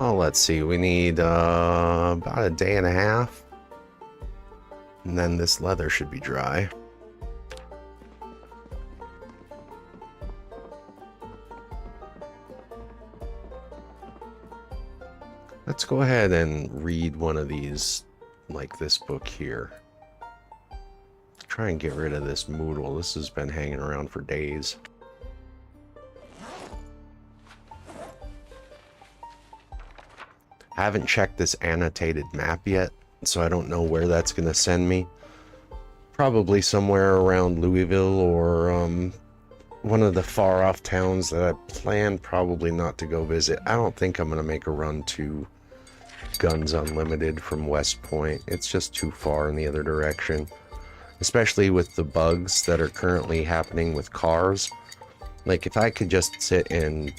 Oh, let's see. We need about a day and a half. And then this leather should be dry. Let's go ahead and read one of these, like this book here. Try and get rid of this Moodle. This has been hanging around for days. I haven't checked this annotated map yet, so I don't know where that's going to send me. Probably somewhere around Louisville or one of the far off towns that I plan probably not to go visit. I don't think I'm going to make a run to Guns Unlimited from West Point. It's just too far in the other direction. Especially with the bugs that are currently happening with cars. Like, if I could just sit and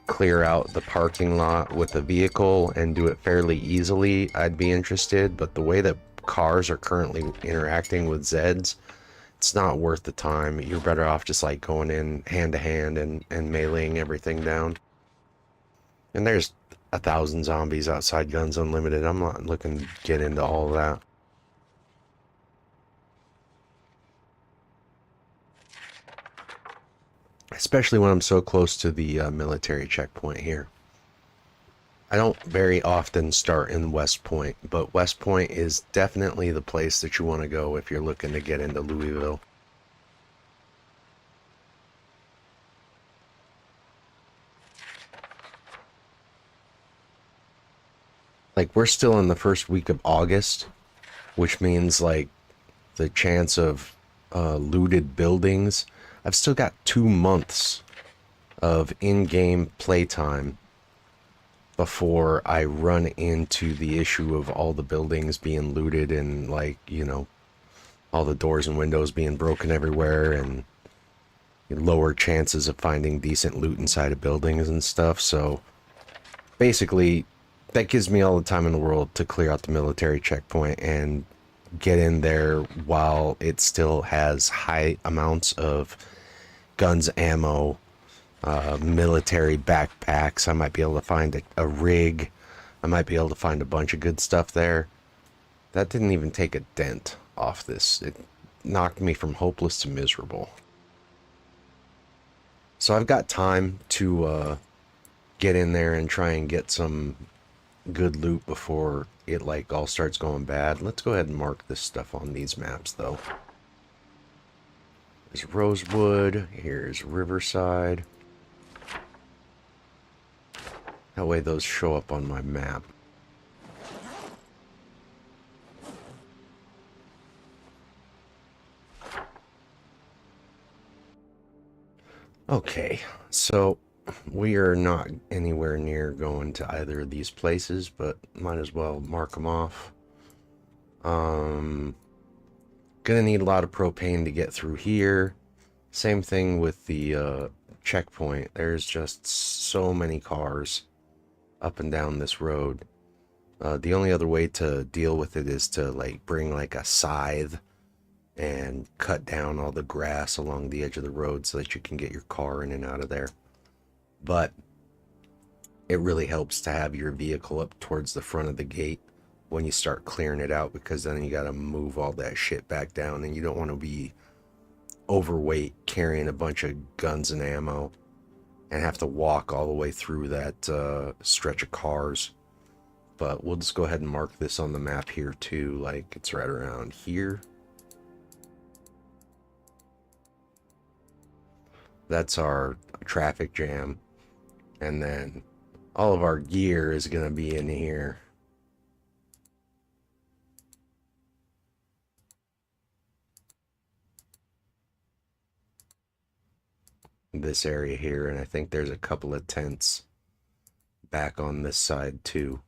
clear out the parking lot with a vehicle and do it fairly easily, I'd be interested. But the way that cars are currently interacting with Zeds, it's not worth the time. You're better off just like going in hand to hand and meleeing everything down. And there's 1,000 zombies outside Guns Unlimited. I'm not looking to get into all of that. Especially when I'm so close to the military checkpoint here. I don't very often start in West Point, but West Point is definitely the place that you want to go if you're looking to get into Louisville. Like, we're still in the first week of August, which means like the chance of looted buildings. I've still got 2 months of in-game playtime before I run into the issue of all the buildings being looted and, like, you know, all the doors and windows being broken everywhere and lower chances of finding decent loot inside of buildings and stuff. So basically, that gives me all the time in the world to clear out the military checkpoint and get in there while it still has high amounts of guns, ammo, military backpacks. I might be able to find a rig. I might be able to find a bunch of good stuff there. That didn't even take a dent off this. It knocked me from hopeless to miserable. So I've got time to get in there and try and get some good loot before it like all starts going bad. Let's go ahead and mark this stuff on these maps though. There's Rosewood, here's Riverside. That way those show up on my map. Okay, so we are not anywhere near going to either of these places, but might as well mark them off. Gonna need a lot of propane to get through here. Same thing with the checkpoint. There's just so many cars up and down this road. The only other way to deal with it is to like bring like a scythe and cut down all the grass along the edge of the road so that you can get your car in and out of there. But it really helps to have your vehicle up towards the front of the gate when you start clearing it out, because then you got to move all that shit back down, and you don't want to be overweight carrying a bunch of guns and ammo and have to walk all the way through that stretch of cars. But we'll just go ahead and mark this on the map here too, like it's right around here. That's our traffic jam, and then all of our gear is going to be in here. This area here, and I think there's a couple of tents back on this side too.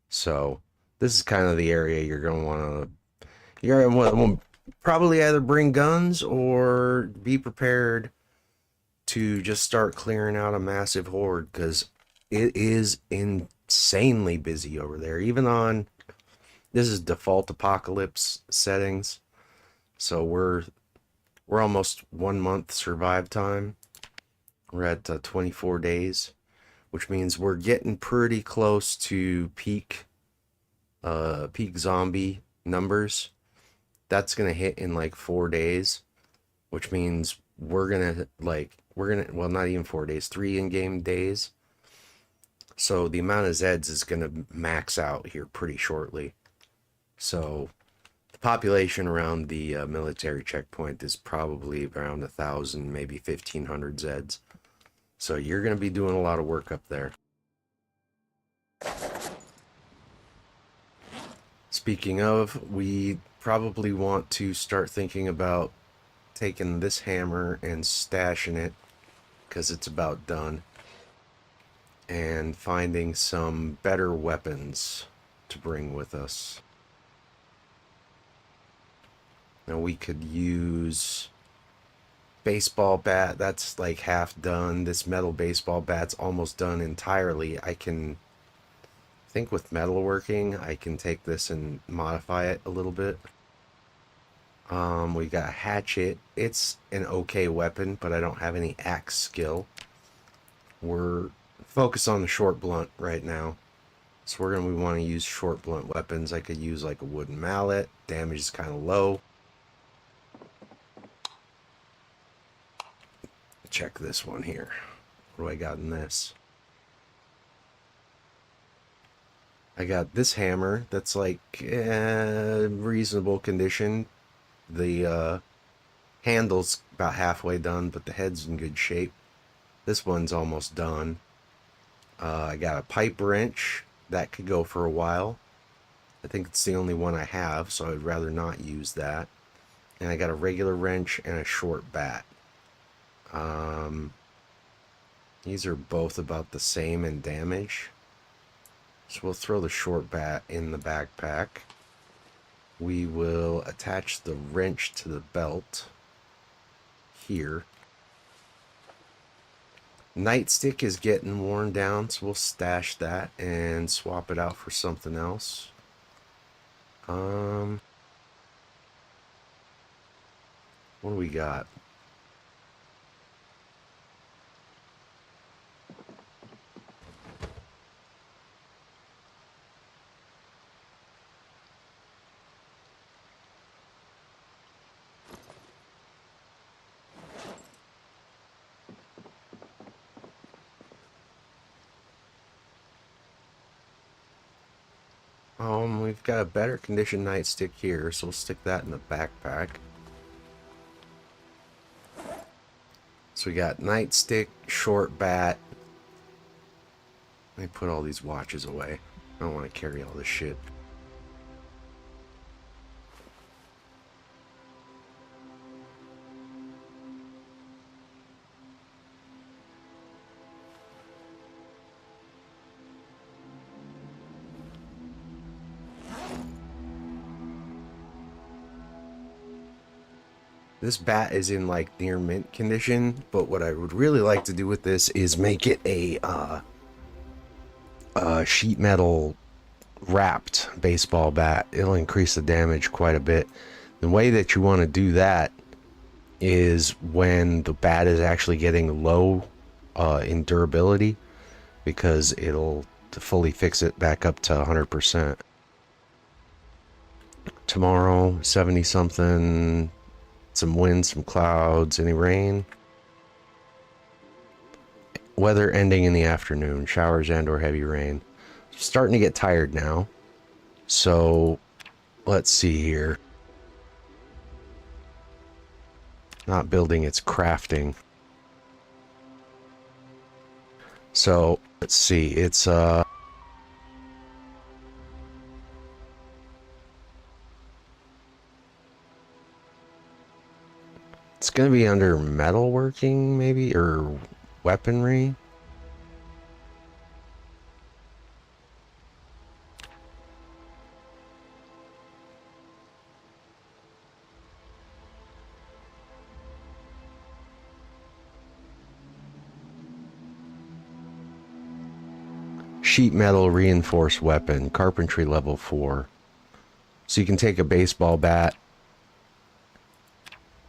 So this is kind of the area you're going to want to probably either bring guns or be prepared to just start clearing out a massive horde, because it is insanely busy over there. Even on, this is default apocalypse settings, so we're almost 1 month survive time. We're at 24 days. which means we're getting pretty close to peak zombie numbers. That's gonna hit in like 4 days, which means we're gonna well, not even 4 days, 3 in-game days. So the amount of Zeds is gonna max out here pretty shortly. So the population around the military checkpoint is probably around 1,000, maybe 1,500 Zeds. So you're gonna be doing a lot of work up there. Speaking of, we probably want to start thinking about taking this hammer and stashing it, because it's about done, and finding some better weapons to bring with us. Now we could use baseball bat. That's like half done. This metal baseball bat's almost done entirely. I think with metalworking, I can take this and modify it a little bit. We got a hatchet. It's an okay weapon, but I don't have any axe skill. We're focused on the short blunt right now. So we want to use short blunt weapons. I could use like a wooden mallet. Damage is kind of low. Check this one here. What do I got in this? I got this hammer that's like reasonable condition. The handle's about halfway done, but the head's in good shape. This one's almost done. I got a pipe wrench. That could go for a while. I think it's the only one I have, so I'd rather not use that. And I got a regular wrench and a short bat. These are both about the same in damage. So we'll throw the short bat in the backpack. We will attach the wrench to the belt here. Nightstick is getting worn down, so we'll stash that and swap it out for something else. What do we got? We've got a better condition nightstick here, so we'll stick that in the backpack. So we got nightstick, short bat. Let me put all these watches away. I don't want to carry all this shit. This bat is in like near mint condition, but what I would really like to do with this is make it a sheet metal wrapped baseball bat. It'll increase the damage quite a bit. The way that you want to do that is when the bat is actually getting low in durability, because it'll fully fix it back up to 100%. Tomorrow, 70 something. Some wind, some clouds, any rain. Weather ending in the afternoon, showers and or heavy rain. Starting to get tired now. So let's see here. Not building, it's crafting. So let's see, it's it's gonna be under metalworking, maybe, or weaponry. Sheet metal reinforced weapon, carpentry level 4. So you can take a baseball bat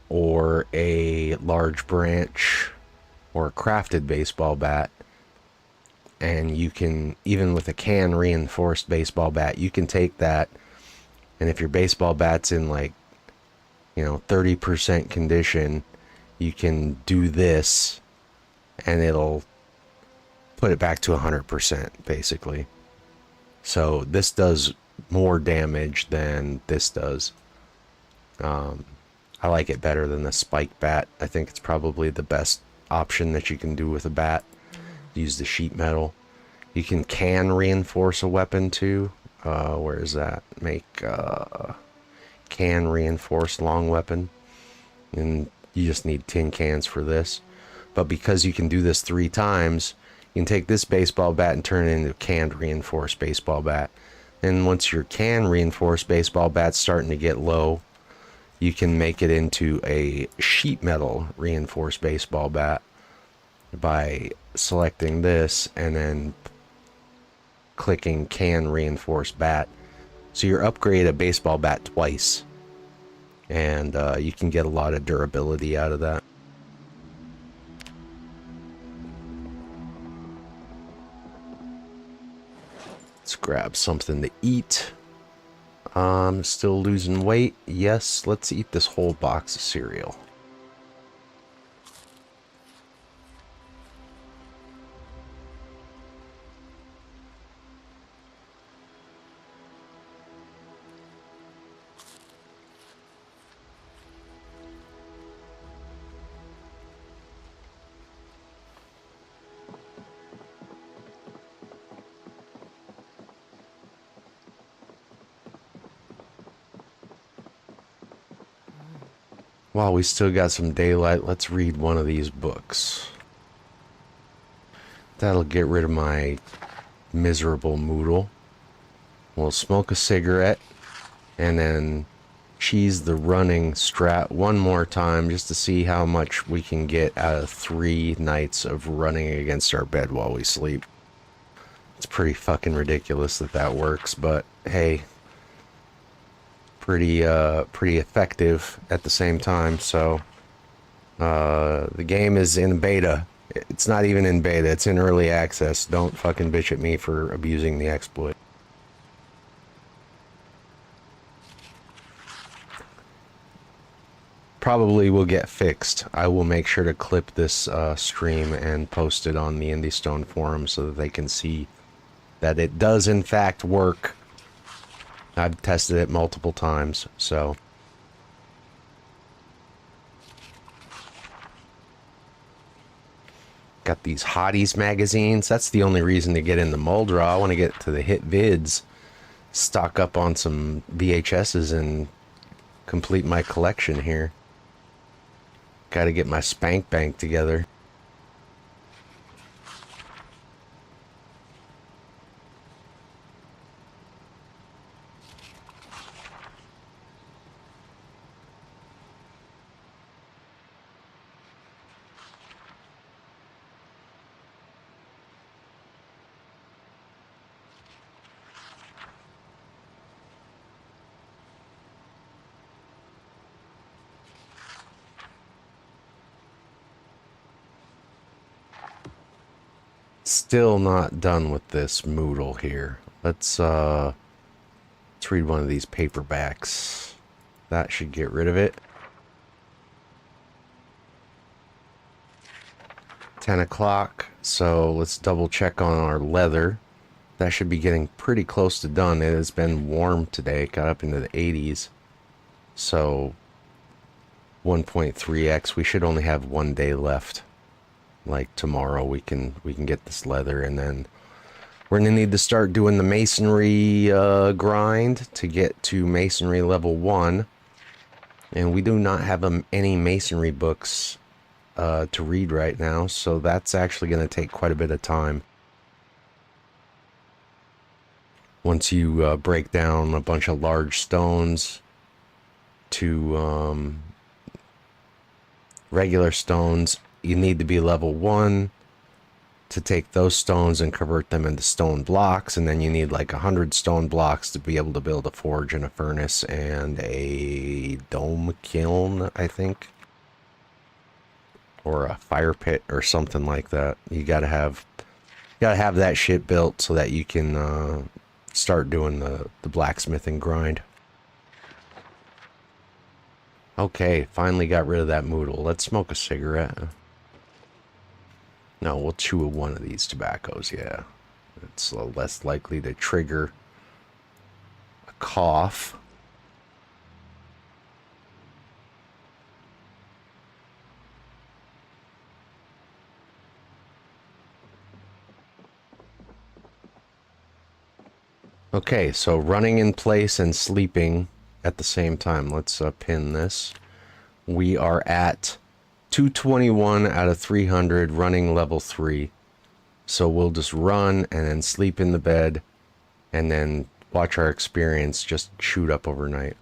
or a large branch or a crafted baseball bat and you can, even with a can reinforced baseball bat, you can take that, and if your baseball bat's in like, 30% condition, you can do this and it'll put it back to 100% basically. So this does more damage than this does. I like it better than the spike bat. I think it's probably the best option that you can do with a bat. Use the sheet metal. You can reinforce a weapon too. Where is that? Make can reinforce long weapon, and you just need tin cans for this. But because you can do this 3 times, you can take this baseball bat and turn it into a canned reinforced baseball bat. And once your can reinforced baseball bat's starting to get low, you can make it into a sheet metal reinforced baseball bat by selecting this and then clicking can reinforced bat. So you're upgrading a baseball bat twice, and you can get a lot of durability out of that. Let's grab something to eat. I'm still losing weight. Yes, let's eat this whole box of cereal. While we still got some daylight, let's read one of these books. That'll get rid of my miserable moodle. We'll smoke a cigarette and then cheese the running strat one more time just to see how much we can get out of 3 nights of running against our bed while we sleep. It's pretty fucking ridiculous that that works, but hey, pretty effective at the same time. So the game is in beta. It's not even in beta, it's in early access. Don't fucking bitch at me for abusing the exploit. Probably will get fixed. I will make sure to clip this stream and post it on the Indie Stone forum so that they can see that it does in fact work. I've tested it multiple times, so. Got these Hotties magazines. That's the only reason to get in the Muldra. I want to get to the hit vids, stock up on some VHSs, and complete my collection here. Got to get my spank bank together. Still not done with this Moodle here. Let's read one of these paperbacks. That should get rid of it. 10 o'clock, so let's double check on our leather. That should be getting pretty close to done. It has been warm today, got up into the 80s. So 1.3x, we should only have 1 day left. Like tomorrow we can get this leather, and then we're gonna need to start doing the masonry grind to get to masonry level 1. And we do not have any masonry books to read right now, so that's actually going to take quite a bit of time. Once you break down a bunch of large stones to regular stones, you need to be level 1 to take those stones and convert them into stone blocks, and then you need like 100 stone blocks to be able to build a forge and a furnace and a dome kiln, I think. Or a fire pit or something like that. You gotta have Gotta have that shit built so that you can start doing the blacksmithing grind. Okay, finally got rid of that moodle. Let's smoke a cigarette. No, we'll chew one of these tobaccos, yeah. It's less likely to trigger a cough. Okay, so running in place and sleeping at the same time. Let's pin this. We are at 221 out of 300, running level 3. So we'll just run and then sleep in the bed and then watch our experience just shoot up overnight.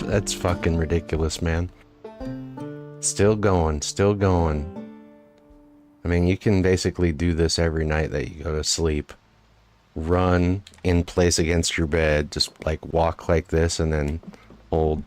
That's fucking ridiculous, man. Still going, still going. I mean, you can basically do this every night that you go to sleep. Run in place against your bed, just like walk like this and then hold.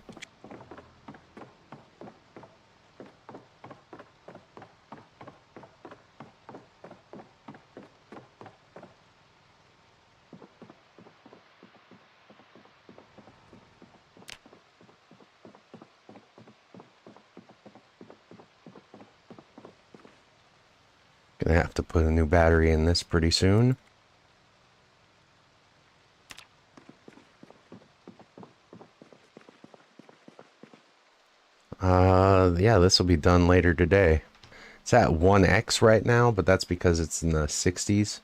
Gonna have to put a new battery in this pretty soon. Yeah, this will be done later today. It's at 1x right now, but that's because it's in the 60s.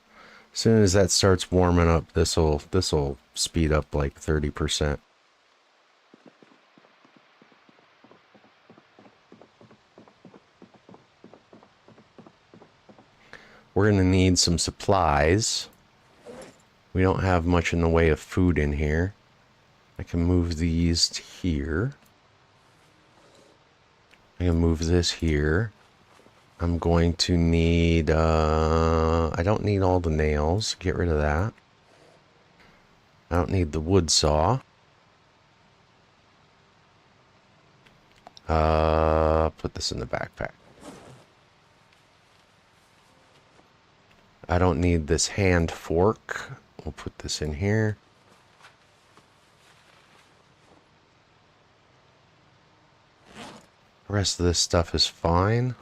As soon as that starts warming up, this'll speed up like 30%. We're gonna need some supplies. We don't have much in the way of food in here. I can move these to here. I can move this here. I'm going to need, I don't need all the nails. Get rid of that. I don't need the wood saw. Put this in the backpack. I don't need this hand fork. We'll put this in here. The rest of this stuff is fine.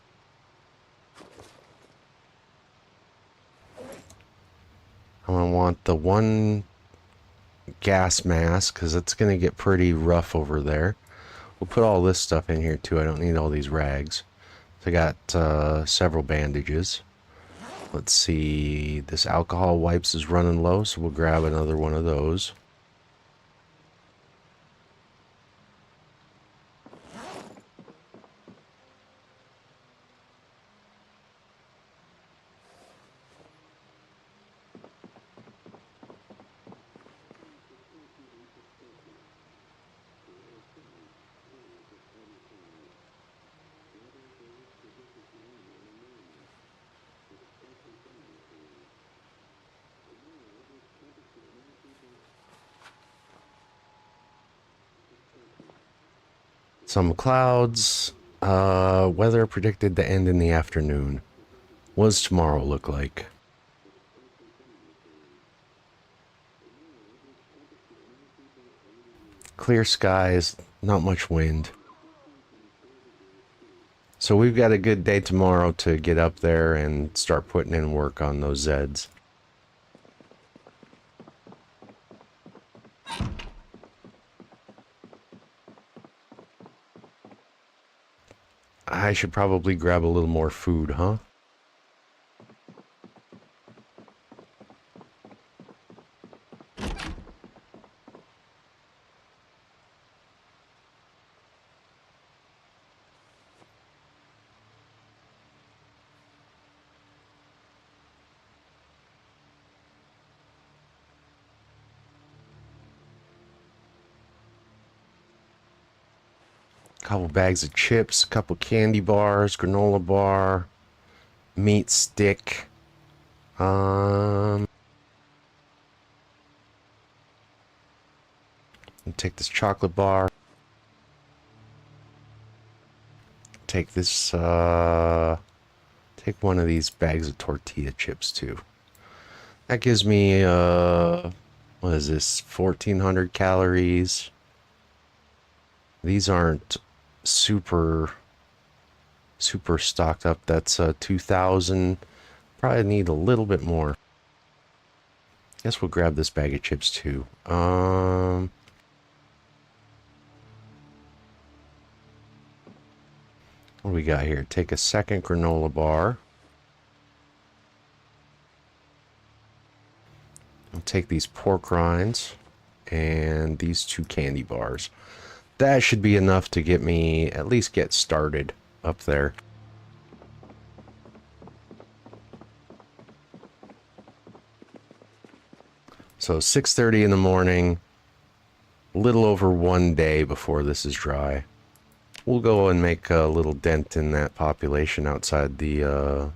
I'm gonna want the one gas mask because it's gonna get pretty rough over there. We'll put all this stuff in here too. I don't need all these rags. So I got several bandages. Let's see. This alcohol wipes is running low, so we'll grab another one of those. Some clouds. Weather predicted to end in the afternoon. What does tomorrow look like? Clear skies, not much wind. So we've got a good day tomorrow to get up there and start putting in work on those Zeds. I should probably grab a little more food, huh? couple bags of chips, a couple candy bars, granola bar, meat stick. Take this chocolate bar. Take this, take one of these bags of tortilla chips too. That gives me, what is this, 1,400 calories. These aren't super stocked up. That's 2,000. Probably need a little bit more. Guess we'll grab this bag of chips too. What do we got here? Take a second granola bar. I'll take these pork rinds and these 2 candy bars. That should be enough to get me, at least get started up there. So 6:30 in the morning, a little over 1 day before this is dry. We'll go and make a little dent in that population outside the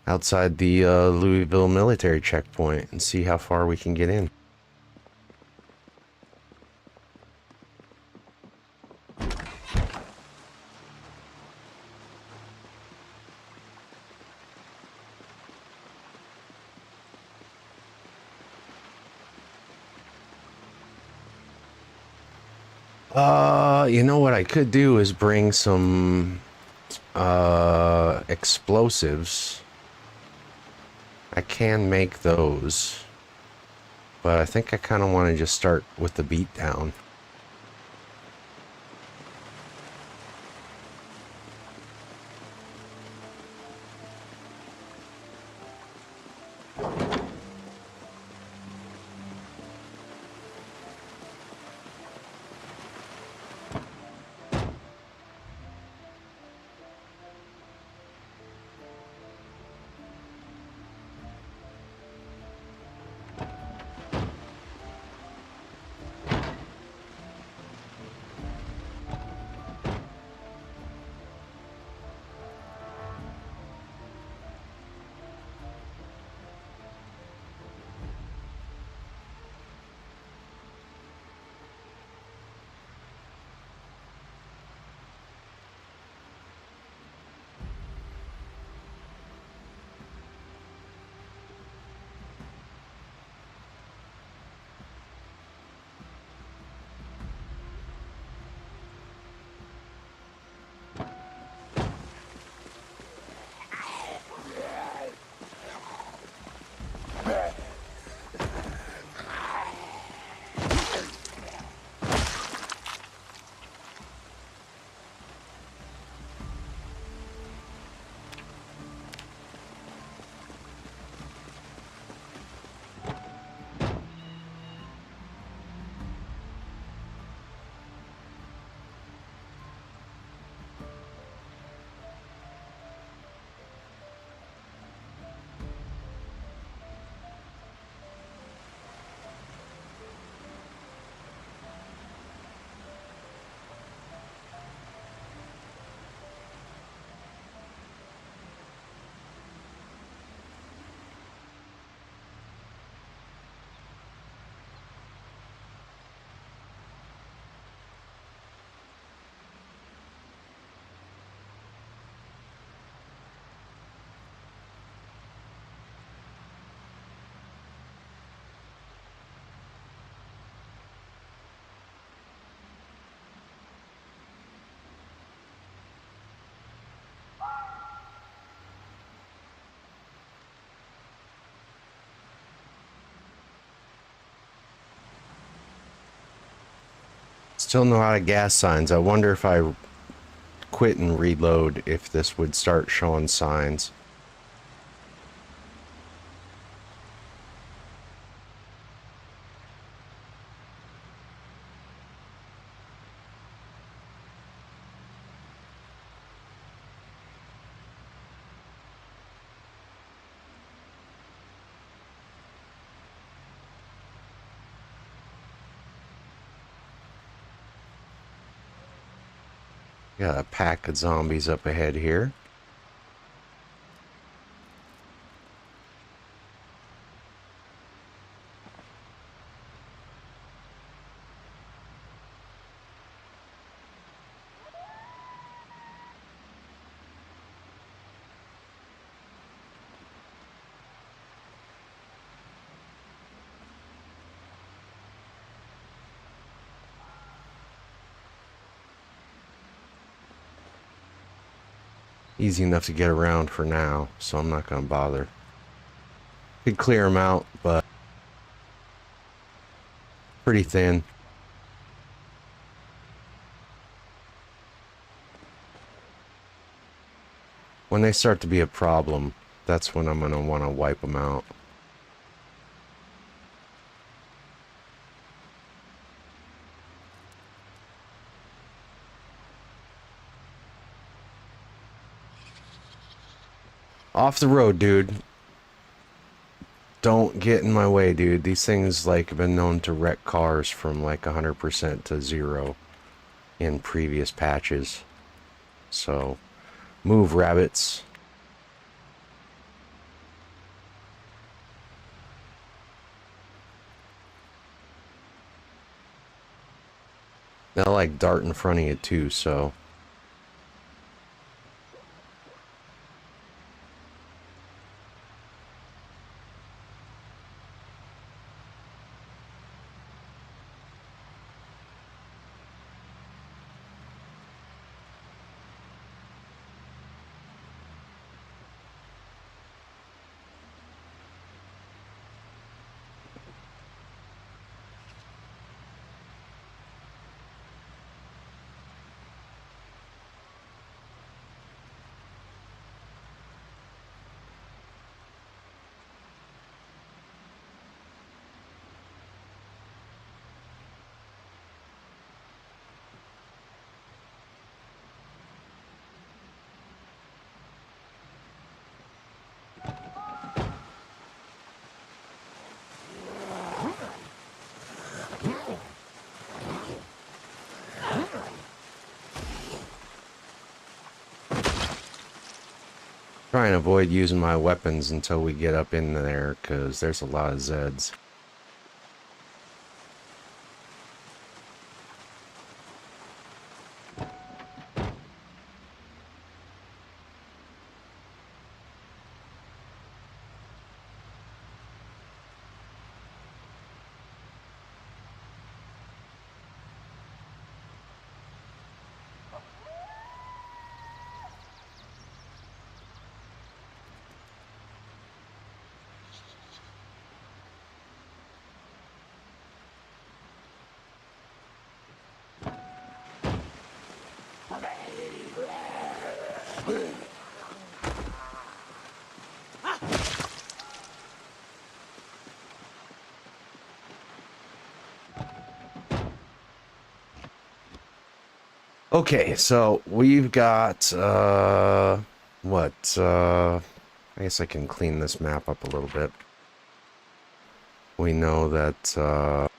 Louisville military checkpoint and see how far we can get in. You know what I could do is bring some explosives. I can make those, but I think I kind of want to just start with the beat down. Still no out of gas signs. I wonder if I quit and reload if this would start showing signs. Got a pack of zombies up ahead here. Easy enough to get around for now, so I'm not going to bother. Could clear them out, but pretty thin. When they start to be a problem, that's when I'm going to want to wipe them out. Off the road, dude. Don't get in my way, dude. These things, like, have been known to wreck cars from, like, 100% to 0 in previous patches. So, move, rabbits. They'll, like, dart in front of you, too, so... Try and avoid using my weapons until we get up in there, because there's a lot of Zeds. Okay, so we've got, I guess I can clean this map up a little bit. We know that,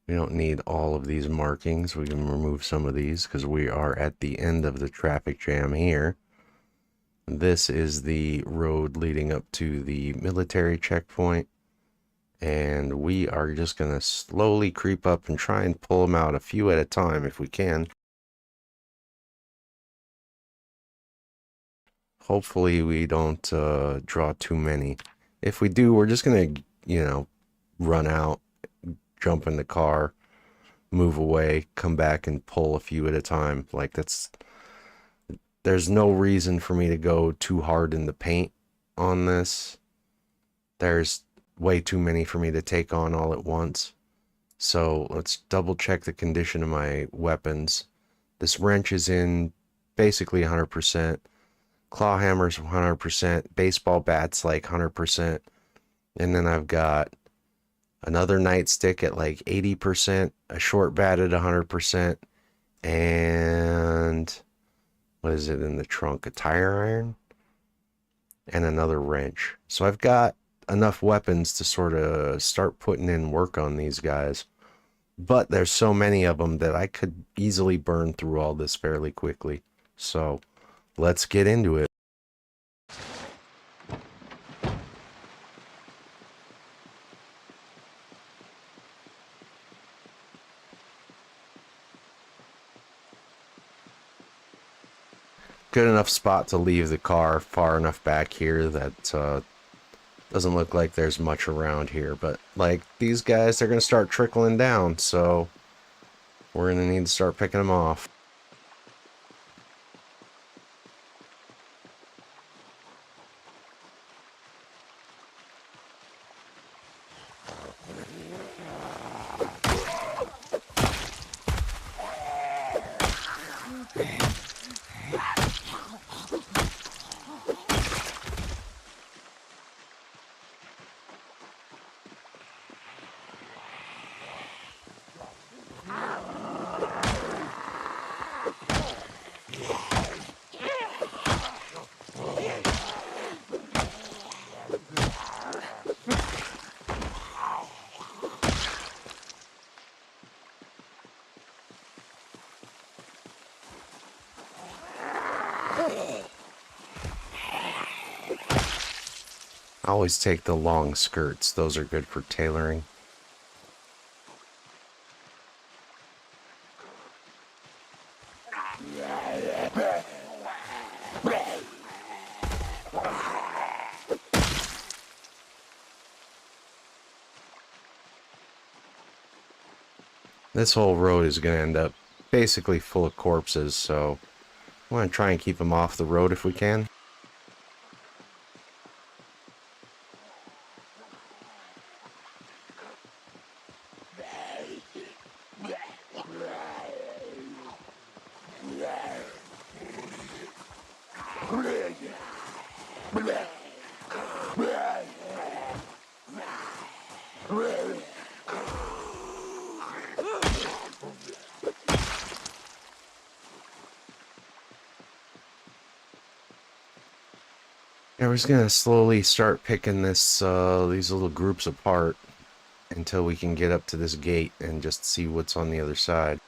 we don't need all of these markings. We can remove some of these because we are at the end of the traffic jam here. This is the road leading up to the military checkpoint. And we are just going to slowly creep up and try and pull them out a few at a time if we can. Hopefully we don't draw too many. If we do, we're just going to, you know, run out, jump in the car, move away, come back and pull a few at a time. Like, there's no reason for me to go too hard in the paint on this. There's way too many for me to take on all at once. So let's double check the condition of my weapons. This wrench is in basically 100%. Claw hammer's 100%. Baseball bat's like 100%. And then I've got another nightstick at like 80%. A short bat at 100%. And what is it in the trunk? A tire iron? And another wrench. So I've got enough weapons to sort of start putting in work on these guys. But there's so many of them that I could easily burn through all this fairly quickly. So let's get into it. Good enough spot to leave the car, far enough back here that doesn't look like there's much around here. But like these guys, they're going to start trickling down, so we're going to need to start picking them off. I always take the long skirts. Those are good for tailoring. This whole road is going to end up basically full of corpses, so I want to try and keep them off the road if we can. Yeah, we're just gonna slowly start picking these little groups apart until we can get up to this gate and just see what's on the other side.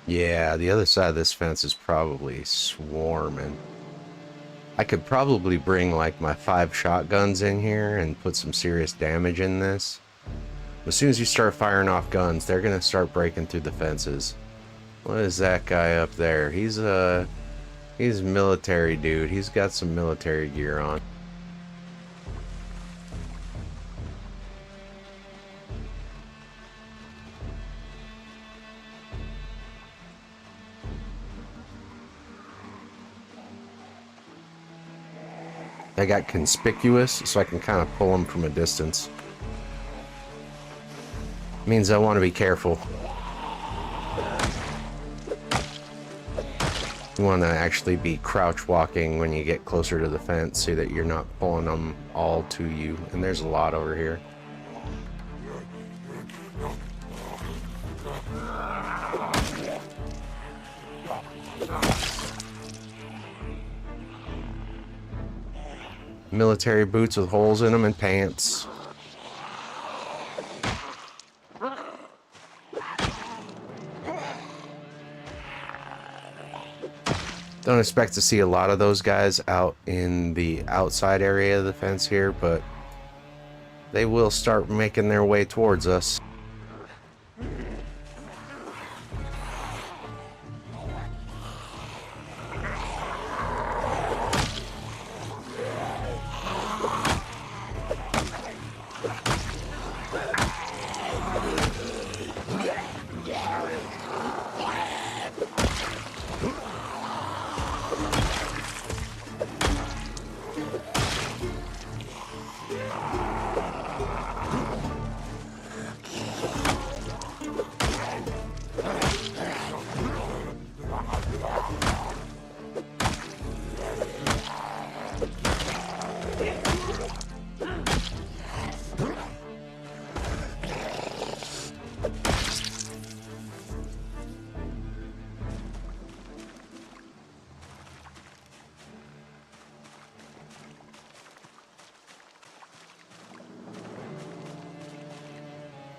Yeah, the other side of this fence is probably swarming. I could probably bring like my 5 shotguns in here and put some serious damage in this. As soon as you start firing off guns, they're gonna start breaking through the fences. What is that guy up there? He's a military dude. He's got some military gear on. I got conspicuous, so I can kind of pull them from a distance. Means I want to be careful. You want to actually be crouch walking when you get closer to the fence so that you're not pulling them all to you. And there's a lot over here. Military boots with holes in them and pants. Don't expect to see a lot of those guys out in the outside area of the fence here, but they will start making their way towards us.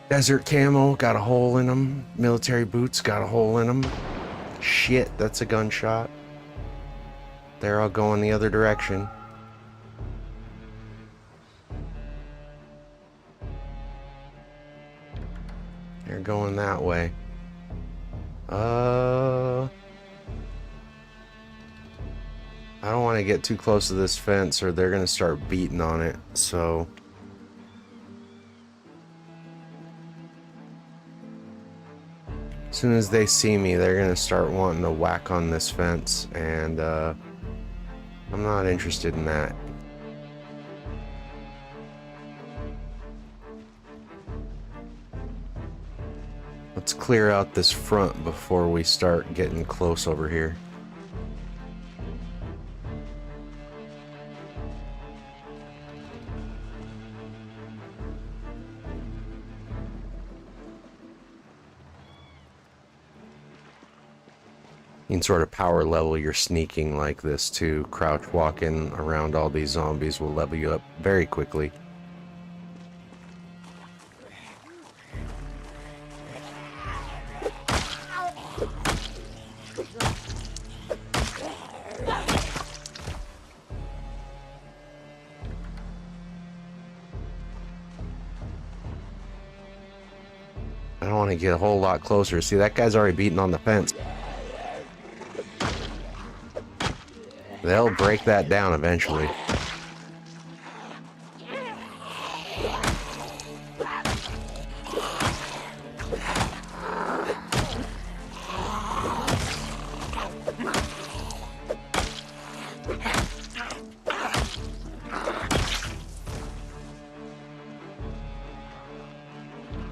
Desert camo, got a hole in them. Military boots, got a hole in them. Shit, that's a gunshot. They're all going the other direction. They're going that way. I don't want to get too close to this fence or they're going to start beating on it, so... As soon as they see me, they're gonna start wanting to whack on this fence, and I'm not interested in that. Let's clear out this front before we start getting close over here. You can sort of power level your sneaking like this too. Crouch walking around all these zombies will level you up very quickly. I don't want to get a whole lot closer. See, that guy's already beating on the fence. They'll break that down eventually.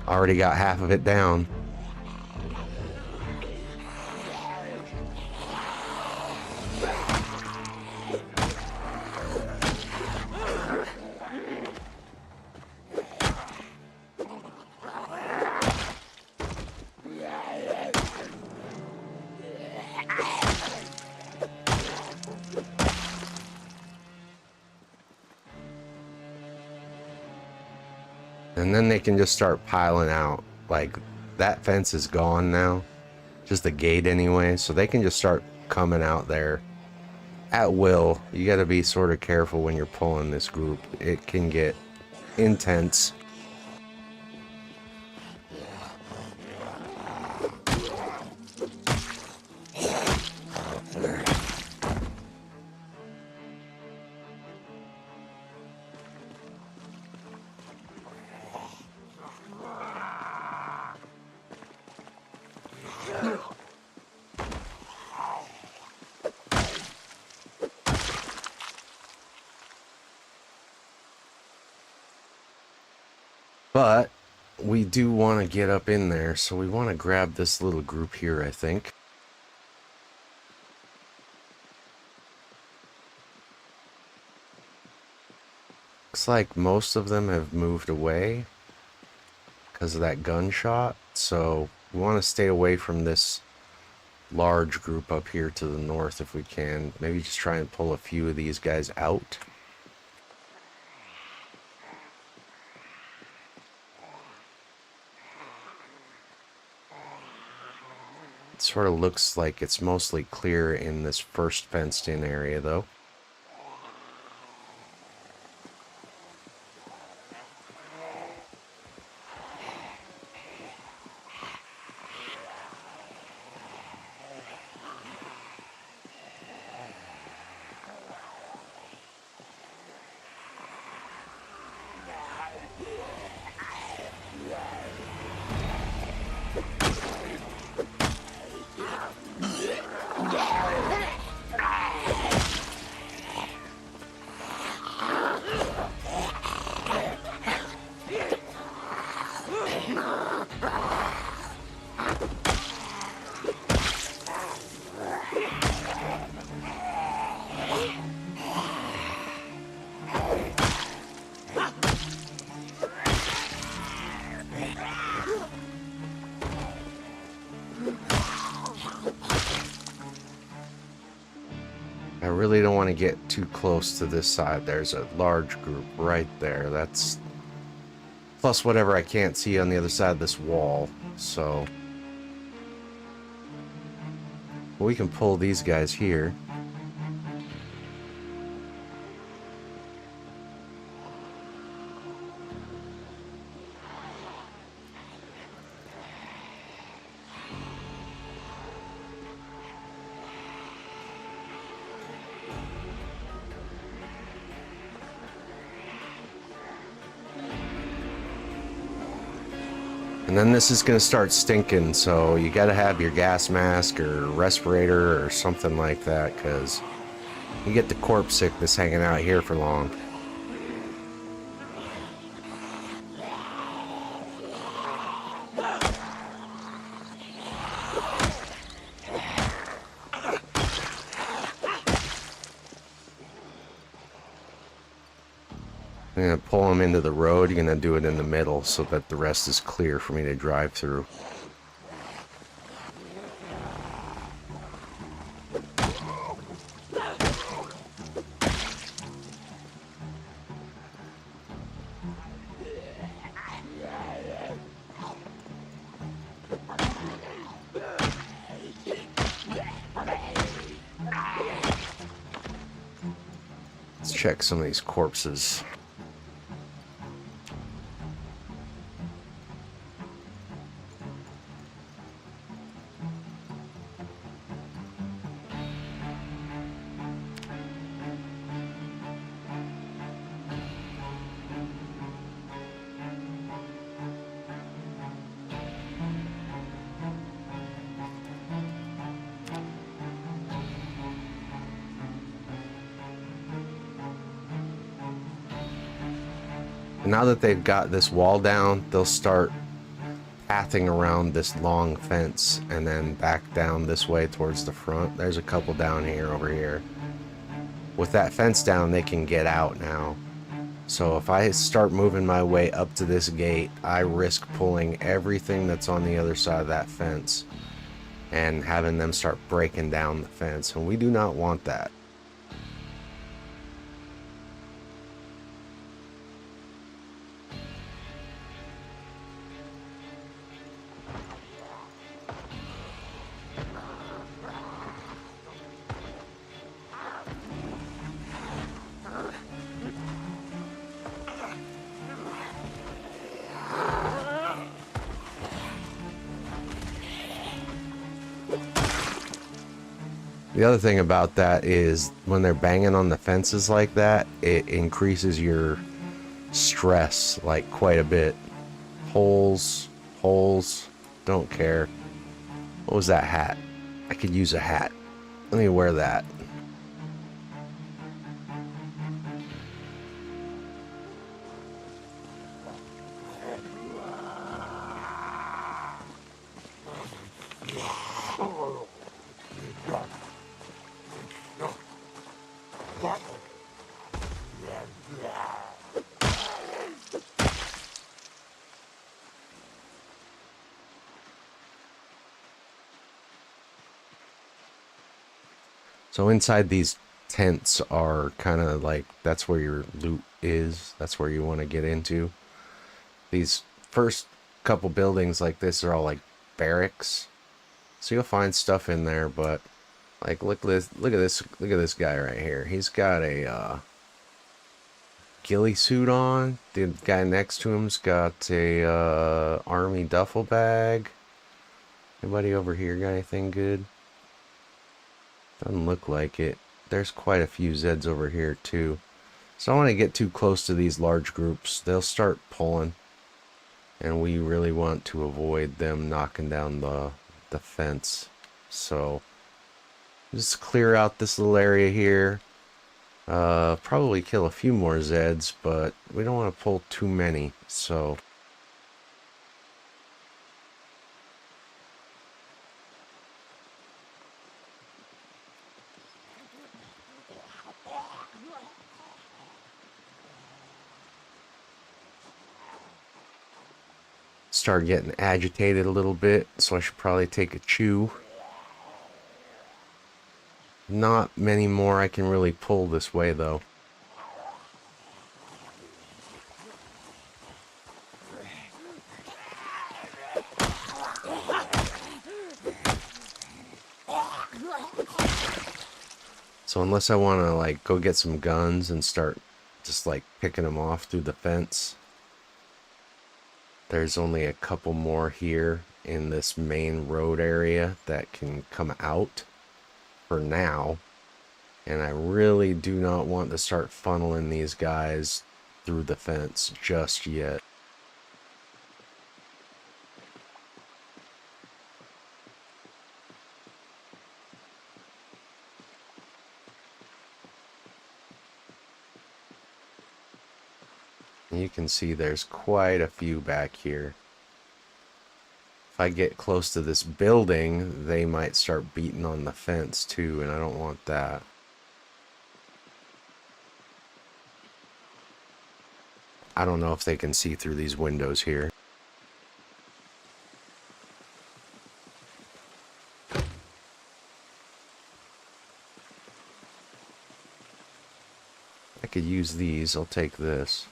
Already got half of it down. And then they can just start piling out. Like, that fence is gone now. Just the gate anyway. So they can just start coming out there at will. You gotta be sort of careful when you're pulling this group. It can get intense. But we do want to get up in there, so we want to grab this little group here, I think. Looks like most of them have moved away because of that gunshot, so we want to stay away from this large group up here to the north if we can. Maybe just try and pull a few of these guys out. It sort of looks like it's mostly clear in this first fenced in area though. I really don't want to get too close to this side. There's a large group right there. That's plus whatever I can't see on the other side of this wall. So we can pull these guys here. And then this is going to start stinking, so you got to have your gas mask or respirator or something like that, because you get the corpse sickness hanging out here for long. I'm going to pull them into the road. You're going to do it in the middle so that the rest is clear for me to drive through. Let's check some of these corpses. Now that they've got this wall down, they'll start pathing around this long fence and then back down this way towards the front. There's a couple down here, over here. With that fence down, they can get out now. So if I start moving my way up to this gate, I risk pulling everything that's on the other side of that fence and having them start breaking down the fence, and we do not want that. The other thing about that is when they're banging on the fences like that, it increases your stress like quite a bit. Holes, don't care. What was that hat? I could use a hat. Let me wear that. So inside these tents are kind of like, that's where your loot is. That's where you want to get into. These first couple buildings like this are all like barracks. So you'll find stuff in there, but like look at this guy right here. He's got a ghillie suit on. The guy next to him's got a army duffel bag. Anybody over here got anything good? Doesn't look like it. There's quite a few Zeds over here too. So I don't want to get too close to these large groups. They'll start pulling. And we really want to avoid them knocking down the fence. So just clear out this little area here. Probably kill a few more Zeds, but we don't want to pull too many. So start getting agitated a little bit, so I should probably take a chew. Not many more I can really pull this way though. So unless I want to like go get some guns and start just like picking them off through the fence, there's only a couple more here in this main road area that can come out for now. And I really do not want to start funneling these guys through the fence just yet. You can see there's quite a few back here. If I get close to this building, they might start beating on the fence too, and I don't want that. I don't know if they can see through these windows here. I could use these. I'll take this.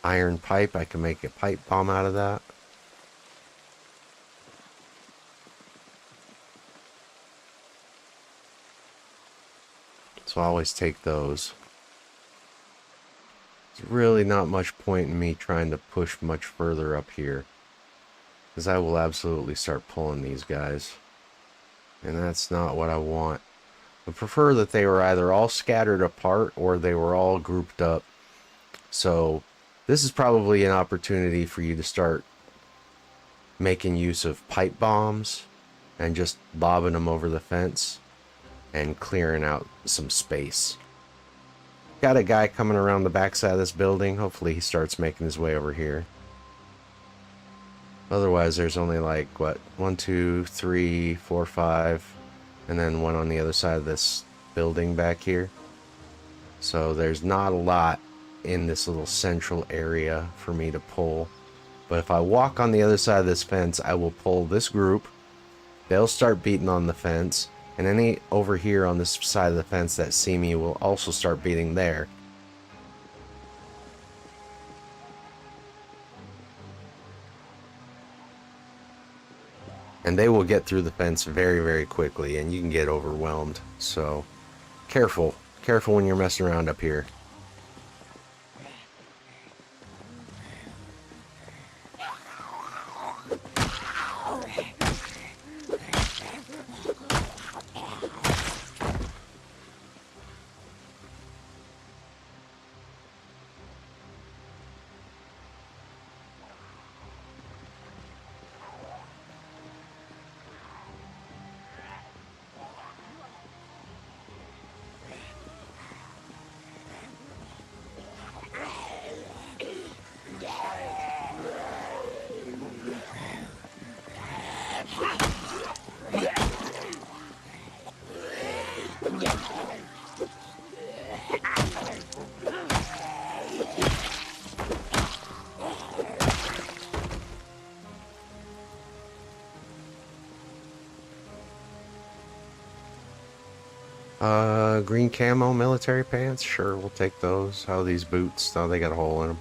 Iron pipe, I can make a pipe bomb out of that. So I always take those. There's really not much point in me trying to push much further up here, because I will absolutely start pulling these guys. And that's not what I want. I prefer that they were either all scattered apart or they were all grouped up. So this is probably an opportunity for you to start making use of pipe bombs and just lobbing them over the fence and clearing out some space. Got a guy coming around the backside of this building. Hopefully he starts making his way over here. Otherwise there's only like, what, 1, 2, 3, 4, 5, and then one on the other side of this building back here. So there's not a lot in this little central area for me to pull. But if I walk on the other side of this fence, I will pull this group. They'll start beating on the fence. And any over here on this side of the fence that see me will also start beating there. And they will get through the fence very, very quickly, and you can get overwhelmed. So, careful. Careful when you're messing around up here. Green camo military pants? Sure, we'll take those. How are these boots? Oh, they got a hole in them.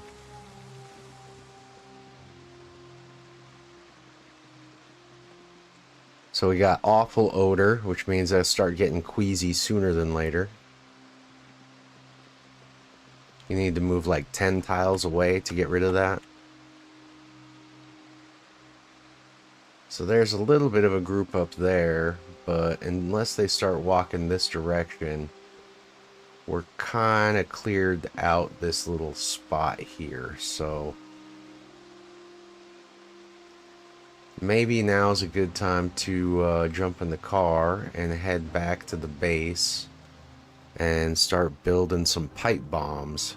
So we got awful odor, which means I start getting queasy sooner than later. You need to move like 10 tiles away to get rid of that. So there's a little bit of a group up there, but unless they start walking this direction, we're kind of cleared out this little spot here. So maybe now's a good time to jump in the car and head back to the base and start building some pipe bombs.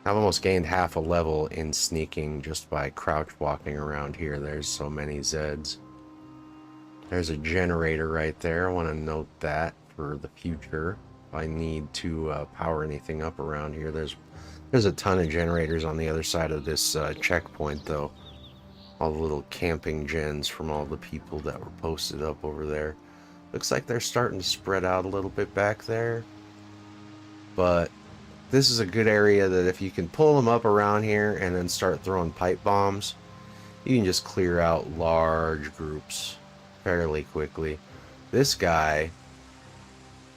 I've almost gained half a level in sneaking just by crouch walking around here. There's so many Zeds. There's a generator right there. I want to note that for the future. If I need to power anything up around here. There's a ton of generators on the other side of this checkpoint, though. All the little camping gens from all the people that were posted up over there. Looks like they're starting to spread out a little bit back there. But this is a good area that if you can pull them up around here and then start throwing pipe bombs, you can just clear out large groups fairly quickly. This guy,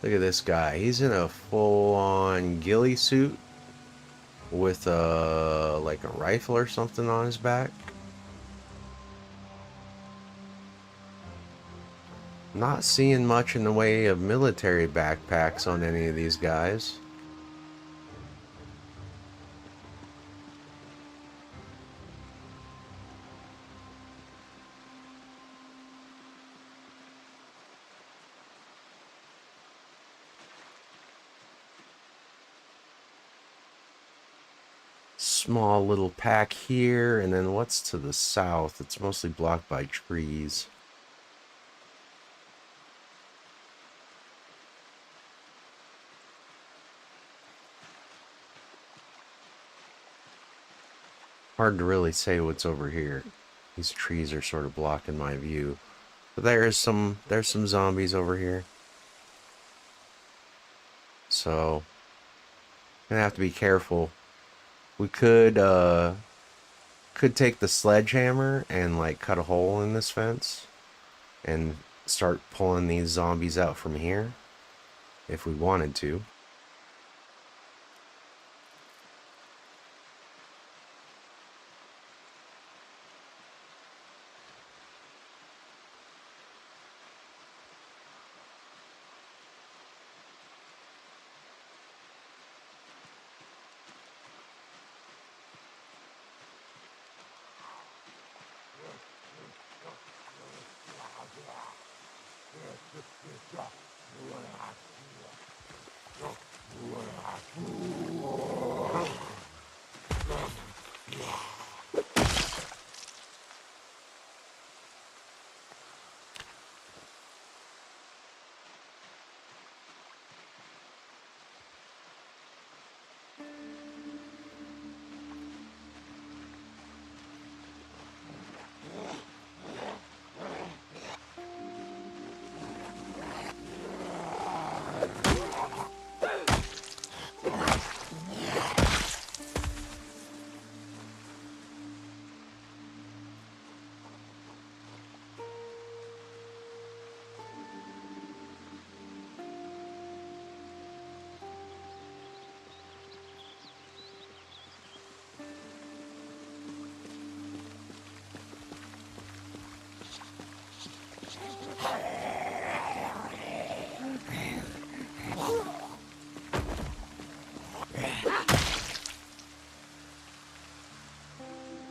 look at this guy. He's in a full-on ghillie suit with like a rifle or something on his back. Not seeing much in the way of military backpacks on any of these guys. Small little pack here, and then what's to the south? It's mostly blocked by trees. Hard to really say what's over here. These trees are sort of blocking my view. But there's some zombies over here. So gonna have to be careful. We could take the sledgehammer and like cut a hole in this fence and start pulling these zombies out from here if we wanted to.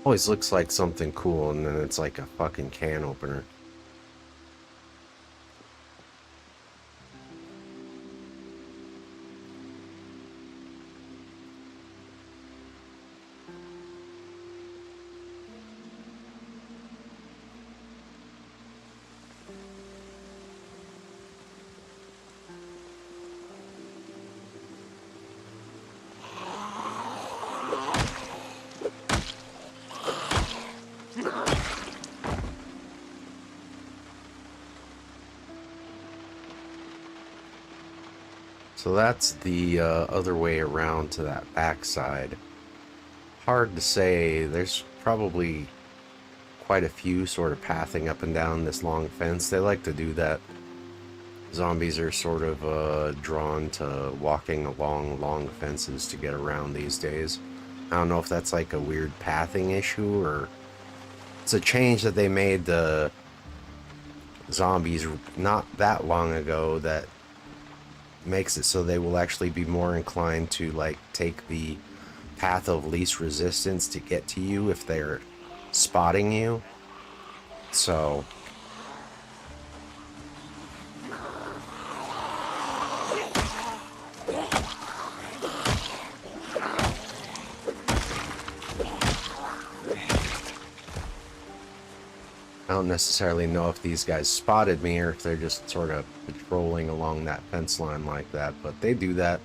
Always looks like something cool, and then it's like a fucking can opener. So that's the other way around to that backside. Hard to say. There's probably quite a few sort of pathing up and down this long fence. They like to do that. Zombies are sort of drawn to walking along long fences to get around these days. I don't know if that's like a weird pathing issue or it's a change that they made to zombies not that long ago that makes it so they will actually be more inclined to like take the path of least resistance to get to you if they're spotting you. So I don't necessarily know if these guys spotted me or if they're just sort of patrolling along that fence line like that, but they do that.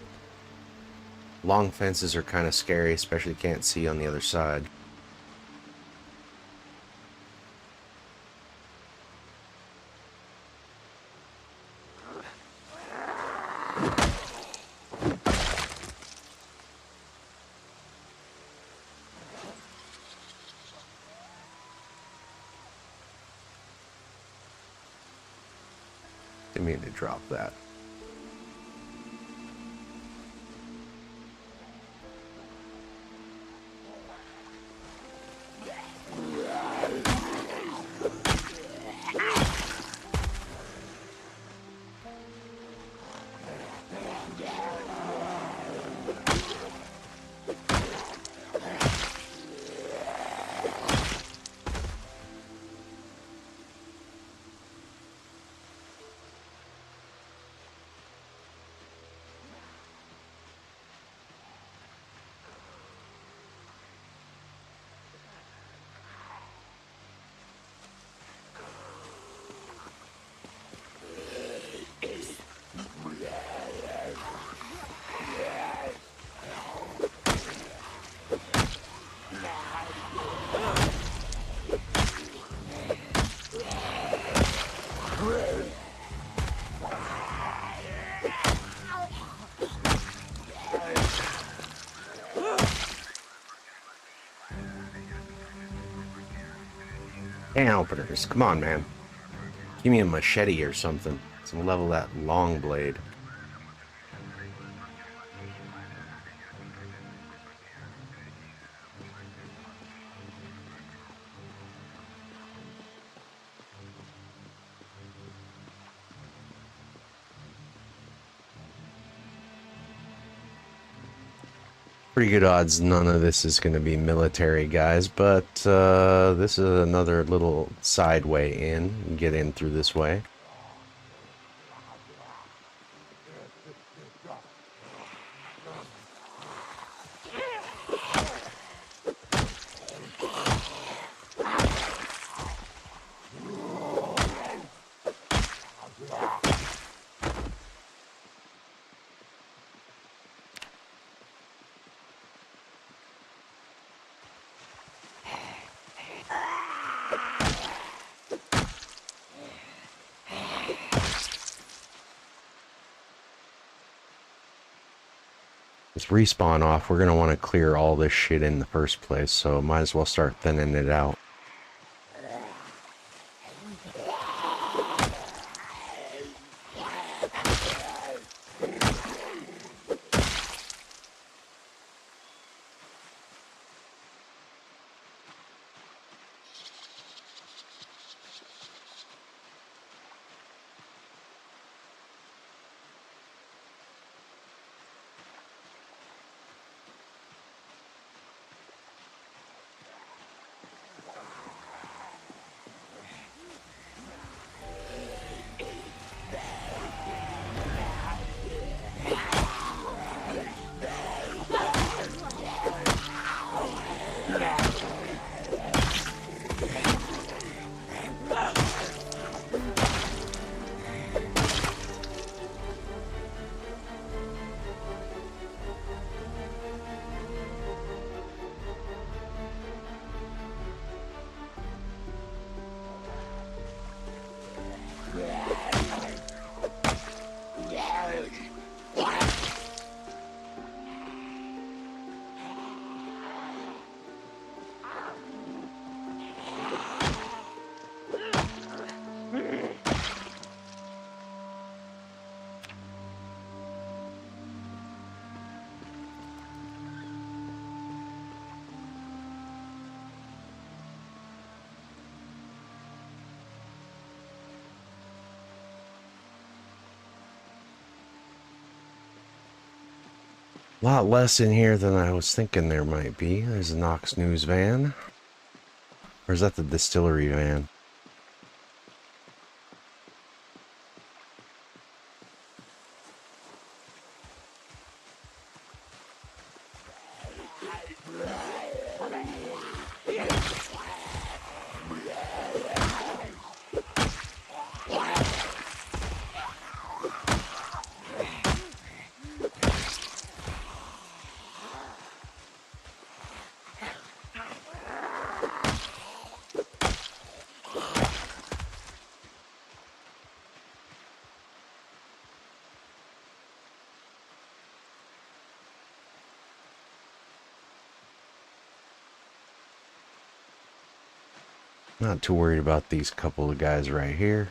Long fences are kind of scary, especially can't see on the other side. Didn't mean to drop that. Can openers, come on, man. Give me a machete or something. Let's level that long blade. Pretty good odds none of this is going to be military guys, but this is another little side way in. You can get in through this way. With respawn off, we're going to want to clear all this shit in the first place, so might as well start thinning it out. A lot less in here than I was thinking there might be. There's a Knox News van. Or is that the distillery van? Not too worried about these couple of guys right here.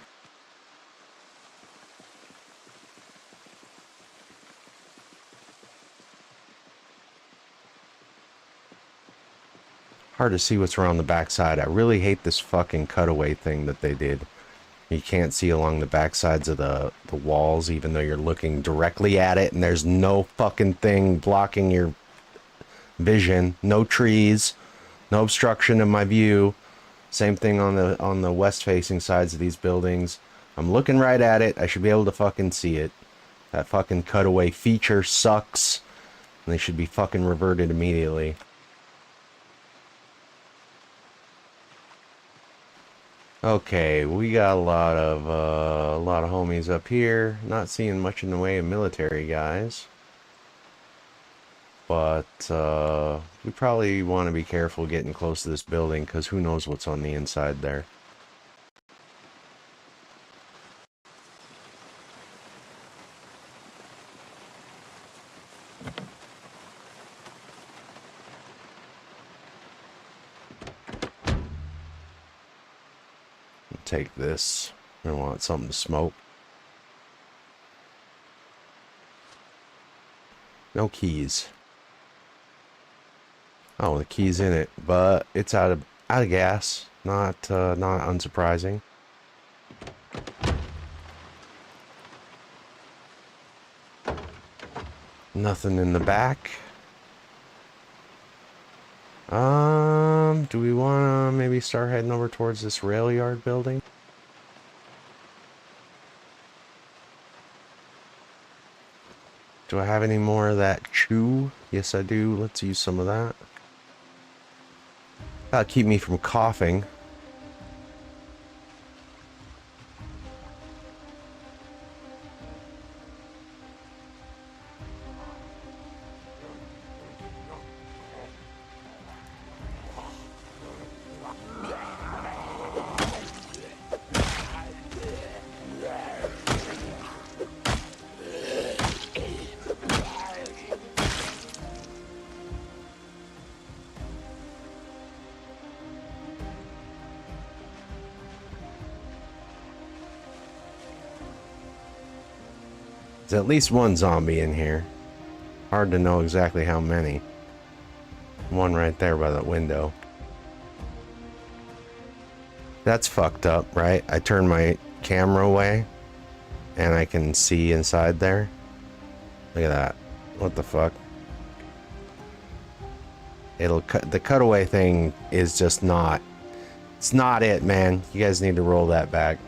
Hard to see what's around the backside. I really hate this fucking cutaway thing that they did. You can't see along the backsides of the walls, even though you're looking directly at it, and there's no fucking thing blocking your vision. No trees, no obstruction of my view. Same thing on the west-facing sides of these buildings. I'm looking right at it. I should be able to fucking see it. That fucking cutaway feature sucks, and they should be fucking reverted immediately. Okay, we got a lot of homies up here. Not seeing much in the way of military guys, but we probably want to be careful getting close to this building because who knows what's on the inside there. Take this. I want something to smoke. No keys. Oh, the key's in it, but it's out of gas. Not unsurprising. Nothing in the back. Do we want to maybe start heading over towards this rail yard building? Do I have any more of that chew? Yes, I do. Let's use some of that. That'll keep me from coughing. There's at least one zombie in here. Hard to know exactly how many. One right there by the window. That's fucked up, right? I turn my camera away and I can see inside there. Look at that. What the fuck? It'll cut. The cutaway thing is just not. It's not it, man. You guys need to roll that back.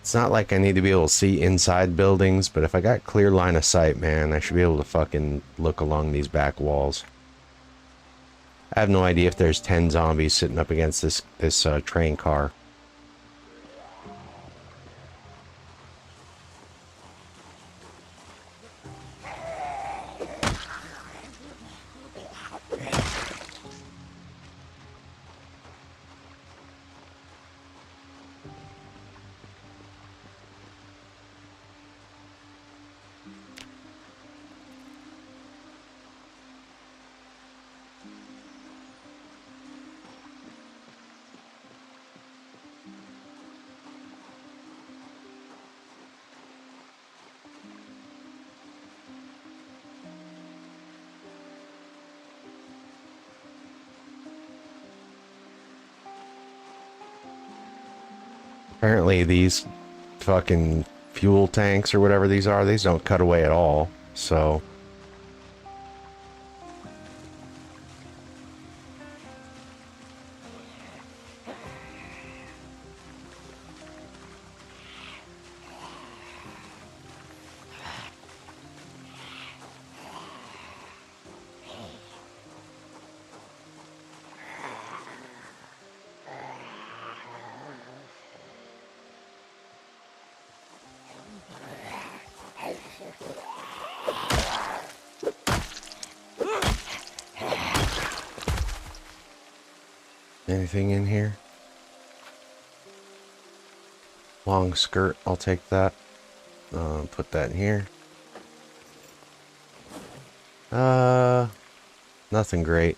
It's not like I need to be able to see inside buildings, but if I got clear line of sight, man, I should be able to fucking look along these back walls. I have no idea if there's 10 zombies sitting up against this train car. Apparently these fucking fuel tanks or whatever these are, these don't cut away at all. So anything in here? Long skirt, I'll take that. Put that in here. Nothing great,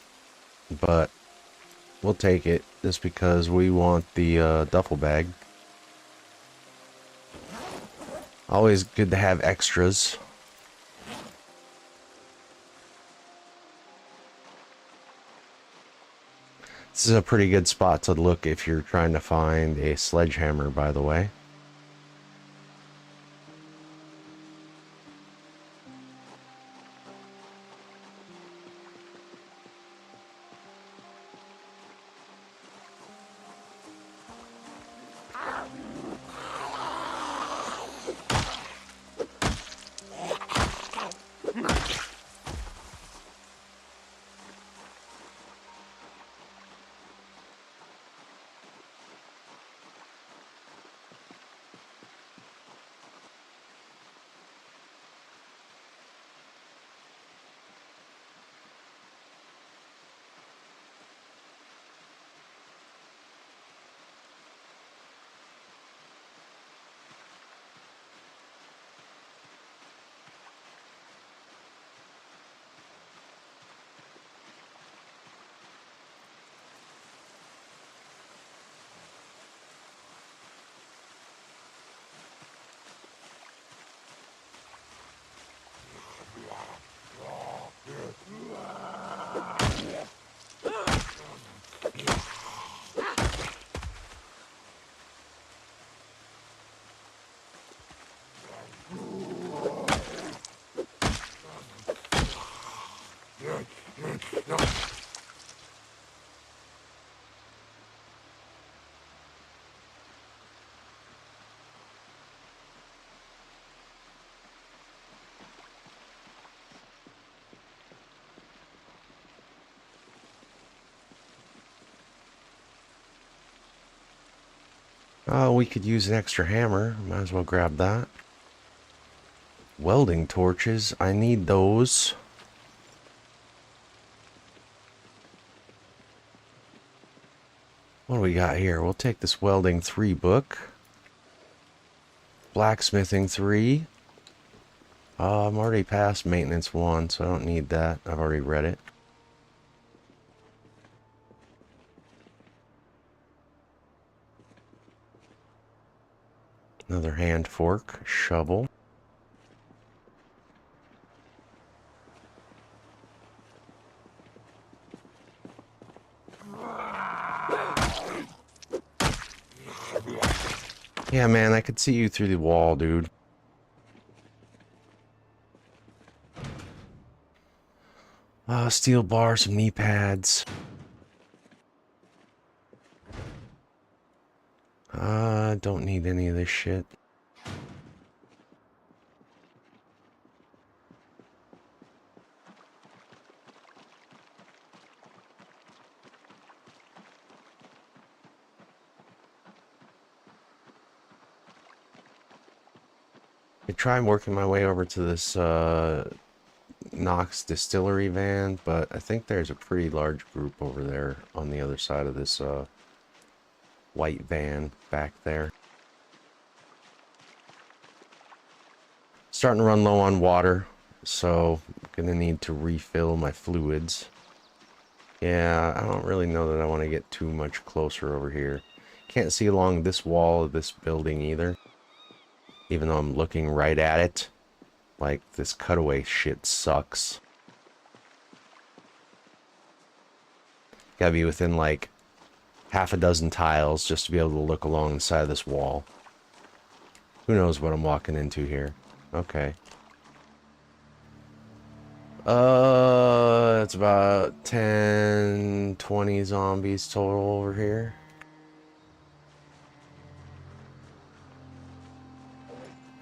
but we'll take it just because we want the duffel bag. Always good to have extras. This is a pretty good spot to look if you're trying to find a sledgehammer, by the way. Oh, we could use an extra hammer. Might as well grab that. Welding torches. I need those. What do we got here? We'll take this welding 3 book. Blacksmithing 3. I'm already past maintenance 1, so I don't need that. I've already read it. Another hand fork, shovel. Yeah, man, I could see you through the wall, dude. Steel bar, some knee pads. Don't need any of this shit. I tried working my way over to this Knox distillery van, but I think there's a pretty large group over there on the other side of this white van back there. Starting to run low on water, so I'm gonna need to refill my fluids. Yeah, I don't really know that I want to get too much closer over here. Can't see along this wall of this building either, even though I'm looking right at it. Like, this cutaway shit sucks. Gotta be within like half a dozen tiles just to be able to look along the side of this wall. Who knows what I'm walking into here? Okay. It's about 10, 20 zombies total over here.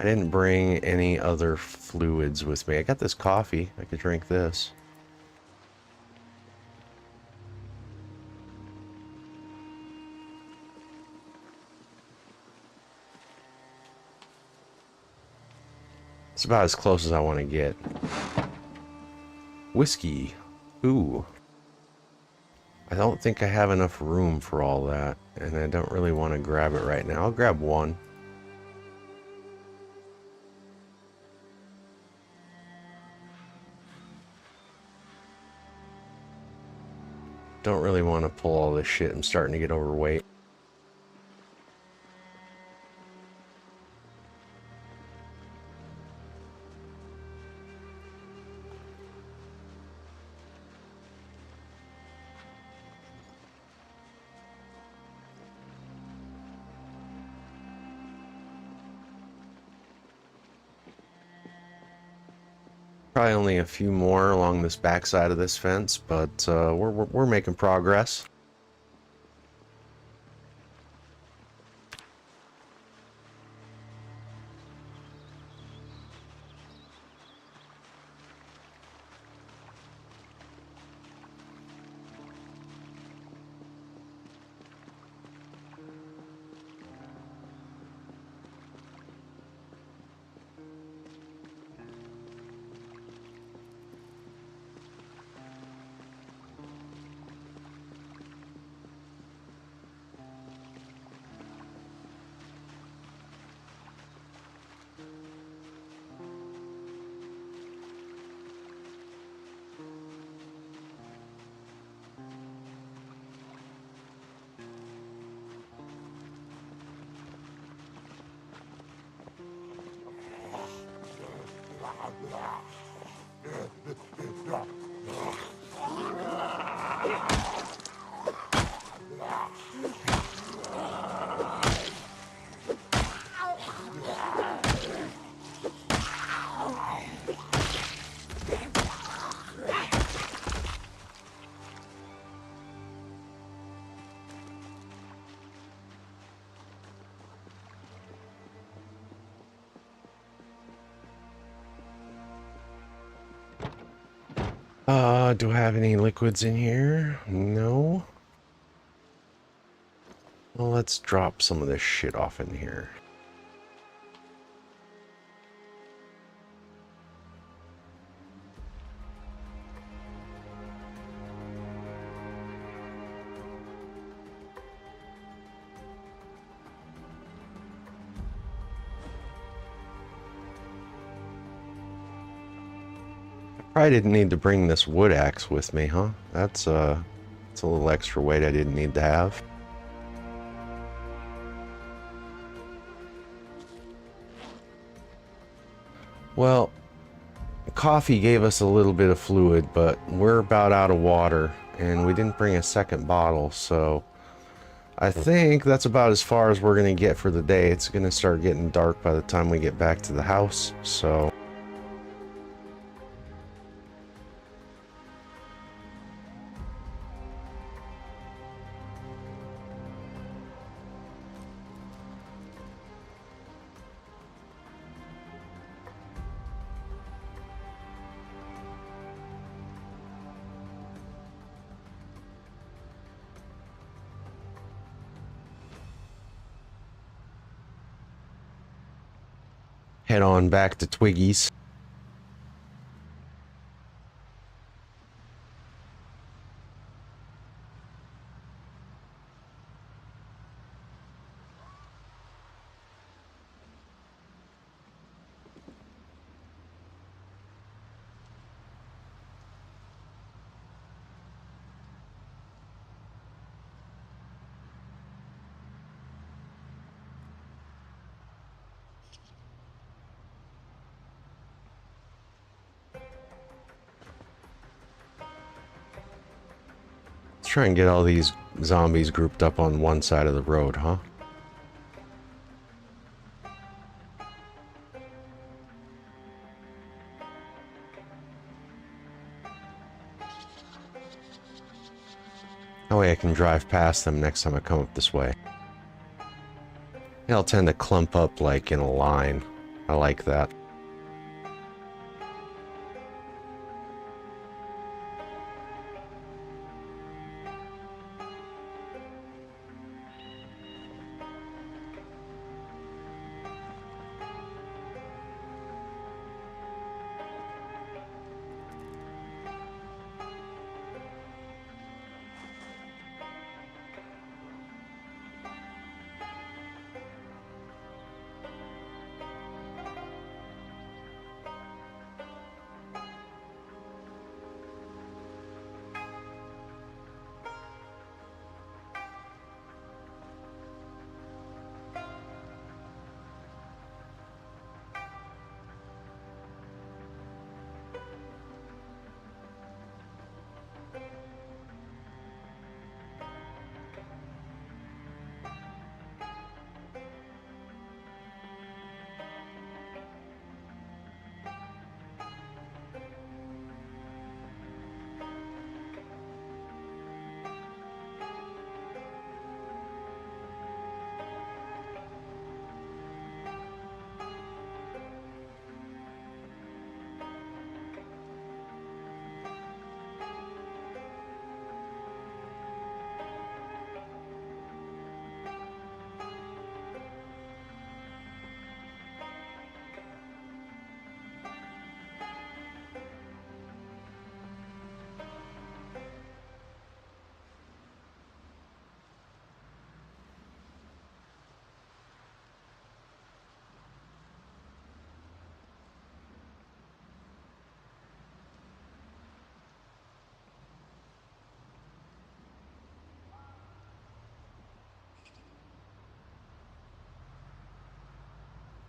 I didn't bring any other fluids with me. I got this coffee. I could drink this. It's about as close as I want to get. Whiskey. Ooh. I don't think I have enough room for all that, and I don't really want to grab it right now. I'll grab one. Don't really want to pull all this shit. I'm starting to get overweight. Probably only a few more along this backside of this fence, but we're making progress. Do I have any liquids in here? No. Well, let's drop some of this shit off in here. Probably didn't need to bring this wood axe with me, huh? It's a little extra weight I didn't need to have. Well, coffee gave us a little bit of fluid, but we're about out of water, and we didn't bring a second bottle, so I think that's about as far as we're gonna get for the day. It's gonna start getting dark by the time we get back to the house, so head on back to Twiggy's. try and get all these zombies grouped up on one side of the road, huh? That way I can drive past them next time I come up this way. They'll tend to clump up like in a line. I like that.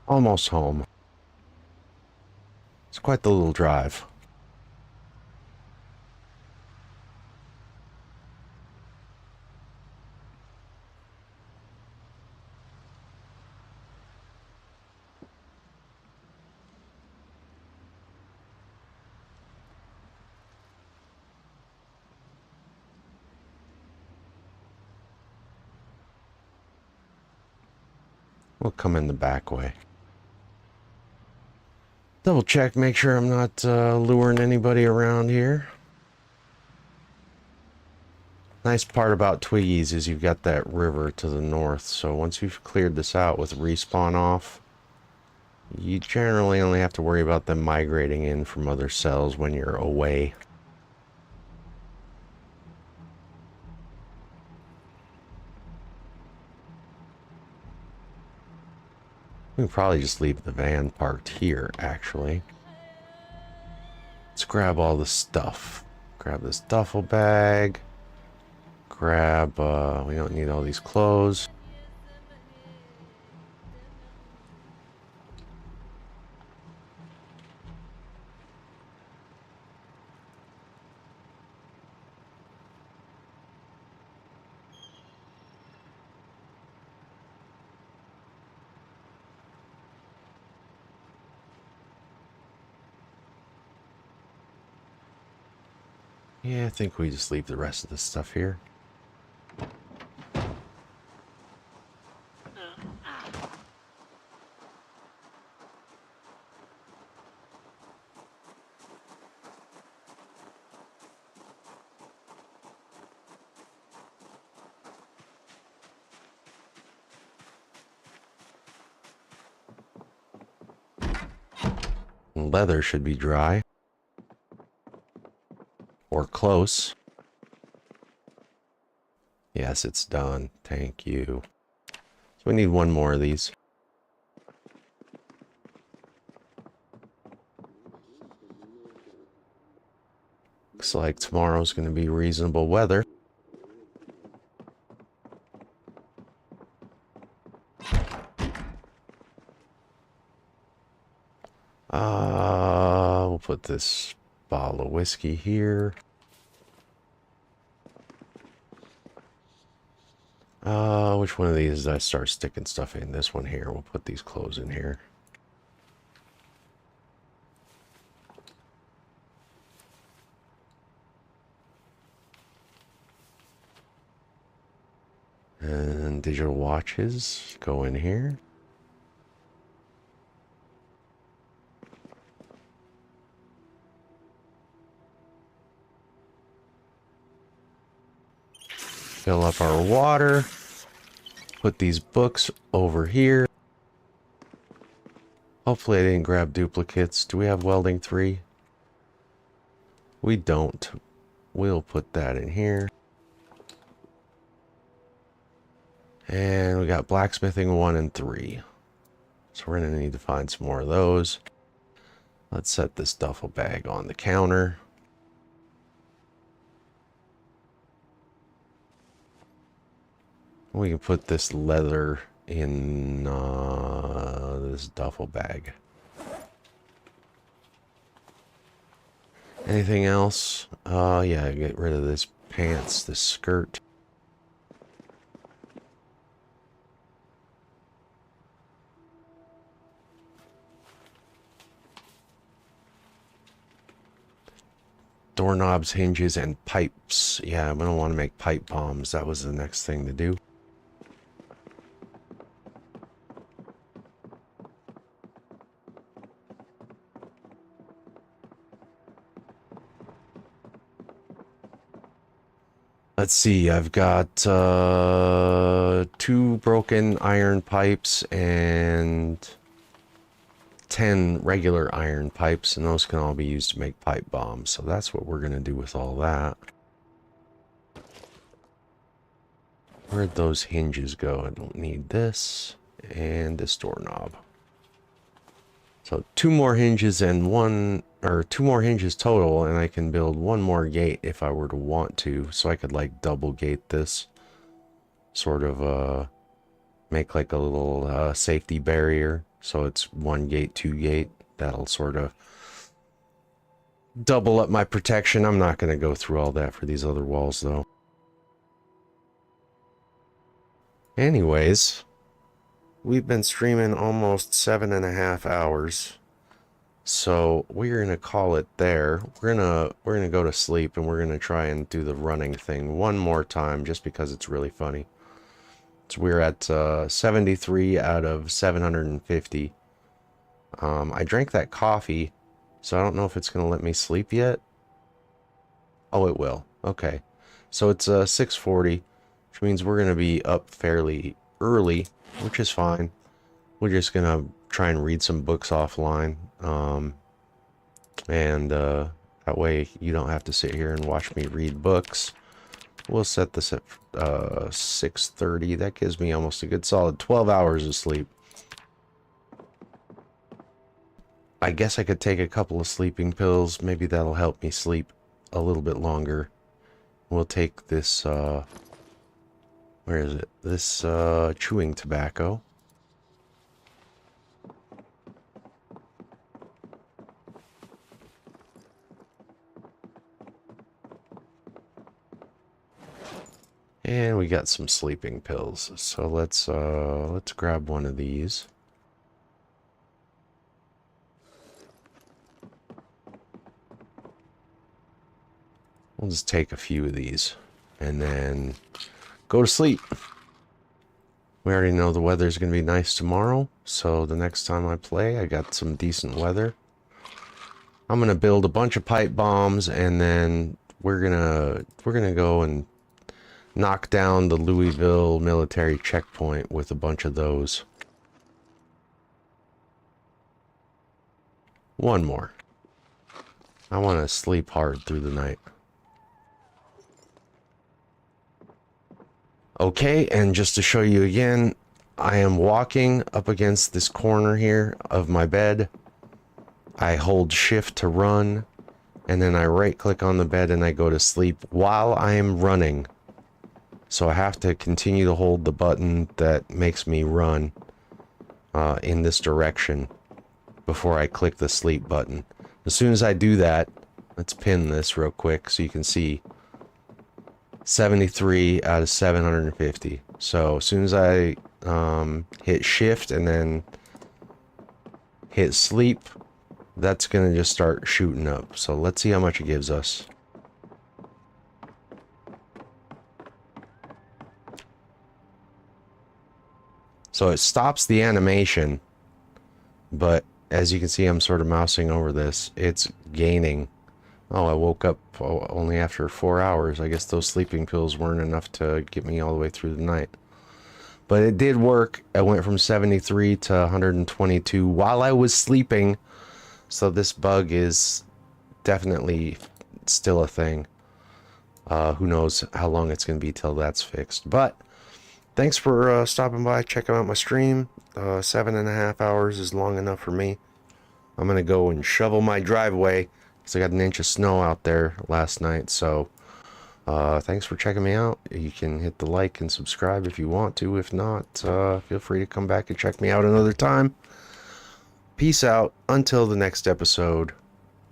Almost home. It's quite the little drive. We'll come in the back way. Double check, make sure I'm not luring anybody around here. Nice part about Twiggies is you've got that river to the north, so once you've cleared this out with respawn off, you generally only have to worry about them migrating in from other cells when you're away. We can probably just leave the van parked here, actually. Let's grab all the stuff. Grab this duffel bag. Grab, we don't need all these clothes. Yeah, I think we just leave the rest of this stuff here. Leather should be dry. Or close. Yes, it's done. Thank you. So we need one more of these. Looks like tomorrow's going to be reasonable weather. We'll put this bottle of whiskey here. Which one of these did I start sticking stuff in? This one here. We'll put these clothes in here. And digital watches go in here. Fill up our water. Put these books over here. Hopefully I didn't grab duplicates. Do we have welding 3? We don't. We'll put that in here. And we got blacksmithing 1 and 3. So we're going to need to find some more of those. Let's set this duffel bag on the counter. We can put this leather in this duffel bag. Anything else? Yeah, get rid of this pants, this skirt. Doorknobs, hinges, and pipes. Yeah, I'm gonna want to make pipe bombs. That was the next thing to do. Let's see, I've got 2 broken iron pipes and 10 regular iron pipes, and those can all be used to make pipe bombs. So that's what we're going to do with all that. Where'd those hinges go? I don't need this. And this doorknob. So 2 more hinges and 2 more hinges total, and I can build 1 more gate if I were to want to. So I could like double gate this. Sort of make like a little safety barrier. So it's 1 gate, 2 gate. That'll sort of double up my protection. I'm not going to go through all that for these other walls though. Anyways, we've been streaming almost 7.5 hours. So we're going to call it there. We're going to go to sleep, and we're going to try and do the running thing one more time just because it's really funny. So we're at 73 out of 750. I drank that coffee, so I don't know if it's going to let me sleep yet. Oh, it will. Okay. So it's 6:40, which means we're going to be up fairly early, which is fine. We're just going to try and read some books offline. That way you don't have to sit here and watch me read books. We'll set this at 6:30. That gives me almost a good solid 12 hours of sleep. I guess I could take a couple of sleeping pills. Maybe that'll help me sleep a little bit longer. We'll take this, where is it? This chewing tobacco. And we got some sleeping pills. So let's grab one of these. We'll just take a few of these and then go to sleep. We already know the weather's going to be nice tomorrow, so the next time I play, I got some decent weather. I'm going to build a bunch of pipe bombs, and then we're going to go and knock down the Louisville military checkpoint with a bunch of those. One more. I want to sleep hard through the night. Okay, and just to show you again, I am walking up against this corner here of my bed. I hold shift to run, and then I right click on the bed and I go to sleep while I am running. So I have to continue to hold the button that makes me run in this direction before I click the sleep button. As soon as I do that, let's pin this real quick so you can see. 73 out of 750. So as soon as I hit shift and then hit sleep, that's gonna just start shooting up. So let's see how much it gives us. So it stops the animation, but as you can see, I'm sort of mousing over this. It's gaining. Oh, I woke up only after 4 hours. I guess those sleeping pills weren't enough to get me all the way through the night. But it did work. I went from 73 to 122 while I was sleeping. So this bug is definitely still a thing. Who knows how long it's going to be till that's fixed. But thanks for stopping by, checking out my stream. 7.5 hours is long enough for me. I'm going to go and shovel my driveway because I got an inch of snow out there last night. So thanks for checking me out. You can hit the like and subscribe if you want to. If not, feel free to come back and check me out another time. Peace out until the next episode.